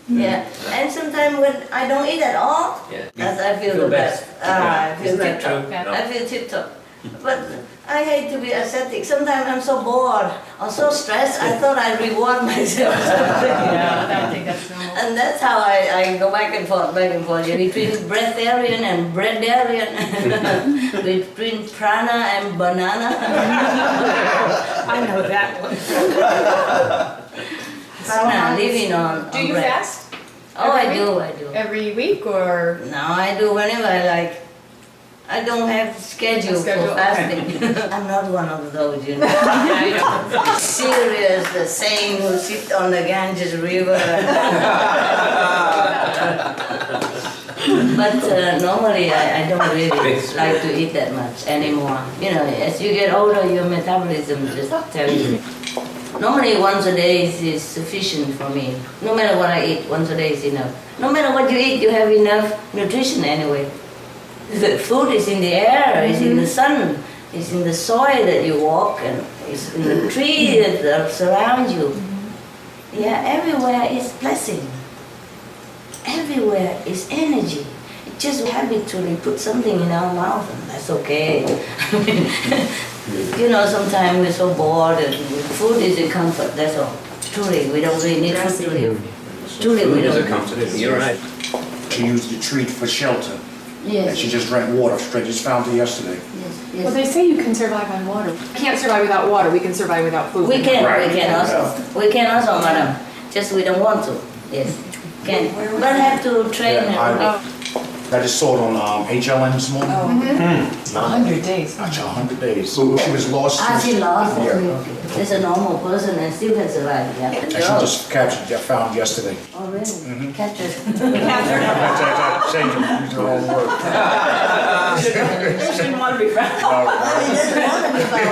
Yeah. And sometimes when I don't eat at all, I feel the best. I feel tip-top. I feel tip-top. But I hate to be ascetic. Sometimes I'm so bored or so stressed, I thought I'd reward myself. And that's how I go back and forth between breatharian and breadarian, between prana and banana. I know that one. Prana, living on Do you bread. fast? Oh, I do. Every week or? No, I do whenever I like. I don't have schedule for fasting. I'm not one of those, serious, the same who sit on the Ganges River. But normally I don't really like to eat that much anymore. As you get older, your metabolism just tells you. Normally once a day is sufficient for me. No matter what I eat, once a day is enough. No matter what you eat, you have enough nutrition anyway. The food is in the air, it's in the sun, it's in the soil that you walk, and it's in the tree that surround you. Yeah, everywhere is blessing. Everywhere is energy. It's just habitually put something in our mouth, and that's okay. Sometimes we're so bored, and food is a comfort, that's all. Truly, we don't really need food to live. Truly, we don't. Food is a comfort, you're right. She used the tree for shelter. Yes. And she just drank water straight. Just found it yesterday. Yes. Well, they say you can survive on water. We can't survive without water. We can survive without food. We can also. We can also, madam. Just we don't want to. Yes. Can. But have to train I just saw it on HLN this morning. 100 days. Actually, 100 days. So she was lost. She lost. Yeah. There's a normal person and still can survive. Yeah. And she just found yesterday. Oh, really? Captured. Use the wrong word. She didn't want to be found. He doesn't want to be found.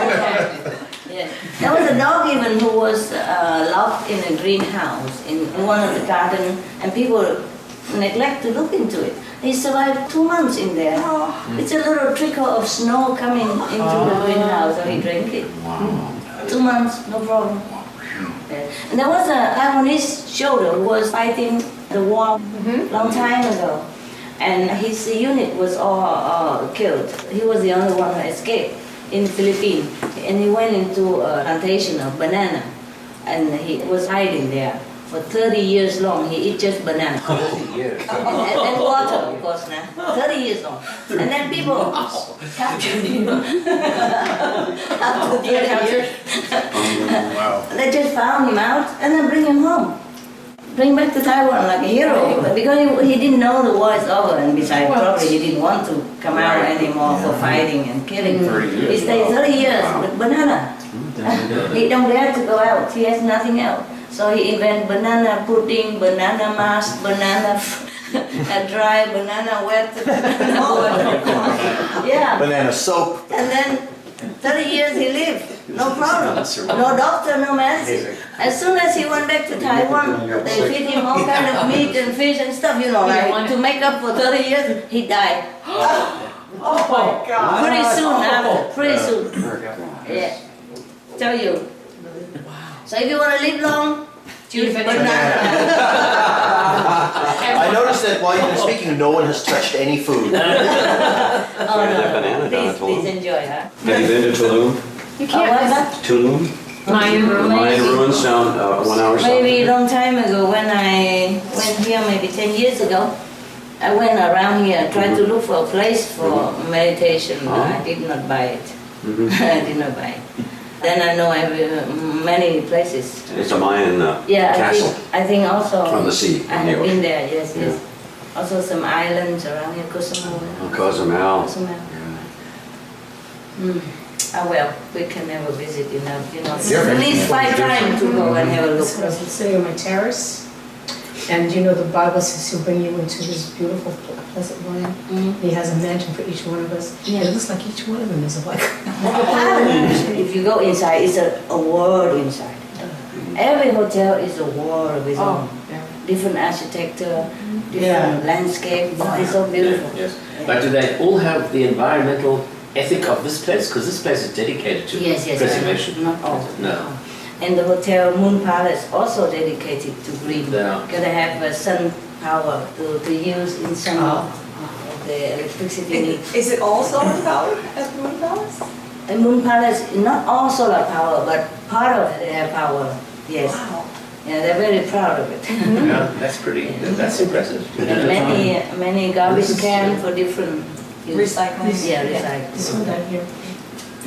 Yeah. There was a dog even who was locked in a greenhouse in one of the gardens, and people neglect to look into it. He survived 2 months in there. It's a little trickle of snow coming into the greenhouse, so he drank it. 2 months, no problem. Yeah. And there was a Taiwanese soldier who was fighting the war long time ago, and his unit was all killed. He was the only one who escaped in the Philippines, and he went into a plantation of banana, and he was hiding there. For 30 years long, he eat just banana. 30 years. And water, of course, now. 30 years long. And then people captured him. After 30 years. They just found him out and then bring him home. Bring back to Taiwan like a hero. Because he didn't know the war is over, and besides, probably he didn't want to come out anymore for fighting and killing. He stayed 30 years with banana. He don't dare to go out. He has nothing else. So he invented banana pudding, banana mask, banana a dry banana wet. banana soap. And then 30 years he lived, no problem. No doctor, no medicine. As soon as he went back to Taiwan, they feed him all kind of meat and fish and stuff, you know, like to make up for 30 years, he died. Oh my God. Pretty soon after, pretty soon. Yeah, tell you. So if you want to live long, choose banana. I noticed that while you've been speaking, no one has touched any food. Oh no, please enjoy, huh? Have you been to Tulum? You can't. Tulum? Mayan ruins. Mayan ruins down 1 hour south. Maybe a long time ago when I went here, maybe 10 years ago, I went around here, tried to look for a place for meditation, but I did not buy it. I did not buy it. Then I know many places. It's a Mayan castle. I think also. On the sea. I have been there, yes, yes. Also some islands around here, Cozumel. Cozumel. Well, we can never visit enough, you know. At least 5 times to go and have a look. So I was sitting on my terrace, and you know the Bible says He'll bring you into this beautiful, pleasant land. He has a mansion for each one of us. Yeah. And it looks like each one of them is like If you go inside, it's a world inside. Every hotel is a world of its own. Different architecture, different landscape. It's so beautiful. Yes. But do they all have the environmental ethic of this place? Because this place is dedicated to preservation. Not all. No. And the hotel Moon Palace also dedicated to green. Yeah. Gotta have sun power to use in summer. The electricity. Is it all solar powered at the Moon Palace? The Moon Palace, not all solar power, but part of their power, yes. Wow. Yeah, they're very proud of it. Yeah, that's pretty, that's impressive. And many garbage cans for different use. Recycling. Yeah, recycling. this one down here.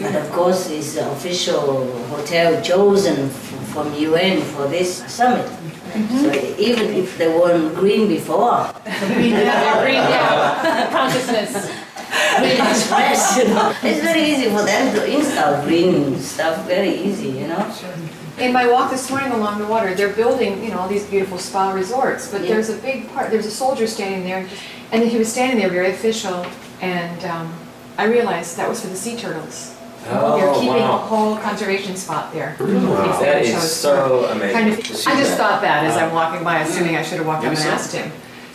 And of course, it's the official hotel chosen from UN for this summit. So even if they weren't green before, Green consciousness. green express, you know. It's very easy for them to install green stuff, very easy, you know. In my walk this morning along the water, they're building, you know, all these beautiful spa resorts, but there's a big part, there's a soldier standing there, and he was standing there very official, and I realized that was for the sea turtles. They're keeping a whole conservation spot there. Wow. That is so amazing. Kind of, I just thought that as I'm walking by, assuming I should have walked up and asked him.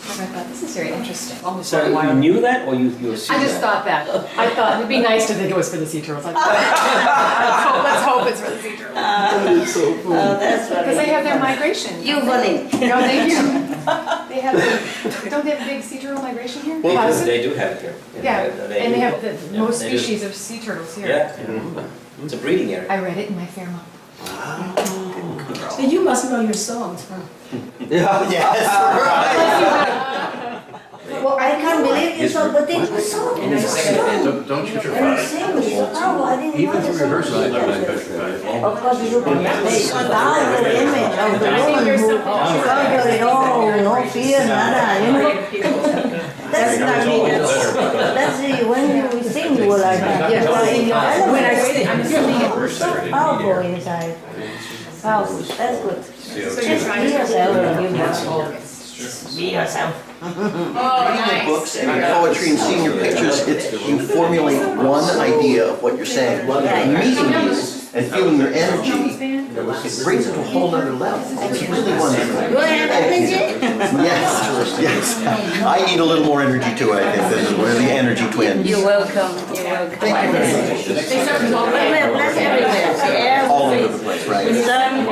I thought, this is very interesting. So you knew that, or you assumed I just thought that. I thought it'd be nice to think it was for the sea turtles. Let's hope it's for the sea turtles. That's so cool. That's funny. Because they have their migration. You funny. No, they do. They have don't they have a big sea turtle migration here? They do have it here. Yeah, and they have the most species of sea turtles here. Yeah, it's a breeding area. I read it in my Fairmont. And you must know your songs, huh? Yes, Well, I can't believe you so, but they were so good. Don't shoot your And you sing with so power. I didn't know Even this. through rehearsal, I learned that country. Of course, you can down the image of the woman who conquered no fear, nada, you know. That's not me. That's when you sing, you were like that. Yeah. In your element. When I sing, I'm singing it. So powerful inside. Powerful. That's good. Just be yourself and you be yourself. Reading your books and your poetry and seeing your pictures, you formulate one idea of what you're saying. And meeting you and feeling your energy, it brings it to a whole other level. It's really wonderful. You have energy? Yes. I need a little more energy too, I think. We're the energy twins. You're welcome. You're welcome. Thank you very much. That's everywhere. All over the place, right? Sun,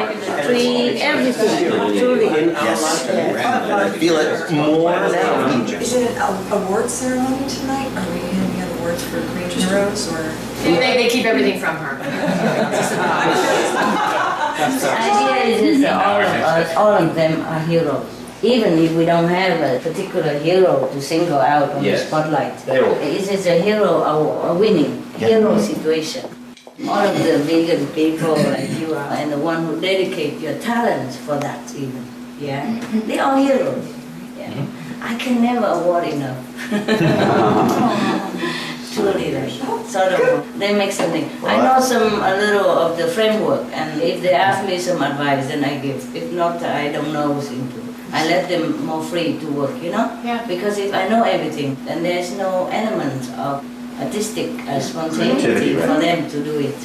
tree, everything. Truly. Yes. And I feel it more now. Is it an award ceremony tonight? Are we handing out awards for Greenest Heroes or? They keep everything from her. The idea is that all of them are heroes. Even if we don't have a particular hero to single out on the spotlight, it is a hero, a winning hero situation. All of the vegan people like you are, and the one who dedicate your talents for that even, they are heroes. I can never award enough. Truly, like, sort of, they make something. I know a little of the framework, and if they ask me some advice, then I give. If not, I don't know into. I let them more free to work, you know? Yeah. Because if I know everything, then there's no element of artistic spontaneity for them to do it.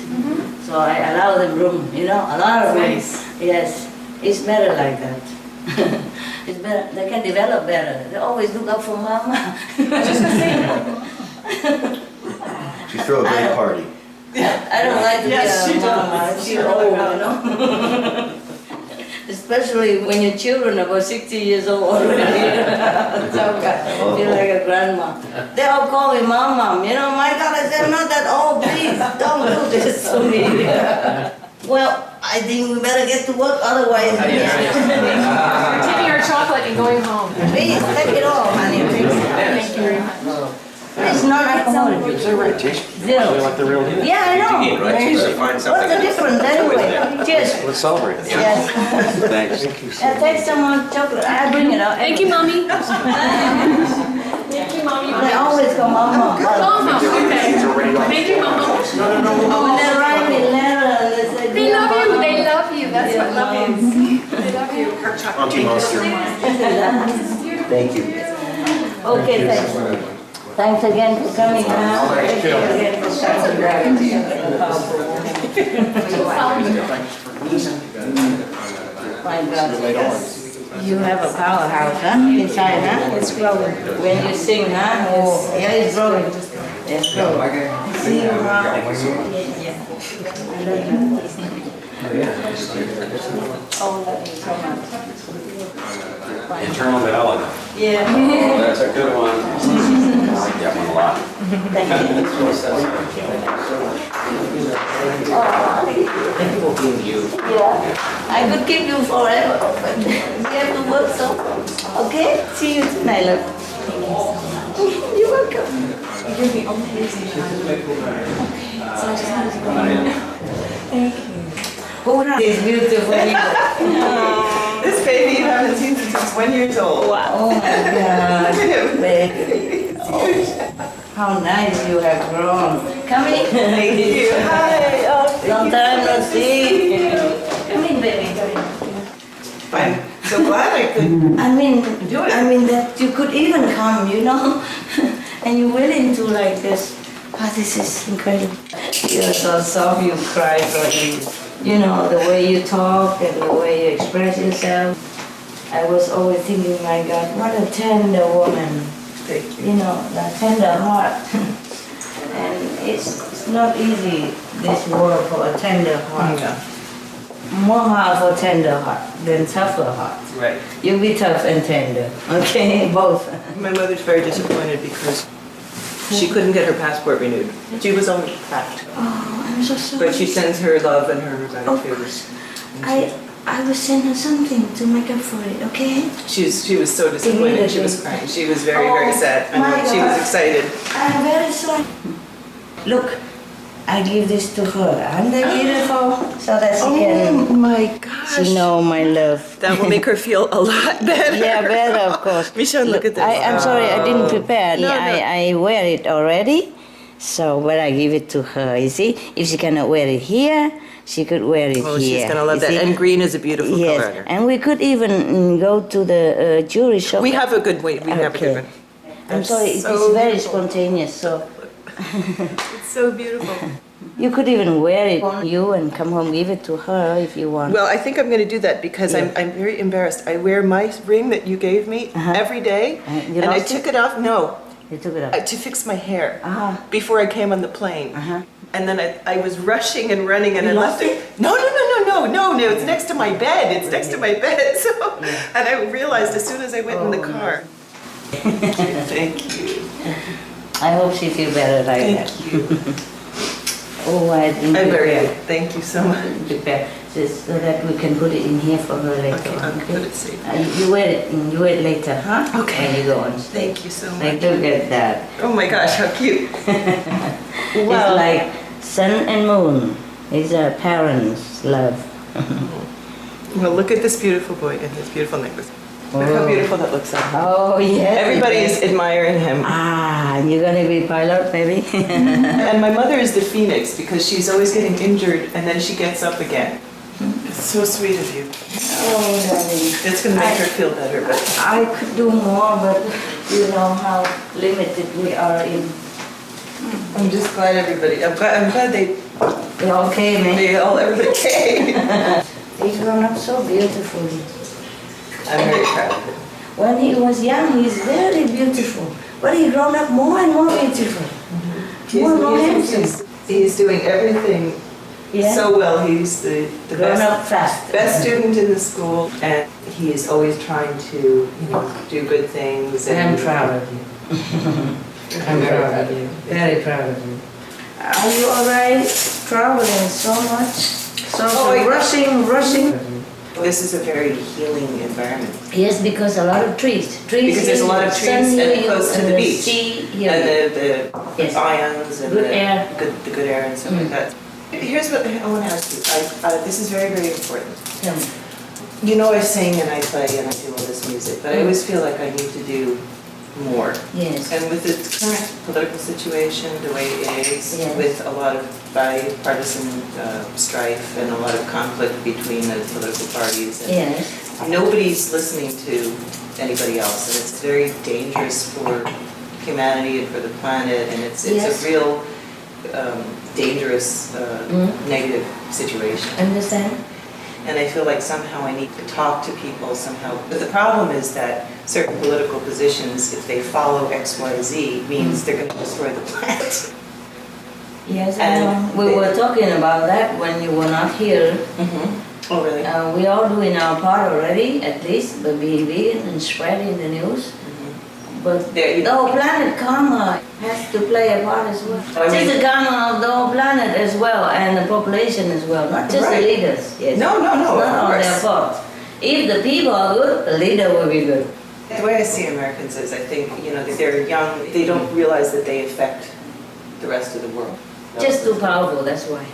So I allow them room, a lot of room. Nice. Yes, it's better like that. It's better. They can develop better. They always look up for mama. She throw a great party. I don't like to be a mama. She's old, Especially when your children are about 60 years old already. So I feel like a grandma. They all call me mama. My God, I said, I'm not that old. Please, don't do this to me. Well, I think we better get to work, otherwise. We're taking our chocolate and going home. Please, take it all, honey. Thank you very much. It's not alcoholic. Is that right, Tish? Zero. They like the real deal. Yeah, I know. You right? So find something. What's the difference anyway? Cheers. Let's celebrate it. Yes. Thanks. Take some more chocolate. I bring it out. Thank you, Mommy. Thank you, Mommy. They always go, Mama. Mama, okay. Thank you, Mama. When they write me letter, they say, They love you. They love you. That's what love is. They love you. Auntie Monster. Thank you. Okay, thanks. Thanks again for coming. Thank you again for My God. You have a powerhouse, inside, It's growing. When you sing, Oh, yeah, it's growing. It's growing. See how? Oh, love you so much. Internal dialogue. Yeah. Oh, that's a good one. I like that one a lot. Thank you. Yeah, I could keep you forever, but we have to work so. Okay, see you tonight, love. You're welcome. You give me amazing time. Okay, so I just had to go. Thank you. Who is beautiful? This baby you haven't seen since he's 1 year old. Wow. Oh my God, baby. Oh, how nice you have grown. Come in. Thank you. Hi. Oh, Long time no see. Come in, baby. Come in. I'm so glad I could do it. I mean that you could even come, and you're willing to like this. Oh, this is incredible. You're so soft, you cry for me. The way you talk and the way you express yourself. I was always thinking, my God, what a tender woman. Thank you. The tender heart. And it's not easy, this world, for a tender heart. Yeah. More hard for tender heart than tougher heart. Right. You be tough and tender, okay? Both. My mother's very disappointed because she couldn't get her passport renewed. She was only packed. Oh, I'm so sorry. But she sends her love and her gratitude. I will send her something to make up for it, okay? She was so disappointed. She was crying. She was very, very sad. And she was excited. I'm very sorry. Look, I give this to her. Aren't they beautiful? So that she can... Oh my gosh. She know my love. That will make her feel a lot better. Yeah, better, of course. Michelle, look at this. I'm sorry, I didn't prepare. No, no. I wear it already. So, but I give it to her, you see? If she cannot wear it here, she could wear it here. Oh, she's going to love that. See? And green is a beautiful yes. color. And we could even go to the jewelry shop. We have a good way. We have a good one. I'm sorry, it's very spontaneous, so... It's so beautiful. You could even wear it on you and come home, give it to her if you want. Well, I think I'm going to do that because I'm very embarrassed. I wear my ring that you gave me every day, and I took it off. No. You took it off? To fix my hair before I came on the plane. And then I was rushing and running and I left it. No, it's next to my bed. It's next to my bed. So, and I realized as soon as I went in the car. Thank you. I hope she feels better like that. Thank you. Oh, I didn't I'm very prepare. good. Thank you so much. Prepare just so that we can put it in here for her later. Okay, I'll put it safe. You wear it later, huh? Okay. When you go on stage. Thank you so much. Like, look at that. Oh my gosh, how cute. It's like sun and moon. It's a parent's love. Well, look at this beautiful boy and his beautiful necklace. Look how beautiful that looks on him. Oh, yeah. Everybody's admiring him. Ah, you're going to be pilot, maybe? And my mother is the phoenix because she's always getting injured and then she gets up again. It's so sweet of you. Oh, darling. It's going to make her feel better. But I could do more, but you know how limited we are in I'm just glad everybody, I'm glad they all came, eh? Everybody came. He's grown up so beautifully. I'm very proud of him. When he was young, he's very beautiful. But he's grown up more and more beautiful. More and more handsome. He's doing everything so well. He's the best student in the school, and he is always trying to do good things. I'm proud of you. I'm proud of you. Very proud of you. Are you all right? Traveling so much? So rushing. This is a very healing environment. Yes, because a lot of trees. Because there's a lot of trees and close to the beach. Sea, and the ions and good the air. The good air and stuff like that. Here's what I want to ask you. This is very, very important. Tell me. You know, I sing and I play and I do all this music, but I always feel like I need to do more. Yes. And with the current political situation, the way it is, with a lot of bipartisan strife and a lot of conflict between the political parties, and nobody's listening to anybody else, and it's very dangerous for humanity and for the planet, and it's a real dangerous, negative situation. Understand? And I feel like somehow I need to talk to people somehow. But the problem is that certain political positions, if they follow X, Y, Z, means they're going to destroy the planet. Yes, I know. We were talking about that when you were not here. Oh, really? We are doing our part already, at least, by being vegan and spreading the news. But the whole planet karma has to play a part as well. It's the karma of the whole planet as well, and the population as well, not just the leaders. Yes. No, it's not of all course. their fault. If the people are good, the leader will be good. The way I see Americans is, I think, that they're young, they don't realize that they affect the rest of the world. Just too powerful, that's why.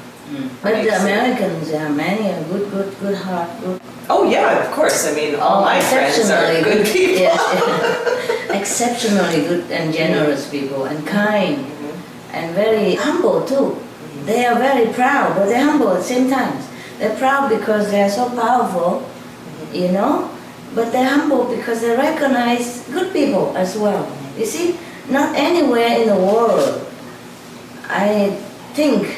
But the Americans, many are good heart, good. Oh yeah, of course. I mean, all my friends are good people. Yes. Exceptionally good and generous people, and kind, and very humble too. They are very proud, but they're humble at the same time. They're proud because they are so powerful, but they're humble because they recognize good people as well. You see, not anywhere in the world, I think,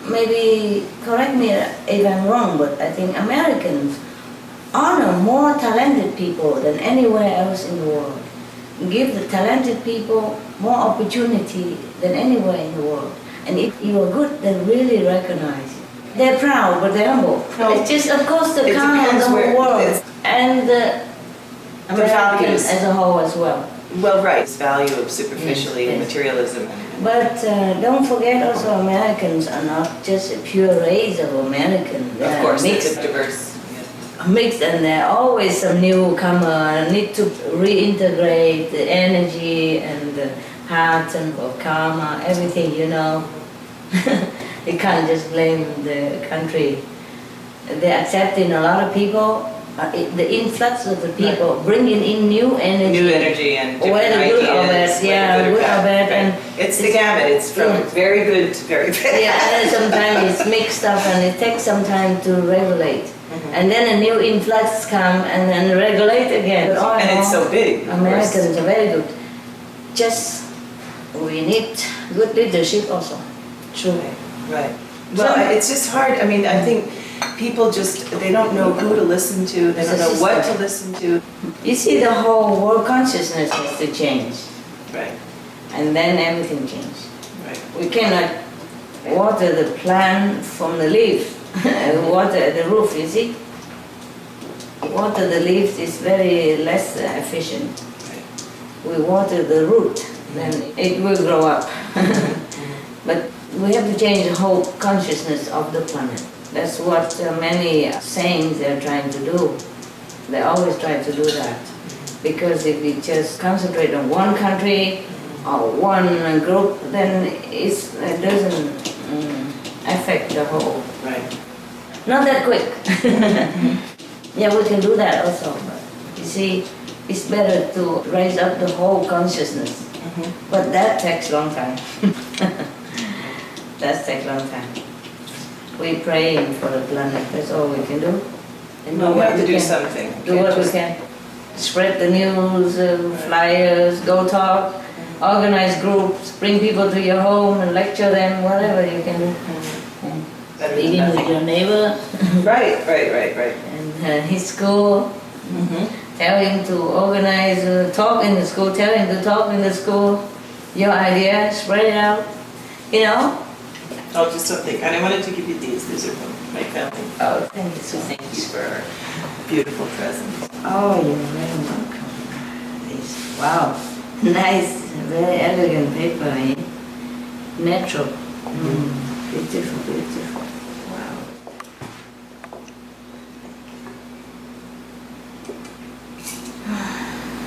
maybe correct me if I'm wrong, but I think Americans honor more talented people than anywhere else in the world. Give the talented people more opportunity than anywhere in the world. And if you are good, they really recognize you. They're proud, but they're humble. It's just, of course, the karma of the whole world. And the Americans as a whole as well. Well, right. It's value of superficially and materialism. But don't forget also Americans are not just a pure race of Americans. They of course, mixed, it's diverse. Mixed, and there are always some newcomer need to reintegrate the energy and the heart and karma, everything, You can't just blame the country. They're accepting a lot of people. The influx of the people bringing in new energy. And different ideas. Good or bad. And it's the gamut. It's from very good to very bad. Yeah, and sometimes it's mixed up, and it takes some time to regulate. And then a new influx come and then regulate again. And it's so big. Americans are very good. Just we need good leadership also. True. Right. Well, it's just hard. I mean, I think people they don't know who to listen to, they don't know what to listen to. You see, the whole world consciousness has to change. Right. And then everything changes. Right. We cannot water the plant from the leaf, water the roof, you see? Water the leaves is very less efficient. Right. We water the root, then it will grow up. But we have to change the whole consciousness of the planet. That's what many sayings they're trying to do. They always try to do that. Because if we just concentrate on one country or one group, then it doesn't affect the whole. Right. Not that quick. Yeah, we can do that also. But you see, it's better to raise up the whole consciousness. But that takes a long time. That takes a long time. We're praying for the planet. That's all we can do. And we have to do something. Do what we can. Spread the news, flyers, go talk, organize groups, bring people to your home and lecture them, whatever you can. Speaking with your neighbor. Right. And his school. Tell him to organize, talk in the school, tell him to talk in the school, your idea, spread it out, you know? Oh, just something. And I wanted to give you these. These are from my family. Oh, thank you so much. Thank you for our beautiful presents. Oh, you're very welcome. Wow, nice, very elegant paper, eh? Natural. Beautiful, beautiful. Wow.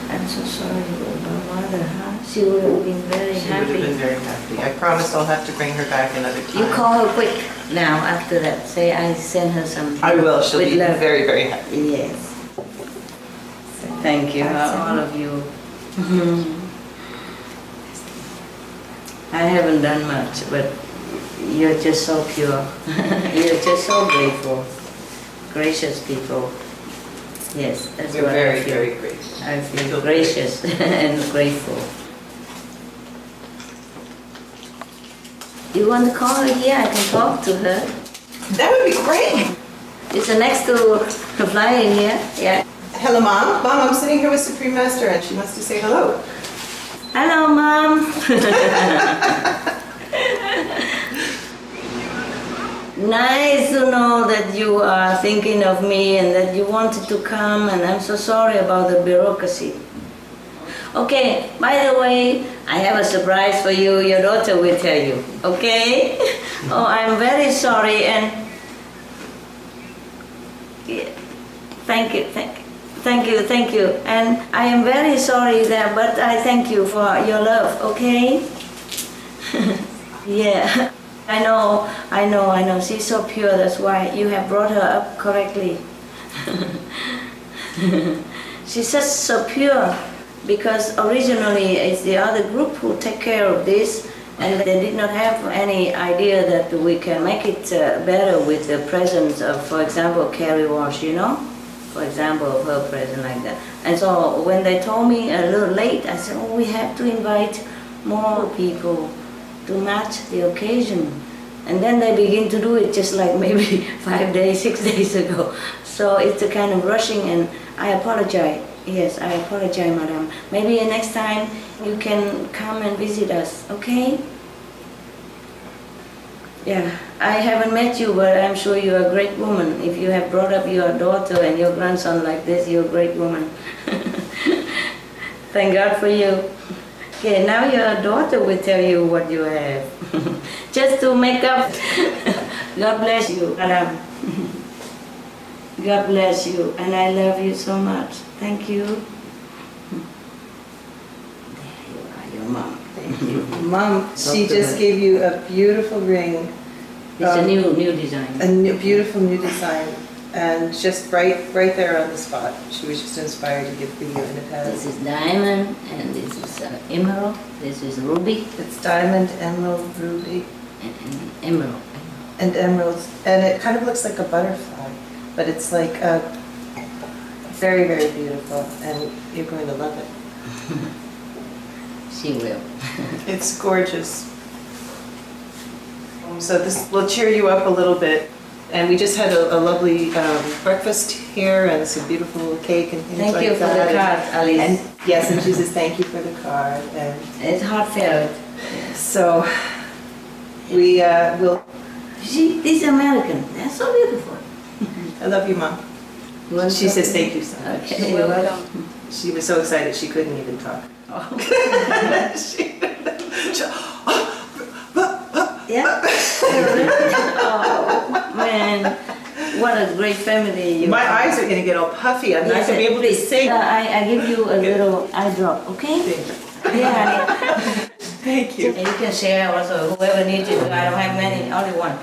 I'm so sorry about my mother, huh? She would have been very happy. She would have been very happy. I promise I'll have to bring her back another time. You call her quick now after that. Say I send her some. I will. She'll with be love. very, very happy. Yes. Thank you, all of you. I haven't done much, but you're just so pure. You're just so grateful. Gracious people. Yes, that's We're what very, I feel. very gracious. I feel gracious and grateful. You want to call her here? I can talk to her. That would be great. It's next to fly in here. Yeah. Hello, Mom. Mom, I'm sitting here with Supreme Master, and she wants to say hello. Hello, Mom. Nice to know that you are thinking of me and that you wanted to come, and I'm so sorry about the bureaucracy. Okay, by the way, I have a surprise for you. Your daughter will tell you, okay? Oh, I'm very sorry, and yeah, thank you. And I am very sorry that, but I thank you for your love, okay? Yeah. I know. She's so pure, that's why you have brought her up correctly. She's just so pure because originally it's the other group who take care of this, and they did not have any idea that we can make it better with the presence of, for example, Carrie Walsh, you know? For example, of her presence like that. And so when they told me a little late, I said, oh, we have to invite more people to match the occasion. And then they begin to do it just like maybe 5 days, 6 days ago. So it's a kind of rushing, and I apologize. Yes, I apologize, madam. Maybe next time you can come and visit us, okay? Yeah, I haven't met you, but I'm sure you're a great woman. If you have brought up your daughter and your grandson like this, you're a great woman. Thank God for you. Okay, now your daughter will tell you what you have. Just to make up. God bless you, madam. God bless you, and I love you so much. Thank you. There you are, your mom. Thank you. Mom, she just gave you a beautiful ring. It's a new design. A beautiful new design. And just right there on the spot. She was just inspired to give for you, and it has. This is diamond, and this is emerald. This is ruby. It's diamond, emerald, ruby. And emerald. And emeralds. And it kind of looks like a butterfly, but it's like very, very beautiful, and you're going to love it. She will. It's gorgeous. So this will cheer you up a little bit. And we just had a lovely breakfast here, and some beautiful cake and things like that. Thank you for the card, Alice. And yes, and she says thank you for the card. And it's heartfelt. So we will. See, these American, they're so beautiful. I love you, Mom. She says thank you so much. Okay, you're welcome. She was so excited she couldn't even talk. Oh. Yeah. Oh man, what a great family you My are. eyes are going to get all puffy. I'm not going to be able to sing. I give you a little eye drop, okay? Yeah, honey. Thank you. And you can share also, whoever needs it. I don't have many, only one.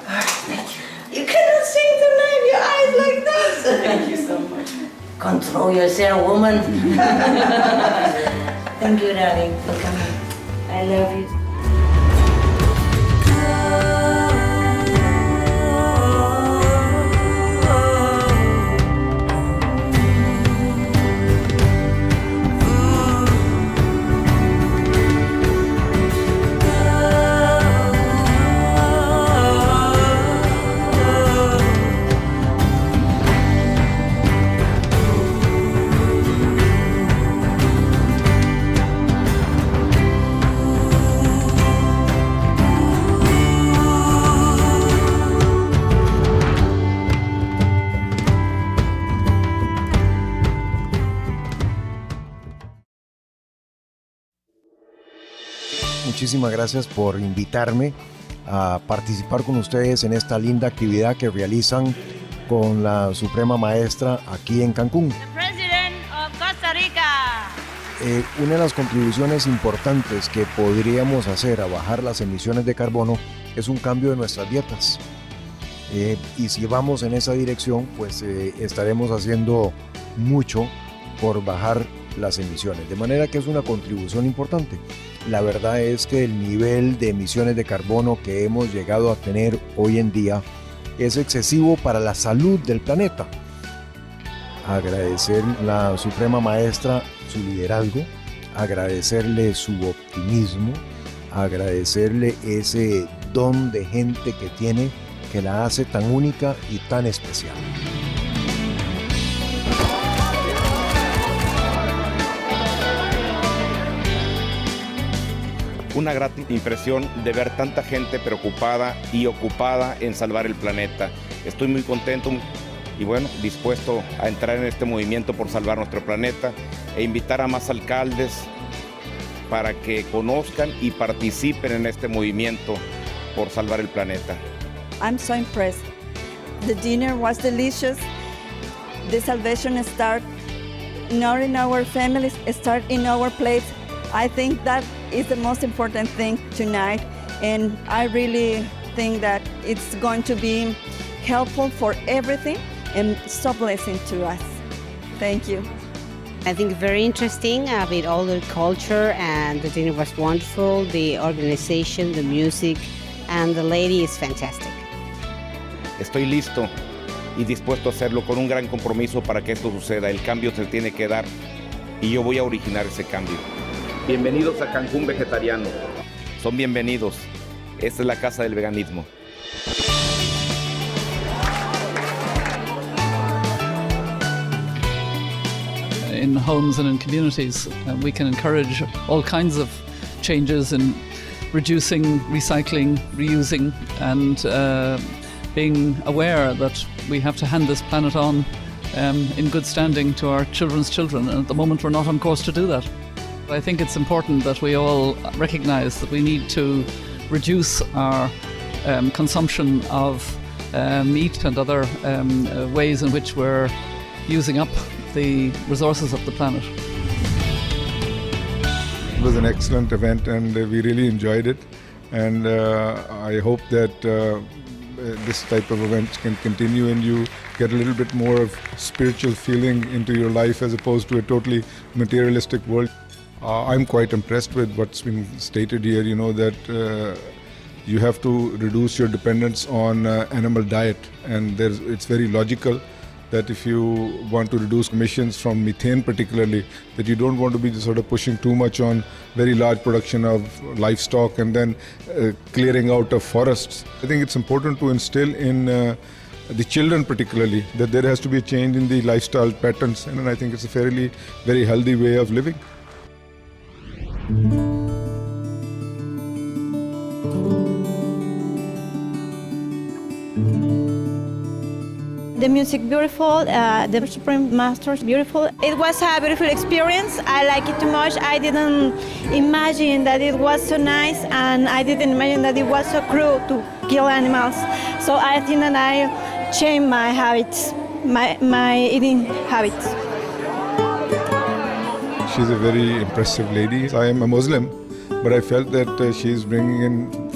Thank you. You cannot sing tonight, your eyes like this. Thank you so much. Control yourself, woman. Thank you, darling, for coming. I love you. muchísimas gracias por invitarme a participar con ustedes en esta linda actividad que realizan con la Suprema Maestra aquí en Cancún. President of Costa Rica. Una de las contribuciones importantes que podríamos hacer a bajar las emisiones de carbono es un cambio de nuestras dietas. Y si vamos en esa dirección, pues estaremos haciendo mucho por bajar las emisiones, de manera que es una contribución importante. La verdad es que el nivel de emisiones de carbono que hemos llegado a tener hoy en día es excesivo para la salud del planeta. Agradecer a la Suprema Maestra su liderazgo, agradecerle su optimismo, agradecerle ese don de gente que tiene, que la hace tan única y tan especial. Una grata impresión de ver tanta gente preocupada y ocupada en salvar el planeta. Estoy muy contento y bueno, dispuesto a entrar en este movimiento por salvar nuestro planeta e invitar a más alcaldes para que conozcan y participen en este movimiento por salvar el planeta. I'm so impressed. The dinner was delicious. The salvation started not in our families, start in our place. I think that is the most important thing tonight, and I really think that it's going to be helpful for everything and so blessing to us. Thank you. I think very interesting with all the culture, and the dinner was wonderful, the organization, the music, and the lady is fantastic. Estoy listo y dispuesto a hacerlo con un gran compromiso para que esto suceda. El cambio se tiene que dar y yo voy a originar ese cambio. Bienvenidos a Cancún Vegetariano. Son bienvenidos. Esta es la casa del veganismo. In homes and in communities, we can encourage all kinds of changes in reducing, recycling, reusing, and being aware that we have to hand this planet on in good standing to our children's children. And at the moment, we're not on course to do that. I think it's important that we all recognise that we need to reduce our consumption of meat and other ways in which we're using up the resources of the planet. It was an excellent event and we really enjoyed it, and I hope that this type of events can continue and you get a little bit more of spiritual feeling into your life as opposed to a totally materialistic world. I'm quite impressed with what's been stated here, you know, that you have to reduce your dependence on animal diet, and it's very logical that if you want to reduce emissions from methane particularly, that you don't want to be sort of pushing too much on very large production of livestock and then clearing out of forests. I think it's important to instill in the children particularly that there has to be a change in the lifestyle patterns, and I think it's a fairly very healthy way of living. The music beautiful, the Supreme Master's beautiful. It was a beautiful experience. I like it too much. I didn't imagine that it was so nice, and I didn't imagine that it was so cruel to kill animals. So I think that I changed my habits, my eating habits. She's a very impressive lady. I am a Muslim, but I felt that she's bringing in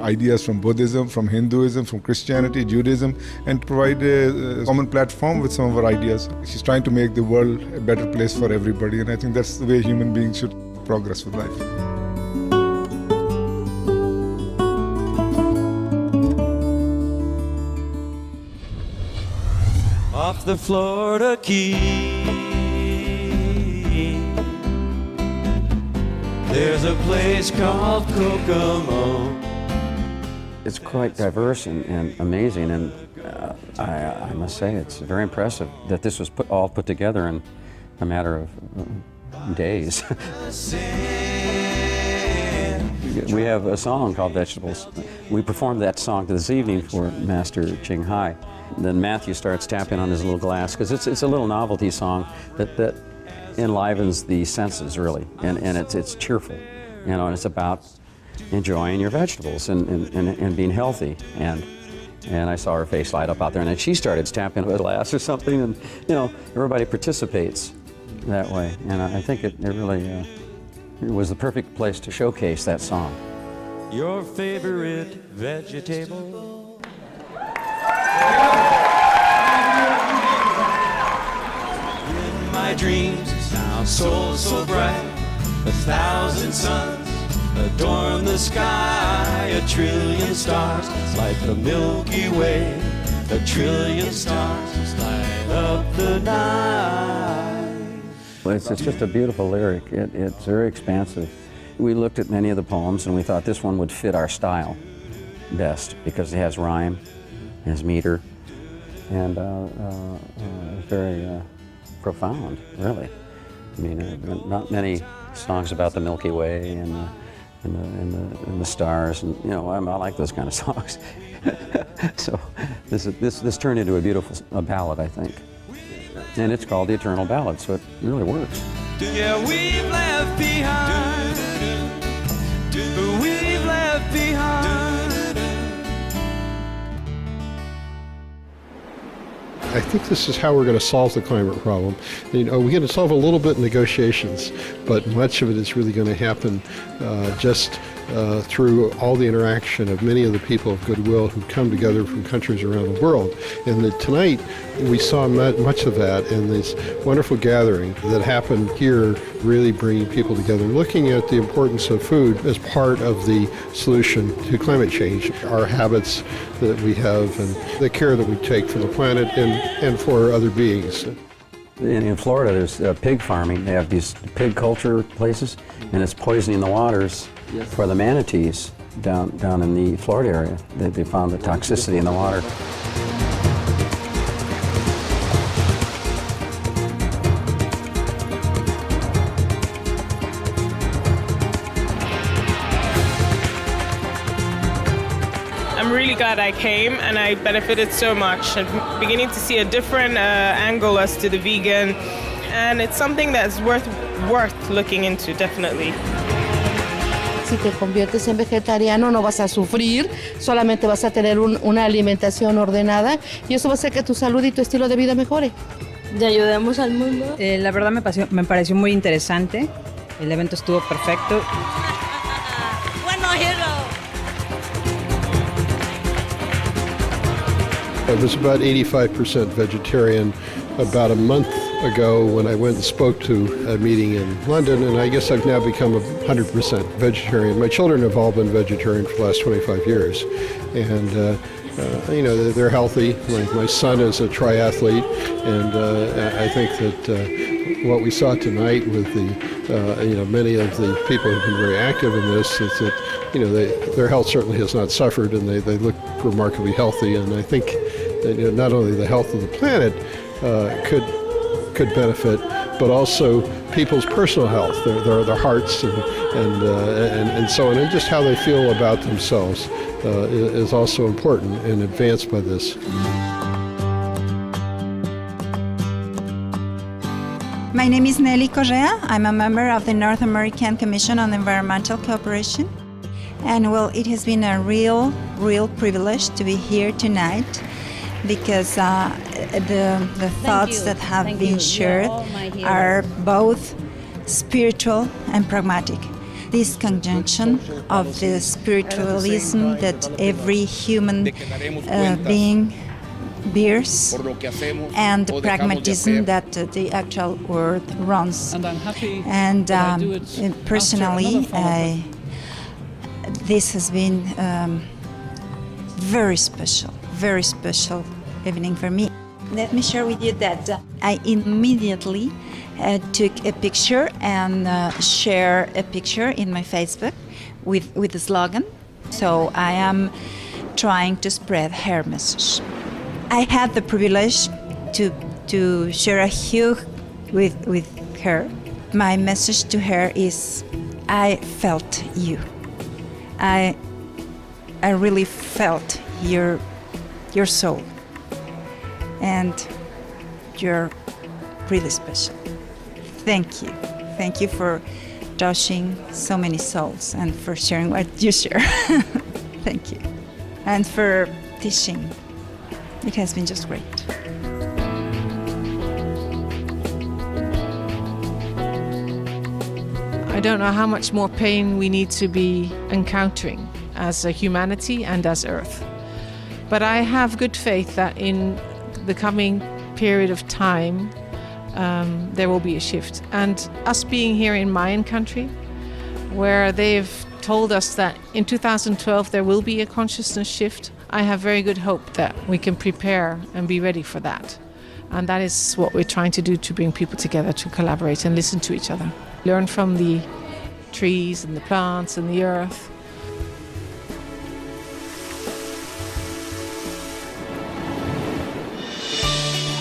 ideas from Buddhism, from Hinduism, from Christianity, Judaism, and provide a common platform with some of her ideas. She's trying to make the world a better place for everybody, and I think that's the way human beings should progress with life. Off the Florida Keys, there's a place called Kokomo. It's quite diverse and amazing, and I must say it's very impressive that this was all put together in a matter of days. We have a song called Vegetables. We performed that song this evening for Master Ching Hai. Then Matthew starts tapping on his little glass, because it's a little novelty song that enlivens the senses, really, and it's cheerful. You know, and it's about enjoying your vegetables and being healthy. And I saw her face light up out there, and then she started tapping a glass or something, and you know, everybody participates that way. And I think it really it was the perfect place to showcase that song. Your favorite vegetable. In my dreams, now so bright, 1,000 suns adorn the sky, 1 trillion stars light the Milky Way, 1 trillion stars light up the night. It's just a beautiful lyric. It's very expansive. We looked at many of the poems and we thought this one would fit our style best because it has rhyme, has meter, and it's very profound, really. I mean, not many songs about the Milky Way and the stars, and you know, I like those kind of songs. So this turned into a beautiful ballad, I think, and it's called the Eternal Ballad, so it really works. Yeah, we've left behind. We've left behind. I think this is how we're going to solve the climate problem. You know, we're going to solve a little bit in negotiations, but much of it is really going to happen just through all the interaction of many of the people of goodwill who come together from countries around the world. And tonight we saw much of that in this wonderful gathering that happened here, really bringing people together, looking at the importance of food as part of the solution to climate change, our habits that we have and the care that we take for the planet and for other beings. In Florida, there's pig farming. They have these pig culture places, and it's poisoning the waters for the manatees down in the Florida area. They found the toxicity in the water. I'm really glad I came, and I benefited so much. I'm beginning to see a different angle as to the vegan, and it's something that's worth looking into, definitely. Si te conviertes en vegetariano no vas a sufrir, solamente vas a tener una alimentación ordenada y eso va a hacer que tu salud y tu estilo de vida mejore. Y ayudemos al mundo. La verdad me pareció muy interesante, el evento estuvo perfecto. I was about 85% vegetarian about a month ago when I went and spoke to a meeting in London, and I guess I've now become 100% vegetarian. My children have all been vegetarian for the last 25 years, and you know, they're healthy. My son is a triathlete, and I think that what we saw tonight with the you know, many of the people who've been very active in this is that, you know, their health certainly has not suffered, and they look remarkably healthy. And I think that, you know, not only the health of the planet could benefit, but also people's personal health, their hearts and so on, and just how they feel about themselves is also important and advanced by this. My name is Nelly Correa. I'm a member of the North American Commission on Environmental Cooperation. And well, it has been a real privilege to be here tonight, because the thoughts that have been shared are both spiritual and pragmatic. This conjunction of the spiritualism that every human being bears and the pragmatism that the actual world runs. And personally, this has been very special evening for me. Let me share with you that I immediately took a picture and share a picture in my Facebook with the slogan. So I am trying to spread her message. I had the privilege to share a hug with her. My message to her is, I felt you. I really felt your soul, and you're really special. Thank you for touching so many souls and for sharing what you share. Thank you. And for teaching. It has been just great. I don't know how much more pain we need to be encountering as a humanity and as Earth. But I have good faith that in the coming period of time, there will be a shift. And us being here in Mayan country, where they've told us that in 2012 there will be a consciousness shift, I have very good hope that we can prepare and be ready for that. And that is what we're trying to do, to bring people together to collaborate and listen to each other. Learn from the trees and the plants and the earth.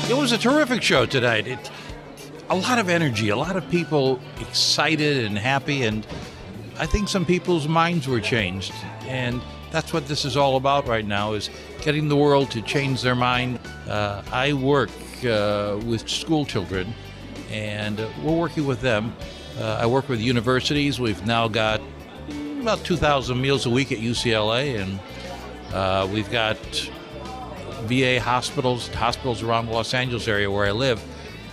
It was a terrific show tonight. A lot of energy, a lot of people excited and happy, and I think some people's minds were changed. And that's what this is all about right now, is getting the world to change their mind. I work with school children, and we're working with them. I work with universities. We've now got about 2,000 meals a week at UCLA, and we've got VA hospitals around the Los Angeles area where I live.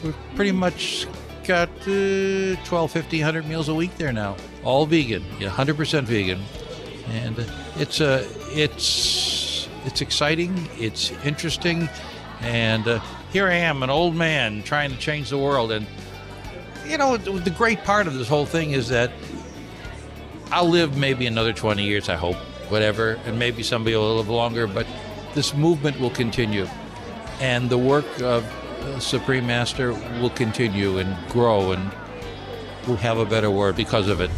We've pretty much got 1,200 meals a week there now, all vegan, 100% vegan, and it's exciting, it's interesting, and here I am, an old man trying to change the world. And the great part of this whole thing is that I'll live maybe another 20 years, I hope, whatever, and maybe somebody will live longer, but this movement will continue, and the work of Supreme Master will continue and grow, and we'll have a better world because of it.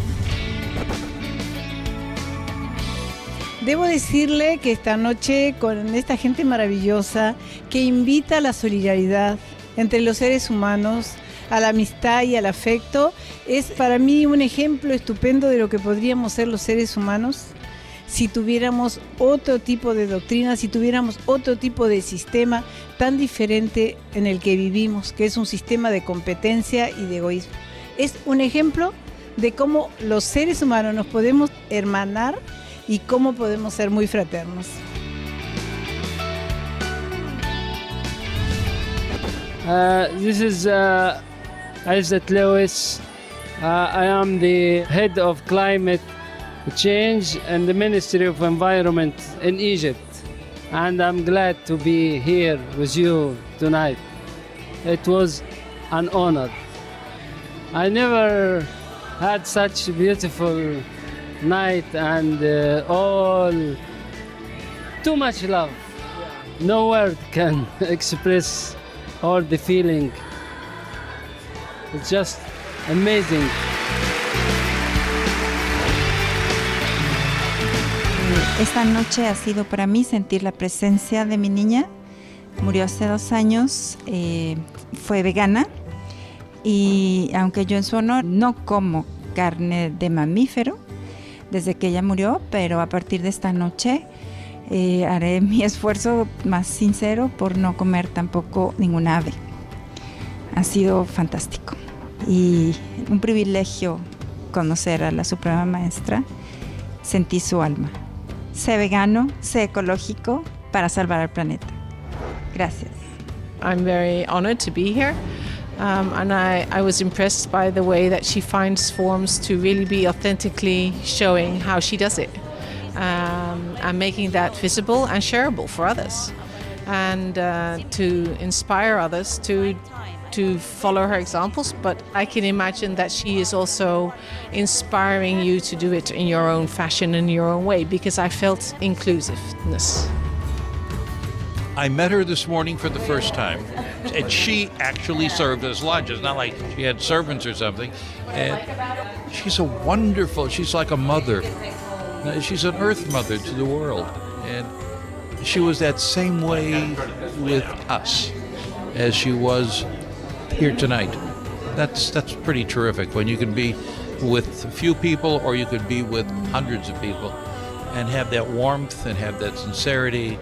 Debo decirle que esta noche con esta gente maravillosa que invita a la solidaridad entre los seres humanos, a la amistad y al afecto, es para mí un ejemplo estupendo de lo que podríamos ser los seres humanos si tuviéramos otro tipo de doctrina, si tuviéramos otro tipo de sistema tan diferente en el que vivimos, que es un sistema de competencia y de egoísmo. Es un ejemplo de cómo los seres humanos nos podemos hermanar y cómo podemos ser muy fraternos. This is Isaac Lewis. I am the head of climate change and the Ministry of Environment in Egypt, and I'm glad to be here with you tonight. It was an honor. I never had such a beautiful night, and all too much love. No word can express all the feeling. It's just amazing. Esta noche ha sido para mí sentir la presencia de mi niña. Murió hace 2 años, fue vegana, y aunque yo en su honor no como carne de mamífero desde que ella murió, pero a partir de esta noche haré mi esfuerzo más sincero por no comer tampoco ningún ave. Ha sido fantástico y un privilegio conocer a la Suprema Maestra. Sentí su alma. Sé vegano, sé ecológico para salvar al planeta. Gracias. I'm very honored to be here, and I was impressed by the way that she finds forms to really be authentically showing how she does it, and making that visible and shareable for others, and to inspire others to follow her examples. But I can imagine that she is also inspiring you to do it in your own fashion, in your own way, because I felt inclusiveness. I met her this morning for the first time, and she actually served us lunch. It's not like she had servants or something. And she's she's like a mother. She's an earth mother to the world. And she was that same way with us as she was here tonight. That's pretty terrific when you can be with a few people or you could be with hundreds of people and have that warmth and have that sincerity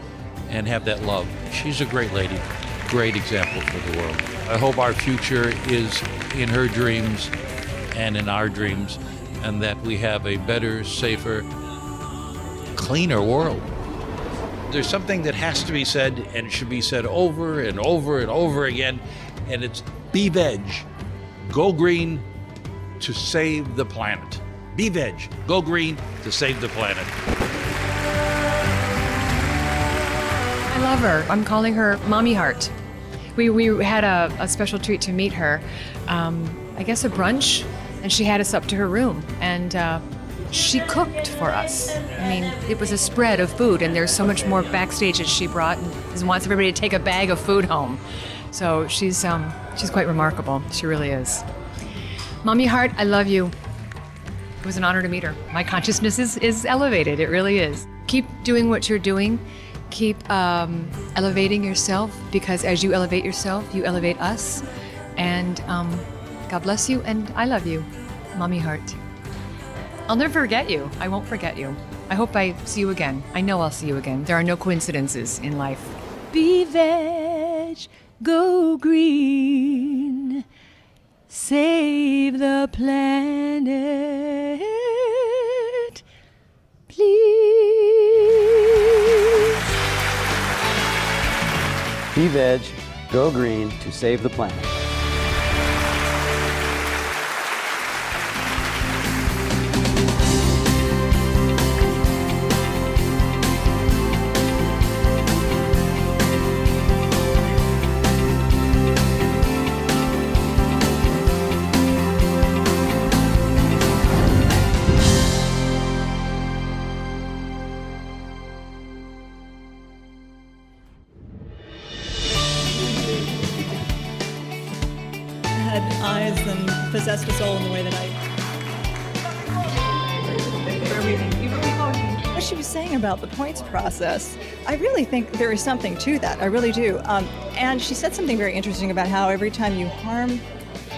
and have that love. She's a great lady, great example for the world. I hope our future is in her dreams and in our dreams, and that we have a better, safer, cleaner world. There's something that has to be said, and it should be said over and over and over again, and it's be veg, go green to save the planet. Be veg, go green to save the planet. I love her. I'm calling her Mommy Heart. We had a special treat to meet her, I guess a brunch, and she had us up to her room, and she cooked for us. I mean, it was a spread of food, and there's so much more backstage that she brought, and wants everybody to take a bag of food home. So she's quite remarkable. She really is. Mommy Heart, I love you. It was an honor to meet her. My consciousness is elevated. It really is. Keep doing what you're doing. Keep elevating yourself, because as you elevate yourself, you elevate us. And God bless you, and I love you, Mommy Heart. I'll never forget you. I won't forget you. I hope I see you again. I know I'll see you again. There are no coincidences in life. Be veg, go green, save the planet, please. Be veg, go green to save the planet. Had eyes and possessed a soul in the way that what she was saying about the points process, I really think there is something to that. I really do. And she said something very interesting about how every time you harm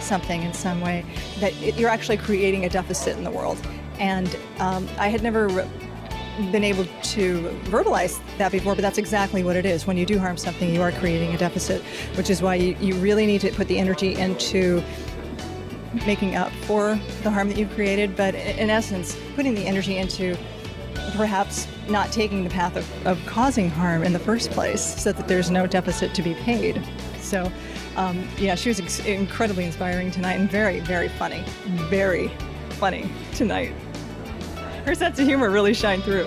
something in some way, that you're actually creating a deficit in the world. And I had never been able to verbalize that before, but that's exactly what it is. When you do harm something, you are creating a deficit, which is why you really need to put the energy into making up for the harm that you've created, but in essence, putting the energy into perhaps not taking the path of causing harm in the first place, so that there's no deficit to be paid. So, yeah, she was incredibly inspiring tonight, and very, very funny. Very funny tonight. Her sense of humor really shined through.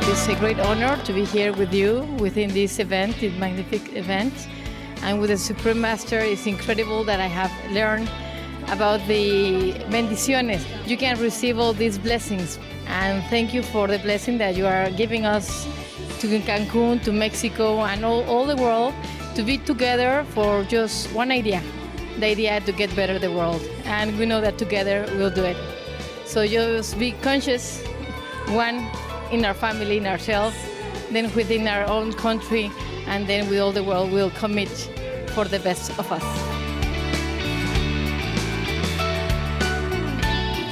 It's a great honor to be here with you within this event, this magnificent event. And with the Supreme Master, it's incredible that I have learned about the bendiciones. You can receive all these blessings. And thank you for the blessing that you are giving us to Cancun, to Mexico, and all the world, to be together for just one idea, the idea to get better the world. And we know that together we'll do it. So just be conscious, one in our family, in ourselves, then within our own country, and then with all the world we'll commit for the best of us.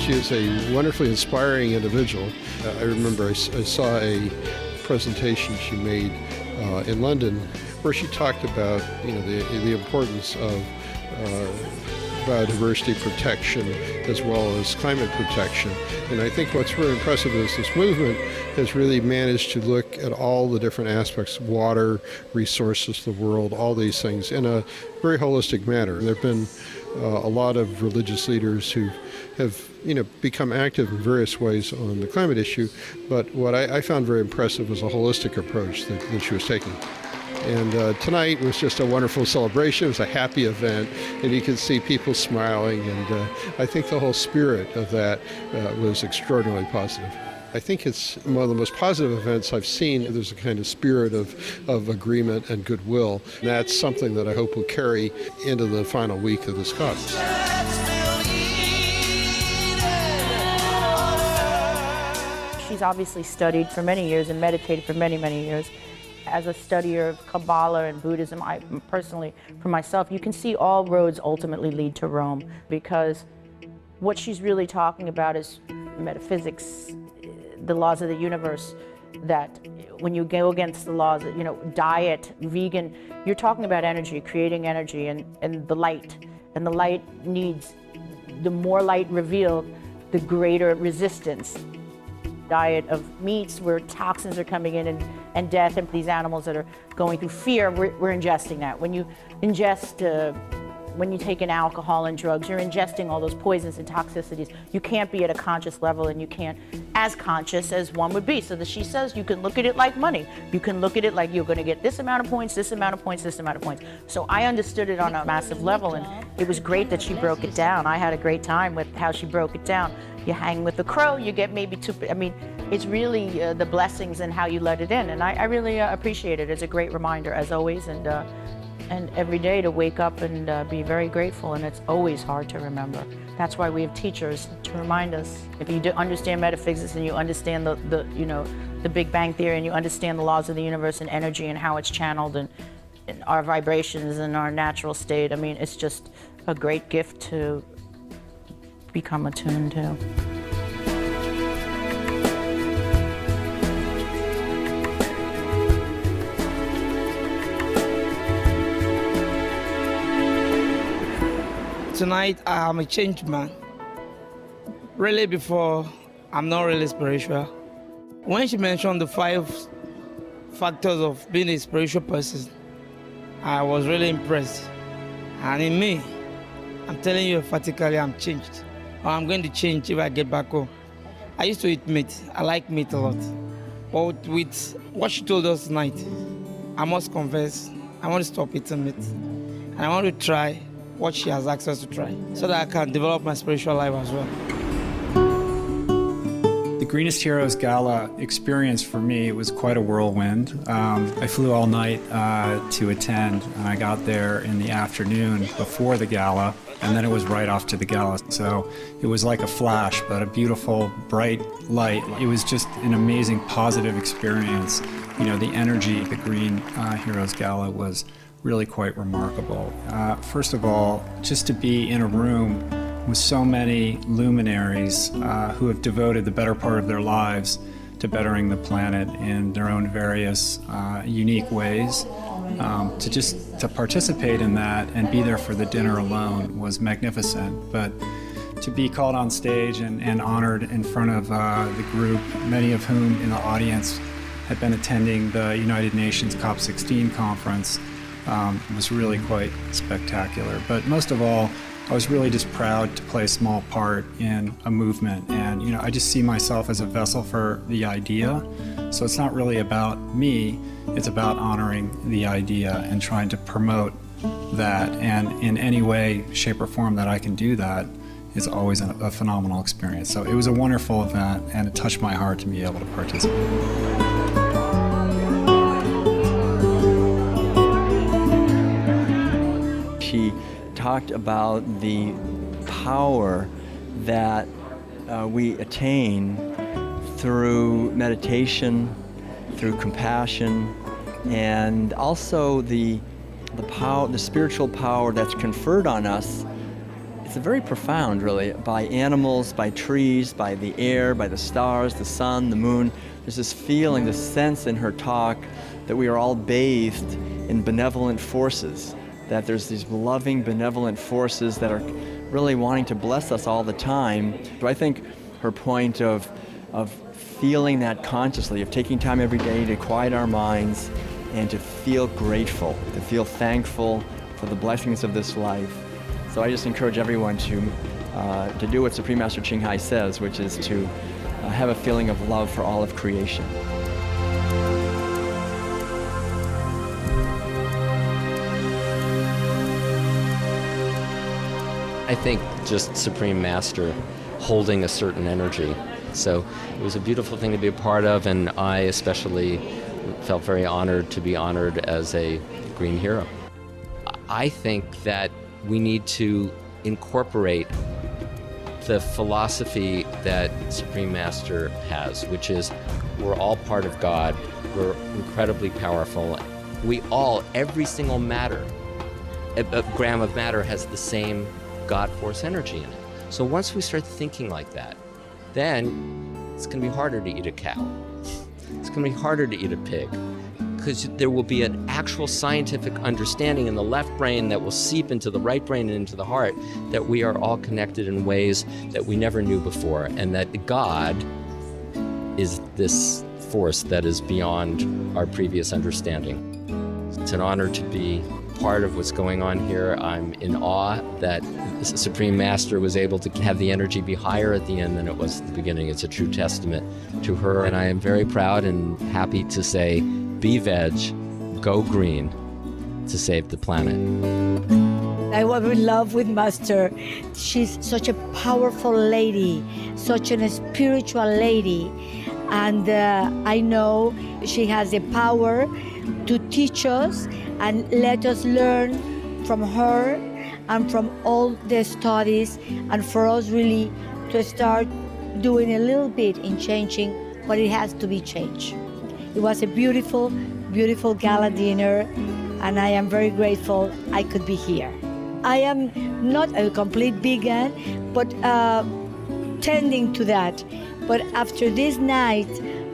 She is a wonderfully inspiring individual. I remember I saw a presentation she made in London where she talked about the importance of biodiversity protection as well as climate protection. And I think what's really impressive is this movement has really managed to look at all the different aspects, water, resources, the world, all these things in a very holistic manner. And there have been a lot of religious leaders who have become active in various ways on the climate issue, but what I found very impressive was a holistic approach that she was taking. And tonight was just a wonderful celebration. It was a happy event, and you could see people smiling, and I think the whole spirit of that was extraordinarily positive. I think it's one of the most positive events I've seen. There's a kind of spirit of agreement and goodwill, and that's something that I hope will carry into the final week of this COP. She's obviously studied for many years and meditated for many, many years. As a studier of Kabbalah and Buddhism, I personally, for myself, you can see all roads ultimately lead to Rome, because what she's really talking about is metaphysics, the laws of the universe, that when you go against the laws, diet, vegan, you're talking about energy, creating energy, and the light. And the light needs, the more light revealed, the greater resistance. Diet of meats where toxins are coming in and death, and these animals that are going through fear, we're ingesting that. When you ingest, when you take in alcohol and drugs, you're ingesting all those poisons and toxicities. You can't be at a conscious level, and you can't as conscious as one would be. So that she says you can look at it like money. You can look at it like you're going to get this amount of points, this amount of points, this amount of points. So I understood it on a massive level, and it was great that she broke it down. I had a great time with how she broke it down. You hang with the crow, you get maybe two. I mean, it's really the blessings and how you let it in, and I really appreciate it. It's a great reminder, as always, and every day to wake up and be very grateful, and it's always hard to remember. That's why we have teachers to remind us. If you do understand metaphysics and you understand the Big Bang Theory, and you understand the laws of the universe and energy and how it's channeled and our vibrations and our natural state, I mean, it's just a great gift to become attuned to. Tonight, I'm a changed man. Really, before, I'm not really spiritual. When she mentioned the 5 factors of being a spiritual person, I was really impressed. And in me, I'm telling you emphatically, I'm changed. Or I'm going to change if I get back home. I used to eat meat. I like meat a lot. But with what she told us tonight, I must confess, I want to stop eating meat. And I want to try what she has asked us to try, so that I can develop my spiritual life as well. The Greenest Heroes Gala experience for me was quite a whirlwind. I flew all night to attend, and I got there in the afternoon before the gala, and then it was right off to the gala. So it was like a flash, but a beautiful, bright light. It was just an amazing, positive experience. The energy at the Green Heroes Gala was really quite remarkable. First of all, just to be in a room with so many luminaries who have devoted the better part of their lives to bettering the planet in their own various unique ways. To participate in that and be there for the dinner alone was magnificent. But to be called on stage and honored in front of the group, many of whom in the audience had been attending the United Nations COP16 conference, was really quite spectacular. But most of all, I was really just proud to play a small part in a movement. And, I just see myself as a vessel for the idea. So it's not really about me, it's about honoring the idea and trying to promote that. And in any way, shape, or form that I can do that is always a phenomenal experience. So it was a wonderful event, and it touched my heart to be able to participate. She talked about the power that we attain through meditation, through compassion, and also the power, the spiritual power that's conferred on us. It's very profound, really, by animals, by trees, by the air, by the stars, the sun, the moon. There's this feeling, this sense in her talk that we are all bathed in benevolent forces, that there's these loving, benevolent forces that are really wanting to bless us all the time. So I think her point of feeling that consciously, of taking time every day to quiet our minds and to feel grateful, to feel thankful for the blessings of this life. So I just encourage everyone to do what Supreme Master Ching Hai says, which is to have a feeling of love for all of creation. I think just Supreme Master holding a certain energy. So it was a beautiful thing to be a part of, and I especially felt very honored to be honored as a Green Hero. I think that we need to incorporate the philosophy that Supreme Master has, which is we're all part of God, we're incredibly powerful. We all, every single matter, a gram of matter has the same God force energy in it. So once we start thinking like that, then it's going to be harder to eat a cow. it's going to be harder to eat a pig, because there will be an actual scientific understanding in the left brain that will seep into the right brain and into the heart, that we are all connected in ways that we never knew before, and that God is this force that is beyond our previous understanding. It's an honor to be part of what's going on here. I'm in awe that the Supreme Master was able to have the energy be higher at the end than it was at the beginning. It's a true testament to her, and I am very proud and happy to say, be veg, go green, to save the planet. I was in love with Master. She's such a powerful lady, such a spiritual lady, and I know she has the power to teach us and let us learn from her and from all the studies, and for us really to start doing a little bit in changing what it has to be changed. It was a beautiful, beautiful gala dinner, and I am very grateful I could be here. I am not a complete vegan, but tending to that. But after this night,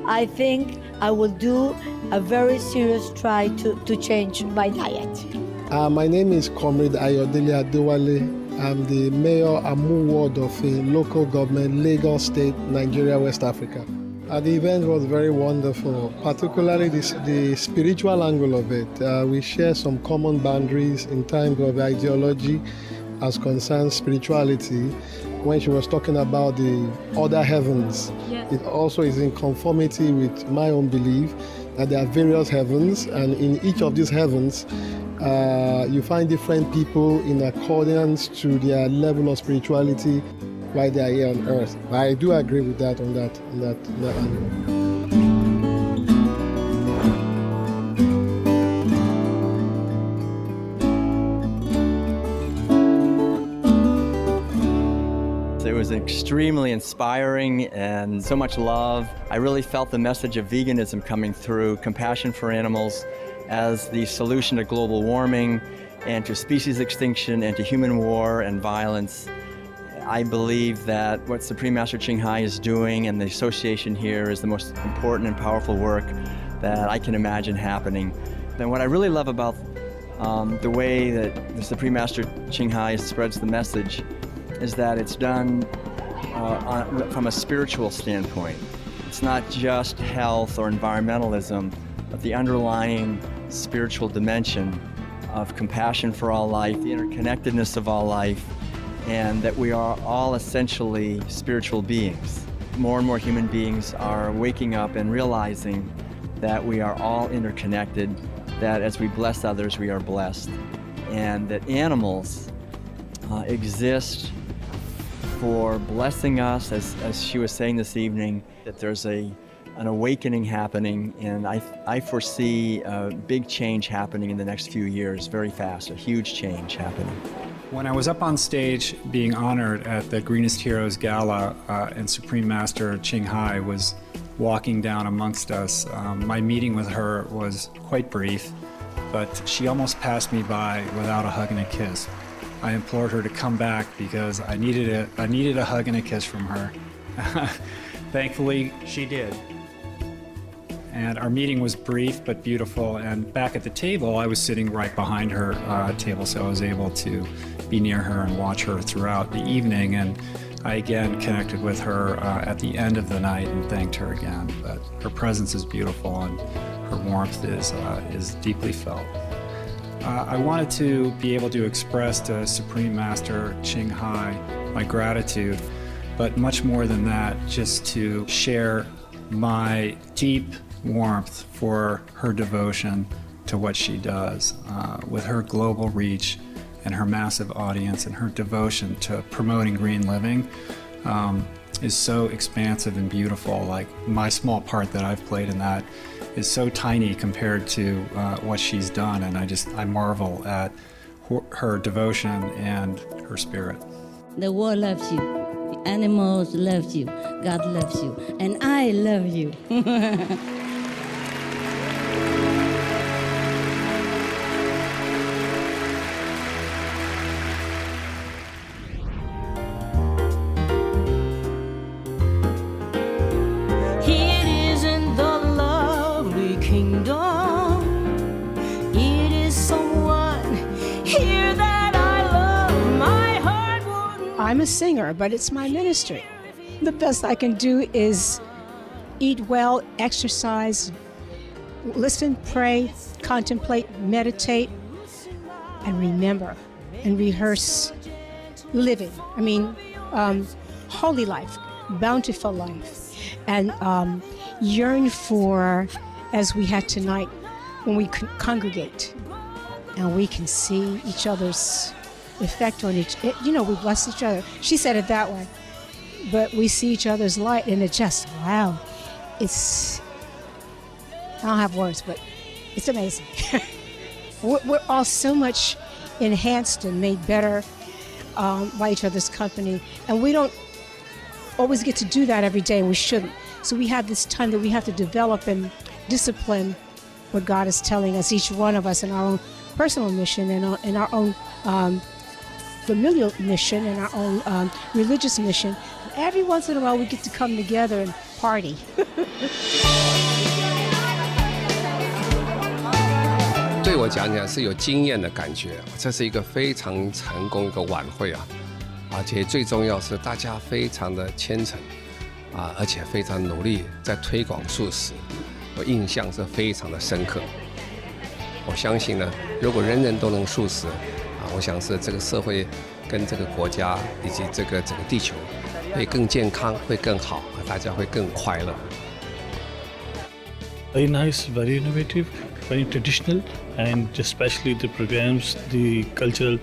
I think I will do a very serious try to change my diet. My name is Comrade Ayodele Adewale. I'm the Mayor Amu Ward of a local government, Lagos State, Nigeria, West Africa. The event was very wonderful, particularly the spiritual angle of it. We share some common boundaries in terms of ideology as concerns spirituality. When she was talking about the other heavens, it also is in conformity with my own belief that there are various heavens, and in each of these heavens, you find different people in accordance to their level of spirituality while they are here on earth. I do agree with that on that angle. It was extremely inspiring and so much love. I really felt the message of veganism coming through, compassion for animals as the solution to global warming and to species extinction and to human war and violence. I believe that what Supreme Master Ching Hai is doing and the association here is the most important and powerful work that I can imagine happening. And what I really love about the way that the Supreme Master Ching Hai spreads the message is that it's done from a spiritual standpoint. It's not just health or environmentalism, but the underlying spiritual dimension of compassion for all life, the interconnectedness of all life, and that we are all essentially spiritual beings. More and more human beings are waking up and realizing that we are all interconnected, that as we bless others, we are blessed, and that animals exist for blessing us, as she was saying this evening, that there's an awakening happening, and I foresee a big change happening in the next few years, very fast, a huge change happening. When I was up on stage being honored at the Greenest Heroes Gala and Supreme Master Ching Hai was walking down amongst us, my meeting with her was quite brief, but she almost passed me by without a hug and a kiss. I implored her to come back because I needed a hug and a kiss from her. Thankfully, she did. And our meeting was brief but beautiful, and back at the table, I was sitting right behind her table, so I was able to be near her and watch her throughout the evening, and I again connected with her at the end of the night and thanked her again. But her presence is beautiful and her warmth is deeply felt. I wanted to be able to express to Supreme Master Ching Hai my gratitude, but much more than that, just to share my deep warmth for her devotion to what she does, with her global reach and her massive audience and her devotion to promoting green living is so expansive and beautiful. Like, my small part that I've played in that is so tiny compared to what she's done, and I marvel at her devotion and her spirit. The world loves you, the animals love you, God loves you, and I love you. It isn't the love I'm a singer, but it's my ministry. The best I can do is eat well, exercise, listen, pray, contemplate, meditate, and remember and rehearse living. I mean, holy life, bountiful life, and yearn for, as we had tonight, when we congregate and we can see each other's effect on we bless each other. She said it that way. But we see each other's light, and it just, wow. I don't have words, but it's amazing. We're all so much enhanced and made better by each other's company. And we don't always get to do that every day, and we shouldn't. So we have this time that we have to develop and discipline what God is telling us, each one of us, in our own personal mission and in our own familial mission and our own religious mission. Every once in a while we get to come together and party. 对我讲讲是有经验的感觉，这是一个非常成功一个晚会啊，而且最重要是大家非常的虔诚啊，而且非常努力在推广素食，我印象是非常的深刻。我相信呢，如果人人都能素食啊，我想是这个社会跟这个国家以及这个整个地球会更健康，会更好，大家会更快乐。Very nice, very innovative, very traditional, and especially the programs, the cultural,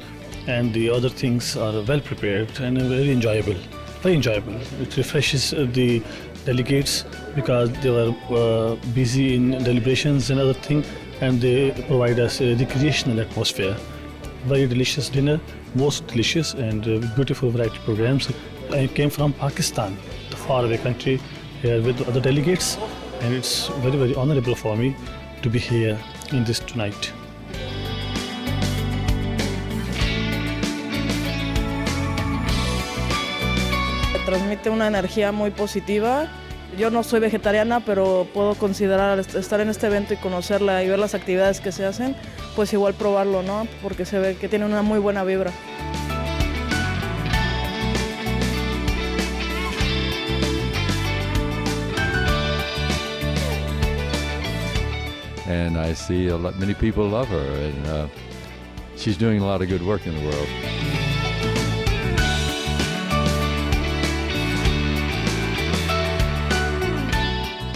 and the other things are well prepared and very enjoyable. Very enjoyable. It refreshes the delegates because they were busy in deliberations and other things, and they provide us a recreational atmosphere. Very delicious dinner, most delicious and beautiful variety programs. I came from Pakistan, the faraway country, here with other delegates, and it's very, very honorable for me to be here in this tonight. Transmite una energía muy positiva. Yo no soy vegetariana, pero puedo considerar estar en este evento y conocerla y ver las actividades que se hacen, pues igual probarlo, ¿no? Porque se ve que tiene una muy buena vibra. And I see many people love her, and she's doing a lot of good work in the world.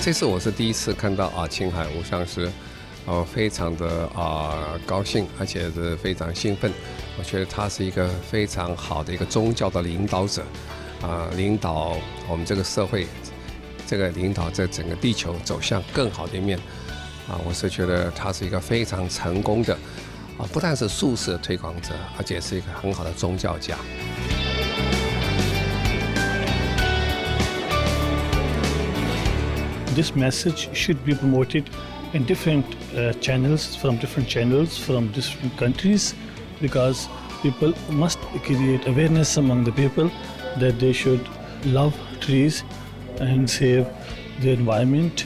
这次我是第一次看到青海，我像是非常的高兴，而且是非常兴奋。我觉得他是一个非常好的一个宗教的领导者，领导我们这个社会，这个领导这整个地球走向更好的一面。我是觉得他是一个非常成功的不但是素食的推广者，而且是一个很好的宗教家。This message should be promoted in different channels, from different countries, because people must create awareness among the people that they should love trees and save the environment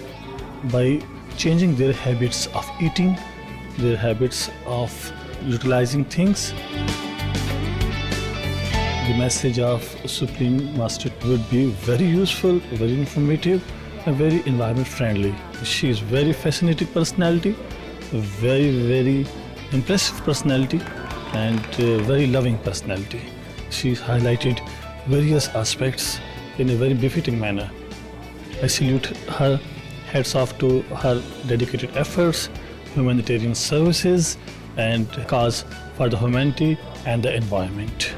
by changing their habits of eating, their habits of utilizing things. The message of Supreme Master would be very useful, very informative, and very environment friendly. She is very fascinating personality, very, very impressive personality, and very loving personality. She's highlighted various aspects in a very befitting manner. I salute her. Hats off to her dedicated efforts, humanitarian services, and cause for the humanity and the environment.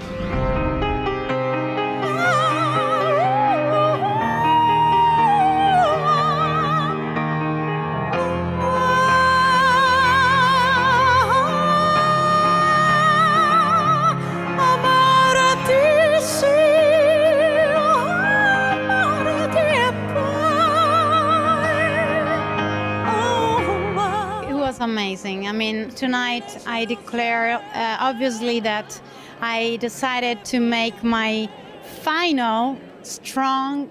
Amazing. I mean, tonight I declare obviously that I decided to make my final strong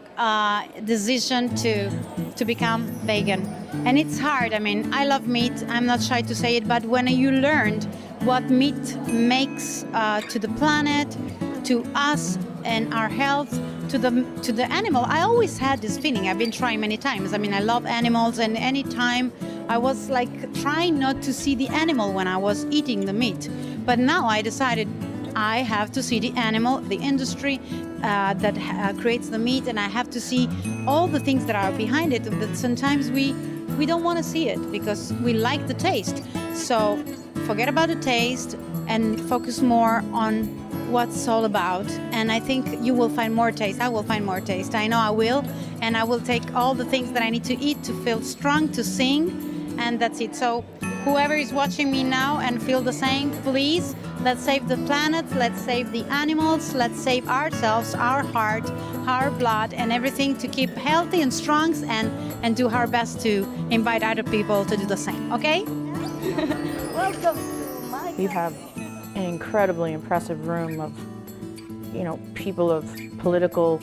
decision to become vegan. And it's hard. I mean, I love meat. I'm not shy to say it, but when you learned what meat makes to the planet, to us, and our health to the animal. I always had this feeling. I've been trying many times. I mean, I love animals, and any time I was like trying not to see the animal when I was eating the meat. But now I decided I have to see the animal, the industry that creates the meat, and I have to see all the things that are behind it. But sometimes we don't want to see it because we like the taste. So forget about the taste and focus more on what's it's all about. And I think you will find more taste. I will find more taste. I know I will. And I will take all the things that I need to eat to feel strong, to sing. And that's it. So whoever is watching me now and feel the same, please, let's save the planet, let's save the animals, let's save ourselves, our heart, our blood, and everything to keep healthy and strong, and do our best to invite other people to do the same, okay? Welcome to my... You have an incredibly impressive room of, people of political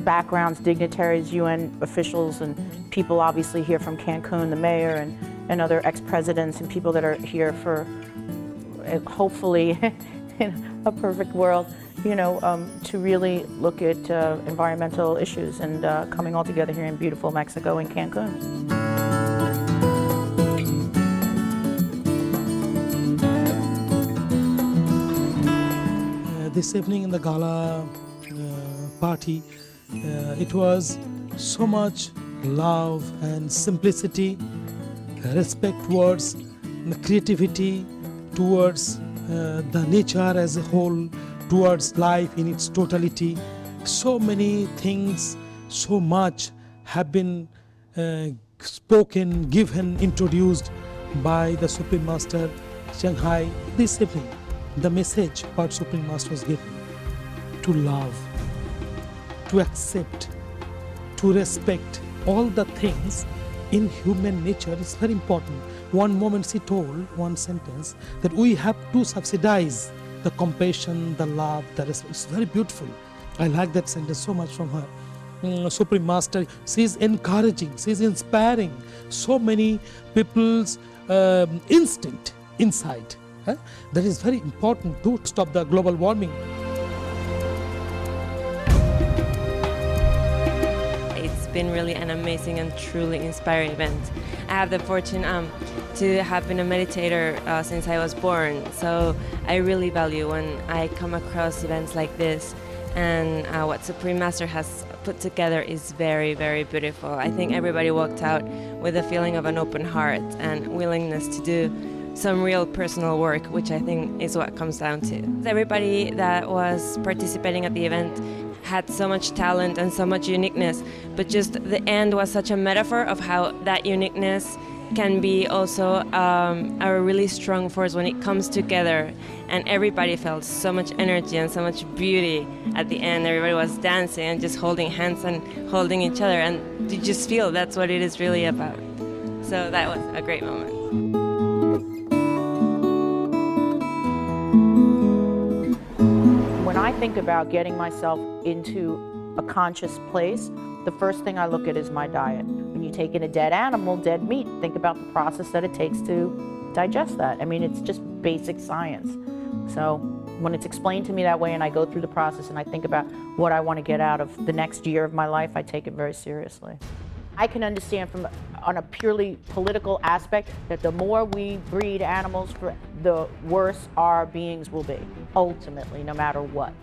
backgrounds, dignitaries, UN officials, and people obviously here from Cancun, the mayor, and other ex-presidents, and people that are here for, hopefully, in a perfect world, to really look at environmental issues and coming all together here in beautiful Mexico in Cancun. This evening in the gala party, it was so much love and simplicity, respect towards the creativity, towards the nature as a whole, towards life in its totality. So many things, so much have been spoken, given, introduced by the Supreme Master Ching Hai. This evening, the message what Supreme Master was given: to love, to accept, to respect all the things in human nature is very important. One moment she told, one sentence, that we have to subsidize the compassion, the love, the respect. It's very beautiful. I like that sentence so much from her. Supreme Master, she is encouraging, she is inspiring so many people's instinct inside. That is very important to stop the global warming. It's been really an amazing and truly inspiring event. I have the fortune to have been a meditator since I was born, so I really value when I come across events like this, and what Supreme Master has put together is very, very beautiful. I think everybody walked out with a feeling of an open heart and willingness to do some real personal work, which I think is what comes down to. Everybody that was participating at the event had so much talent and so much uniqueness, but just the end was such a metaphor of how that uniqueness can be also a really strong force when it comes together. And everybody felt so much energy and so much beauty at the end. Everybody was dancing and just holding hands and holding each other, and you just feel that's what it is really about. So that was a great moment. When I think about getting myself into a conscious place, the first thing I look at is my diet. When you take in a dead animal, dead meat, think about the process that it takes to digest that. I mean, it's just basic science. So when it's explained to me that way and I go through the process and I think about what I want to get out of the next year of my life, I take it very seriously. I can understand on a purely political aspect that the more we breed animals, the worse our beings will be, ultimately, no matter what.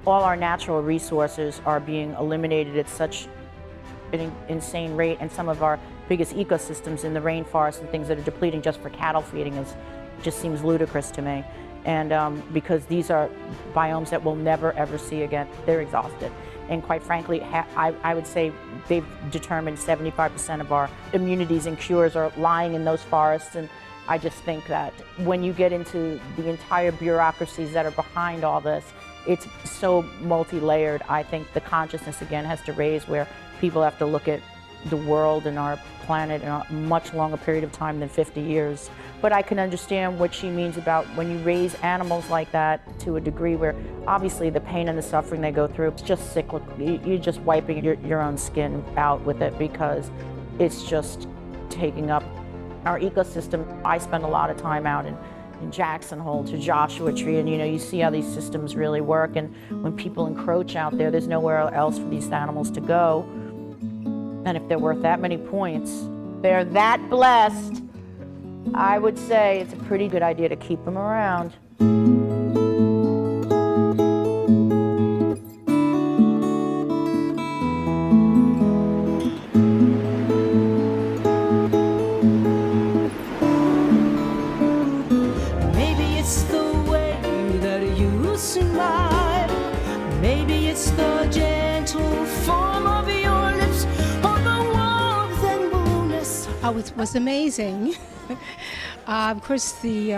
All our natural resources are being eliminated at such an insane rate, and some of our biggest ecosystems in the rainforest and things that are depleting just for cattle feeding just seems ludicrous to me. And because these are biomes that we'll never ever see again, they're exhausted. And quite frankly, I would say they've determined 75% of our immunities and cures are lying in those forests. And I just think that when you get into the entire bureaucracies that are behind all this, it's so multi-layered. I think the consciousness again has to raise where people have to look at the world and our planet in a much longer period of time than 50 years. But I can understand what she means about when you raise animals like that to a degree where obviously the pain and the suffering they go through, it's just cyclical. You're just wiping your own skin out with it because it's just taking up our ecosystem. I spend a lot of time out in Jackson Hole to Joshua Tree, and you see how these systems really work. And when people encroach out there, there's nowhere else for these animals to go. And if they're worth that many points, they're that blessed, I would say it's a pretty good idea to keep them around. Maybe it's the way that you smile. Maybe it's the gentle form of your lips, or the warmth and blueness. It was amazing. Of course, the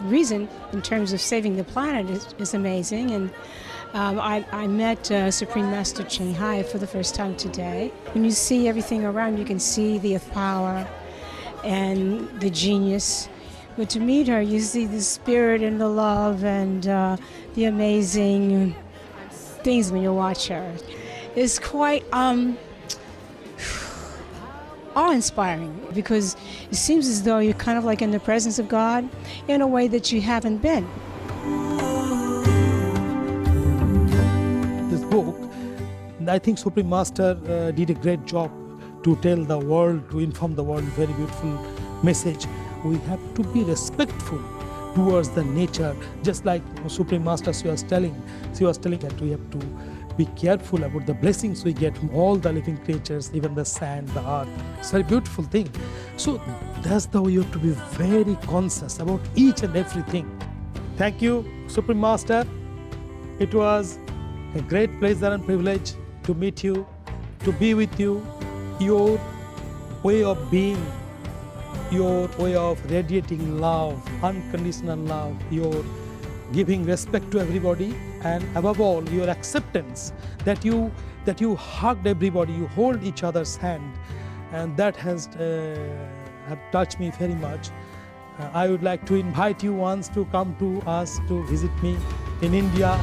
reason in terms of saving the planet is amazing. And I met Supreme Master Ching Hai for the first time today. When you see everything around, you can see the power and the genius. But to meet her, you see the spirit and the love and the amazing things when you watch her. It's quite awe-inspiring, because it seems as though you're kind of like in the presence of God in a way that you haven't been. This book, I think Supreme Master did a great job to tell the world, to inform the world, very beautiful message. We have to be respectful towards the nature, just like Supreme Master she was telling that we have to be careful about the blessings we get from all the living creatures, even the sand, the earth. It's a very beautiful thing. So that's the way you have to be very conscious about each and everything. Thank you, Supreme Master. It was a great pleasure and privilege to meet you, to be with you. Your way of being, your way of radiating love, unconditional love, your giving respect to everybody, and above all, your acceptance that you hugged everybody, you hold each other's hand, and that has have touched me very much. I would like to invite you once to come to us to visit me in India.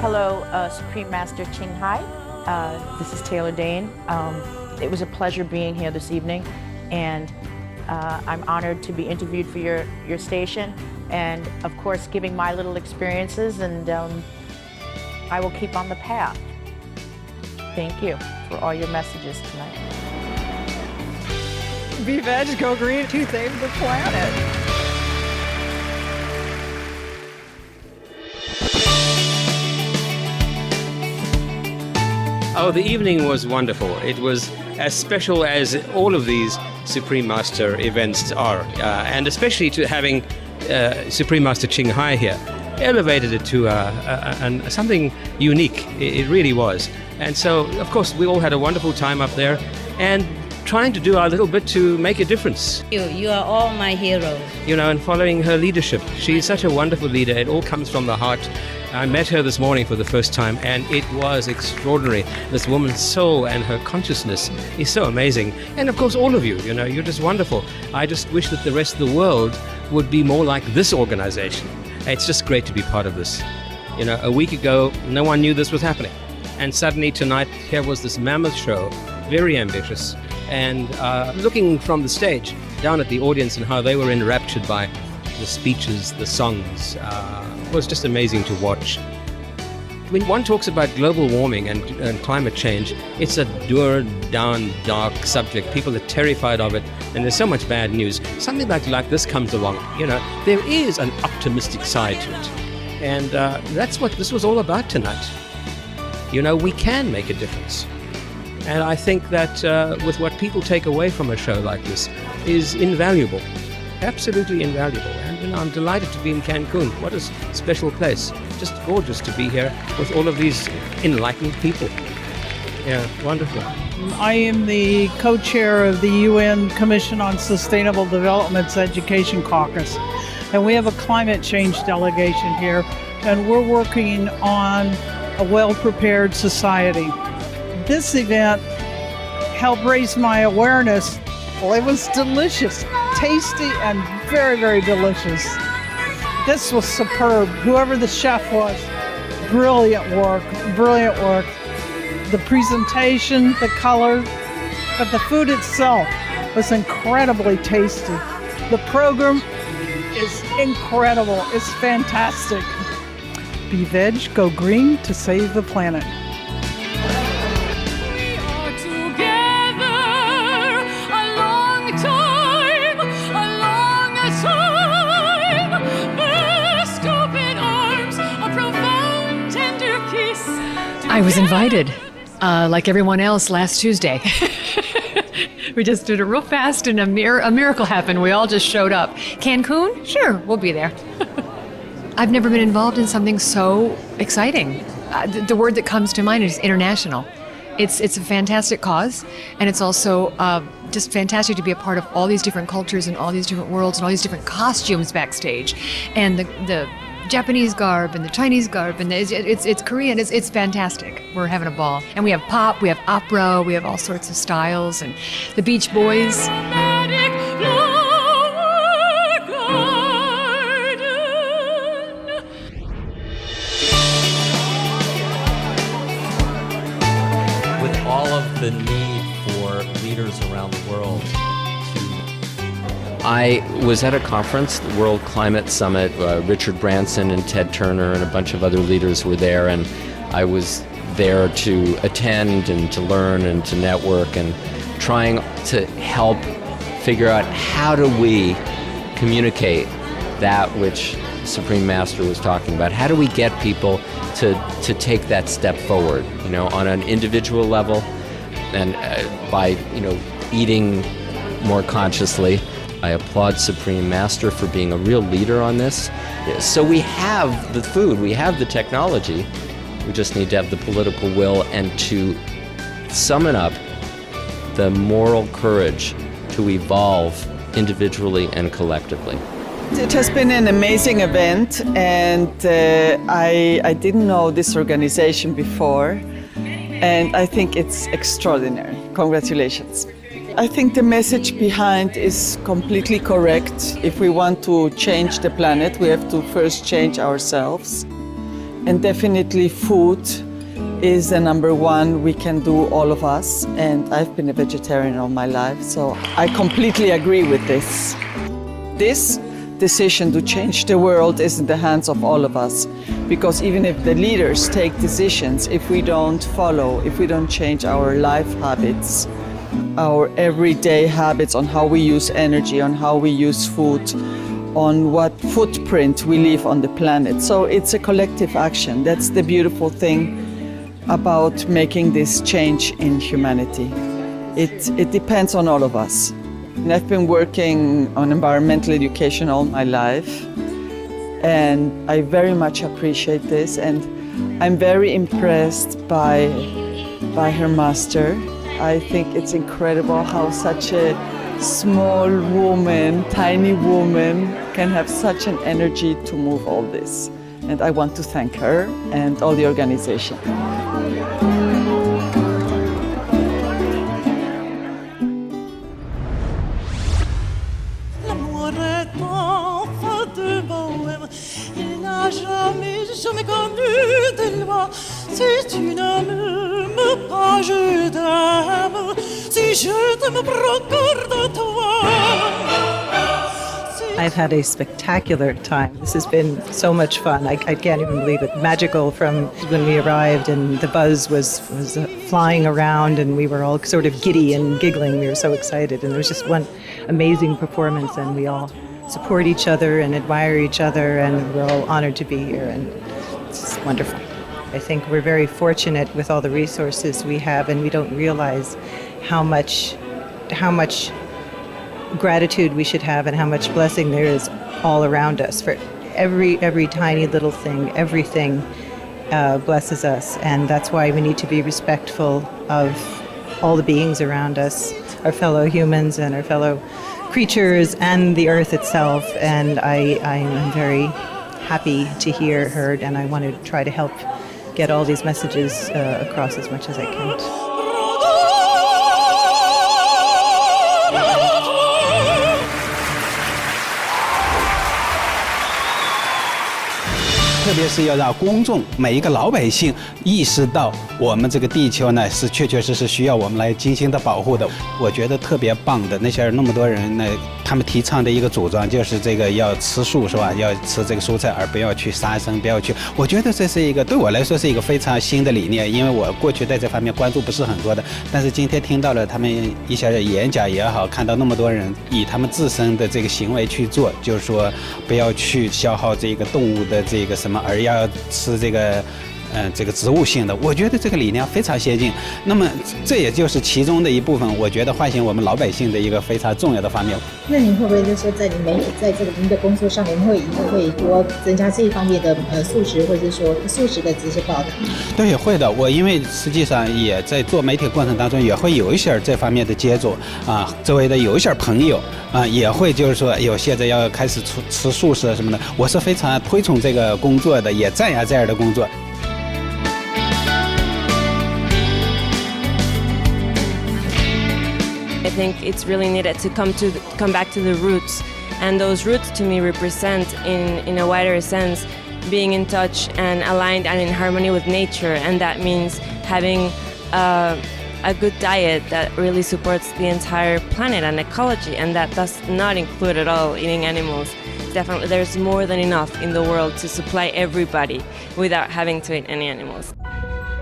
Hello, Supreme Master Ching Hai. This is Taylor Dane. It was a pleasure being here this evening, and I'm honored to be interviewed for your station, and of course giving my little experiences, and I will keep on the path. Thank you for all your messages tonight. Be veg, go green to save the planet. Oh, the evening was wonderful. It was as special as all of these Supreme Master events are, and especially to having Supreme Master Ching Hai here elevated it to something unique. It really was. And so, of course, we all had a wonderful time up there and trying to do our little bit to make a difference. You are all my heroes. You know, and following her leadership. She's such a wonderful leader. It all comes from the heart. I met her this morning for the first time, and it was extraordinary. This woman's soul and her consciousness is so amazing. And of course, all of you, you know, you're just wonderful. I just wish that the rest of the world would be more like this organization. It's just great to be part of this. You know, a week ago, no one knew this was happening. And suddenly tonight, here was this mammoth show, very ambitious. And looking from the stage down at the audience and how they were enraptured by the speeches, the songs, was just amazing to watch. When one talks about global warming and climate change, it's a down, dark subject. People are terrified of it, and there's so much bad news. Something like this comes along, you know, there is an optimistic side to it. And that's what this was all about tonight. You know, we can make a difference. And I think that with what people take away from a show like this is invaluable. Absolutely invaluable. And you know, I'm delighted to be in Cancun. What a special place. Just gorgeous to be here with all of these enlightened people. Yeah, wonderful. I am the co-chair of the UN Commission on Sustainable Development's Education Caucus. And we have a climate change delegation here, and we're working on a well-prepared society. This event helped raise my awareness. Well, it was delicious, tasty, and very, very delicious. This was superb. Whoever the chef was, brilliant work, brilliant work. The presentation, the color, but the food itself was incredibly tasty. The program is incredible. It's fantastic. Be veg, go green to save the planet. I was invited, like everyone else, last Tuesday. We just did it real fast and a miracle happened. We all just showed up. Cancun? Sure, we'll be there. I've never been involved in something so exciting. The word that comes to mind is international. It's a fantastic cause, and it's also just fantastic to be a part of all these different cultures and all these different worlds and all these different costumes backstage. And the Japanese garb and the Chinese garb and it's Korean. It's fantastic. We're having a ball. And we have pop, we have opera, we have all sorts of styles, and the Beach Boys. With all of the need for leaders around the world I was at a conference, the World Climate Summit. Richard Branson and Ted Turner and a bunch of other leaders were there, and I was there to attend and to learn and to network and trying to help figure out how do we communicate that which Supreme Master was talking about. How do we get people to take that step forward, on an individual level and by, eating more consciously. I applaud Supreme Master for being a real leader on this. So we have the food, we have the technology, we just need to have the political will and to summon up the moral courage to evolve individually and collectively. It has been an amazing event, and I didn't know this organization before, and I think it's extraordinary. Congratulations. I think the message behind is completely correct. If we want to change the planet, we have to first change ourselves. And definitely food is the number one we can do, all of us. And I've been a vegetarian all my life, so I completely agree with this. This decision to change the world is in the hands of all of us. Because even if the leaders take decisions, if we don't follow, if we don't change our life habits, our everyday habits on how we use energy, on how we use food, on what footprint we leave on the planet. So it's a collective action. That's the beautiful thing about making this change in humanity. It depends on all of us. And I've been working on environmental education all my life, and I very much appreciate this, and I'm very impressed by her master. I think it's incredible how such a small woman, tiny woman, can have such an energy to move all this. And I want to thank her and all the organization. Jamais connu de loi. Si tu n'aimes pas, je t'aime. Si je t'aime, procure de toi. I've had a spectacular time. This has been so much fun. I can't even believe it. Magical from when we arrived, and the buzz was flying around, and we were all sort of giddy and giggling. We were so excited, and there was just one amazing performance, and we all support each other and admire each other, and we're all honored to be here, and it's wonderful. I think we're very fortunate with all the resources we have, and we don't realize how much gratitude we should have and how much blessing there is all around us. For every tiny little thing, everything blesses us, and that's why we need to be respectful of all the beings around us, our fellow humans and our fellow creatures and the earth itself. And I am very happy to hear her, and I want to try to help get all these messages across as much as I can. 特别是要让公众每一个老百姓意识到，我们这个地球呢是确确实实需要我们来精心的保护的。我觉得特别棒的，那些那么多人呢，他们提倡的一个主张就是这个要吃素是吧？要吃这个蔬菜，而不要去杀生，不要去。我觉得这是一个对我来说是一个非常新的理念，因为我过去在这方面关注不是很多的，但是今天听到了他们一些演讲也好，看到那么多人以他们自身的这个行为去做，就是说不要去消耗这个动物的这个什么，而要吃这个植物性的，我觉得这个理念非常先进。那么这也就是其中的一部分，我觉得唤醒我们老百姓的一个非常重要的方面。那您会不会就是说，在您媒体在这个您的工作上面，以后会多增加这一方面的素食，或者是说素食的这些报道？对，会的。我因为实际上也在做媒体过程当中，也会有一些这方面的接触啊，周围的有一些朋友啊，也会就是说有现在要开始吃素食什么的，我是非常推崇这个工作的，也赞扬这样的工作。I think it's really needed to come back to the roots, and those roots to me represent, in a wider sense, being in touch and aligned and in harmony with nature, and that means having a good diet that really supports the entire planet and ecology, and that does not include at all eating animals. Definitely, there's more than enough in the world to supply everybody without having to eat any animals.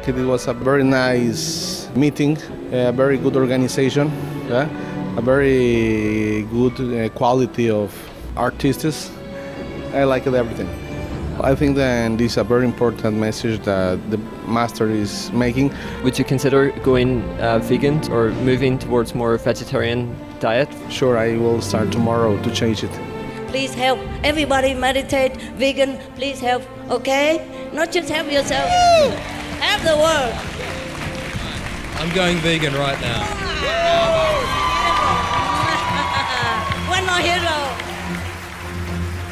It was a very nice meeting, a very good organization, a very good quality of artists. I liked everything. I think that this is a very important message that the master is making. Would you consider going vegan or moving towards more vegetarian diet? Sure, I will start tomorrow to change it. Please help everybody meditate, vegan, please help, okay? Not just help yourself, help the world. I'm going vegan right now. One more hero.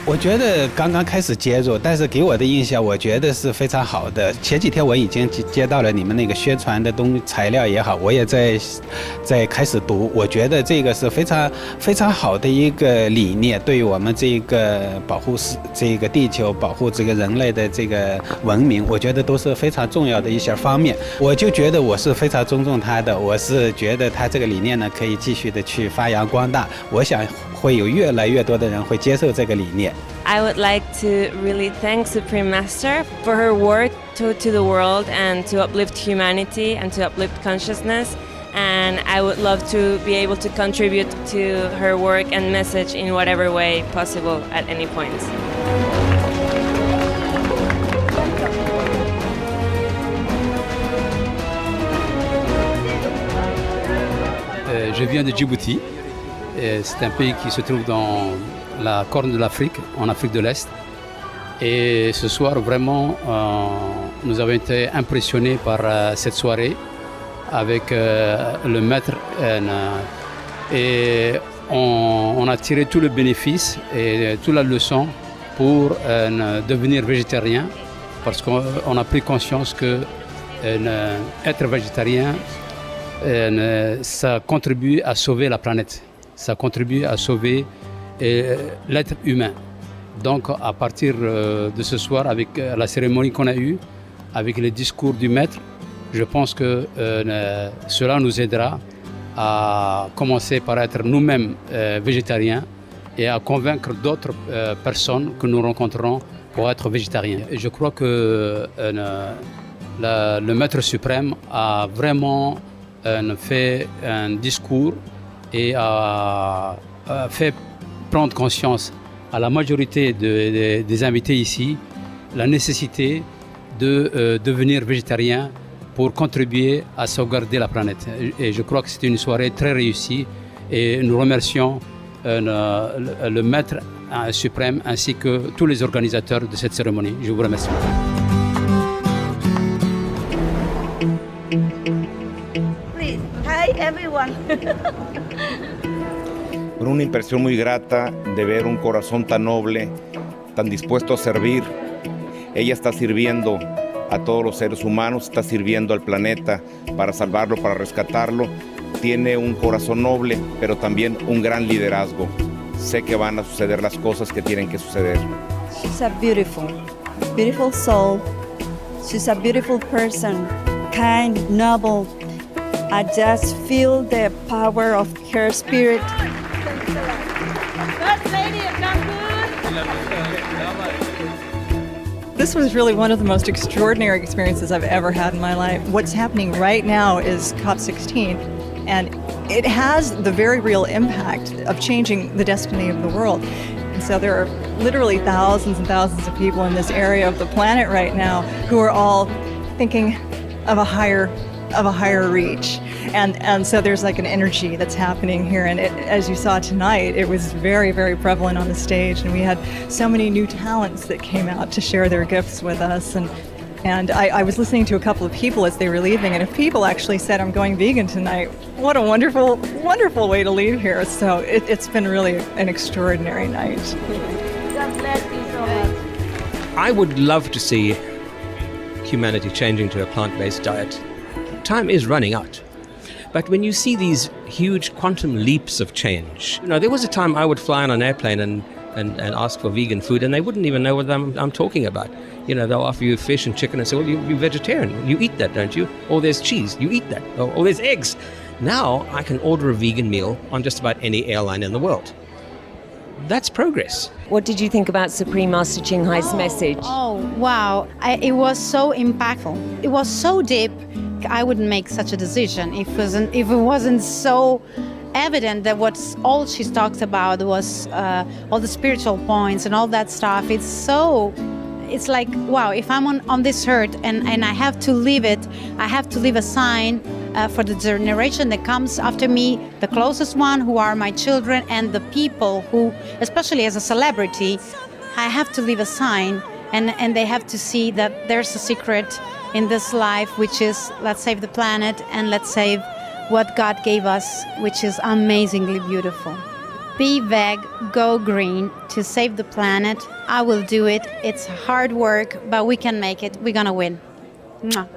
我觉得刚刚开始接入，但是给我的印象，我觉得是非常好的。前几天我已经接到了你们那个宣传的材料也好，我也在开始读。我觉得这个是非常好的一个理念，对于我们这个保护这个地球、保护这个人类的这个文明，我觉得都是非常重要的一些方面。我就觉得我是非常尊重他的，我是觉得他这个理念呢可以继续的去发扬光大。我想会有越来越多的人会接受这个理念。I would like to really thank Supreme Master for her work to the world and to uplift humanity and to uplift consciousness. And I would love to be able to contribute to her work and message in whatever way possible at any point. Je viens de Djibouti. C'est un pays qui se trouve dans la Corne de l'Afrique, en Afrique de l'Est. Et ce soir, vraiment, nous avons été impressionnés par cette soirée avec le maître. Et on a tiré tout le bénéfice et toute la leçon pour devenir végétarien, parce qu'on a pris conscience que être végétarien, ça contribue à sauver la planète. Ça contribue à sauver l'être humain. Donc à partir de ce soir, avec la cérémonie qu'on a eue, avec les discours du maître, je pense que cela nous aidera à commencer par être nous-mêmes végétariens et à convaincre d'autres personnes que nous rencontrerons pour être végétariens. Et je crois que le maître suprême a vraiment fait un discours et a fait prendre conscience à la majorité des invités ici la nécessité de devenir végétarien pour contribuer à sauvegarder la planète. Et je crois que c'était une soirée très réussie et nous remercions le maître suprême ainsi que tous les organisateurs de cette cérémonie. Je vous remercie. Please, hi everyone. Una impresión muy grata de ver un corazón tan noble, tan dispuesto a servir. Ella está sirviendo a todos los seres humanos, está sirviendo al planeta para salvarlo, para rescatarlo. Tiene un corazón noble, pero también un gran liderazgo. Sé que van a suceder las cosas que tienen que suceder. She's a beautiful beautiful soul. She's a beautiful person, kind, noble. I just feel the power of her spirit. This was really one of the most extraordinary experiences I've ever had in my life. What's happening right now is COP16, and it has the very real impact of changing the destiny of the world. And so there are literally thousands and thousands of people in this area of the planet right now who are all thinking of a higher reach. And so there's like an energy that's happening here. And as you saw tonight, it was very, very prevalent on the stage. And we had so many new talents that came out to share their gifts with us. And I was listening to a couple of people as they were leaving. And if people actually said, I'm going vegan tonight, what a wonderful, wonderful way to leave here. So it's been really an extraordinary night. God bless you so much. I would love to see humanity changing to a plant-based diet. Time is running out. But when you see these huge quantum leaps of change, there was a time I would fly on an airplane and ask for vegan food, and they wouldn't even know what I'm talking about. They'll offer you fish and chicken and say, well, you're vegetarian. You eat that, don't you? Or there's cheese. You eat that. Or there's eggs. Now I can order a vegan meal on just about any airline in the world. That's progress. What did you think about Supreme Master Ching Hai's message? Oh, wow. It was so impactful. It was so deep. I wouldn't make such a decision if it wasn't so evident that all she talks about was all the spiritual points and all that stuff. It's like, wow, if I'm on this earth and I have to leave it, I have to leave a sign for the generation that comes after me, the closest one, who are my children, and the people who, especially as a celebrity, I have to leave a sign, and they have to see that there's a secret in this life, which is let's save the planet and let's save what God gave us, which is amazingly beautiful. Be veg, go green to save the planet. I will do it. It's hard work, but we can make it. We're gonna win. Mwah.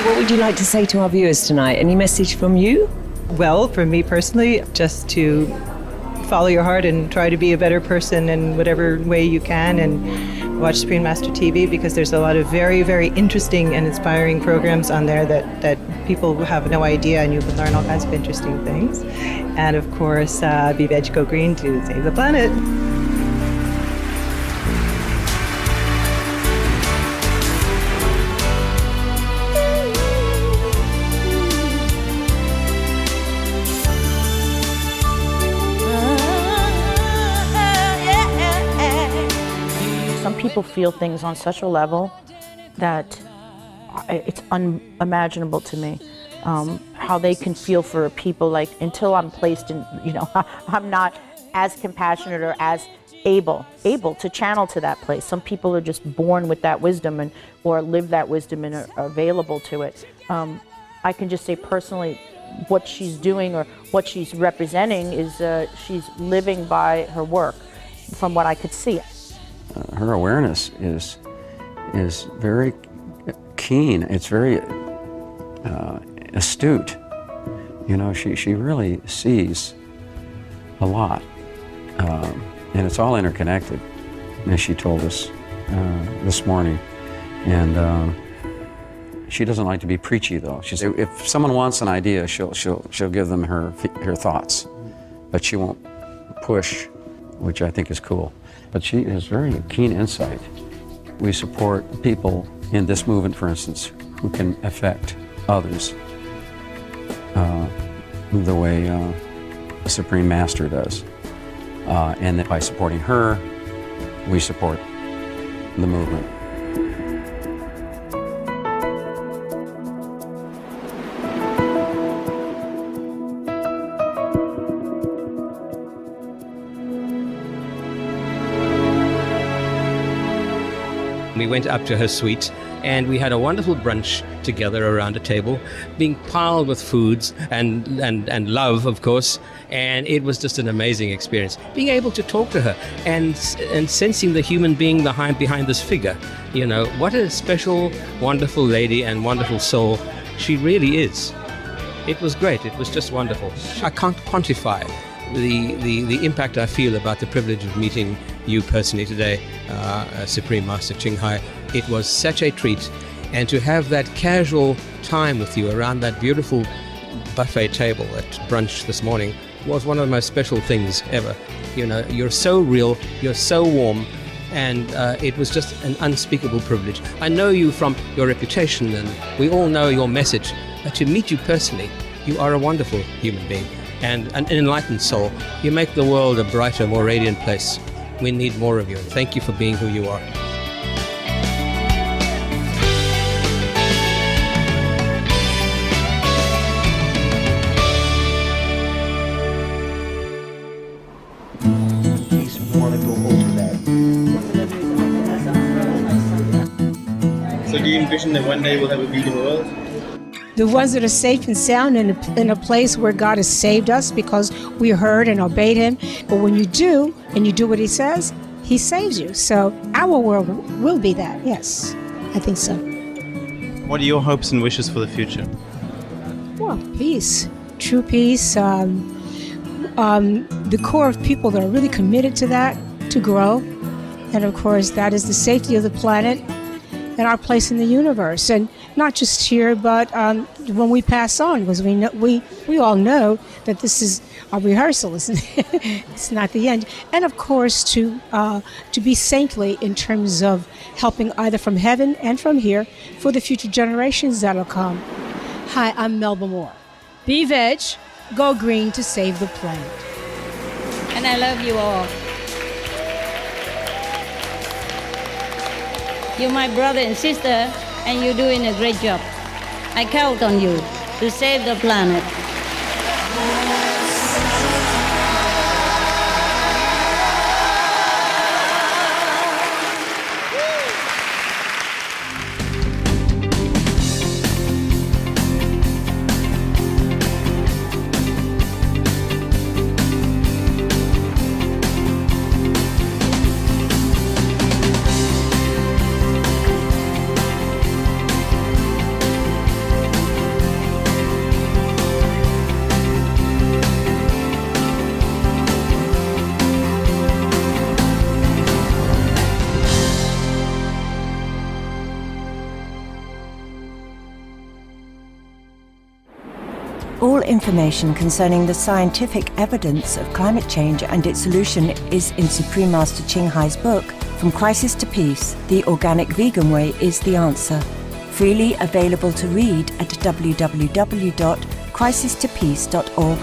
What would you like to say to our viewers tonight? Any message from you? Well, for me personally, just to follow your heart and try to be a better person in whatever way you can, and watch Supreme Master TV, because there's a lot of very, very interesting and inspiring programs on there that people have no idea, and you can learn all kinds of interesting things. And of course, be veg, go green to save the planet. People feel things on such a level that it's unimaginable to me. How they can feel for people, like, until I'm placed in, I'm not as compassionate or as able to channel to that place. Some people are just born with that wisdom or live that wisdom and are available to it. I can just say personally, what she's doing or what she's representing is she's living by her work, from what I could see. Her awareness is very keen. It's very astute. She really sees a lot, and it's all interconnected, as she told us this morning. And she doesn't like to be preachy, though. She said if someone wants an idea, she'll give them her thoughts, but she won't push, which I think is cool. But she has very keen insight. We support people in this movement, for instance, who can affect others the way the Supreme Master does. And that by supporting her, we support the movement. We went up to her suite and we had a wonderful brunch together around a table, being piled with foods and love, of course. And it was just an amazing experience. Being able to talk to her and sensing the human being behind this figure. What a special, wonderful lady and wonderful soul she really is. It was great. It was just wonderful. I can't quantify the impact I feel about the privilege of meeting you personally today, Supreme Master Ching Hai. It was such a treat. And to have that casual time with you around that beautiful buffet table at brunch this morning was one of the most special things ever. You know, you're so real, you're so warm, and it was just an unspeakable privilege. I know you from your reputation, and we all know your message, but to meet you personally, you are a wonderful human being and an enlightened soul. You make the world a brighter, more radiant place. We need more of you. Thank you for being who you are. So do you envision that one day we'll have a vegan world? The ones that are safe and sound in a place where God has saved us because we heard and obeyed Him. But when you do, and you do what He says, He saves you. So our world will be that, yes. I think so. What are your hopes and wishes for the future? Well, peace, true peace. The core of people that are really committed to that, to grow. And of course, that is the safety of the planet and our place in the universe, and not just here, but when we pass on, because we all know that this is a rehearsal. It's not the end. And of course, to be saintly in terms of helping either from heaven and from here for the future generations that'll come. Hi, I'm Melba Moore. Be veg, go green to save the planet. And I love you all. You're my brother and sister, and you're doing a great job. I count on you to save the planet. All information concerning the scientific evidence of climate change and its solution is in Supreme Master Ching Hai's book, From Crisis to Peace, The Organic Vegan Way is the Answer. Freely available to read at www.crisistopeace.org.